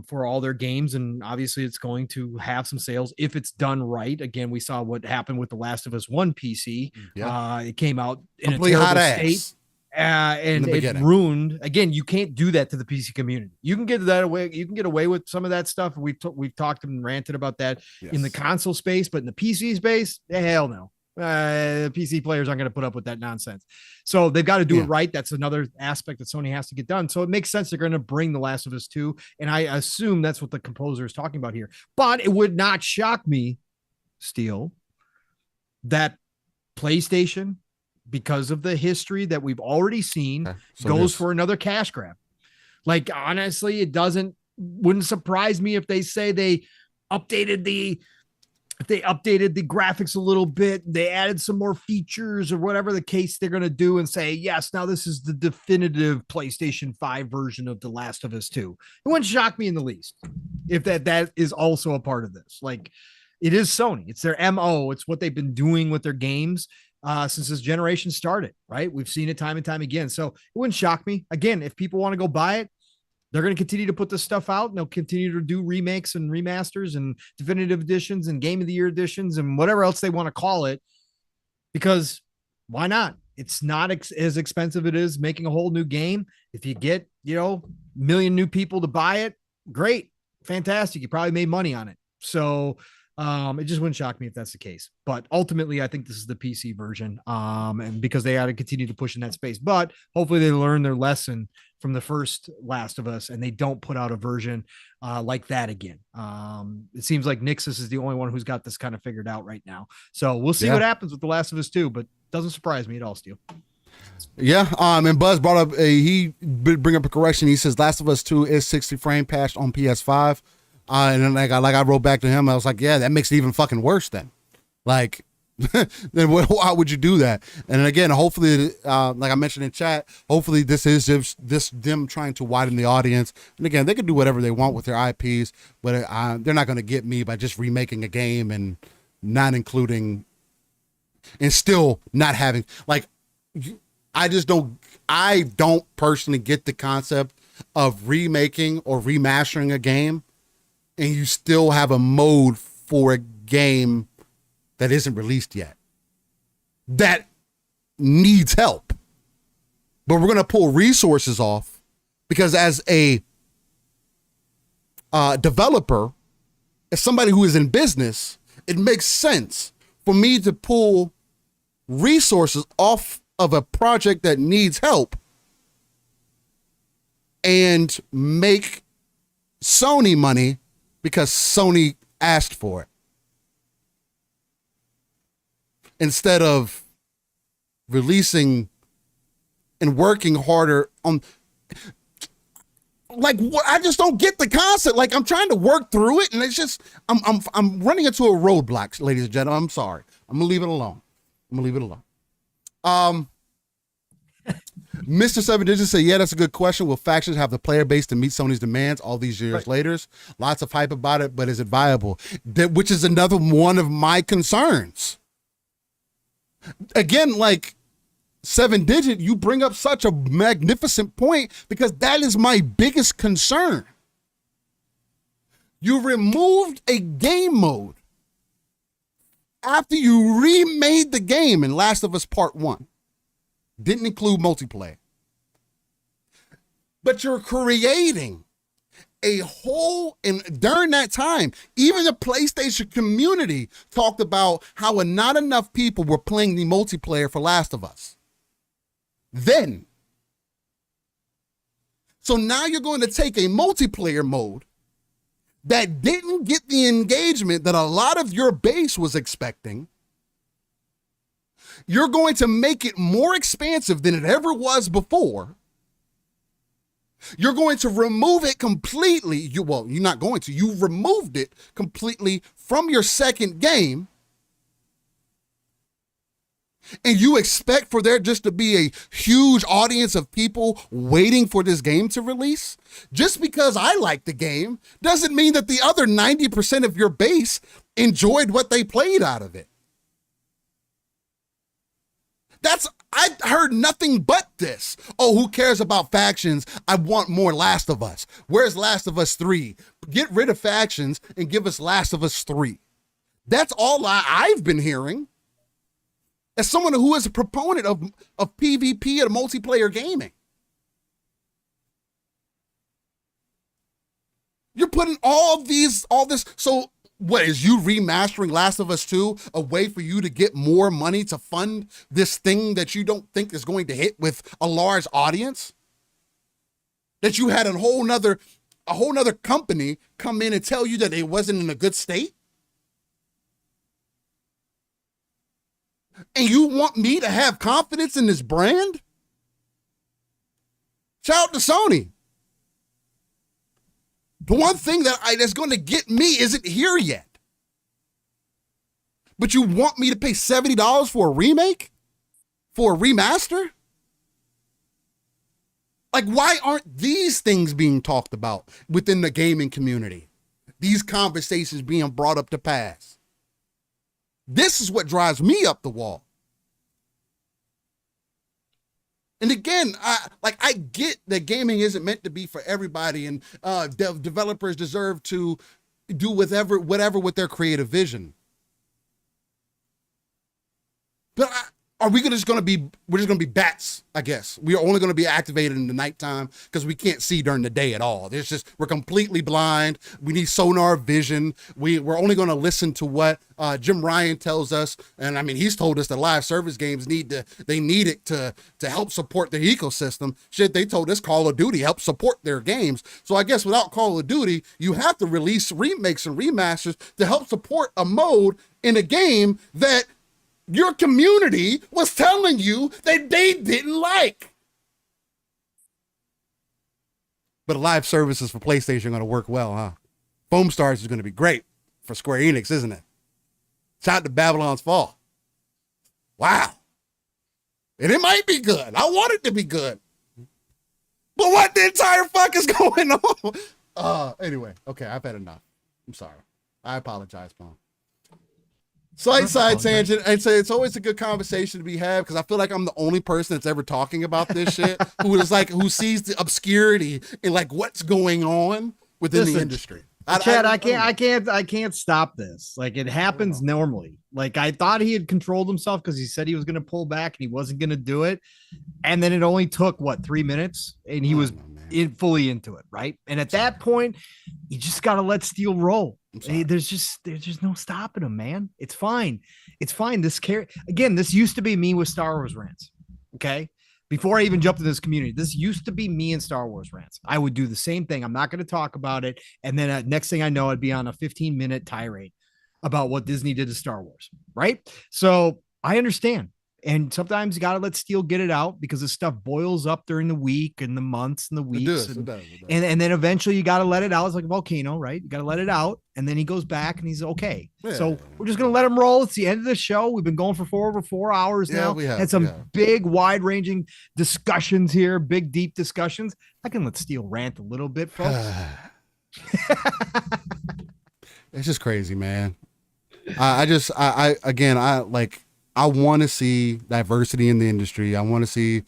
for all their games, and obviously it's going to have some sales if it's done right. Again, we saw what happened with The Last of Us 1 PC. It came out in a terrible state, and it ruined. Again, you can't do that to the PC community. You can get that away. You can get away with some of that stuff. We've talked and ranted about that in the console space, but in the PC space, hell no. PC players aren't going to put up with that nonsense. So they've got to do it right. That's another aspect that Sony has to get done. So it makes sense they're going to bring The Last of Us 2, and I assume that's what the composer is talking about here. But it would not shock me, Steel, that PlayStation, because of the history that we've already seen, goes for another cash grab. Like, honestly, wouldn't surprise me if they say they updated the graphics a little bit, they added some more features or whatever the case they're going to do, and say, yes, now this is the definitive PlayStation 5 version of The Last of Us 2. It wouldn't shock me in the least if that is also a part of this. Like, it is Sony. It's their MO. It's what they've been doing with their games since this generation started, right? We've seen it time and time again. So it wouldn't shock me. Again, if people want to go buy it, they're going to continue to put this stuff out, and they'll continue to do remakes and remasters and definitive editions and game of the year editions and whatever else they want to call it, because why not? It's not as expensive it is making a whole new game. If you get, a million new people to buy it, great, fantastic. You probably made money on it. So it just wouldn't shock me if that's the case. But ultimately, I think this is the PC version, and because they had to continue to push in that space. But hopefully they learn their lesson from the first Last of Us, and they don't put out a version like that again. It seems like Nixus is the only one who's got this kind of figured out right now. So we'll see what happens with The Last of Us 2, but doesn't surprise me at all, Steel. Yeah, and Buzz brought up, he bring up a correction. He says Last of Us 2 is 60 frame patched on PS5. And then I wrote back to him. I was like, yeah, that makes it even fucking worse then. Like, then why would you do that? And then again, hopefully, like I mentioned in chat, hopefully this is just them trying to widen the audience. And again, they can do whatever they want with their IPs, but they're not going to get me by just remaking a game and not including, and still not having, like, I don't personally get the concept of remaking or remastering a game and you still have a mode for a game that isn't released yet, that needs help. But we're going to pull resources off because as a developer, as somebody who is in business, it makes sense for me to pull resources off of a project that needs help and make Sony money because Sony asked for it, instead of releasing and working harder on, like, what? I just don't get the concept. Like, I'm trying to work through it, and it's just I'm running into a roadblock, ladies and gentlemen. I'm sorry. I'm gonna leave it alone. Mr. Seven Digits said, yeah, that's a good question. Will factions have the player base to meet Sony's demands all these years later? Lots of hype about it, but is it viable? Which is another one of my concerns. Again, like, Seven Digit, you bring up such a magnificent point, because that is my biggest concern. You removed a game mode after you remade the game in Last of Us Part 1. Didn't include multiplayer. But you're creating a whole, and during that time, even the PlayStation community talked about how not enough people were playing the multiplayer for Last of Us. Then. So now you're going to take a multiplayer mode that didn't get the engagement that a lot of your base was expecting. You're going to make it more expansive than it ever was before. You're going to remove it completely. You're not going to. You removed it completely from your second game. And you expect for there just to be a huge audience of people waiting for this game to release? Just because I like the game doesn't mean that the other 90% of your base enjoyed what they played out of it. I heard nothing but this. Oh, who cares about factions? I want more Last of Us. Where's Last of Us 3? Get rid of factions and give us Last of Us 3. That's all I've been hearing. As someone who is a proponent of PvP and multiplayer gaming. You're putting all this, so what is you remastering Last of Us 2 a way for you to get more money to fund this thing that you don't think is going to hit with a large audience? That you had a whole nother company come in and tell you that it wasn't in a good state? And you want me to have confidence in this brand? Shout out to Sony. The one thing that's going to get me isn't here yet. But you want me to pay $70 for a remake? For a remaster? Like, why aren't these things being talked about within the gaming community? These conversations being brought up to pass. This is what drives me up the wall. And again, I get that gaming isn't meant to be for everybody, and developers deserve to do whatever with their creative vision. But we're just going to be bats, I guess. We are only going to be activated in the nighttime because we can't see during the day at all. We're completely blind. We need sonar vision. We're only going to listen to what Jim Ryan tells us. And I mean, he's told us that live service games need it to help support their ecosystem. Shit, they told us Call of Duty helps support their games. So I guess without Call of Duty, you have to release remakes and remasters to help support a mode in a game that your community was telling you that they didn't like. But live services for PlayStation are going to work well, huh? Foam Stars is going to be great for Square Enix, isn't it? Shout out to Babylon's Fall. Wow. And it might be good. I want it to be good. But what the entire fuck is going on? Anyway, okay, I've had enough. I'm sorry. I apologize, Mom. Slight side tangent. I'd say it's always a good conversation to be had because I feel like I'm the only person that's ever talking about this shit who sees the obscurity in like what's going on within the industry. Chad, I can't stop this. Like, it happens normally. Like, I thought he had controlled himself because he said he was going to pull back and he wasn't going to do it. And then it only took 3 minutes and he was fully into it. Right. And at that point, you just got to let Steel roll. There's just no stopping them, man. It's fine. It's fine. This used to be me with Star Wars rants. Okay. Before I even jumped in this community, this used to be me and Star Wars rants. I would do the same thing. I'm not going to talk about it. And then next thing I know, I'd be on a 15-minute tirade about what Disney did to Star Wars. Right. So I understand. And sometimes you got to let Steel get it out because this stuff boils up during the week and the months and the weeks. It does. And then eventually you got to let it out. It's like a volcano, right? You got to let it out. And then he goes back and he's okay. Yeah. So we're just going to let him roll. It's the end of the show. We've been going for over 4 hours now. We had some big, wide ranging discussions here, big, deep discussions. I can let Steel rant a little bit, folks. It's just crazy, man. I want to see diversity in the industry. I want to see,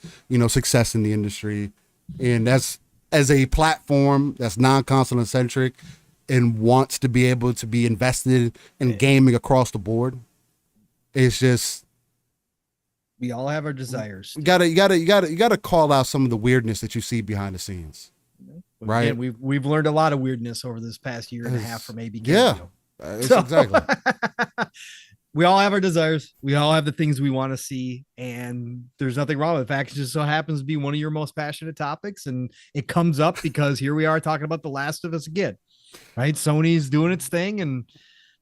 success in the industry. And that's as a platform that's non-console centric and wants to be able to be invested in gaming across the board. It's just, we all have our desires. You gotta call out some of the weirdness that you see behind the scenes. Right. Again, we've learned a lot of weirdness over this past year and a half from ABK. Yeah, exactly. We all have our desires. We all have the things we want to see, and there's nothing wrong with the fact. It just so happens to be one of your most passionate topics, and it comes up because here we are talking about The Last of Us again, right? Sony's doing its thing, and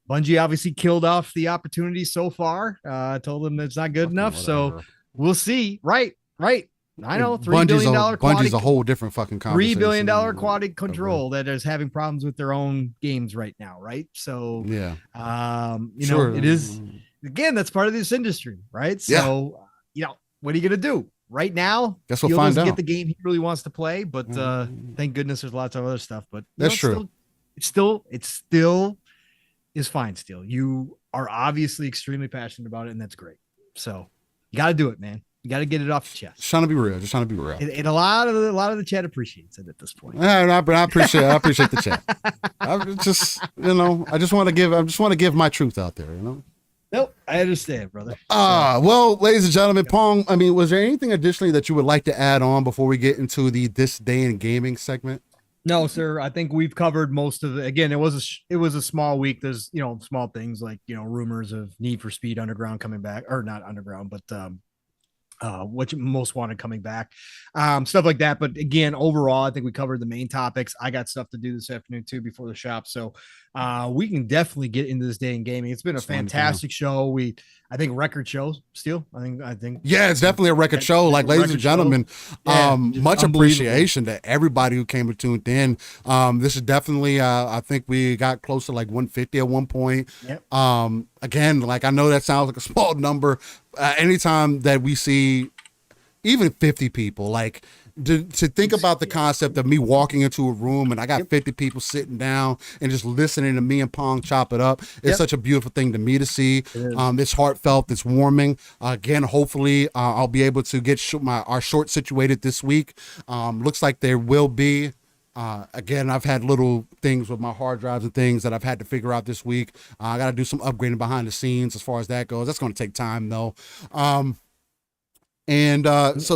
Bungie obviously killed off the opportunity so far. Told them it's not good enough, so we'll see. Right. I know $3 billion Bungie's a whole different fucking conversation. $3 billion quality control that is having problems with their own games right now, right? So it is, again, that's part of this industry, right? So what are you gonna do right now? Guess we'll find out. Get the game he really wants to play, but thank goodness there's lots of other stuff. But that's true. It still is fine. Still, you are obviously extremely passionate about it, and that's great. So you got to do it, man. You got to get it off your chest. Just trying to be real. And a lot of the chat appreciates it at this point. I appreciate the chat. I just want to give my truth out there, Nope, I understand, brother. Well, ladies and gentlemen, Pong, was there anything additionally that you would like to add on before we get into this day in gaming segment? No, sir. I think we've covered most of it. Again, it was a small week. There's, small things like, rumors of Need for Speed Underground coming back, or not Underground, but what you most wanted coming back, stuff like that. But again, overall, I think we covered the main topics. I got stuff to do this afternoon too before the shop, so we can definitely get into this day in gaming. It's been a fantastic show. I think record shows still. I think yeah, it's definitely a record show. Like, ladies and gentlemen, much appreciation to everybody who came and tuned in. This is definitely I think we got close to like 150 at one point. Yep. Again, like, I know that sounds like a small number. Anytime that we see even 50 people, like, to think about the concept of me walking into a room and I got 50 people sitting down and just listening to me and Pong chop it up. It's such a beautiful thing to me to see. It's heartfelt. It's warming. Again, hopefully I'll be able to get our short situated this week. Looks like there will be. Again, I've had little things with my hard drives and things that I've had to figure out this week. I got to do some upgrading behind the scenes as far as that goes. That's going to take time though. So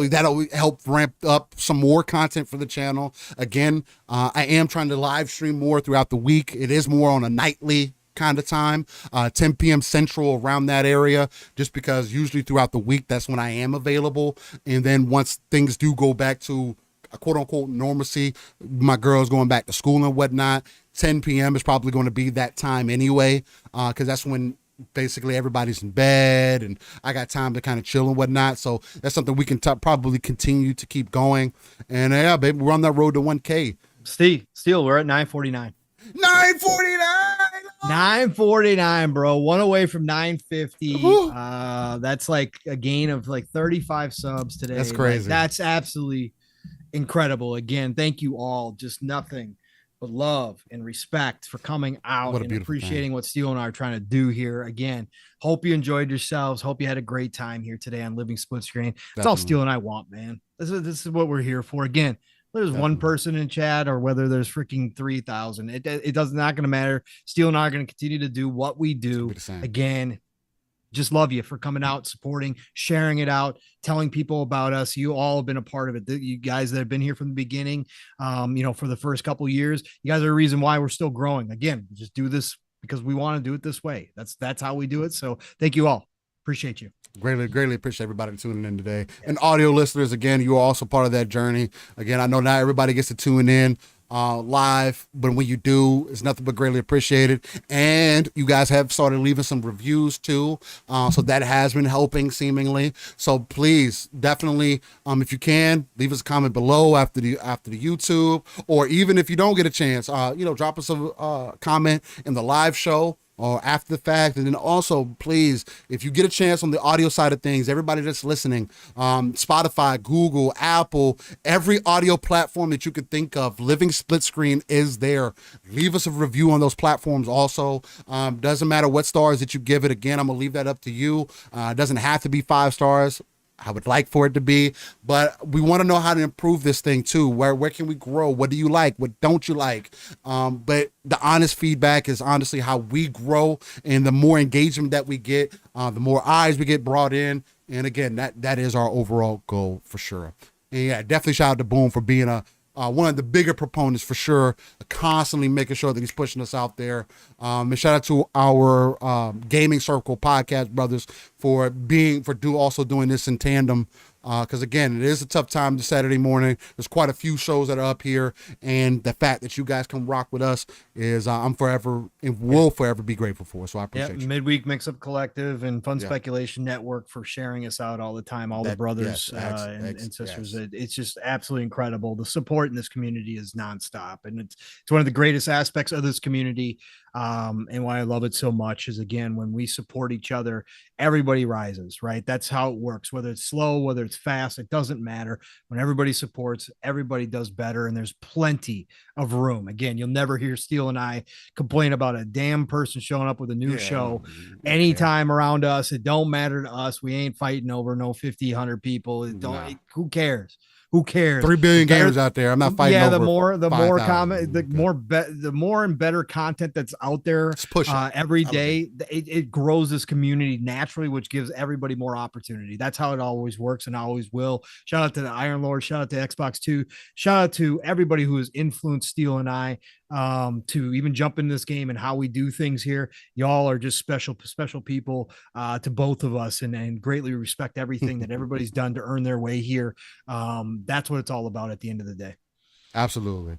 that'll help ramp up some more content for the channel. Again, I am trying to live stream more throughout the week. It is more on a nightly kind of time, 10 p.m. Central, around that area, just because usually throughout the week, that's when I am available. And then once things do go back to a quote unquote normalcy, my girl's going back to school and whatnot, 10 p.m. is probably going to be that time anyway, because that's when basically everybody's in bed and I got time to kind of chill and whatnot. So that's something we can probably continue to keep going. And yeah, baby, we're on that road to 1K. Steel, we're at 949. 949, bro. One away from 950. That's like a gain of like 35 subs today. That's crazy. That's absolutely incredible. Again, thank you all. Just nothing but love and respect for coming out and appreciating what Steel and I are trying to do here. Again, hope you enjoyed yourselves. Hope you had a great time here today on Living Split Screen. That's all Steel and I want, man. This is what we're here for. Again, whether there's one person in chat or whether there's freaking 3,000, it does not going to matter. Steel and I are going to continue to do what we do. Again, just love you for coming out, supporting, sharing it out, telling people about us. You all have been a part of it. You guys that have been here from the beginning, for the first couple of years, you guys are the reason why we're still growing. Again, just do this because we want to do it this way. That's how we do it. So thank you all. Appreciate you. Greatly appreciate everybody tuning in today. And audio listeners, again, you are also part of that journey. Again, I know not everybody gets to tune in live, but when you do, it's nothing but greatly appreciated. And you guys have started leaving some reviews too, so that has been helping seemingly. So please, definitely, if you can, leave us a comment below after the YouTube, or even if you don't get a chance, drop us a comment in the live show or after the fact. And then also, please, if you get a chance on the audio side of things, everybody that's listening, Spotify, Google, Apple, every audio platform that you could think of, Living Splitscreen is there. Leave us a review on those platforms also. Doesn't matter what stars that you give it. Again, I'm gonna leave that up to you. It doesn't have to be 5 stars. I would like for it to be, but we want to know how to improve this thing too. Where can we grow? What do you like? What don't you like? But the honest feedback is honestly how we grow, and the more engagement that we get, the more eyes we get brought in. And again, that is our overall goal for sure. And yeah, definitely shout out to Boom for being one of the bigger proponents for sure, constantly making sure that he's pushing us out there. And shout out to our Gaming Circle podcast brothers for also doing this in tandem. Because again, it is a tough time this Saturday morning. There's quite a few shows that are up here, and the fact that you guys come rock with us is I'm forever and will forever be grateful for. So I appreciate you. Midweek Mix-Up Collective and Fun Speculation Network for sharing us out all the time. All the brothers and sisters. Yes. It's just absolutely incredible. The support in this community is nonstop, and it's one of the greatest aspects of this community. And why I love it so much is, again, when we support each other, everybody rises, right? That's how it works. Whether it's slow, whether it's fast, it doesn't matter. When everybody supports, everybody does better, and there's plenty of room. Again, you'll never hear Steele and I complain about a damn person showing up with a new show anytime around us. It don't matter to us. We ain't fighting over no 50, 100 people. Who cares? Who cares? 3 billion gamers out there. I'm not fighting. Yeah, over the more 5, comment, the more and better content that's out there every day, it grows this community naturally, which gives everybody more opportunity. That's how it always works and always will. Shout out to the Iron Lord. Shout out to Xbox 2. Shout out to everybody who has influenced Steele and I to even jump in this game and how we do things here. Y'all are just special people to both of us, and greatly respect everything that everybody's done to earn their way here. That's what it's all about at the end of the day. Absolutely.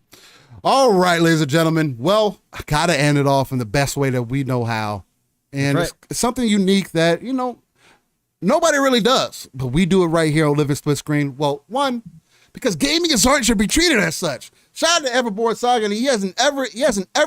All right, ladies and gentlemen. Well, I gotta end it off in the best way that we know how. And it's something unique that, nobody really does, but we do it right here on Living Splitscreen. Well, one, because gaming as art should be treated as such. Shout out to Everboard Saga, and he hasn't ever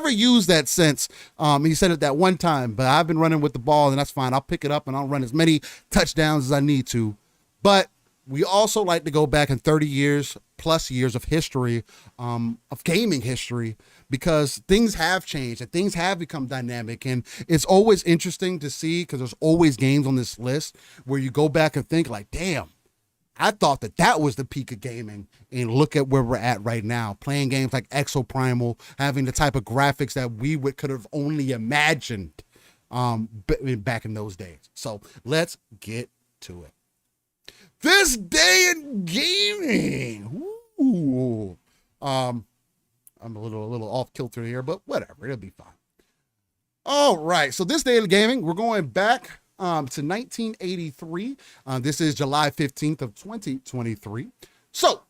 used that since. He said it that one time, but I've been running with the ball, and that's fine. I'll pick it up and I'll run as many touchdowns as I need to. But we also like to go back in 30 years plus years of history, of gaming history, because things have changed and things have become dynamic. And it's always interesting to see, because there's always games on this list where you go back and think like, damn, I thought that was the peak of gaming, and look at where we're at right now, playing games like Exoprimal, having the type of graphics that we could have only imagined back in those days. So let's get to it. This day in gaming. Ooh. I'm a little off kilter here, but whatever, it'll be fine. All right, so this day in gaming, we're going back to 1983. This is July 15th of 2023. So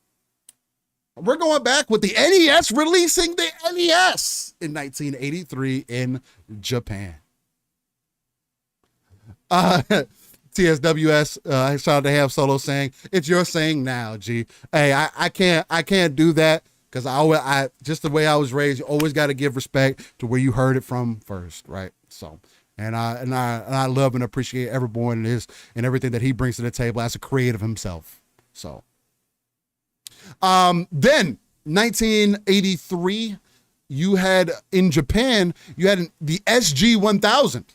we're going back with the NES releasing the NES in 1983 in Japan. TSWS, shout out to Ham Solo saying, it's your saying now, G. Hey, I can't do that, because I just the way I was raised, you always got to give respect to where you heard it from first, right? So, and I love and appreciate Everborn and everything that he brings to the table as a creative himself. So, then 1983, you had in Japan, you had the SG-1000.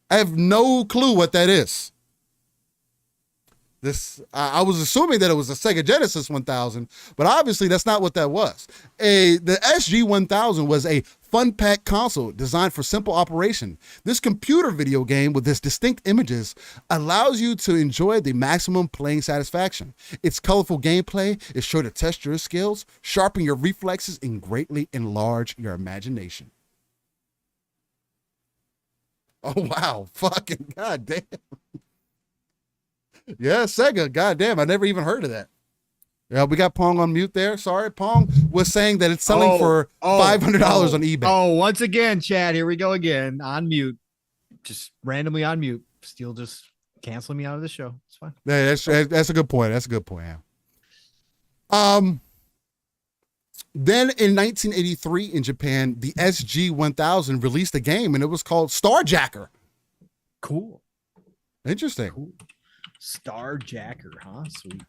I have no clue what that is. This I was assuming that it was a Sega Genesis 1000, but obviously that's not what that was. The SG 1000 was a fun pack console designed for simple operation. This computer video game with its distinct images allows you to enjoy the maximum playing satisfaction. Its colorful gameplay is sure to test your skills, sharpen your reflexes, and greatly enlarge your imagination. Oh wow, fucking goddamn. Yeah, Sega. Goddamn, I never even heard of that. Yeah, we got Pong on mute there. Sorry, Pong was saying that it's selling for $500 on eBay. Oh, once again, Chad, here we go again. On mute. Just randomly on mute. Still just canceling me out of the show. It's fine. Yeah, that's a good point. That's a good point. Yeah. Then in 1983 in Japan, the SG 1000 released a game, and it was called Starjacker. Cool. Interesting. Cool. Starjacker, huh? Sweet.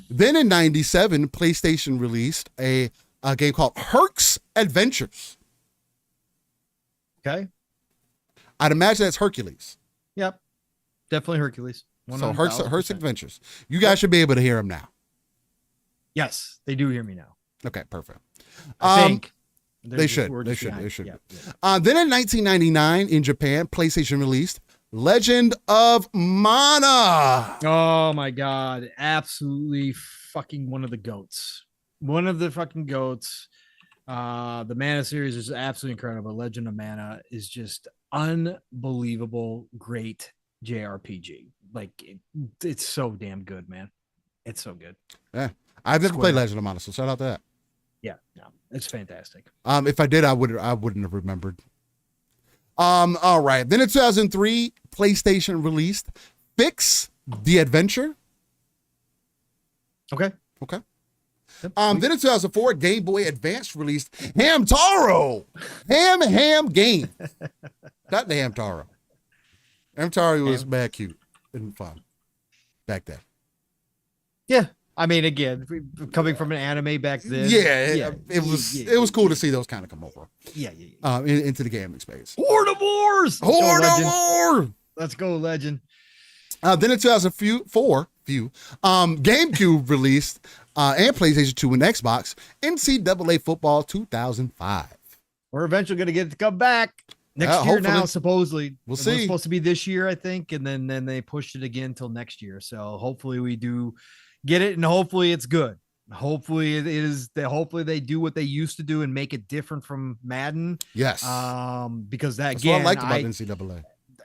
Then in 97, PlayStation released a game called Herc's Adventures. Okay. I'd imagine that's Hercules. Yep. Definitely Hercules. So Herc's Adventures. You guys should be able to hear him now. Yes, they do hear me now. Okay, perfect. I think. They should. We're They just should. behind. They should. Yeah, yeah. Then in 1999 in Japan, PlayStation released Legend of Mana. Oh my God. Absolutely fucking one of the goats. One of the fucking goats. The Mana series is absolutely incredible. Legend of Mana is just unbelievable, great JRPG. Like it's so damn good, man. It's so good. Yeah. I've never played Legend of Mana, so shout out to that. Yeah, no, it's fantastic. If I did, I wouldn't have remembered. All right. Then in 2003, PlayStation released Fix the Adventure. Okay. Okay. Yep. Then in 2004, Game Boy Advance released Hamtaro. Ham Game. Not the Hamtaro. Hamtaro was mad cute and fun back then. Yeah. I mean, again, coming from an anime back then. It was cool to see those kind of come over. Yeah. Into the gaming space. Horde-a-Wars! Horde-a-War! Let's go, Legend. Then in 2004, GameCube released and PlayStation 2 and Xbox NCAA Football 2005. We're eventually going to get it to come back next year hopefully. now, supposedly. We'll It see. was supposed to be this year, I think, and then they pushed it again until next year. So hopefully we do get it, and hopefully it's good. Hopefully it is. Hopefully they do what they used to do and make it different from Madden. Yes. Because that That's again, what I liked about NCAA.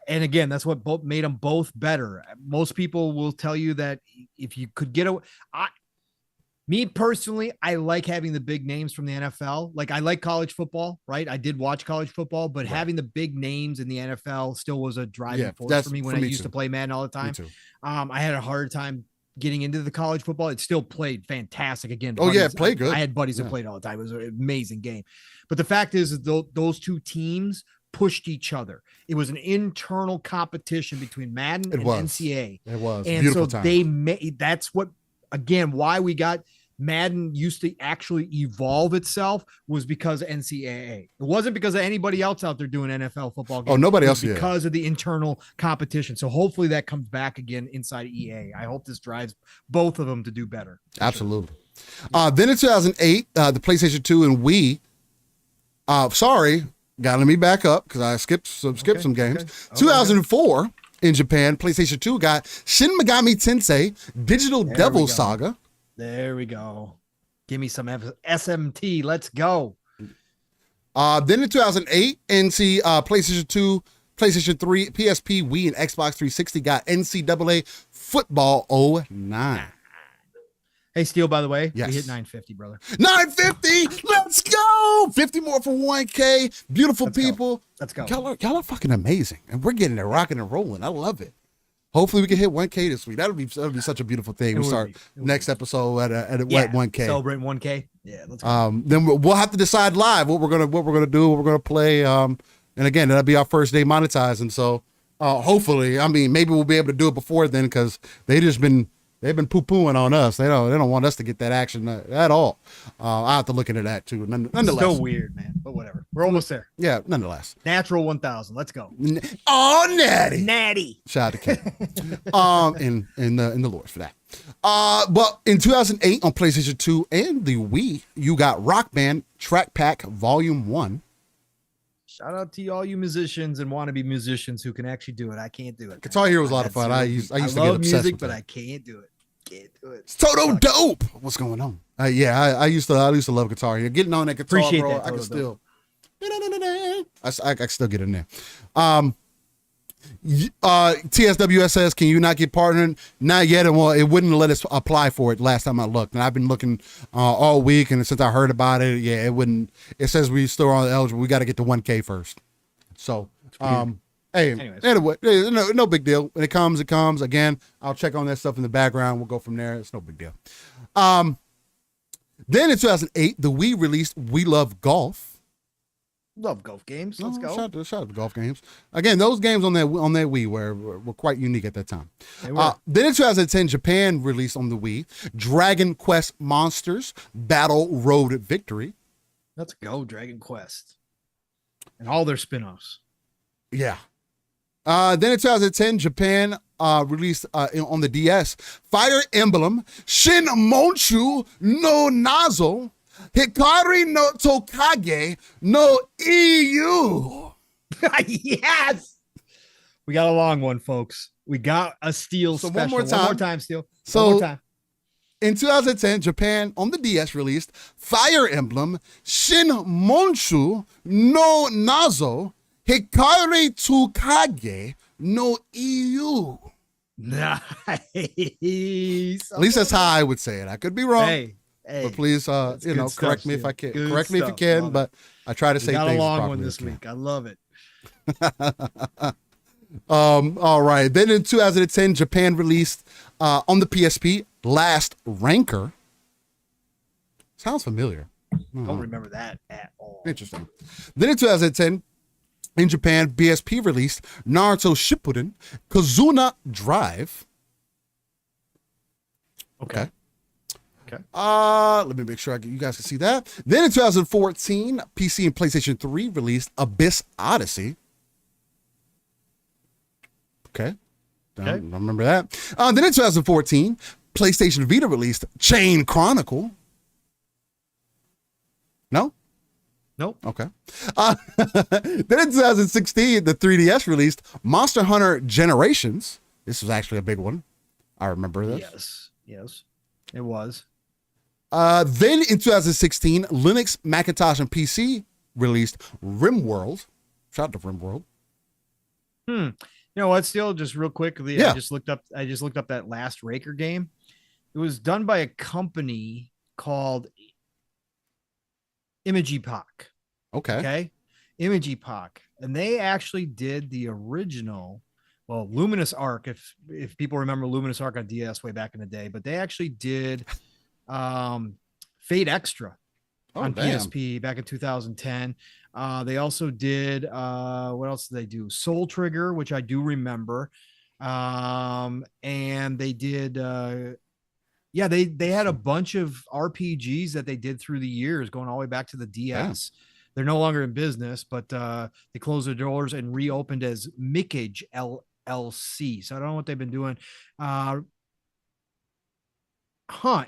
and again, that's what made them both better. Most people will tell you that if you could get me personally, I like having the big names from the NFL. Like I like college football, right? I did watch college football, but having the big names in the NFL still was a driving force for me when I used to play Madden all the time. Me too. I had a hard time getting into the college football. It still played fantastic. Again, it played good. I had buddies that played all the time. It was an amazing game. But the fact is those two teams pushed each other. It was an internal competition between Madden and NCAA. It was. And Beautiful so time. they made, that's what, again, why we got Madden used to actually evolve itself was because of NCAA. It wasn't because of anybody else out there doing NFL football games. Oh, nobody else. Because of the internal competition. So hopefully that comes back again inside EA. I hope this drives both of them to do better. Absolutely. Sure. Then in 2008, the PlayStation 2 and Wii. Got to let me back up because I skipped some games. Okay. 2004 in Japan, PlayStation 2 got Shin Megami Tensei Digital Devil Saga. There we go. Give me some SMT. Let's go. Then in 2008, PlayStation 2, PlayStation 3, PSP, Wii, and Xbox 360 got NCAA Football 09. Hey, Steele, by the way, yes. We hit 950, brother. 950. Let's go. 50 more for 1K. Beautiful people. Let's go. Y'all are fucking amazing. And we're getting it rocking and rolling. I love it. Hopefully we can hit 1K this week. That'll be such a beautiful thing. We start next episode at 1K. Celebrating 1K. Yeah, let's go. Then we'll have to decide live what we're gonna do, what we're gonna play. And again, that'll be our first day monetizing. So hopefully, I mean, maybe we'll be able to do it before then because they've been poo-pooing on us. They don't want us to get that action at all. I'll have to look into that too. Nonetheless, still weird, man. But whatever. We're almost there. Yeah, nonetheless. Natural 1000. Let's go. Oh, natty. Natty. Shout out to Ken. in the Lord for that. But in 2008 on PlayStation 2 and the Wii, you got Rock Band Track Pack Volume 1. Shout out to all you musicians and wannabe musicians who can actually do it. I can't do it. Guitar Hero was a lot of fun. I used to get love obsessed music, with but that. I can't do it. Can't do it. It's Toto dope. What's going on? I used to love Guitar Hero. Getting on that guitar, Appreciate bro, that, I can Toto still. I can still get in there. TSWS says, can you not get partnered? Not yet. And well, it wouldn't let us apply for it last time I looked. And I've been looking all week. And since I heard about it, yeah, it wouldn't. It says we still are eligible. We got to get to 1K first. So, hey, anyway, no big deal. When it comes, it comes. Again, I'll check on that stuff in the background. We'll go from there. It's no big deal. Then in 2008, the Wii released We Love Golf. Love golf games. Let's go. Shout out to golf games. Again, those games on that Wii were quite unique at that time. Then in 2010, Japan released on the Wii Dragon Quest Monsters Battle Road Victory. Let's go, Dragon Quest. And all their spin-offs. Yeah. Then in 2010, Japan released on the DS Fire Emblem Shin Monshu no Nazo Hikari no Tokage no EU. Yes. We got a long one, folks. We got a Steel so special. One more time, Steel. So one more time. In 2010, Japan on the DS released Fire Emblem Shin Monshu no Nazo Hikari Tokage no EU. Nice. At least that's how I would say it. I could be wrong. Hey, but please, correct me if I can. Correct me if you can. But I try to say things properly. Got a long one this week. I love it. All right. Then in 2010, Japan released on the PSP Last Ranker. Sounds familiar. Don't remember that at all. Interesting. Then in 2010, in Japan, BSP released Naruto Shippuden Kazuna Drive. Okay. Let me make sure you guys can see that. Then in 2014, PC and PlayStation 3 released Abyss Odyssey. Okay. Don't remember that. Then in 2014, PlayStation Vita released Chain Chronicle. No? Nope. Okay. Then in 2016, the 3DS released Monster Hunter Generations. This was actually a big one. I remember this. Yes, it was. Then in 2016, Linux, Macintosh, and PC released RimWorld. Shout out to RimWorld. You know what? Still, just real quickly, yeah. I just looked up that Last Raker game. It was done by a company called Imageepoch. Okay. Imageepoch, and they actually did the original. Well, Luminous Arc, if people remember Luminous Arc on DS way back in the day, but they actually did Fate Extra on PSP back in 2010. They also did what else did they do? Soul Trigger, which I do remember. And they did they had a bunch of RPGs that they did through the years going all the way back to the DS. Yeah. They're no longer in business, but they closed their doors and reopened as Mickage LLC. So I don't know what they've been doing.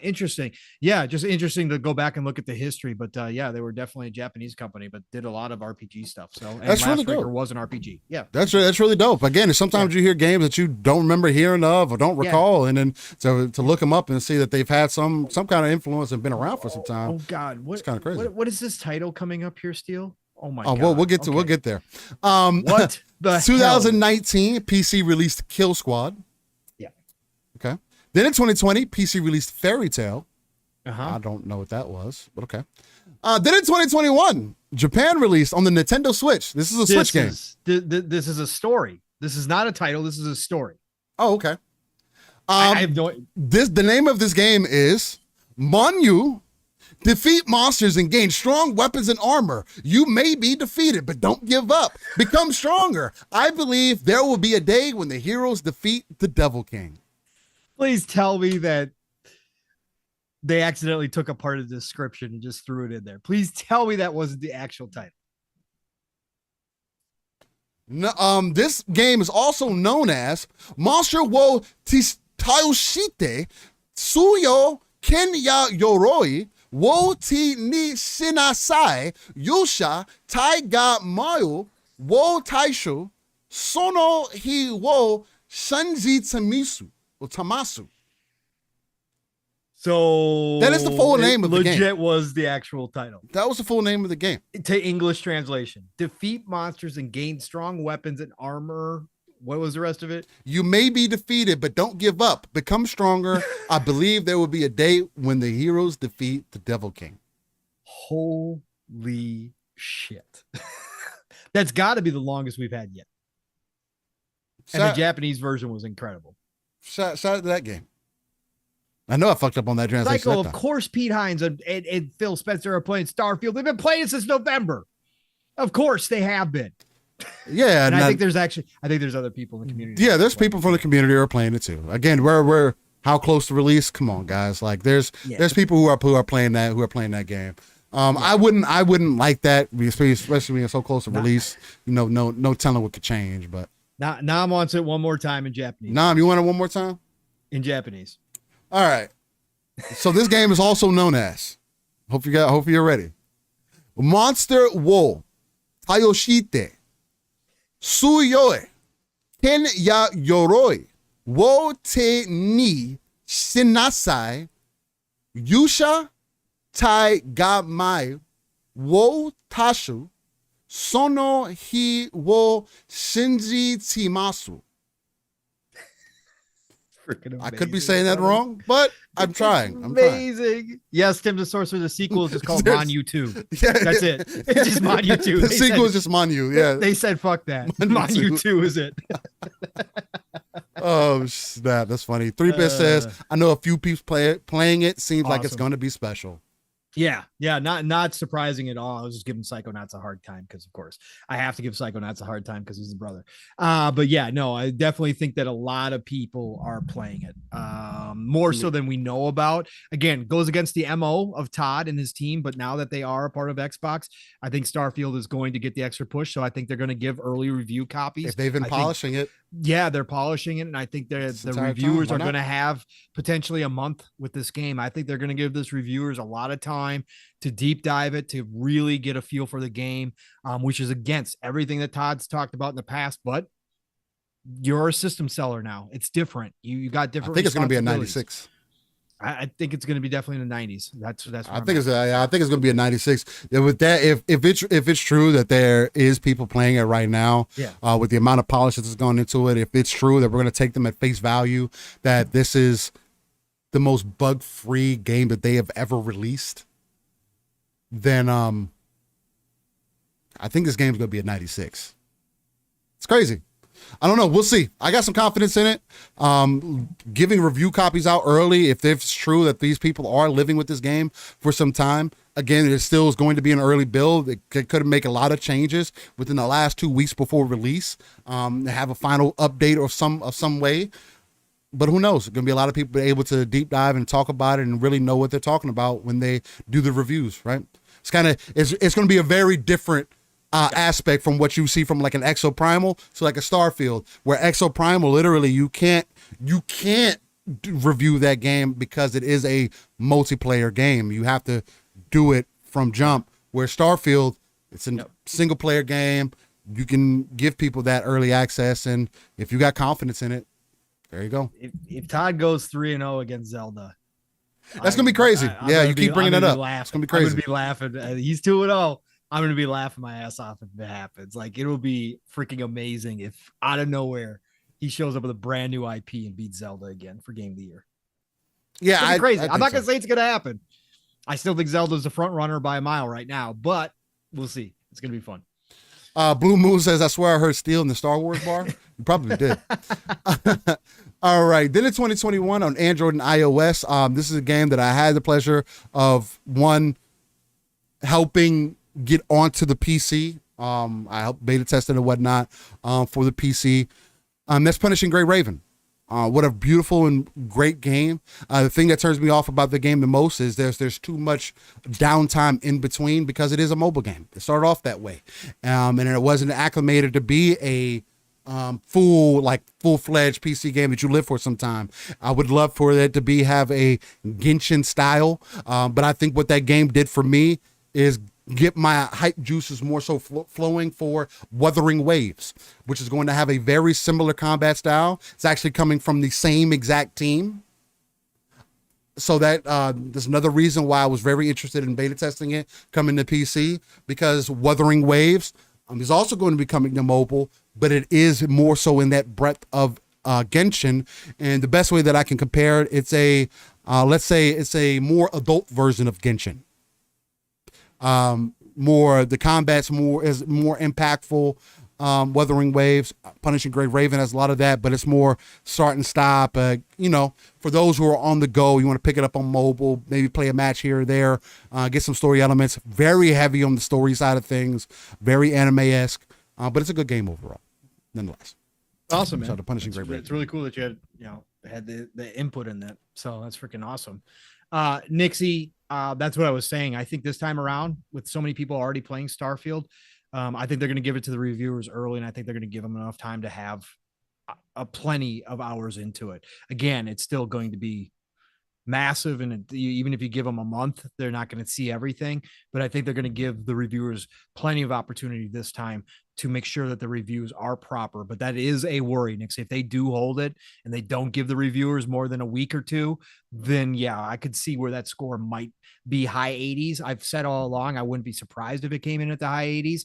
Interesting. Yeah, just interesting to go back and look at the history. But they were definitely a Japanese company, but did a lot of RPG stuff. So and that's really dope. Was an RPG. Yeah, that's really dope. Again, sometimes you hear games that you don't remember hearing of or don't recall, and then to look them up and see that they've had some kind of influence and been around for some time. Oh God, it's kind of crazy. What is this title coming up here, Steel? Oh my God. Well, we'll get there. What the 2019 hell? PC released Kill Squad. Yeah. Okay. Then in 2020, PC released Fairy Tail. I don't know what that was, but okay. Then in 2021, Japan released on the Nintendo Switch. This is a Switch game. This is a story. This is not a title. This is a story. Oh, okay. I have no. The name of this game is Monyu. Defeat monsters and gain strong weapons and armor. You may be defeated, but don't give up. Become stronger. I believe there will be a day when the heroes defeat the Devil King. Please tell me that they accidentally took a part of the description and just threw it in there. Please tell me that wasn't the actual title. No, this game is also known as Monster wo Tayoshite Suyo Kenya Yoroi wo ti ni shinasai yusha taiga mayu wo taishu sono hi wo shanji tamisu or tamasu. So that is the full name of the game. Legit was the actual title. That was the full name of the game. To English translation: defeat monsters and gain strong weapons and armor. What was the rest of it? You may be defeated, but don't give up. Become stronger. I believe there will be a day when the heroes defeat the Devil King. Holy shit. That's got to be the longest we've had yet. And the Japanese version was incredible. Shout out to that game. I know I fucked up on that translation. Psycho, of course, Pete Hines and Phil Spencer are playing Starfield. They've been playing since November. Of course, they have been. Yeah, and I think there's other people in the community. Yeah, there's people from the community who are playing it too. Again, we're how close to release? Come on, guys. Like there's people who are playing that game. I wouldn't like that, especially when it's so close to release. You know, no telling what could change. But Nam wants it one more time in Japanese. Nam, you want it one more time? In Japanese. All right. So this game is also known as. Hope you're ready. Monster wo Tayoshite Suyoe Ken ya Yoroi wo te ni shinasai Yusha tai ga mai wo tashu sono hi wo shinji timasu. I could be saying that wrong, but I'm trying. Amazing. Yes, Tim the Sorcerer, the sequel is just called Monu 2. Yeah, that's it. It's just Monu 2. The sequel is just Monu, yeah. They said, fuck that. Monu 2 is it. Oh, snap. That's funny. 3-Bit says, I know a few people playing it. Seems like it's going to be special. Yeah, not surprising at all. I was just giving Psychonauts a hard time because, of course, I have to give Psychonauts a hard time because he's the brother. But yeah, no, I definitely think that a lot of people are playing it more so than we know about. Again, goes against the MO of Todd and his team, but now that they are a part of Xbox, I think Starfield is going to get the extra push. So I think they're going to give early review copies. If they've been polishing it. Yeah, they're polishing it, and I think the reviewers are going to have potentially a month with this game. I think they're going to give this reviewers a lot of time to deep dive it, to really get a feel for the game, which is against everything that Todd's talked about in the past. But you're a system seller now; it's different. You got different. I think it's going to be a 96. I think it's going to be definitely in the 90s. That's. I think it's going to be a 96. With that, if it's true that there is people playing it right now, with the amount of polish that's going into it, if it's true that we're going to take them at face value, that this is the most bug-free game that they have ever released, then I think this game's going to be a 96. It's crazy. I don't know. We'll see. I got some confidence in it. Giving review copies out early, if it's true that these people are living with this game for some time. Again, it still is going to be an early build. It could make a lot of changes within the last 2 weeks before release. Have a final update or some way. But who knows? There's going to be a lot of people able to deep dive and talk about it and really know what they're talking about when they do the reviews, right? It's going to be a very different aspect from what you see from like an Exoprimal to like a Starfield, where Exoprimal literally you can't review that game because it is a multiplayer game. You have to do it from jump, where Starfield, it's a single player game. You can give people that early access, and if you got confidence in it, there you go. If Todd goes 3-0 against Zelda, that's gonna be crazy. You keep bringing it up. It's gonna be crazy. I'm gonna be laughing. He's 2-0. I'm going to be laughing my ass off if it happens. Like, it'll be freaking amazing if out of nowhere he shows up with a brand new IP and beats Zelda again for Game of the Year. Yeah, crazy. I'm not going to say it's going to happen. I still think Zelda's the front runner by a mile right now, but we'll see. It's going to be fun. Blue Moon says, I swear I heard Steel in the Star Wars bar. You probably did. All right. Then in 2021 on Android and iOS, this is a game that I had the pleasure of helping get onto the PC. I helped beta test it and whatnot for the PC. That's Punishing Gray Raven. What a beautiful and great game. The thing that turns me off about the game the most is there's too much downtime in between because it is a mobile game. It started off that way, and it wasn't acclimated to be a full-fledged PC game that you live for some time. I would love for it to have a Genshin style, but I think what that game did for me is get my hype juices more so flowing for Wuthering Waves, which is going to have a very similar combat style. It's actually coming from the same exact team. So that there's another reason why I was very interested in beta testing it coming to PC, because Wuthering Waves is also going to be coming to mobile, but it is more so in that breadth of Genshin. And the best way that I can compare it, it's let's say it's a more adult version of Genshin. The combat's more impactful. Wuthering Waves, Punishing Great Raven has a lot of that, but it's more start and stop. For those who are on the go, you want to pick it up on mobile, maybe play a match here or there, get some story elements. Very heavy on the story side of things, very anime-esque, but it's a good game overall, nonetheless. Awesome, man. So the Punishing Great Raven. It's really cool that you had the input in that. So that's freaking awesome. Nixie, that's what I was saying. I think this time around, with so many people already playing Starfield, I think they're going to give it to the reviewers early, and I think they're going to give them enough time to have a plenty of hours into it. Again, it's still going to be massive, and even if you give them a month, they're not going to see everything. But I think they're going to give the reviewers plenty of opportunity this time to make sure that the reviews are proper. But that is a worry, Nick. If they do hold it and they don't give the reviewers more than a week or two, then yeah, I could see where that score might be high 80s. I've said all along, I wouldn't be surprised if it came in at the high 80s.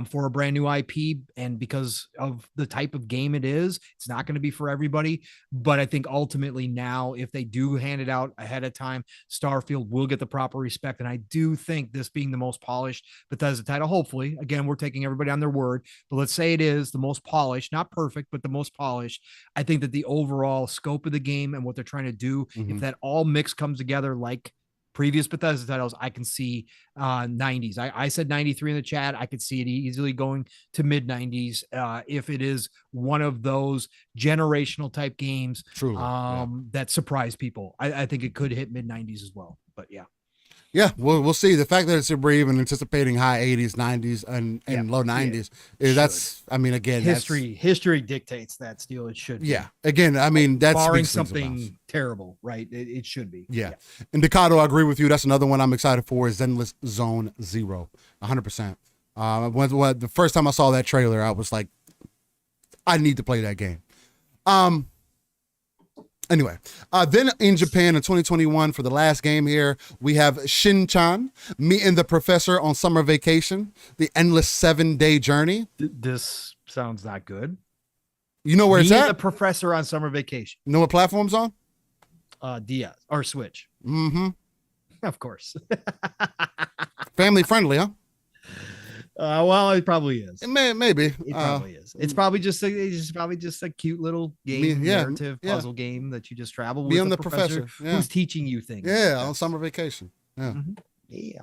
For a brand new IP, and because of the type of game it is, it's not going to be for everybody. But I think ultimately now, if they do hand it out ahead of time, Starfield will get the proper respect. And I do think this being the most polished Bethesda title, hopefully, again, we're taking everybody on their word, but let's say it is the most polished, not perfect, but the most polished. I think that the overall scope of the game and what they're trying to do, if that all mix comes together like previous Bethesda titles, I can see 90s. I said 93 in the chat. I could see it easily going to mid 90s if it is one of those generational type games. Truly, that surprise people. I think it could hit mid 90s as well. But yeah. Yeah, we'll see. The fact that we're even anticipating high 80s, 90s, and low 90s is again, history dictates that. Still, it should be. Yeah, again, I mean, that's barring something terrible, right? It should be. Yeah. And Decado, I agree with you. That's another one I'm excited for, is Zenless Zone Zero, 100%. When the first time I saw that trailer, I was like, I need to play that game. Anyway, then in Japan in 2021, for the last game here, we have Shin-chan, meeting the professor on summer vacation, the endless 7-day journey. This sounds not good. You know where it's at? The professor on summer vacation. You know what platform's on? DS or Switch. Mm-hmm. Of course. Family friendly, huh? Well, it probably is. Maybe. It probably is. It's probably just a cute little game, narrative puzzle game that you just travel with the professor who's teaching you things. Yeah, on summer vacation. Yeah. Mm-hmm. Yeah.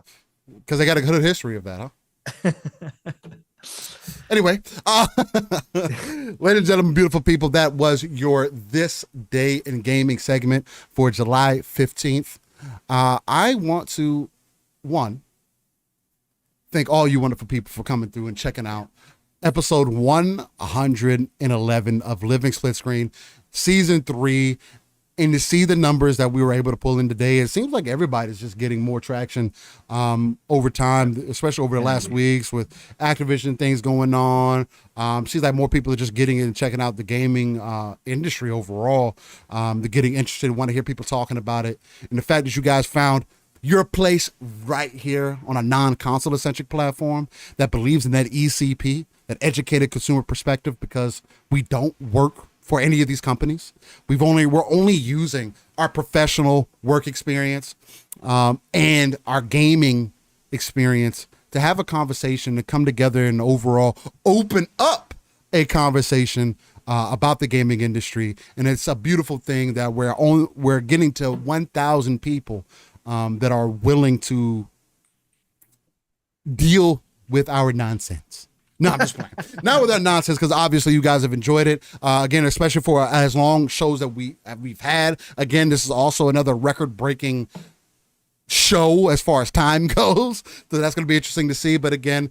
Because they got a good history of that, huh? Anyway, ladies and gentlemen, beautiful people, that was your This Day in Gaming segment for July 15th. I want to, thank all you wonderful people for coming through and checking out episode 111 of Living Split Screen, season 3, and to see the numbers that we were able to pull in today. It seems like everybody's just getting more traction over time, especially over the last weeks with Activision things going on. Seems like more people are just getting in and checking out the gaming industry overall. They're getting interested, want to hear people talking about it. And the fact that you guys found your place right here on a non-console centric platform that believes in that ECP, that educated consumer perspective, because we don't work for any of these companies. We're only using our professional work experience and our gaming experience to have a conversation, to come together and overall open up a conversation about the gaming industry. And it's a beautiful thing that we're getting to 1,000 people that are willing to deal with our nonsense. No, I'm just playing. Not with that nonsense, because obviously you guys have enjoyed it. Again, especially for as long shows that we've had. Again, this is also another record-breaking show as far as time goes, so that's going to be interesting to see. But again,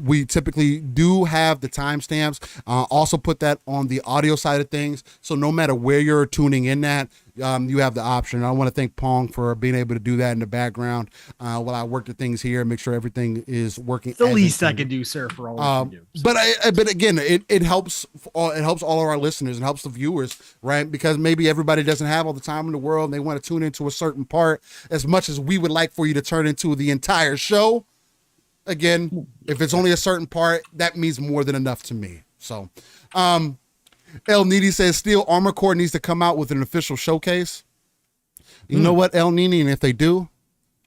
we typically do have the timestamps. Also put that on the audio side of things, so no matter where you're tuning in at, you have the option. I want to thank Pong for being able to do that in the background while I work the things here and make sure everything is working. It's the least I can do, sir, for all you do. But again, it helps. It helps all of our listeners and helps the viewers, right? Because maybe everybody doesn't have all the time in the world and they want to tune into a certain part as much as we would like for you to turn into the entire show. Again, if it's only a certain part, that means more than enough to me. So, El Nini says Steel Armor Core needs to come out with an official showcase. You know what, El Nini, and if they do,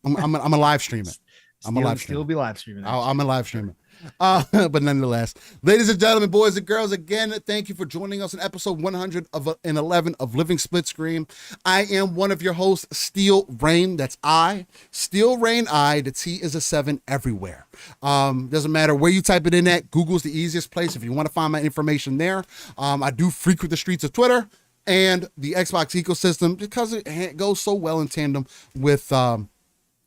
I'm a live stream it. I'm a live stream. Still be live streaming. I'm a live streamer. But nonetheless, ladies and gentlemen, boys and girls, again, thank you for joining us in episode 111 of Living Split Screen. I am one of your hosts, Steel Rain. That's I. Steel Rain I. The T is a 7 everywhere. Doesn't matter where you type it in at. Google's the easiest place if you want to find my information there. I do frequent the streets of Twitter and the Xbox ecosystem because it goes so well in tandem with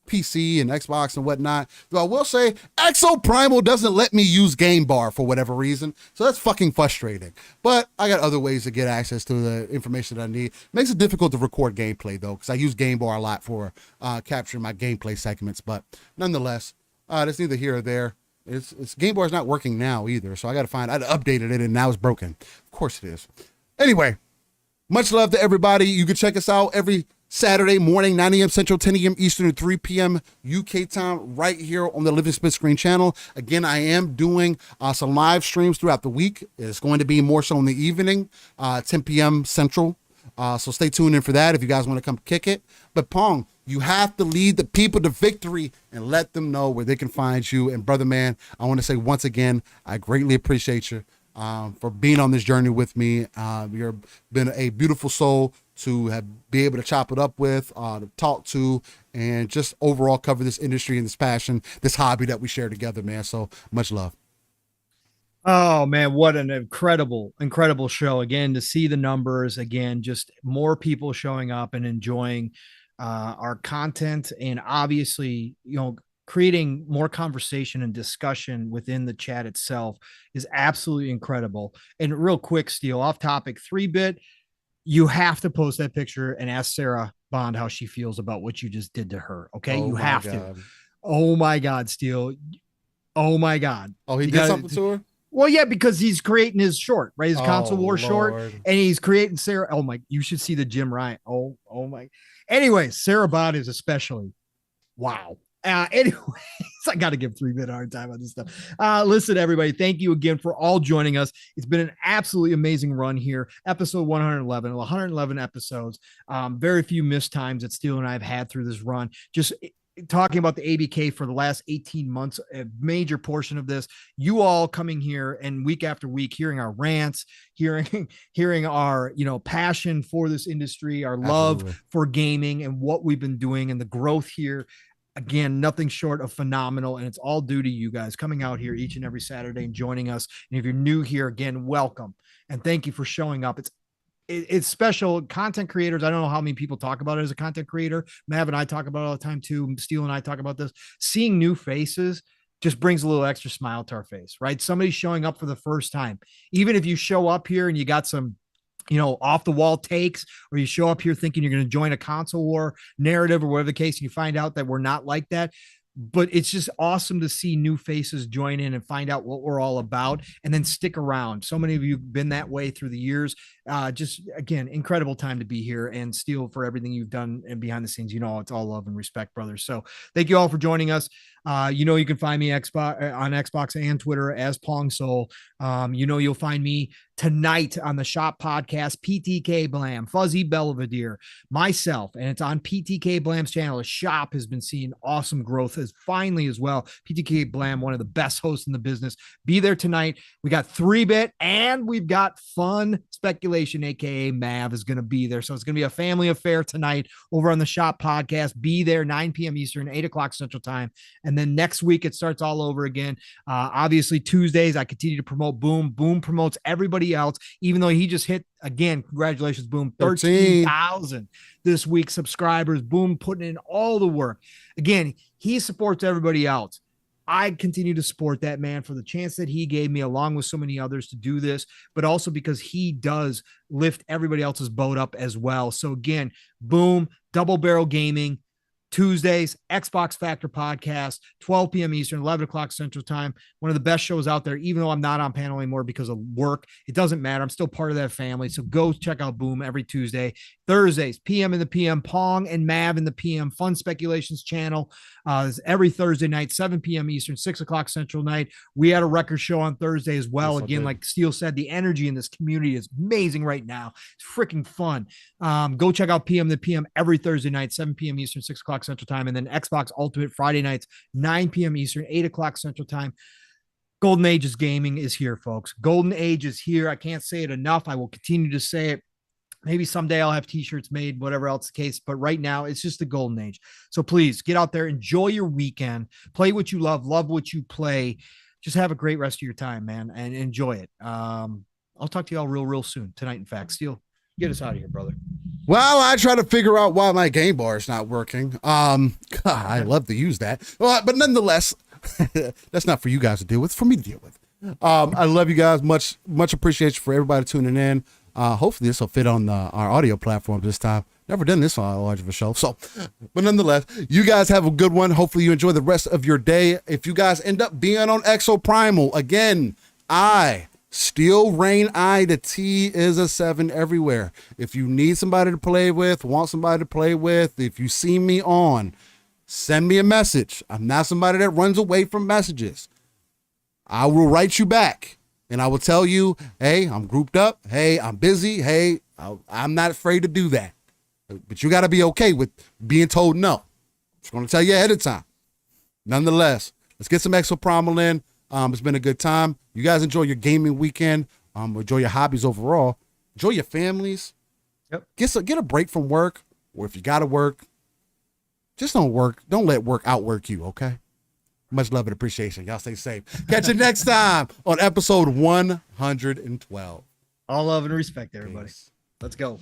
PC and Xbox and whatnot. Though I will say Exoprimal doesn't let me use Game Bar for whatever reason, so that's fucking frustrating. But I got other ways to get access to the information that I need. Makes it difficult to record gameplay though, because I use Game Bar a lot for capturing my gameplay segments. But nonetheless, that's neither here or there. It's Game Bar's not working now either, so I updated it and now it's broken. Of course it is. Anyway, much love to everybody. You can check us out every Saturday morning, 9 a.m. Central, 10 a.m. Eastern, and 3 p.m. UK time right here on the Living Split Screen channel. Again, I am doing some live streams throughout the week. It's going to be more so in the evening, 10 p.m. Central. So stay tuned in for that if you guys want to come kick it. But Pong, you have to lead the people to victory and let them know where they can find you. And brother, man, I want to say once again, I greatly appreciate you for being on this journey with me. You've been a beautiful soul to be able to chop it up with, to talk to, and just overall cover this industry and this passion, this hobby that we share together, man. So much love. Oh man, what an incredible show. Again, to see the numbers, again, just more people showing up and enjoying our content, and obviously, creating more conversation and discussion within the chat itself is absolutely incredible. And real quick, Steel, off topic, 3-bit, you have to post that picture and ask Sarah Bond how she feels about what you just did to her. Okay. You have to. Oh my God, Steel. Oh my God. Oh, he did something to her? Well, yeah, because he's creating his short, right? His console war short, and he's creating Sarah. Oh my, you should see the Jim Ryan. Oh my. Anyway, Sarah Bond is especially, wow. Anyways, I got to give 3-bit a hard time on this stuff. Listen, everybody, thank you again for all joining us. It's been an absolutely amazing run here. Episode 111 episodes. Very few missed times that Steel and I have had through this run. Just talking about the ABK for the last 18 months, a major portion of this, you all coming here and week after week, hearing our rants, hearing our, passion for this industry, our love for gaming and what we've been doing and the growth here. Again, nothing short of phenomenal, and it's all due to you guys coming out here each and every Saturday and joining us. And if you're new here, again, welcome and thank you for showing up. It's special. Content creators, I don't know how many people talk about it as a content creator. Mav and I talk about it all the time too. Steel and I talk about this. Seeing new faces just brings a little extra smile to our face, right? Somebody showing up for the first time. Even if you show up here and you got some off the wall takes, or you show up here thinking you're going to join a console war narrative or whatever the case, and you find out that we're not like that. But it's just awesome to see new faces join in and find out what we're all about and then stick around. So many of you have been that way through the years. Just again, incredible time to be here, and Steel, for everything you've done and behind the scenes, it's all love and respect, brothers. So thank you all for joining us. You can find me on Xbox and Twitter as Pong Soul. You'll find me tonight on the Shop Podcast, PTK Blam, Fuzzy Belvedere, myself, and it's on PTK Blam's channel. The Shop has been seeing awesome growth as well. PTK Blam, one of the best hosts in the business. Be there tonight. We got 3-bit and we've got Fun Speculation, aka Mav, is going to be there. So it's going to be a family affair tonight over on the Shop Podcast. Be there 9 p.m. Eastern, 8 o'clock Central Time. And And then next week, it starts all over again. Obviously, Tuesdays, I continue to promote Boom. Boom promotes everybody else, even though he just hit, again, congratulations, Boom, 13,000 this week subscribers. Boom, putting in all the work. Again, he supports everybody else. I continue to support that man for the chance that he gave me, along with so many others, to do this, but also because he does lift everybody else's boat up as well. So again, Boom, Double Barrel Gaming, Tuesdays, Xbox Factor Podcast, 12 p.m. Eastern, 11 o'clock Central Time. One of the best shows out there, even though I'm not on panel anymore because of work. It doesn't matter. I'm still part of that family. So go check out Boom every Tuesday. Thursdays, PM in the PM, Pong and Mav in the PM, Fun Speculations channel. Every Thursday night, 7 p.m. Eastern, 6 o'clock Central night. We had a record show on Thursday as well. Yes, again, like Steele said, the energy in this community is amazing right now. It's freaking fun. Go check out PM in the PM every Thursday night, 7 p.m. Eastern, 6 o'clock Central Time. And then Xbox Ultimate Friday nights, 9 p.m. Eastern, 8 o'clock Central Time. Golden Ages Gaming is here, folks. Golden Age is here. I can't say it enough. I will continue to say it. Maybe someday I'll have t-shirts made, whatever else the case. But right now, it's just the golden age. So please get out there, enjoy your weekend, play what you love what you play. Just have a great rest of your time, man, and enjoy it. I'll talk to you all real soon tonight. In fact, Steele, get us out of here, brother. Well, I try to figure out why my game bar is not working. God, I love to use that. But nonetheless, that's not for you guys to deal with. It's for me to deal with. I love you guys. Much appreciation for everybody tuning in. Hopefully this will fit on our audio platform this time. Never done this on a large of a show. So, but nonetheless, you guys have a good one. Hopefully you enjoy the rest of your day. If you guys end up being on Exoprimal, again, Steel Rain the T is a 7 everywhere. If you need somebody to play with, want somebody to play with, if you see me on, send me a message. I'm not somebody that runs away from messages. I will write you back. And I will tell you, hey, I'm grouped up. Hey, I'm busy. Hey, I'm not afraid to do that. But you got to be okay with being told no. Just going to tell you ahead of time. Nonetheless, let's get some Exoprimal in. It's been a good time. You guys enjoy your gaming weekend. Enjoy your hobbies overall. Enjoy your families. Yep. Get a break from work. Or if you got to work, just don't work. Don't let work outwork you, okay? Much love and appreciation. Y'all stay safe. Catch you next time on episode 112. All love and respect, everybody. Peace. Let's go.